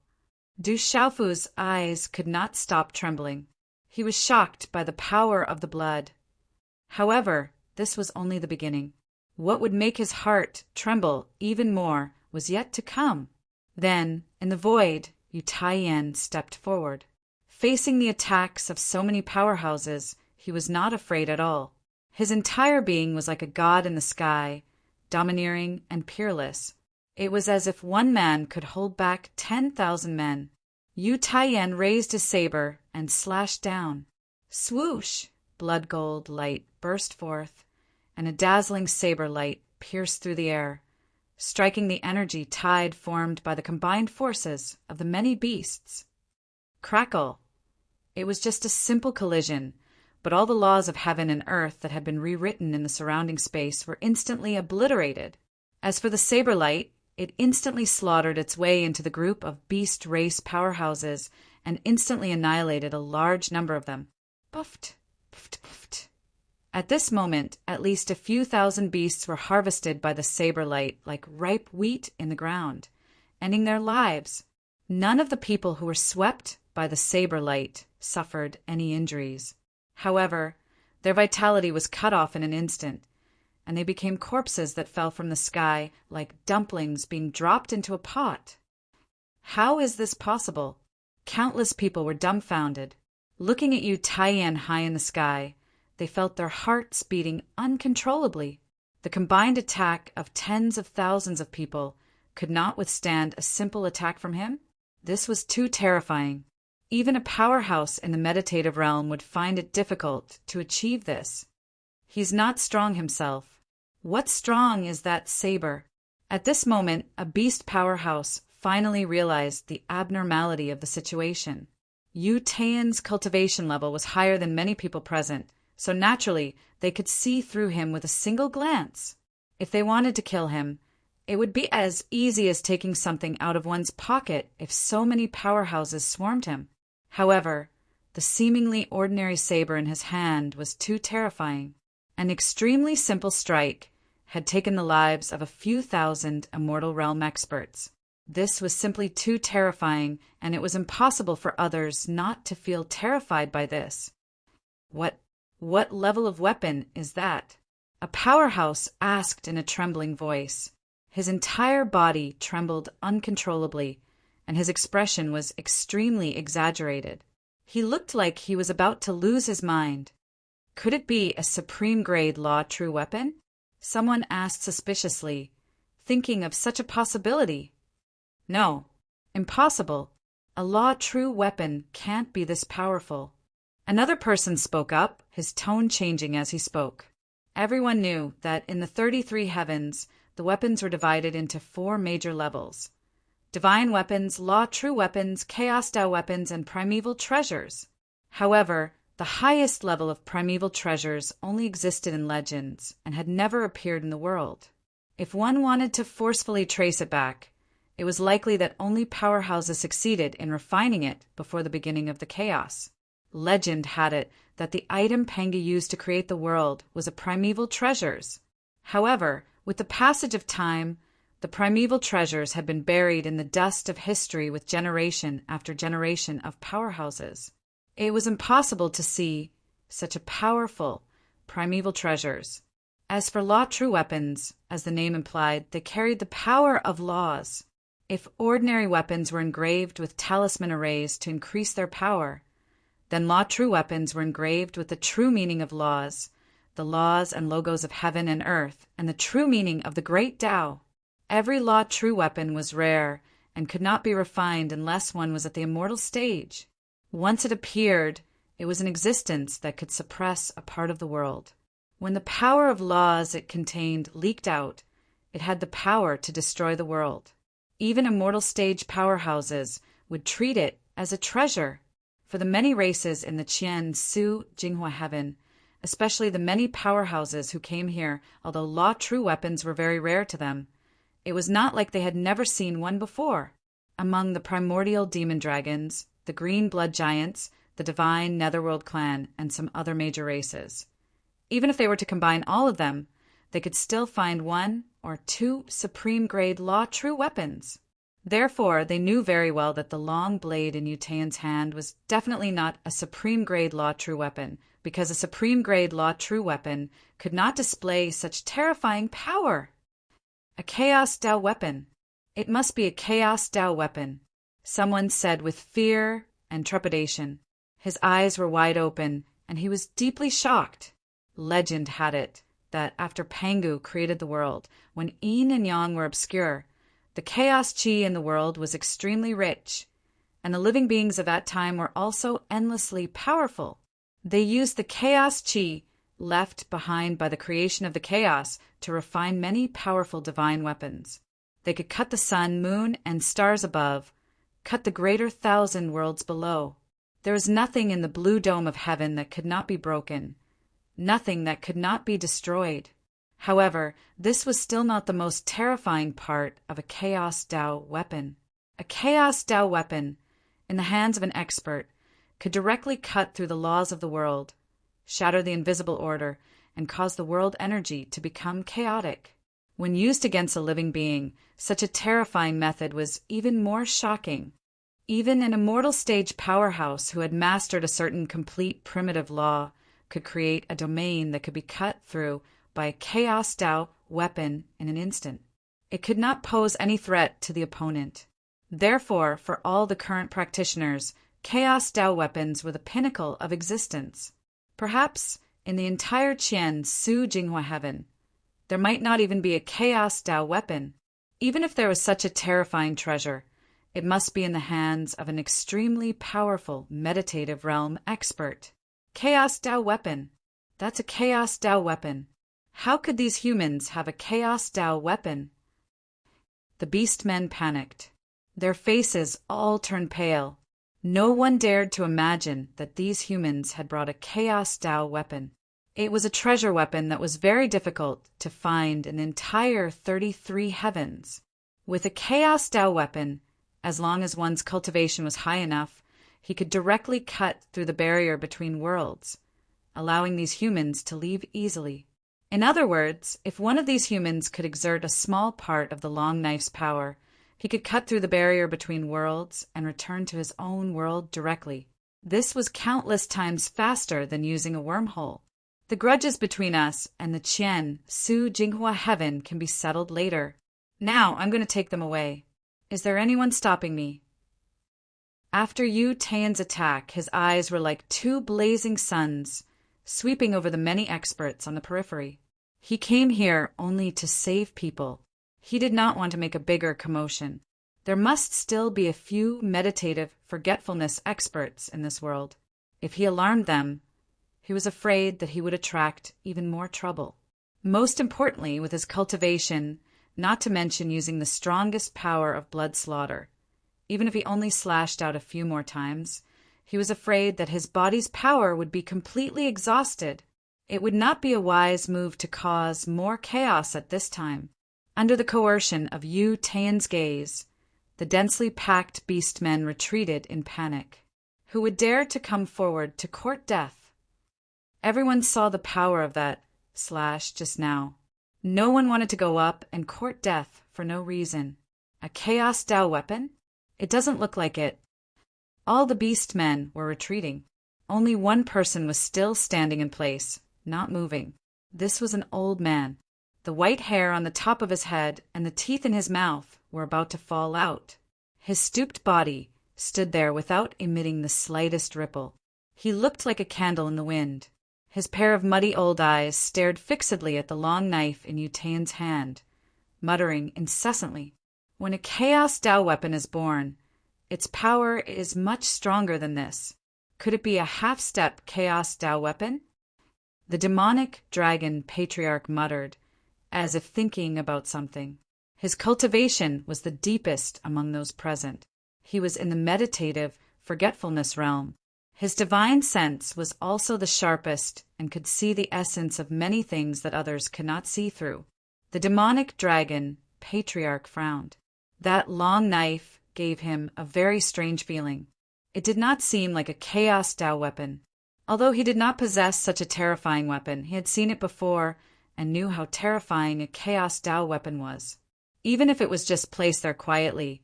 A: Du Xiaofu's eyes could not stop trembling. He was shocked by the power of the blood. However, this was only the beginning. What would make his heart tremble even more was yet to come. Then, in the void, Yu Taiyan stepped forward. Facing the attacks of so many powerhouses, he was not afraid at all. His entire being was like a god in the sky, domineering and peerless. It was as if one man could hold back 10,000 men. Yu Taiyan raised his saber and slashed down. Swoosh! Blood gold light burst forth, and a dazzling saber light pierced through the air, striking the energy tide formed by the combined forces of the many beasts. Crackle! It was just a simple collision, but all the laws of heaven and earth that had been rewritten in the surrounding space were instantly obliterated. As for the saber light, it instantly slaughtered its way into the group of beast race powerhouses and instantly annihilated a large number of them. Puffed, puffed, puffed. At this moment, at least a few thousand beasts were harvested by the saber light like ripe wheat in the ground, ending their lives. None of the people who were swept by the saber light suffered any injuries. However, their vitality was cut off in an instant, and they became corpses that fell from the sky like dumplings being dropped into a pot. How is this possible? Countless people were dumbfounded. Looking at Yu Taiyan high in the sky, they felt their hearts beating uncontrollably. The combined attack of tens of thousands of people could not withstand a simple attack from him? This was too terrifying. Even a powerhouse in the meditative realm would find it difficult to achieve this. He's not strong himself. What strong is that saber? At this moment, a beast powerhouse finally realized the abnormality of the situation. Yu Taiyan's cultivation level was higher than many people present, so naturally they could see through him with a single glance. If they wanted to kill him, it would be as easy as taking something out of one's pocket if so many powerhouses swarmed him. However, the seemingly ordinary saber in his hand was too terrifying. An extremely simple strike had taken the lives of a few thousand immortal realm experts. This was simply too terrifying, and it was impossible for others not to feel terrified by this. What level of weapon is that? A powerhouse asked in a trembling voice. His entire body trembled uncontrollably, and his expression was extremely exaggerated. He looked like he was about to lose his mind. Could it be a supreme-grade law-true weapon? Someone asked suspiciously, thinking of such a possibility. No, impossible. A law-true weapon can't be this powerful. Another person spoke up, his tone changing as he spoke. Everyone knew that in the 33 heavens, the weapons were divided into 4 major levels: divine weapons, law-true weapons, chaos Tao weapons, and primeval treasures. However, the highest level of primeval treasures only existed in legends and had never appeared in the world. If one wanted to forcefully trace it back, it was likely that only powerhouses succeeded in refining it before the beginning of the chaos. Legend had it that the item Pengu used to create the world was a primeval treasures. However, with the passage of time, the primeval treasures had been buried in the dust of history with generation after generation of powerhouses. It was impossible to see such a powerful primeval treasures. As for law-true weapons, as the name implied, they carried the power of laws. If ordinary weapons were engraved with talisman arrays to increase their power, then law-true weapons were engraved with the true meaning of laws, the laws and logos of heaven and earth, and the true meaning of the great Tao. Every law-true weapon was rare and could not be refined unless one was at the immortal stage. Once it appeared, it was an existence that could suppress a part of the world. When the power of laws it contained leaked out, it had the power to destroy the world. Even immortal stage powerhouses would treat it as a treasure. For the many races in the Qian Su Jinghua heaven, especially the many powerhouses who came here, although law-true weapons were very rare to them, it was not like they had never seen one before. Among the primordial demon dragons, the green blood giants, the divine netherworld clan, and some other major races. Even if they were to combine all of them, they could still find 1 or 2 supreme-grade law-true weapons. Therefore, they knew very well that the long blade in Yutayan's hand was definitely not a supreme-grade law-true weapon, because a supreme-grade law-true weapon could not display such terrifying power. A chaos Tao weapon. It must be a chaos Tao weapon, someone said with fear and trepidation. His eyes were wide open, and he was deeply shocked. Legend had it that after Pengu created the world, when yin and yang were obscure, the chaos chi in the world was extremely rich, and the living beings of that time were also endlessly powerful. They used the chaos chi left behind by the creation of the chaos to refine many powerful divine weapons. They could cut the sun, moon, and stars above, cut the greater 1,000 worlds below. There was nothing in the blue dome of heaven that could not be broken, nothing that could not be destroyed. However, this was still not the most terrifying part of a Chaos Tao weapon. A Chaos Tao weapon, in the hands of an expert, could directly cut through the laws of the world, shatter the invisible order, and cause the world energy to become chaotic. When used against a living being, such a terrifying method was even more shocking. Even an immortal stage powerhouse who had mastered a certain complete primitive law could create a domain that could be cut through by a Chaos Tao weapon in an instant. It could not pose any threat to the opponent. Therefore, for all the current practitioners, Chaos Tao weapons were the pinnacle of existence. Perhaps in the entire Qian Su Jinghua heaven, there might not even be a Chaos Tao weapon. Even if there was such a terrifying treasure, it must be in the hands of an extremely powerful meditative realm expert. Chaos Tao weapon. That's a Chaos Tao weapon. How could these humans have a Chaos Tao weapon? The beast men panicked. Their faces all turned pale. No one dared to imagine that these humans had brought a Chaos Tao weapon. It was a treasure weapon that was very difficult to find in the entire 33 heavens. With a Chaos Tao weapon, as long as one's cultivation was high enough, he could directly cut through the barrier between worlds, allowing these humans to leave easily. In other words, if one of these humans could exert a small part of the long knife's power, he could cut through the barrier between worlds and return to his own world directly. This was countless times faster than using a wormhole. The grudges between us and the Qian Su Jinghua heaven can be settled later. Now I'm going to take them away. Is there anyone stopping me? After Yu Tian's attack, his eyes were like two blazing suns, sweeping over the many experts on the periphery. He came here only to save people. He did not want to make a bigger commotion. There must still be a few meditative forgetfulness experts in this world. If he alarmed them, he was afraid that he would attract even more trouble. Most importantly, with his cultivation, not to mention using the strongest power of blood slaughter. Even if he only slashed out a few more times, he was afraid that his body's power would be completely exhausted. It would not be a wise move to cause more chaos at this time. Under the coercion of Yu Tian's gaze, the densely packed beastmen retreated in panic. Who would dare to come forward to court death? Everyone saw the power of that slash just now. No one wanted to go up and court death for no reason. A Chaos Dao weapon? It doesn't look like it. All the beastmen were retreating. Only one person was still standing in place, not moving. This was an old man. The white hair on the top of his head and the teeth in his mouth were about to fall out. His stooped body stood there without emitting the slightest ripple. He looked like a candle in the wind. His pair of muddy old eyes stared fixedly at the long knife in Yu Tian's hand, muttering incessantly. When a Chaos Dao weapon is born, its power is much stronger than this. Could it be a half-step Chaos Dao weapon? The demonic dragon patriarch muttered, as if thinking about something. His cultivation was the deepest among those present. He was in the meditative forgetfulness realm. His divine sense was also the sharpest and could see the essence of many things that others could not see through. The demonic dragon patriarch frowned. That long knife gave him a very strange feeling. It did not seem like a Chaos Dao weapon. Although he did not possess such a terrifying weapon, he had seen it before and knew how terrifying a Chaos Dao weapon was. Even if it was just placed there quietly,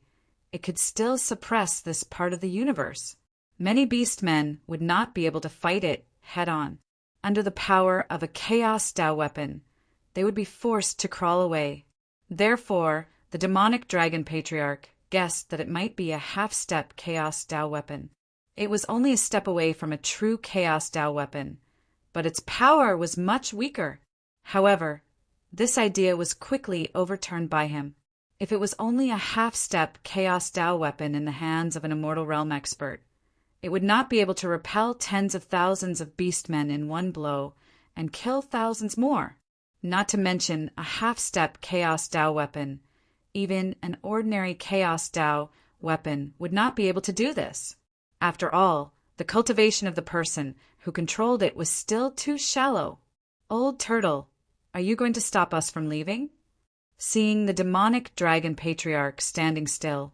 A: it could still suppress this part of the universe. Many beastmen would not be able to fight it head-on. Under the power of a Chaos Dao weapon, they would be forced to crawl away. Therefore, the demonic dragon patriarch guessed that it might be a half-step Chaos Dao weapon. It was only a step away from a true Chaos Dao weapon, but its power was much weaker. However, this idea was quickly overturned by him. If it was only a half-step Chaos Dao weapon in the hands of an Immortal Realm expert, it would not be able to repel tens of thousands of beastmen in one blow and kill thousands more. Not to mention a half-step Chaos Dao weapon. Even an ordinary Chaos Dao weapon would not be able to do this. After all, the cultivation of the person who controlled it was still too shallow. Old Turtle, are you going to stop us from leaving? Seeing the demonic dragon patriarch standing still,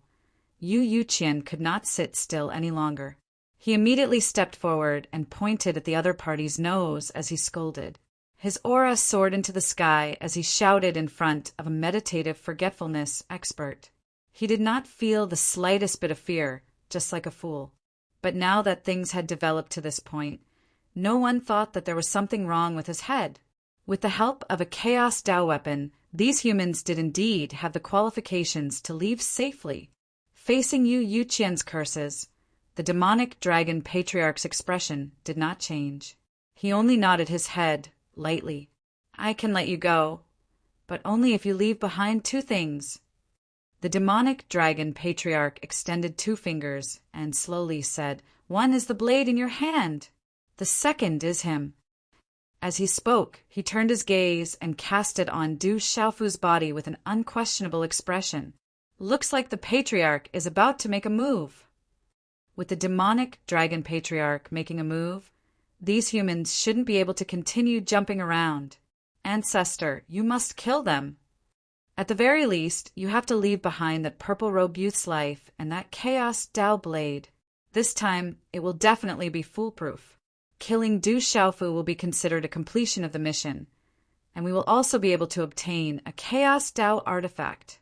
A: Yu Yuqian could not sit still any longer. He immediately stepped forward and pointed at the other party's nose as he scolded. His aura soared into the sky as he shouted in front of a meditative forgetfulness expert. He did not feel the slightest bit of fear, just like a fool. But now that things had developed to this point, no one thought that there was something wrong with his head. With the help of a Chaos Dao weapon, these humans did indeed have the qualifications to leave safely. Facing Yu Yuqian's curses, the demonic dragon patriarch's expression did not change. He only nodded his head lightly. I can let you go, but only if you leave behind two things. The demonic dragon patriarch extended two fingers and slowly said, One is the blade in your hand. The second is him. As he spoke, he turned his gaze and cast it on Du Xiaofu's body with an unquestionable expression. Looks like the patriarch is about to make a move. With the demonic dragon patriarch making a move, these humans shouldn't be able to continue jumping around. Ancestor, you must kill them. At the very least, you have to leave behind that purple-robed youth's life and that Chaos Dao blade. This time, it will definitely be foolproof. Killing Du Xiaofu will be considered a completion of the mission, and we will also be able to obtain a Chaos Dao artifact.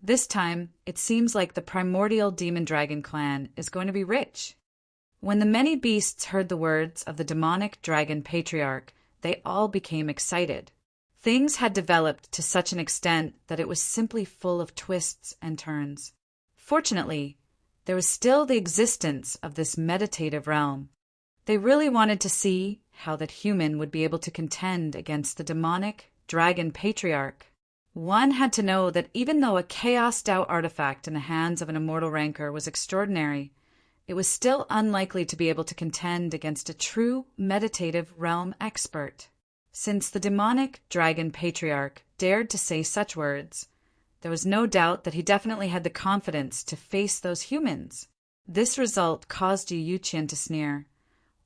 A: This time, it seems like the primordial demon dragon clan is going to be rich. When the many beasts heard the words of the demonic dragon patriarch, they all became excited. Things had developed to such an extent that it was simply full of twists and turns. Fortunately, there was still the existence of this meditative realm. They really wanted to see how that human would be able to contend against the demonic dragon patriarch. One had to know that even though a chaos-out artifact in the hands of an immortal rancor was extraordinary, it was still unlikely to be able to contend against a true meditative realm expert. Since the demonic dragon patriarch dared to say such words, there was no doubt that he definitely had the confidence to face those humans. This result caused Yu Yuqian to sneer.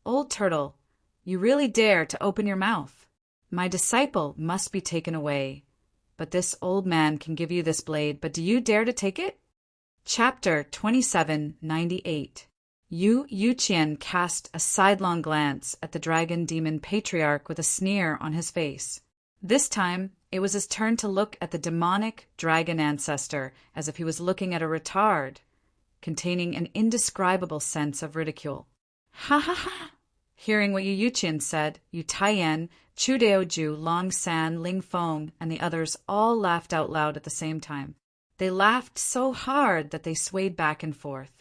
A: "Old turtle, you really dare to open your mouth. My disciple must be taken away. But this old man can give you this blade, but do you dare to take it?" Chapter 2798. Yu Yuqian cast a sidelong glance at the dragon demon patriarch with a sneer on his face. This time, it was his turn to look at the demonic dragon ancestor as if he was looking at a retard, containing an indescribable sense of ridicule. "Ha ha ha!" Hearing what Yu Yuqian said, Yu Taiyan, Chu Daoju, Long San, Ling Feng, and the others all laughed out loud at the same time. They laughed so hard that they swayed back and forth.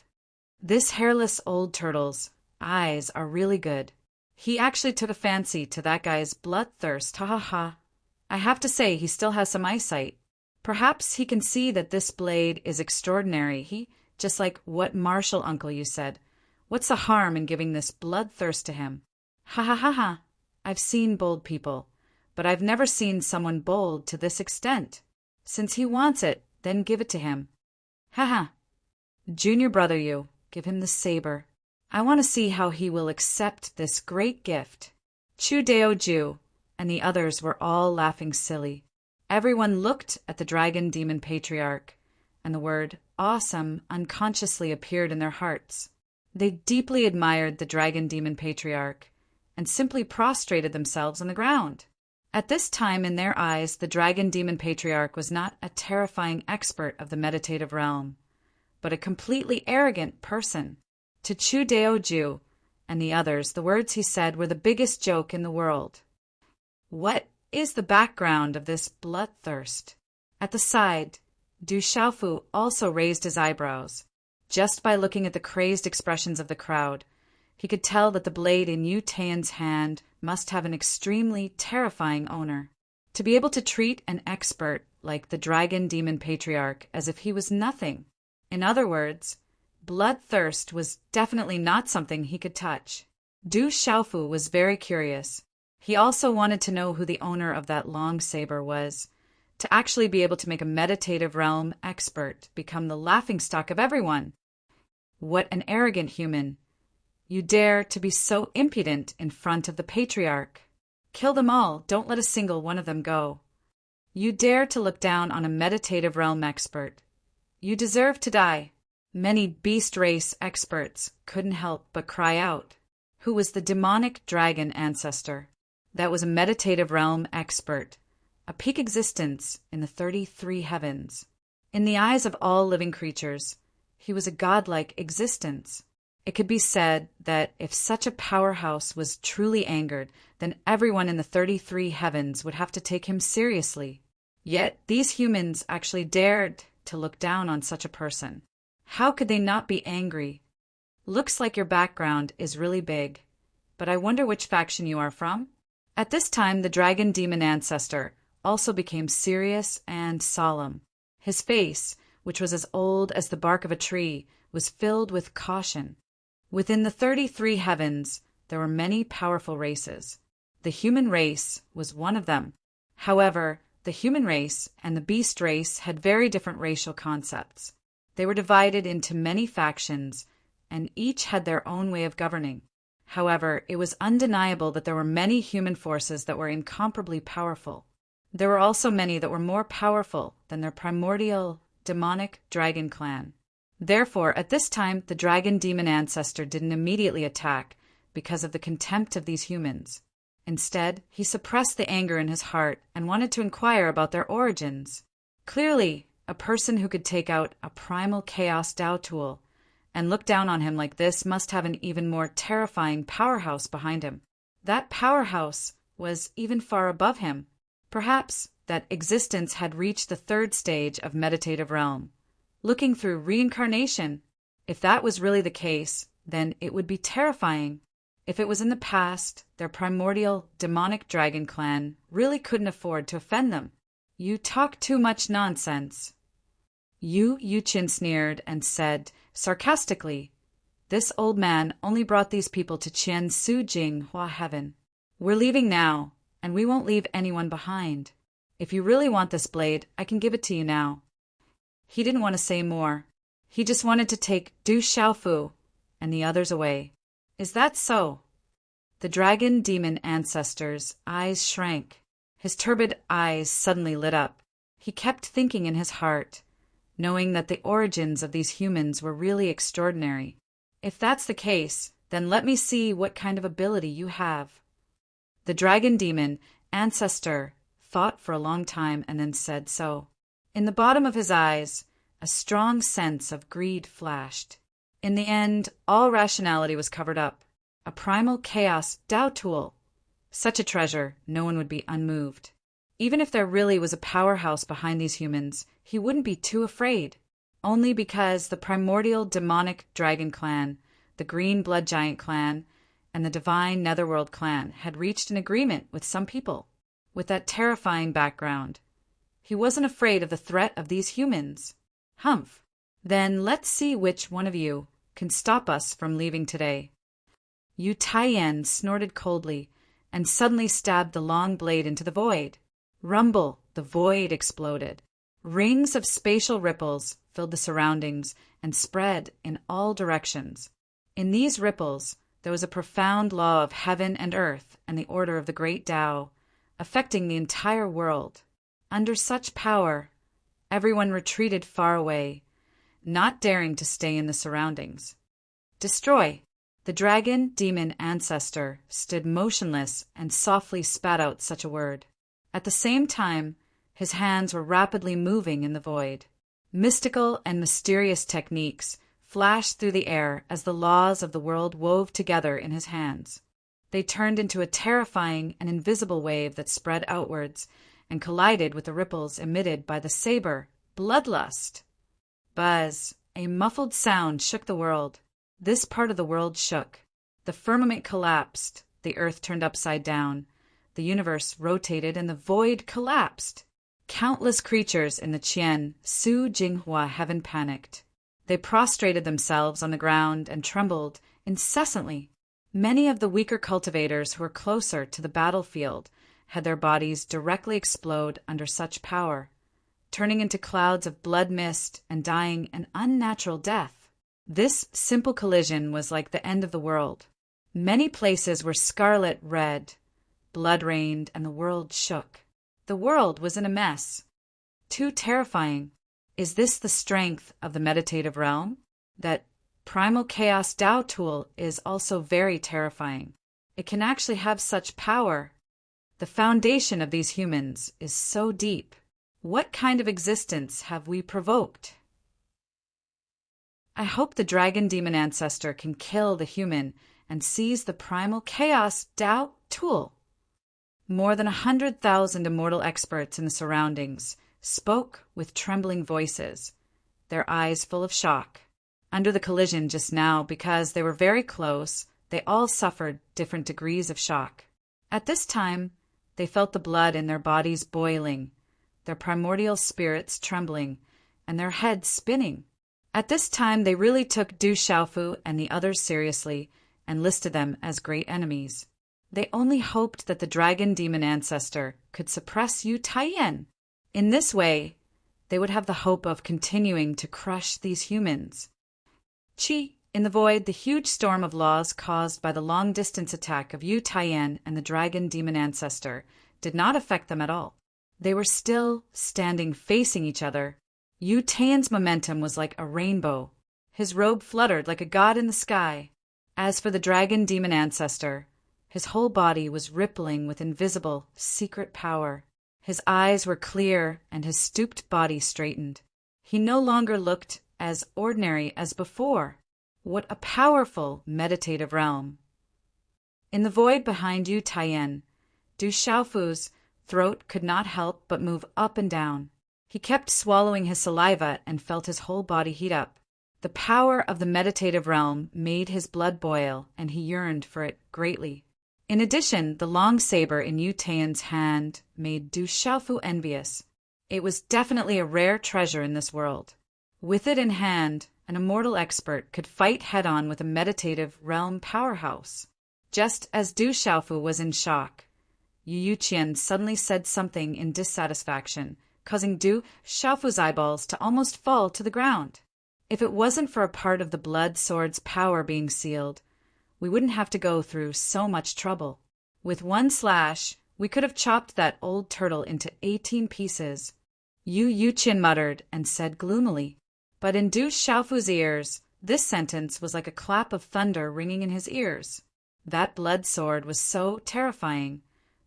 A: This hairless old turtle's eyes are really good. He actually took a fancy to that guy's bloodthirst, ha ha ha. I have to say he still has some eyesight. Perhaps he can see that this blade is extraordinary. Just like what Marshall uncle you said. What's the harm in giving this bloodthirst to him? Ha ha ha ha. I've seen bold people, but I've never seen someone bold to this extent. Since he wants it, then give it to him. Ha ha. Junior brother you, give him the saber. I want to see how he will accept this great gift. Chu Daoju and the others were all laughing silly. Everyone looked at the dragon demon patriarch, and the word awesome unconsciously appeared in their hearts. They deeply admired the dragon demon patriarch and simply prostrated themselves on the ground. At this time, in their eyes, the dragon demon patriarch was not a terrifying expert of the meditative realm, but a completely arrogant person. To Chu Daoju and the others, the words he said were the biggest joke in the world. What is the background of this bloodthirst? At the side, Du Xiaofu also raised his eyebrows. Just by looking at the crazed expressions of the crowd, he could tell that the blade in Yu Taiyan's hand must have an extremely terrifying owner. To be able to treat an expert like the dragon demon patriarch as if he was nothing. In other words, bloodthirst was definitely not something he could touch. Du Xiaofu was very curious. He also wanted to know who the owner of that long saber was, to actually be able to make a meditative realm expert become the laughingstock of everyone. What an arrogant human. You dare to be so impudent in front of the patriarch. Kill them all, don't let a single one of them go. You dare to look down on a meditative realm expert. You deserve to die. Many beast race experts couldn't help but cry out. Who was the demonic dragon ancestor? That was a meditative realm expert, a peak existence in the 33 heavens. In the eyes of all living creatures, he was a godlike existence. It could be said that if such a powerhouse was truly angered, then everyone in the 33 heavens would have to take him seriously. Yet these humans actually dared to look down on such a person. How could they not be angry? Looks like your background is really big, but I wonder which faction you are from? At this time, the dragon demon ancestor also became serious and solemn. His face, which was as old as the bark of a tree, was filled with caution. Within the 33 heavens, there were many powerful races. The human race was one of them. However, the human race and the beast race had very different racial concepts. They were divided into many factions, and each had their own way of governing. However, it was undeniable that there were many human forces that were incomparably powerful. There were also many that were more powerful than their primordial demonic dragon clan. Therefore, at this time, the dragon demon ancestor didn't immediately attack because of the contempt of these humans. Instead, he suppressed the anger in his heart and wanted to inquire about their origins. Clearly, a person who could take out a primal chaos Dao tool and look down on him like this must have an even more terrifying powerhouse behind him. That powerhouse was even far above him. Perhaps that existence had reached the third stage of meditative realm, looking through reincarnation. If that was really the case, then it would be terrifying. If it was in the past, their primordial demonic dragon clan really couldn't afford to offend them. You talk too much nonsense. Yu Chin sneered and said sarcastically, "This old man only brought these people to Qian Su Jing Hua Heaven. We're leaving now, and we won't leave anyone behind. If you really want this blade, I can give it to you now." He didn't want to say more. He just wanted to take Du Xiaofu and the others away. "Is that so?" The dragon demon ancestor's eyes shrank. His turbid eyes suddenly lit up. He kept thinking in his heart, knowing that the origins of these humans were really extraordinary. "If that's the case, then let me see what kind of ability you have." The dragon demon ancestor thought for a long time and then said so. In the bottom of his eyes, a strong sense of greed flashed. In the end, all rationality was covered up. A primal chaos Tao tool. Such a treasure, no one would be unmoved. Even if there really was a powerhouse behind these humans, he wouldn't be too afraid. Only because the primordial demonic dragon clan, the green blood giant clan, and the divine netherworld clan had reached an agreement with some people. With that terrifying background, he wasn't afraid of the threat of these humans. Humph. Then let's see which one of you can stop us from leaving today. Yu Taiyan snorted coldly and suddenly stabbed the long blade into the void. Rumble, the void exploded. Rings of spatial ripples filled the surroundings and spread in all directions. In these ripples, there was a profound law of heaven and earth and the order of the great Tao, affecting the entire world. Under such power, everyone retreated far away, not daring to stay in the surroundings. Destroy! The dragon demon ancestor stood motionless and softly spat out such a word. At the same time, his hands were rapidly moving in the void. Mystical and mysterious techniques flashed through the air as the laws of the world wove together in his hands. They turned into a terrifying and invisible wave that spread outwards and collided with the ripples emitted by the saber, Bloodlust. Buzz, a muffled sound shook the world. This part of the world shook. The firmament collapsed, the earth turned upside down, the universe rotated, and the void collapsed. Countless creatures in the Qian Su Jinghua heaven panicked. They prostrated themselves on the ground and trembled incessantly. Many of the weaker cultivators who were closer to the battlefield had their bodies directly explode under such power, turning into clouds of blood mist and dying an unnatural death. This simple collision was like the end of the world. Many places were scarlet red, blood rained, and the world shook. The world was in a mess. Too terrifying. Is this the strength of the meditative realm? That primal chaos Tao tool is also very terrifying. It can actually have such power. The foundation of these humans is so deep. What kind of existence have we provoked? I hope the dragon demon ancestor can kill the human and seize the primal chaos Tao tool. More than 100,000 immortal experts in the surroundings spoke with trembling voices, their eyes full of shock. Under the collision just now, because they were very close, they all suffered different degrees of shock. At this time, they felt the blood in their bodies boiling, their primordial spirits trembling, and their heads spinning. At this time, they really took Du Xiaofu and the others seriously and listed them as great enemies. They only hoped that the dragon demon ancestor could suppress Yu Taiyan. In this way, they would have the hope of continuing to crush these humans. In the void, the huge storm of laws caused by the long-distance attack of Yu Taiyan and the dragon demon ancestor did not affect them at all. They were still standing facing each other. Yu Taiyan's momentum was like a rainbow. His robe fluttered like a god in the sky. As for the dragon demon ancestor, his whole body was rippling with invisible, secret power. His eyes were clear and his stooped body straightened. He no longer looked as ordinary as before. What a powerful meditative realm! In the void behind Yu Taiyan, Du Xiaofu's throat could not help but move up and down. He kept swallowing his saliva and felt his whole body heat up. The power of the meditative realm made his blood boil, and he yearned for it greatly. In addition, the long saber in Yu Taiyan's hand made Du Xiaofu envious. It was definitely a rare treasure in this world. With it in hand, an immortal expert could fight head-on with a meditative realm powerhouse. Just as Du Xiaofu was in shock, Yu Yuqian suddenly said something in dissatisfaction, causing Du Xiaofu's eyeballs to almost fall to the ground. If it wasn't for a part of the blood sword's power being sealed, we wouldn't have to go through so much trouble. With one slash, we could have chopped that old turtle into 18 pieces. Yu Yuqian muttered and said gloomily. But in Du Xiaofu's ears, this sentence was like a clap of thunder ringing in his ears. That blood sword was so terrifying,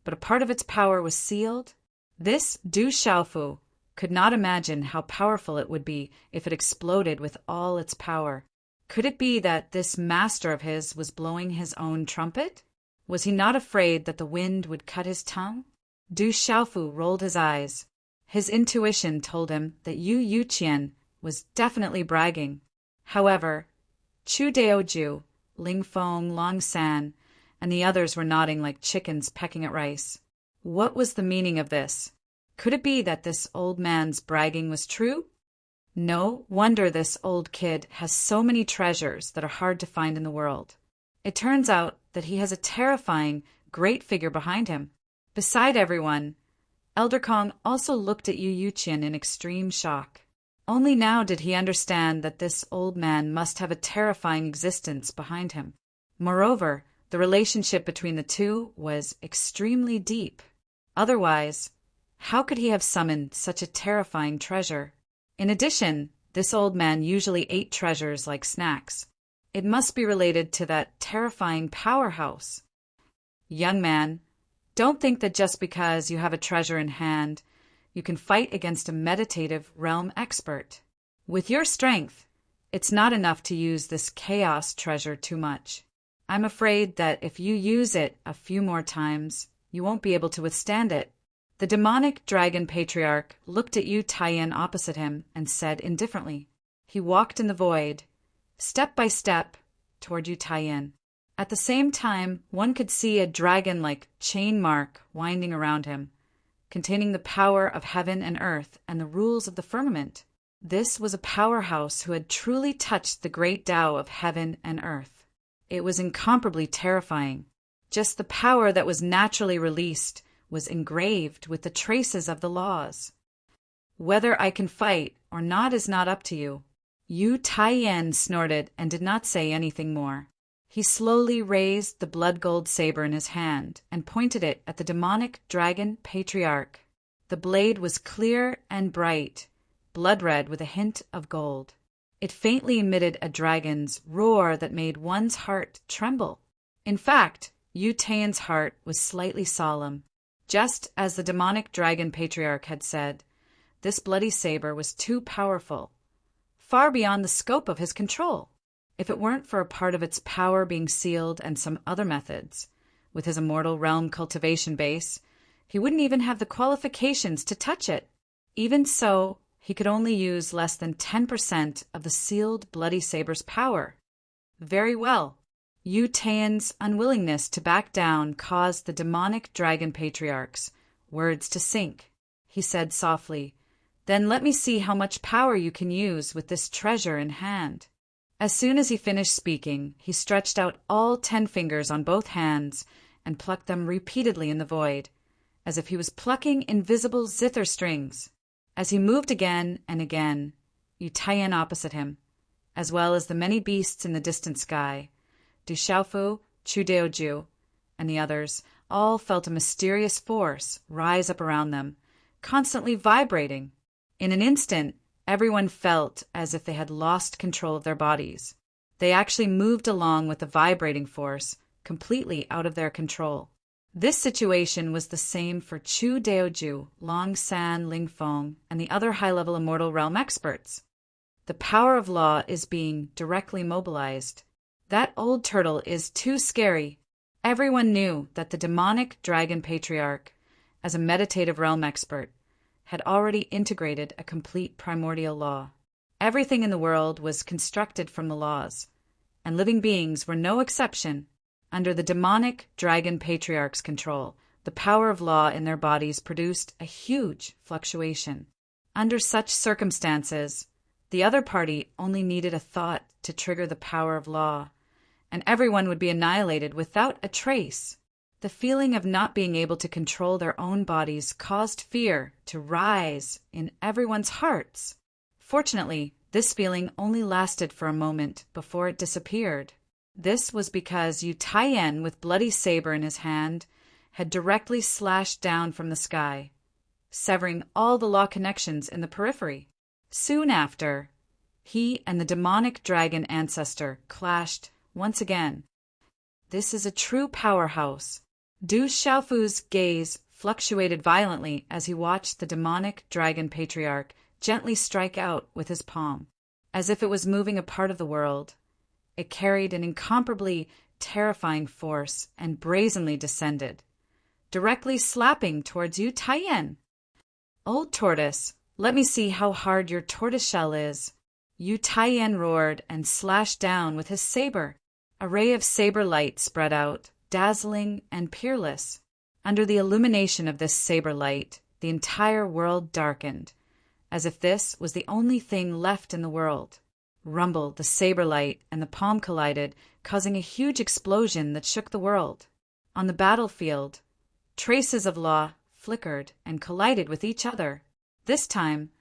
A: but a part of its power was sealed. This Du Xiaofu could not imagine how powerful it would be if it exploded with all its power. Could it be that this master of his was blowing his own trumpet? Was he not afraid that the wind would cut his tongue? Du Xiaofu rolled his eyes. His intuition told him that Yu Yuqian was definitely bragging. However, Chu Daoju, Ling Feng, Long San, and the others were nodding like chickens pecking at rice. What was the meaning of this? Could it be that this old man's bragging was true? No wonder this old kid has so many treasures that are hard to find in the world. It turns out that he has a terrifying, great figure behind him. Beside everyone, Elder Kong also looked at Yu Yuqian in extreme shock. Only now did he understand that this old man must have a terrifying existence behind him. Moreover, the relationship between the two was extremely deep. Otherwise, how could he have summoned such a terrifying treasure? In addition, this old man usually ate treasures like snacks. It must be related to that terrifying powerhouse. Young man, don't think that just because you have a treasure in hand, you can fight against a meditative realm expert. With your strength, it's not enough to use this chaos treasure too much. I'm afraid that if you use it a few more times, you won't be able to withstand it. The demonic dragon patriarch looked at Yu Taiyan opposite him and said indifferently. He walked in the void, step by step, toward Yu Taiyan. At the same time, one could see a dragon-like chain mark winding around him, containing the power of heaven and earth and the rules of the firmament. This was a powerhouse who had truly touched the great Tao of heaven and earth. It was incomparably terrifying. Just the power that was naturally released was engraved with the traces of the laws. Whether I can fight or not is not up to you. Yu Taiyan snorted and did not say anything more. He slowly raised the blood gold saber in his hand and pointed it at the demonic dragon patriarch. The blade was clear and bright, blood red with a hint of gold. It faintly emitted a dragon's roar that made one's heart tremble. In fact, Yu Taiyan's heart was slightly solemn. Just as the demonic dragon patriarch had said, this bloody saber was too powerful, far beyond the scope of his control. If it weren't for a part of its power being sealed and some other methods, with his immortal realm cultivation base, he wouldn't even have the qualifications to touch it. Even so, he could only use less than 10% of the sealed bloody saber's power. Very well. Yu Taiyan's unwillingness to back down caused the demonic dragon patriarch's words to sink. He said softly, "Then let me see how much power you can use with this treasure in hand." As soon as he finished speaking, he stretched out all 10 fingers on both hands and plucked them repeatedly in the void, as if he was plucking invisible zither strings. As he moved again and again, Yu Taiyan opposite him, as well as the many beasts in the distant sky, Du Xiaofu, Chu Daoju, and the others, all felt a mysterious force rise up around them, constantly vibrating. In an instant, everyone felt as if they had lost control of their bodies. They actually moved along with the vibrating force, completely out of their control. This situation was the same for Chu Daoju, Long San, Ling Feng, and the other high-level immortal realm experts. The power of law is being directly mobilized. That old turtle is too scary. Everyone knew that the demonic dragon patriarch, as a meditative realm expert, had already integrated a complete primordial law. Everything in the world was constructed from the laws, and living beings were no exception. Under the demonic dragon patriarch's control, the power of law in their bodies produced a huge fluctuation. Under such circumstances, the other party only needed a thought to trigger the power of law, and everyone would be annihilated without a trace. The feeling of not being able to control their own bodies caused fear to rise in everyone's hearts. Fortunately, this feeling only lasted for a moment before it disappeared. This was because Yu Taiyan, with bloody saber in his hand, had directly slashed down from the sky, severing all the law connections in the periphery. Soon after, he and the demonic dragon ancestor clashed once again. This is a true powerhouse. Du Xiaofu's gaze fluctuated violently as he watched the demonic dragon patriarch gently strike out with his palm. As if it was moving a part of the world, it carried an incomparably terrifying force and brazenly descended, directly slapping towards Yu Taiyan. "Old tortoise, let me see how hard your tortoiseshell is." Yu Taiyan roared and slashed down with his saber. A ray of saber light spread out, dazzling and peerless. Under the illumination of this saber light, the entire world darkened, as if this was the only thing left in the world. Rumbled the saber light, and the palm collided, causing a huge explosion that shook the world. On the battlefield, traces of law flickered and collided with each other. This time,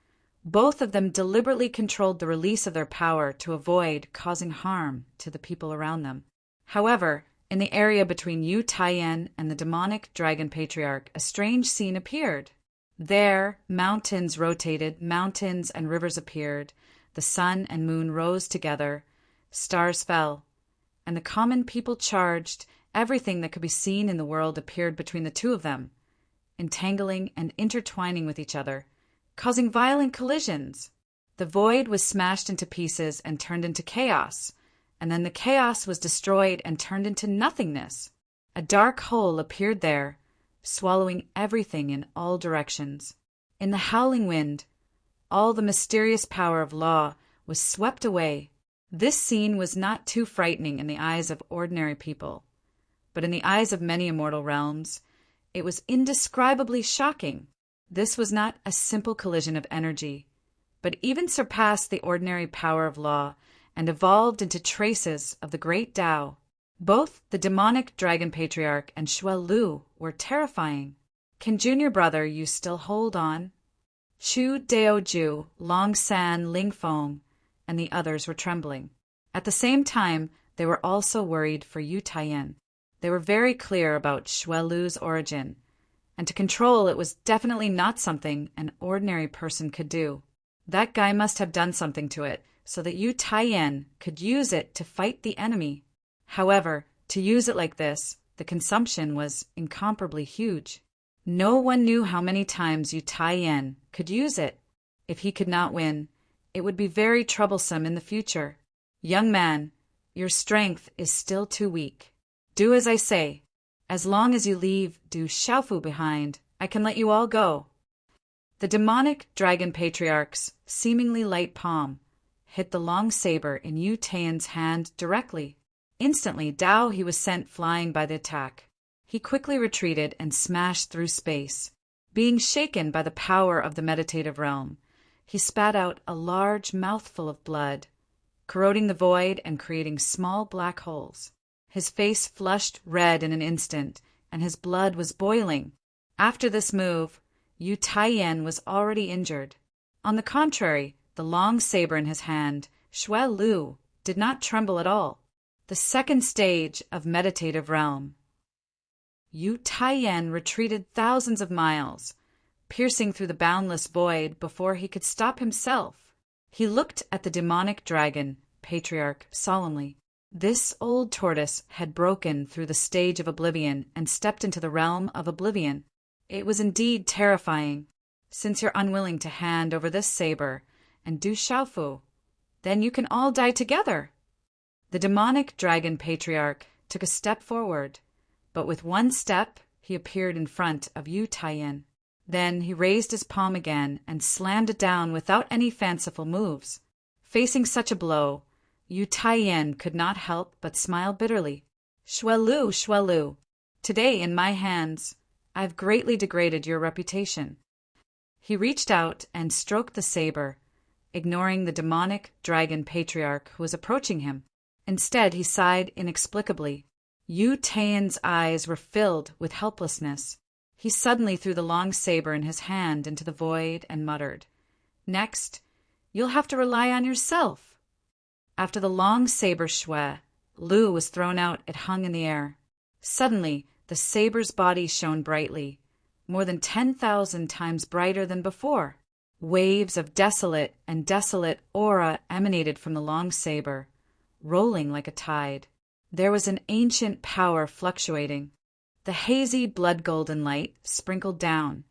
A: both of them deliberately controlled the release of their power to avoid causing harm to the people around them. However, in the area between Yu Taiyan and the demonic dragon patriarch, a strange scene appeared. There, mountains rotated, mountains and rivers appeared, the sun and moon rose together, stars fell, and the common people charged. Everything that could be seen in the world appeared between the two of them, entangling and intertwining with each other, causing violent collisions. The void was smashed into pieces and turned into chaos, and then the chaos was destroyed and turned into nothingness. A dark hole appeared there, swallowing everything in all directions. In the howling wind, all the mysterious power of law was swept away. This scene was not too frightening in the eyes of ordinary people, but in the eyes of many immortal realms, it was indescribably shocking. This was not a simple collision of energy, but even surpassed the ordinary power of law and evolved into traces of the great Tao. Both the demonic dragon patriarch and Xuelu Lu were terrifying. "Can junior brother you still hold on?" Chu Daoju, Long San, Ling Feng, and the others were trembling. At the same time, they were also worried for Yu Taiyan. They were very clear about Xuelu's origin, and to control it was definitely not something an ordinary person could do. That guy must have done something to it, so that Yu Taiyan could use it to fight the enemy. However, to use it like this, the consumption was incomparably huge. No one knew how many times Yu Taiyan could use it. If he could not win, it would be very troublesome in the future. "Young man, your strength is still too weak. Do as I say. As long as you leave Du Xiaofu behind, I can let you all go." The demonic dragon patriarch's seemingly light palm hit the long saber in Yu Taiyan's hand directly. Instantly, he was sent flying by the attack. He quickly retreated and smashed through space. Being shaken by the power of the meditative realm, he spat out a large mouthful of blood, corroding the void and creating small black holes. His face flushed red in an instant, and his blood was boiling. After this move, Yu Taiyan was already injured. On the contrary, the long saber in his hand, Xuelu Lu, did not tremble at all. The second stage of meditative realm. Yu Taiyan retreated thousands of miles, piercing through the boundless void before he could stop himself. He looked at the demonic dragon patriarch solemnly. This old tortoise had broken through the stage of oblivion and stepped into the realm of oblivion. It was indeed terrifying. Since you're unwilling to hand over this saber and Du Xiaofu, Then you can all die together." The demonic dragon patriarch took a step forward, but with one step he appeared in front of Yu Taiyin. Then he raised his palm again and slammed it down without any fanciful moves. Facing such a blow, Yu Taiyin could not help but smile bitterly. "Xuelu, Xuelu, today in my hands I've greatly degraded your reputation." He reached out and stroked the saber, ignoring the demonic dragon patriarch who was approaching him. Instead, he sighed inexplicably. Yu Taiyin's eyes were filled with helplessness. He suddenly threw the long saber in his hand into the void and muttered, "Next, you'll have to rely on yourself." After the long saber shui, Lu was thrown out. It hung in the air. Suddenly, the saber's body shone brightly, more than 10,000 times brighter than before. Waves of desolate aura emanated from the long saber, rolling like a tide. There was an ancient power fluctuating. The hazy blood-golden light sprinkled down,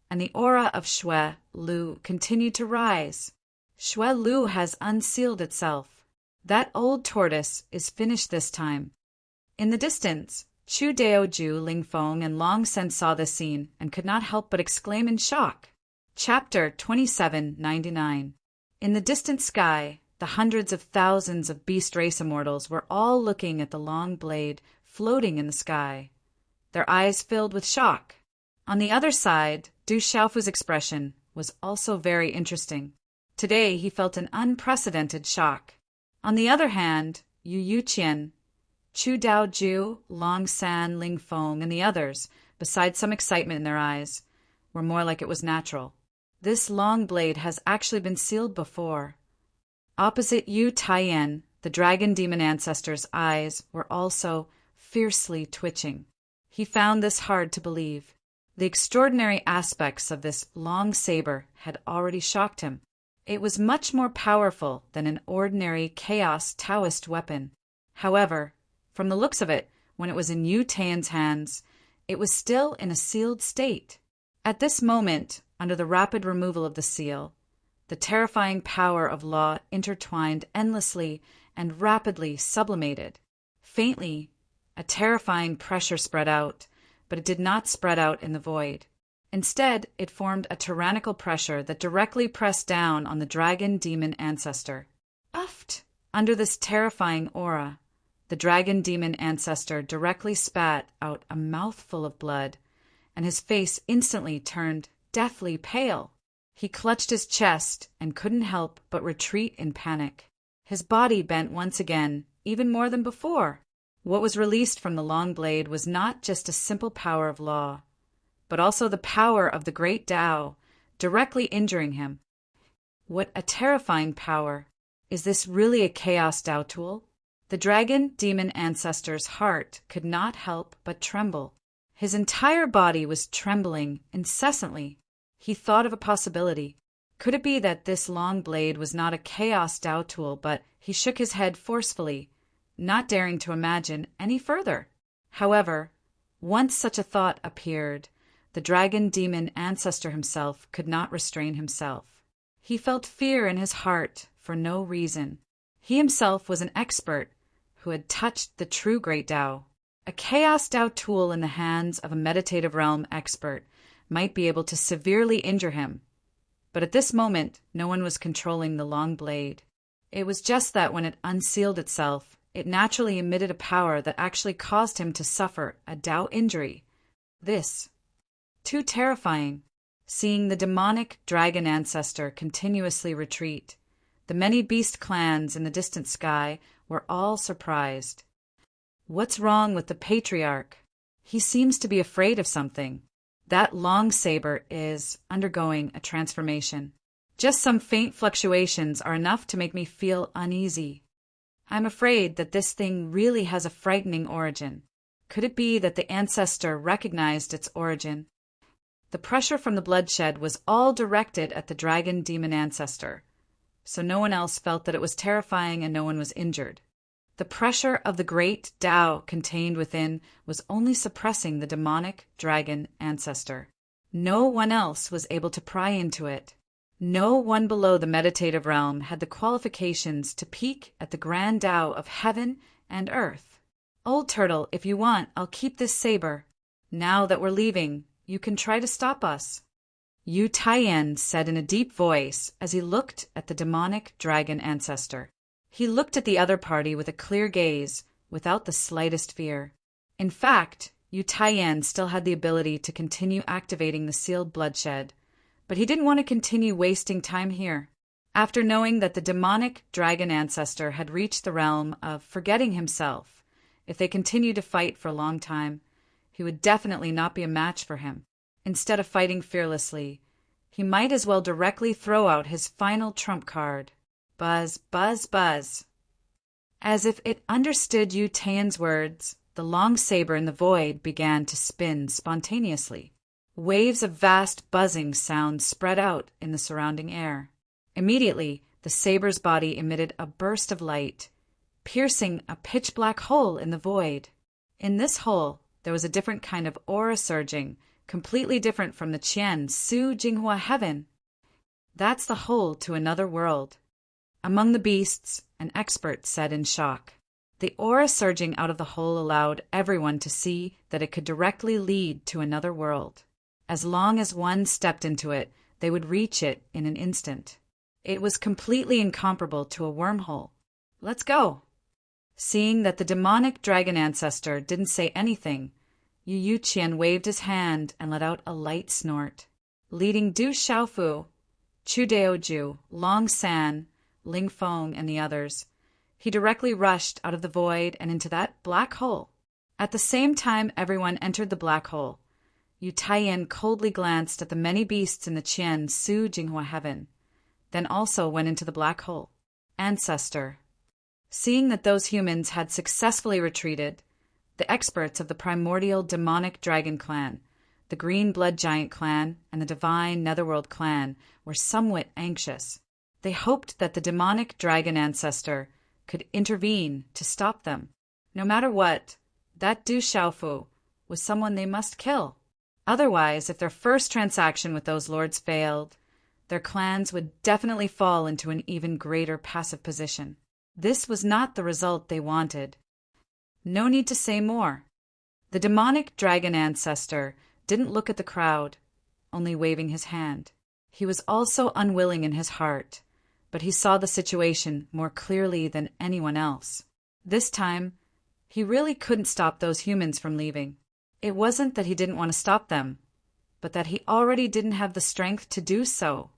A: and the aura of Xue Lu continued to rise. Xue Lu has unsealed itself. That old tortoise is finished this time. In the distance, Chu Daoju, Lingfeng, and Long Sen saw this scene and could not help but exclaim in shock. Chapter 2799. In the distant sky, the hundreds of thousands of beast race immortals were all looking at the long blade floating in the sky, their eyes filled with shock. On the other side, Du Xiaofu's expression was also very interesting. Today he felt an unprecedented shock. On the other hand, Yu Yuqian, Chu Daoju, Long San, Ling Feng, and the others, besides some excitement in their eyes, were more like it was natural. This long blade has actually been sealed before. Opposite Yu Taiyin, the dragon demon ancestor's eyes were also fiercely twitching. He found this hard to believe. The extraordinary aspects of this long saber had already shocked him. It was much more powerful than an ordinary chaos Taoist weapon. However, from the looks of it, when it was in Yu Taiyin's hands, it was still in a sealed state. At this moment, under the rapid removal of the seal, the terrifying power of law intertwined endlessly and rapidly sublimated. Faintly, a terrifying pressure spread out, but it did not spread out in the void. Instead, it formed a tyrannical pressure that directly pressed down on the dragon demon ancestor. Uft! Under this terrifying aura, the dragon demon ancestor directly spat out a mouthful of blood, and his face instantly turned deathly pale. He clutched his chest and couldn't help but retreat in panic. His body bent once again, even more than before. What was released from the long blade was not just a simple power of law, but also the power of the great Tao, directly injuring him. What a terrifying power! Is this really a chaos Tao tool? The dragon demon ancestor's heart could not help but tremble. His entire body was trembling incessantly. He thought of a possibility. Could it be that this long blade was not a chaos Tao tool, but he shook his head forcefully, not daring to imagine any further. However, once such a thought appeared, the dragon demon ancestor himself could not restrain himself. He felt fear in his heart for no reason. He himself was an expert who had touched the true great Tao. A chaos Tao tool in the hands of a meditative realm expert might be able to severely injure him. But at this moment, no one was controlling the long blade. It was just that when it unsealed itself, it naturally emitted a power that actually caused him to suffer a Tao injury. This. Too terrifying. Seeing the demonic dragon ancestor continuously retreat, the many beast clans in the distant sky were all surprised. What's wrong with the patriarch? He seems to be afraid of something. That long saber is undergoing a transformation. Just some faint fluctuations are enough to make me feel uneasy. I'm afraid that this thing really has a frightening origin. Could it be that the ancestor recognized its origin? The pressure from the bloodshed was all directed at the dragon demon ancestor, so no one else felt that it was terrifying and no one was injured. The pressure of the great Tao contained within was only suppressing the demonic dragon ancestor. No one else was able to pry into it. No one below the meditative realm had the qualifications to peek at the grand Tao of heaven and earth. Old Turtle, if you want, I'll keep this saber. Now that we're leaving, you can try to stop us. Yu Taiyan said in a deep voice as he looked at the demonic dragon ancestor. He looked at the other party with a clear gaze, without the slightest fear. In fact, Yu Taiyan still had the ability to continue activating the sealed bloodshed, but he didn't want to continue wasting time here. After knowing that the demonic dragon ancestor had reached the realm of forgetting himself, if they continued to fight for a long time, he would definitely not be a match for him. Instead of fighting fearlessly, he might as well directly throw out his final trump card. Buzz, buzz, buzz. As if it understood Yu Taiyan's words, the long saber in the void began to spin spontaneously. Waves of vast buzzing sound spread out in the surrounding air. Immediately, the saber's body emitted a burst of light, piercing a pitch-black hole in the void. In this hole, there was a different kind of aura surging, completely different from the Qian Su Jinghua heaven. That's the hole to another world. Among the beasts, an expert said in shock. The aura surging out of the hole allowed everyone to see that it could directly lead to another world. As long as one stepped into it, they would reach it in an instant. It was completely incomparable to a wormhole. Let's go. Seeing that the demonic dragon ancestor didn't say anything, Yu Qian waved his hand and let out a light snort. Leading Du Xiaofu, Chu Daoju, Long San, Ling Feng, and the others, he directly rushed out of the void and into that black hole. At the same time everyone entered the black hole, Yu Taiyan coldly glanced at the many beasts in the Qian Su Jinghua heaven, then also went into the black hole. Ancestor. Seeing that those humans had successfully retreated, the experts of the primordial demonic dragon clan, the green blood giant clan, and the divine netherworld clan were somewhat anxious. They hoped that the demonic dragon ancestor could intervene to stop them. No matter what, that Du Xiaofu was someone they must kill. Otherwise, if their first transaction with those lords failed, their clans would definitely fall into an even greater passive position. This was not the result they wanted. No need to say more. The demonic dragon ancestor didn't look at the crowd, only waving his hand. He was also unwilling in his heart, but he saw the situation more clearly than anyone else. This time, he really couldn't stop those humans from leaving. It wasn't that he didn't want to stop them, but that he already didn't have the strength to do so.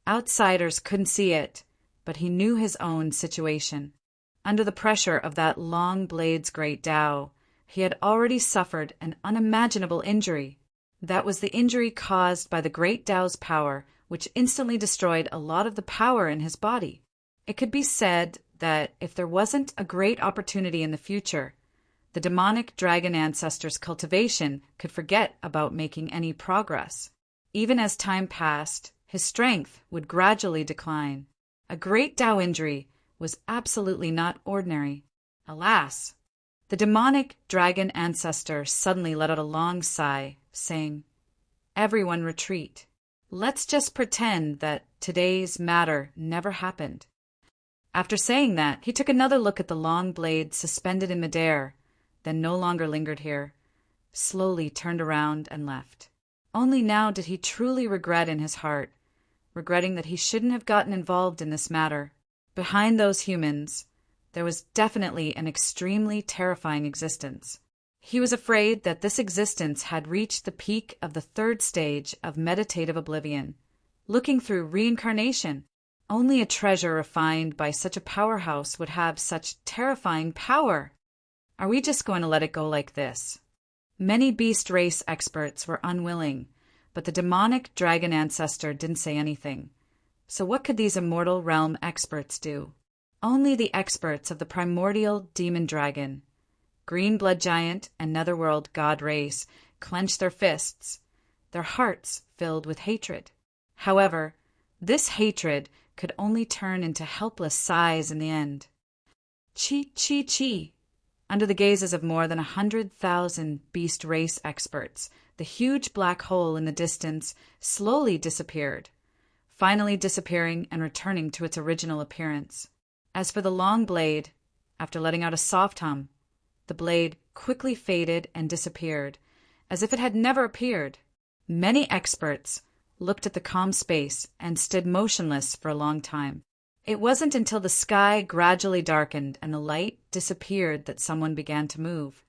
A: Outsiders couldn't see it, but he knew his own situation. Under the pressure of that long blade's great Tao, he had already suffered an unimaginable injury. That was the injury caused by the great Tao's power, which instantly destroyed a lot of the power in his body. It could be said that if there wasn't a great opportunity in the future, the demonic dragon ancestor's cultivation could forget about making any progress. Even as time passed, his strength would gradually decline. A great Tao injury was absolutely not ordinary. Alas! The demonic dragon ancestor suddenly let out a long sigh, saying, "Everyone retreat. Let's just pretend that today's matter never happened." After saying that, he took another look at the long blade suspended in midair, then no longer lingered here, slowly turned around and left. Only now did he truly regret in his heart, regretting that he shouldn't have gotten involved in this matter. Behind those humans, there was definitely an extremely terrifying existence. He was afraid that this existence had reached the peak of the third stage of meditative oblivion, looking through reincarnation. Only a treasure refined by such a powerhouse would have such terrifying power. Are we just going to let it go like this? Many beast race experts were unwilling, but the demonic dragon ancestor didn't say anything. So what could these immortal realm experts do? Only the experts of the primordial demon dragon, green blood giant, and netherworld god race clenched their fists, their hearts filled with hatred. However, this hatred could only turn into helpless sighs in the end. Chi, chi, chi. Under the gazes of more than 100,000 beast race experts, the huge black hole in the distance slowly disappeared, finally disappearing and returning to its original appearance. As for the long blade, after letting out a soft hum, the blade quickly faded and disappeared, as if it had never appeared. Many experts looked at the calm space and stood motionless for a long time. It wasn't until the sky gradually darkened and the light disappeared that someone began to move.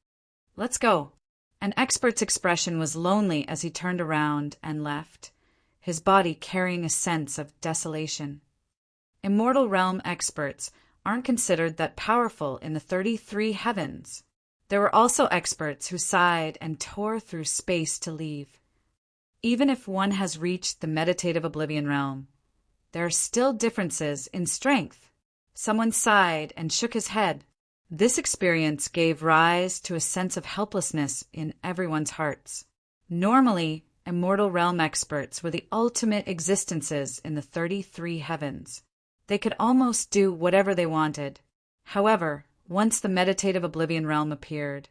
A: "Let's go." An expert's expression was lonely as he turned around and left, his body carrying a sense of desolation. Immortal realm experts aren't considered that powerful in the 33 heavens. There were also experts who sighed and tore through space to leave. Even if one has reached the meditative oblivion realm, there are still differences in strength. Someone sighed and shook his head. This experience gave rise to a sense of helplessness in everyone's hearts. Normally, immortal realm experts were the ultimate existences in the 33 heavens. They could almost do whatever they wanted. However, once the meditative oblivion realm appeared,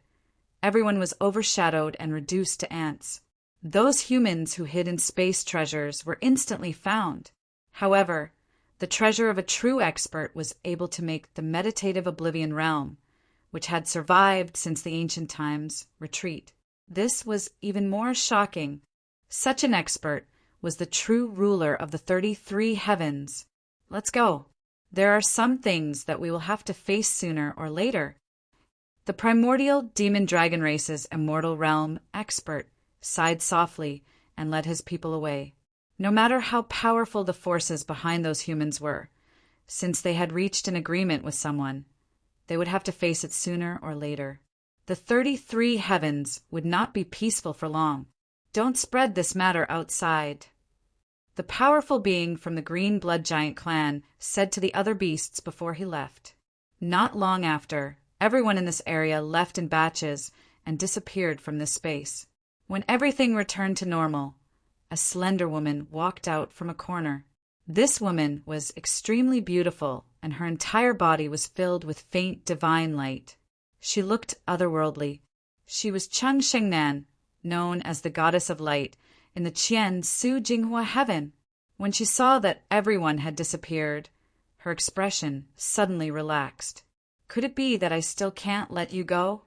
A: everyone was overshadowed and reduced to ants. Those humans who hid in space treasures were instantly found. However, the treasure of a true expert was able to make the meditative oblivion realm, which had survived since the ancient times, retreat. This was even more shocking. Such an expert was the true ruler of the 33 heavens. Let's go. There are some things that we will have to face sooner or later. The primordial demon dragon race's immortal realm expert sighed softly and led his people away. No matter how powerful the forces behind those humans were, since they had reached an agreement with someone, they would have to face it sooner or later. The 33 heavens would not be peaceful for long. Don't spread this matter outside. The powerful being from the Green Blood Giant clan said to the other beasts before he left. Not long after, everyone in this area left in batches and disappeared from this space. When everything returned to normal, a slender woman walked out from a corner. This woman was extremely beautiful, and her entire body was filled with faint divine light. She looked otherworldly. She was Cheng Shengnan, known as the Goddess of Light, in the Qian Su Jinghua heaven. When she saw that everyone had disappeared, her expression suddenly relaxed. "Could it be that I still can't let you go?"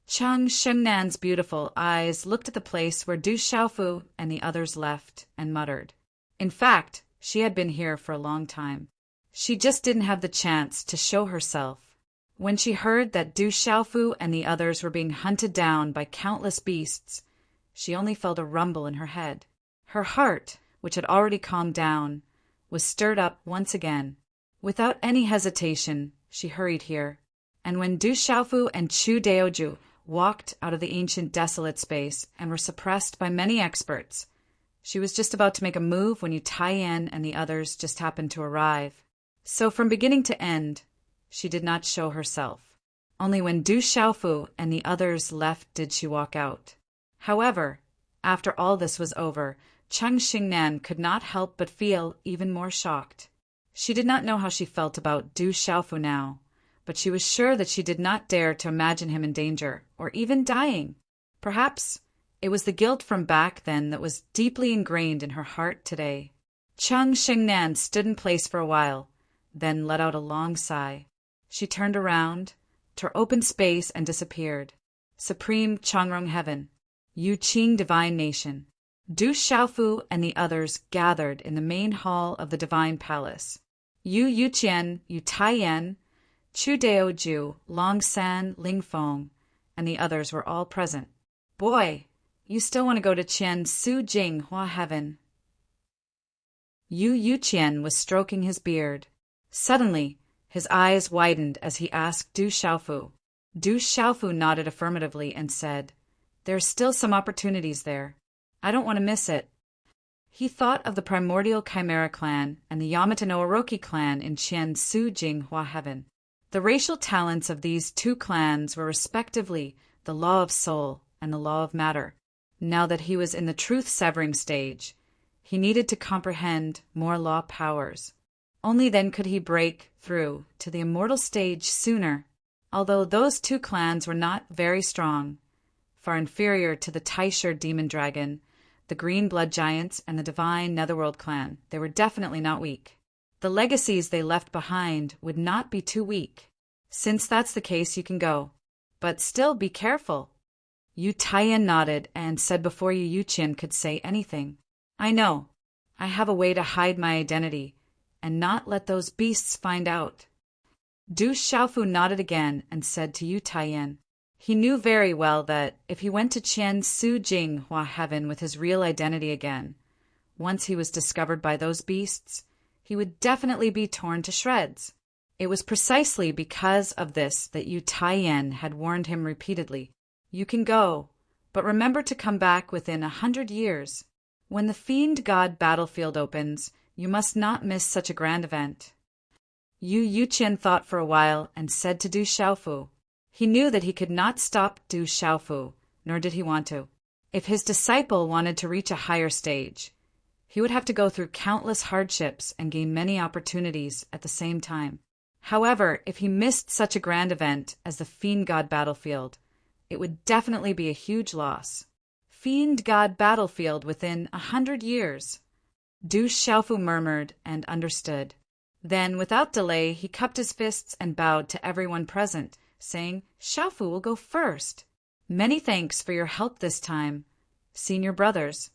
A: Cheng Shengnan's beautiful eyes looked at the place where Du Xiaofu and the others left and muttered. In fact, she had been here for a long time. She just didn't have the chance to show herself. When she heard that Du Xiaofu and the others were being hunted down by countless beasts, she only felt a rumble in her head. Her heart, which had already calmed down, was stirred up once again. Without any hesitation, she hurried here. And when Du Xiaofu and Chu Daoju walked out of the ancient desolate space and were suppressed by many experts, she was just about to make a move when Yu Taiyan and the others just happened to arrive. So from beginning to end, she did not show herself. Only when Du Xiaofu and the others left did she walk out. However, after all this was over, Cheng Xingnan could not help but feel even more shocked. She did not know how she felt about Du Xiaofu now, but she was sure that she did not dare to imagine him in danger, or even dying. Perhaps it was the guilt from back then that was deeply ingrained in her heart today. Cheng Xingnan stood in place for a while, then let out a long sigh. She turned around, to open space and disappeared. Supreme Changrong Heaven, Yu Qing Divine Nation. Du Xiaofu and the others gathered in the main hall of the Divine Palace. Yu Yuqian, Yu Taiyan, Chu Daoju, Long San, Ling Feng, and the others were all present. "Boy, you still want to go to Qian Su Jing Hua Heaven." Yu Yuqian was stroking his beard. Suddenly, his eyes widened as he asked Du Xiaofu. Du Xiaofu nodded affirmatively and said, "There are still some opportunities there. I don't want to miss it." He thought of the primordial Chimera clan and the Yamato no Orochi clan in Qian Su Jing Hua Heaven. The racial talents of these two clans were respectively the law of soul and the law of matter. Now that he was in the truth-severing stage, he needed to comprehend more law powers. Only then could he break through to the immortal stage sooner. Although those two clans were not very strong, far inferior to the Taisher demon dragon, the Green Blood Giants, and the Divine Netherworld Clan. They were definitely not weak. The legacies they left behind would not be too weak. Since that's the case, you can go. But still be careful. Yu Taiyan nodded and said before Yu Yuqian could say anything. I know. I have a way to hide my identity and not let those beasts find out. Du Xiaofu nodded again and said to Yu Taiyan. He knew very well that if he went to Qian Su Jing Hua Heaven with his real identity again, once he was discovered by those beasts, he would definitely be torn to shreds. It was precisely because of this that Yu Taiyan had warned him repeatedly. You can go, but remember to come back within 100 years. When the Fiend God battlefield opens, you must not miss such a grand event. Yu Yuqian thought for a while and said to Du Xiaofu. He knew that he could not stop Du Xiaofu, nor did he want to. If his disciple wanted to reach a higher stage, he would have to go through countless hardships and gain many opportunities at the same time. However, if he missed such a grand event as the Fiend God battlefield, it would definitely be a huge loss. Fiend God battlefield within 100 years. Du Xiaofu murmured and understood. Then, without delay, he cupped his fists and bowed to everyone present, saying, Xiaofu will go first. Many thanks for your help this time, senior brothers.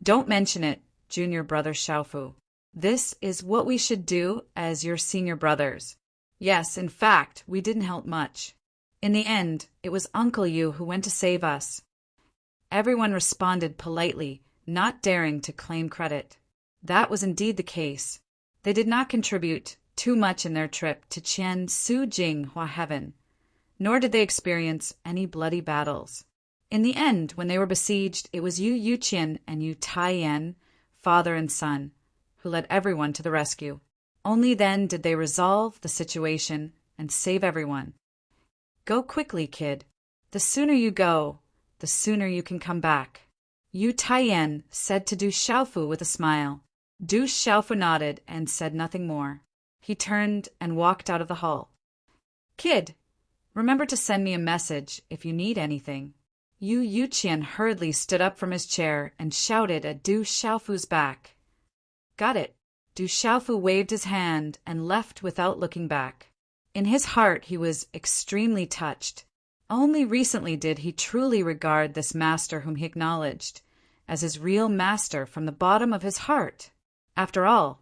A: Don't mention it, junior brother Xiaofu. This is what we should do as your senior brothers. Yes, in fact, we didn't help much. In the end, it was Uncle Yu who went to save us. Everyone responded politely, not daring to claim credit. That was indeed the case. They did not contribute too much in their trip to Qian Su Jing Hua Heaven, nor did they experience any bloody battles. In the end, when they were besieged, it was Yu Yuqian and Yu Taiyan, father and son, who led everyone to the rescue. Only then did they resolve the situation and save everyone. Go quickly, kid. The sooner you go, the sooner you can come back. Yu Taiyan said to Du Xiaofu with a smile. Du Xiaofu nodded and said nothing more. He turned and walked out of the hall. Kid, remember to send me a message if you need anything. Yu Yuqian hurriedly stood up from his chair and shouted at Du Xiaofu's back. Got it. Du Xiaofu waved his hand and left without looking back. In his heart he was extremely touched. Only recently did he truly regard this master whom he acknowledged as his real master from the bottom of his heart. After all,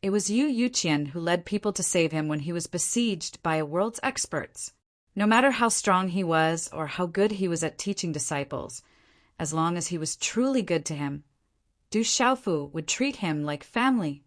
A: it was Yu Yuqian who led people to save him when he was besieged by a world's experts. No matter how strong he was or how good he was at teaching disciples, as long as he was truly good to him, Du Xiaofu would treat him like family.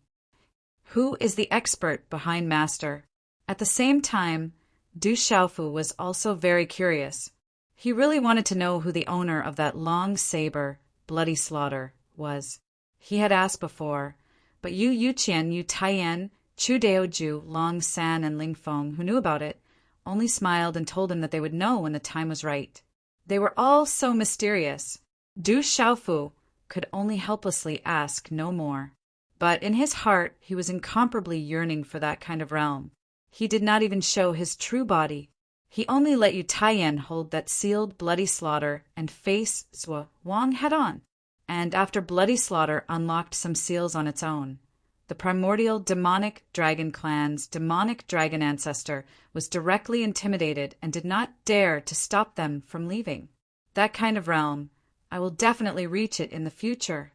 A: Who is the expert behind Master? At the same time, Du Xiaofu was also very curious. He really wanted to know who the owner of that long saber, bloody slaughter, was. He had asked before, but Yu Yuqian, Yu Taiyan, Chu Daoju, Long San, and Ling Feng, who knew about it, only smiled and told him that they would know when the time was right. They were all so mysterious. Du Xiaofu could only helplessly ask no more. But in his heart he was incomparably yearning for that kind of realm. He did not even show his true body. He only let Yu Taiyan hold that sealed bloody slaughter and face Zhuo Wang head-on, and after bloody slaughter unlocked some seals on its own. The primordial demonic dragon clan's demonic dragon ancestor was directly intimidated and did not dare to stop them from leaving. That kind of realm, I will definitely reach it in the future.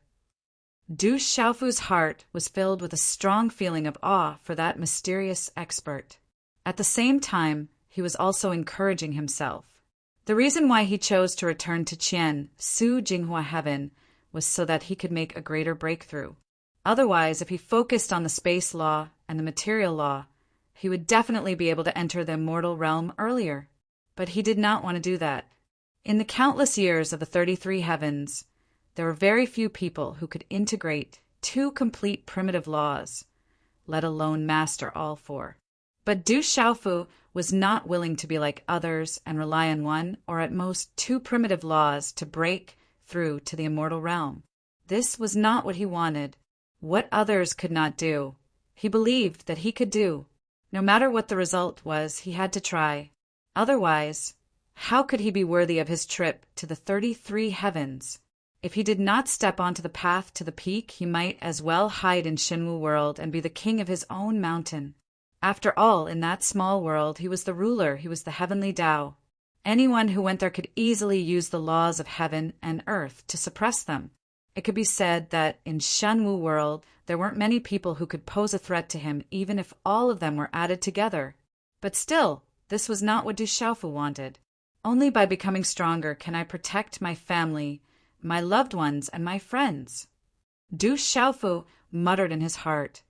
A: Du Xiaofu's heart was filled with a strong feeling of awe for that mysterious expert. At the same time, he was also encouraging himself. The reason why he chose to return to Qian Su Jinghua Heaven was so that he could make a greater breakthrough. Otherwise, if he focused on the space law and the material law, he would definitely be able to enter the immortal realm earlier. But he did not want to do that. In the countless years of the 33 heavens, there were very few people who could integrate 2 complete primitive laws, let alone master all 4. But Du Xiaofu was not willing to be like others and rely on 1 or at most 2 primitive laws to break through to the immortal realm. This was not what he wanted. What others could not do, he believed that he could do. No matter what the result was, he had to try. Otherwise, how could he be worthy of his trip to the 33 heavens? If he did not step onto the path to the peak, he might as well hide in Shinwu World and be the king of his own mountain. After all, in that small world, he was the ruler, he was the heavenly Tao. Anyone who went there could easily use the laws of heaven and earth to suppress them. It could be said that in Shenwu World, there weren't many people who could pose a threat to him, even if all of them were added together. But still, this was not what Du Xiaofu wanted. Only by becoming stronger can I protect my family, my loved ones, and my friends. Du Xiaofu muttered in his heart,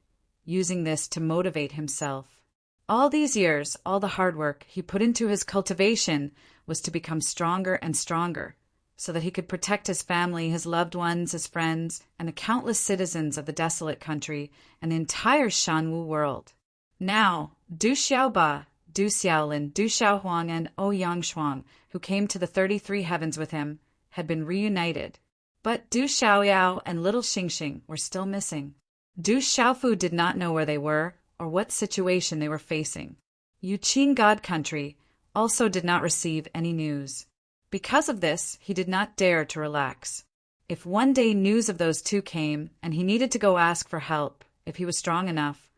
A: using this to motivate himself. All these years, all the hard work he put into his cultivation was to become stronger and stronger, so that he could protect his family, his loved ones, his friends, and the countless citizens of the desolate country and the entire Shanwu world. Now, Du Xiaoba, Du Xiaolin, Du Xiaohuang, and Ouyang Shuang, who came to the 33 heavens with him, had been reunited. But Du Xiaoyao and little Xingxing were still missing. Du Xiaofu did not know where they were or what situation they were facing. Yuqing God Country also did not receive any news. Because of this, he did not dare to relax. If one day news of those two came and he needed to go ask for help, if he was strong enough,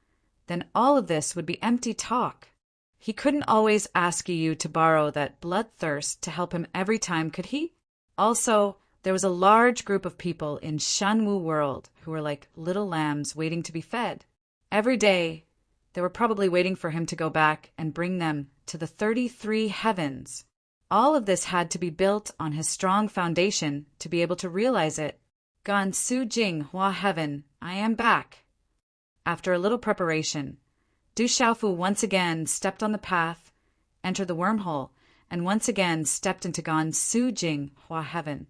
A: then all of this would be empty talk. He couldn't always ask Yu to borrow that bloodthirst to help him every time, could he? Also, there was a large group of people in Shanwu World who were like little lambs waiting to be fed. Every day, they were probably waiting for him to go back and bring them to the 33 heavens. All of this had to be built on his strong foundation to be able to realize it. Gan Su Jing Hua Heaven, I am back. After a little preparation, Du Xiaofu once again stepped on the path, entered the wormhole, and once again stepped into Gan Su Jing Hua Heaven.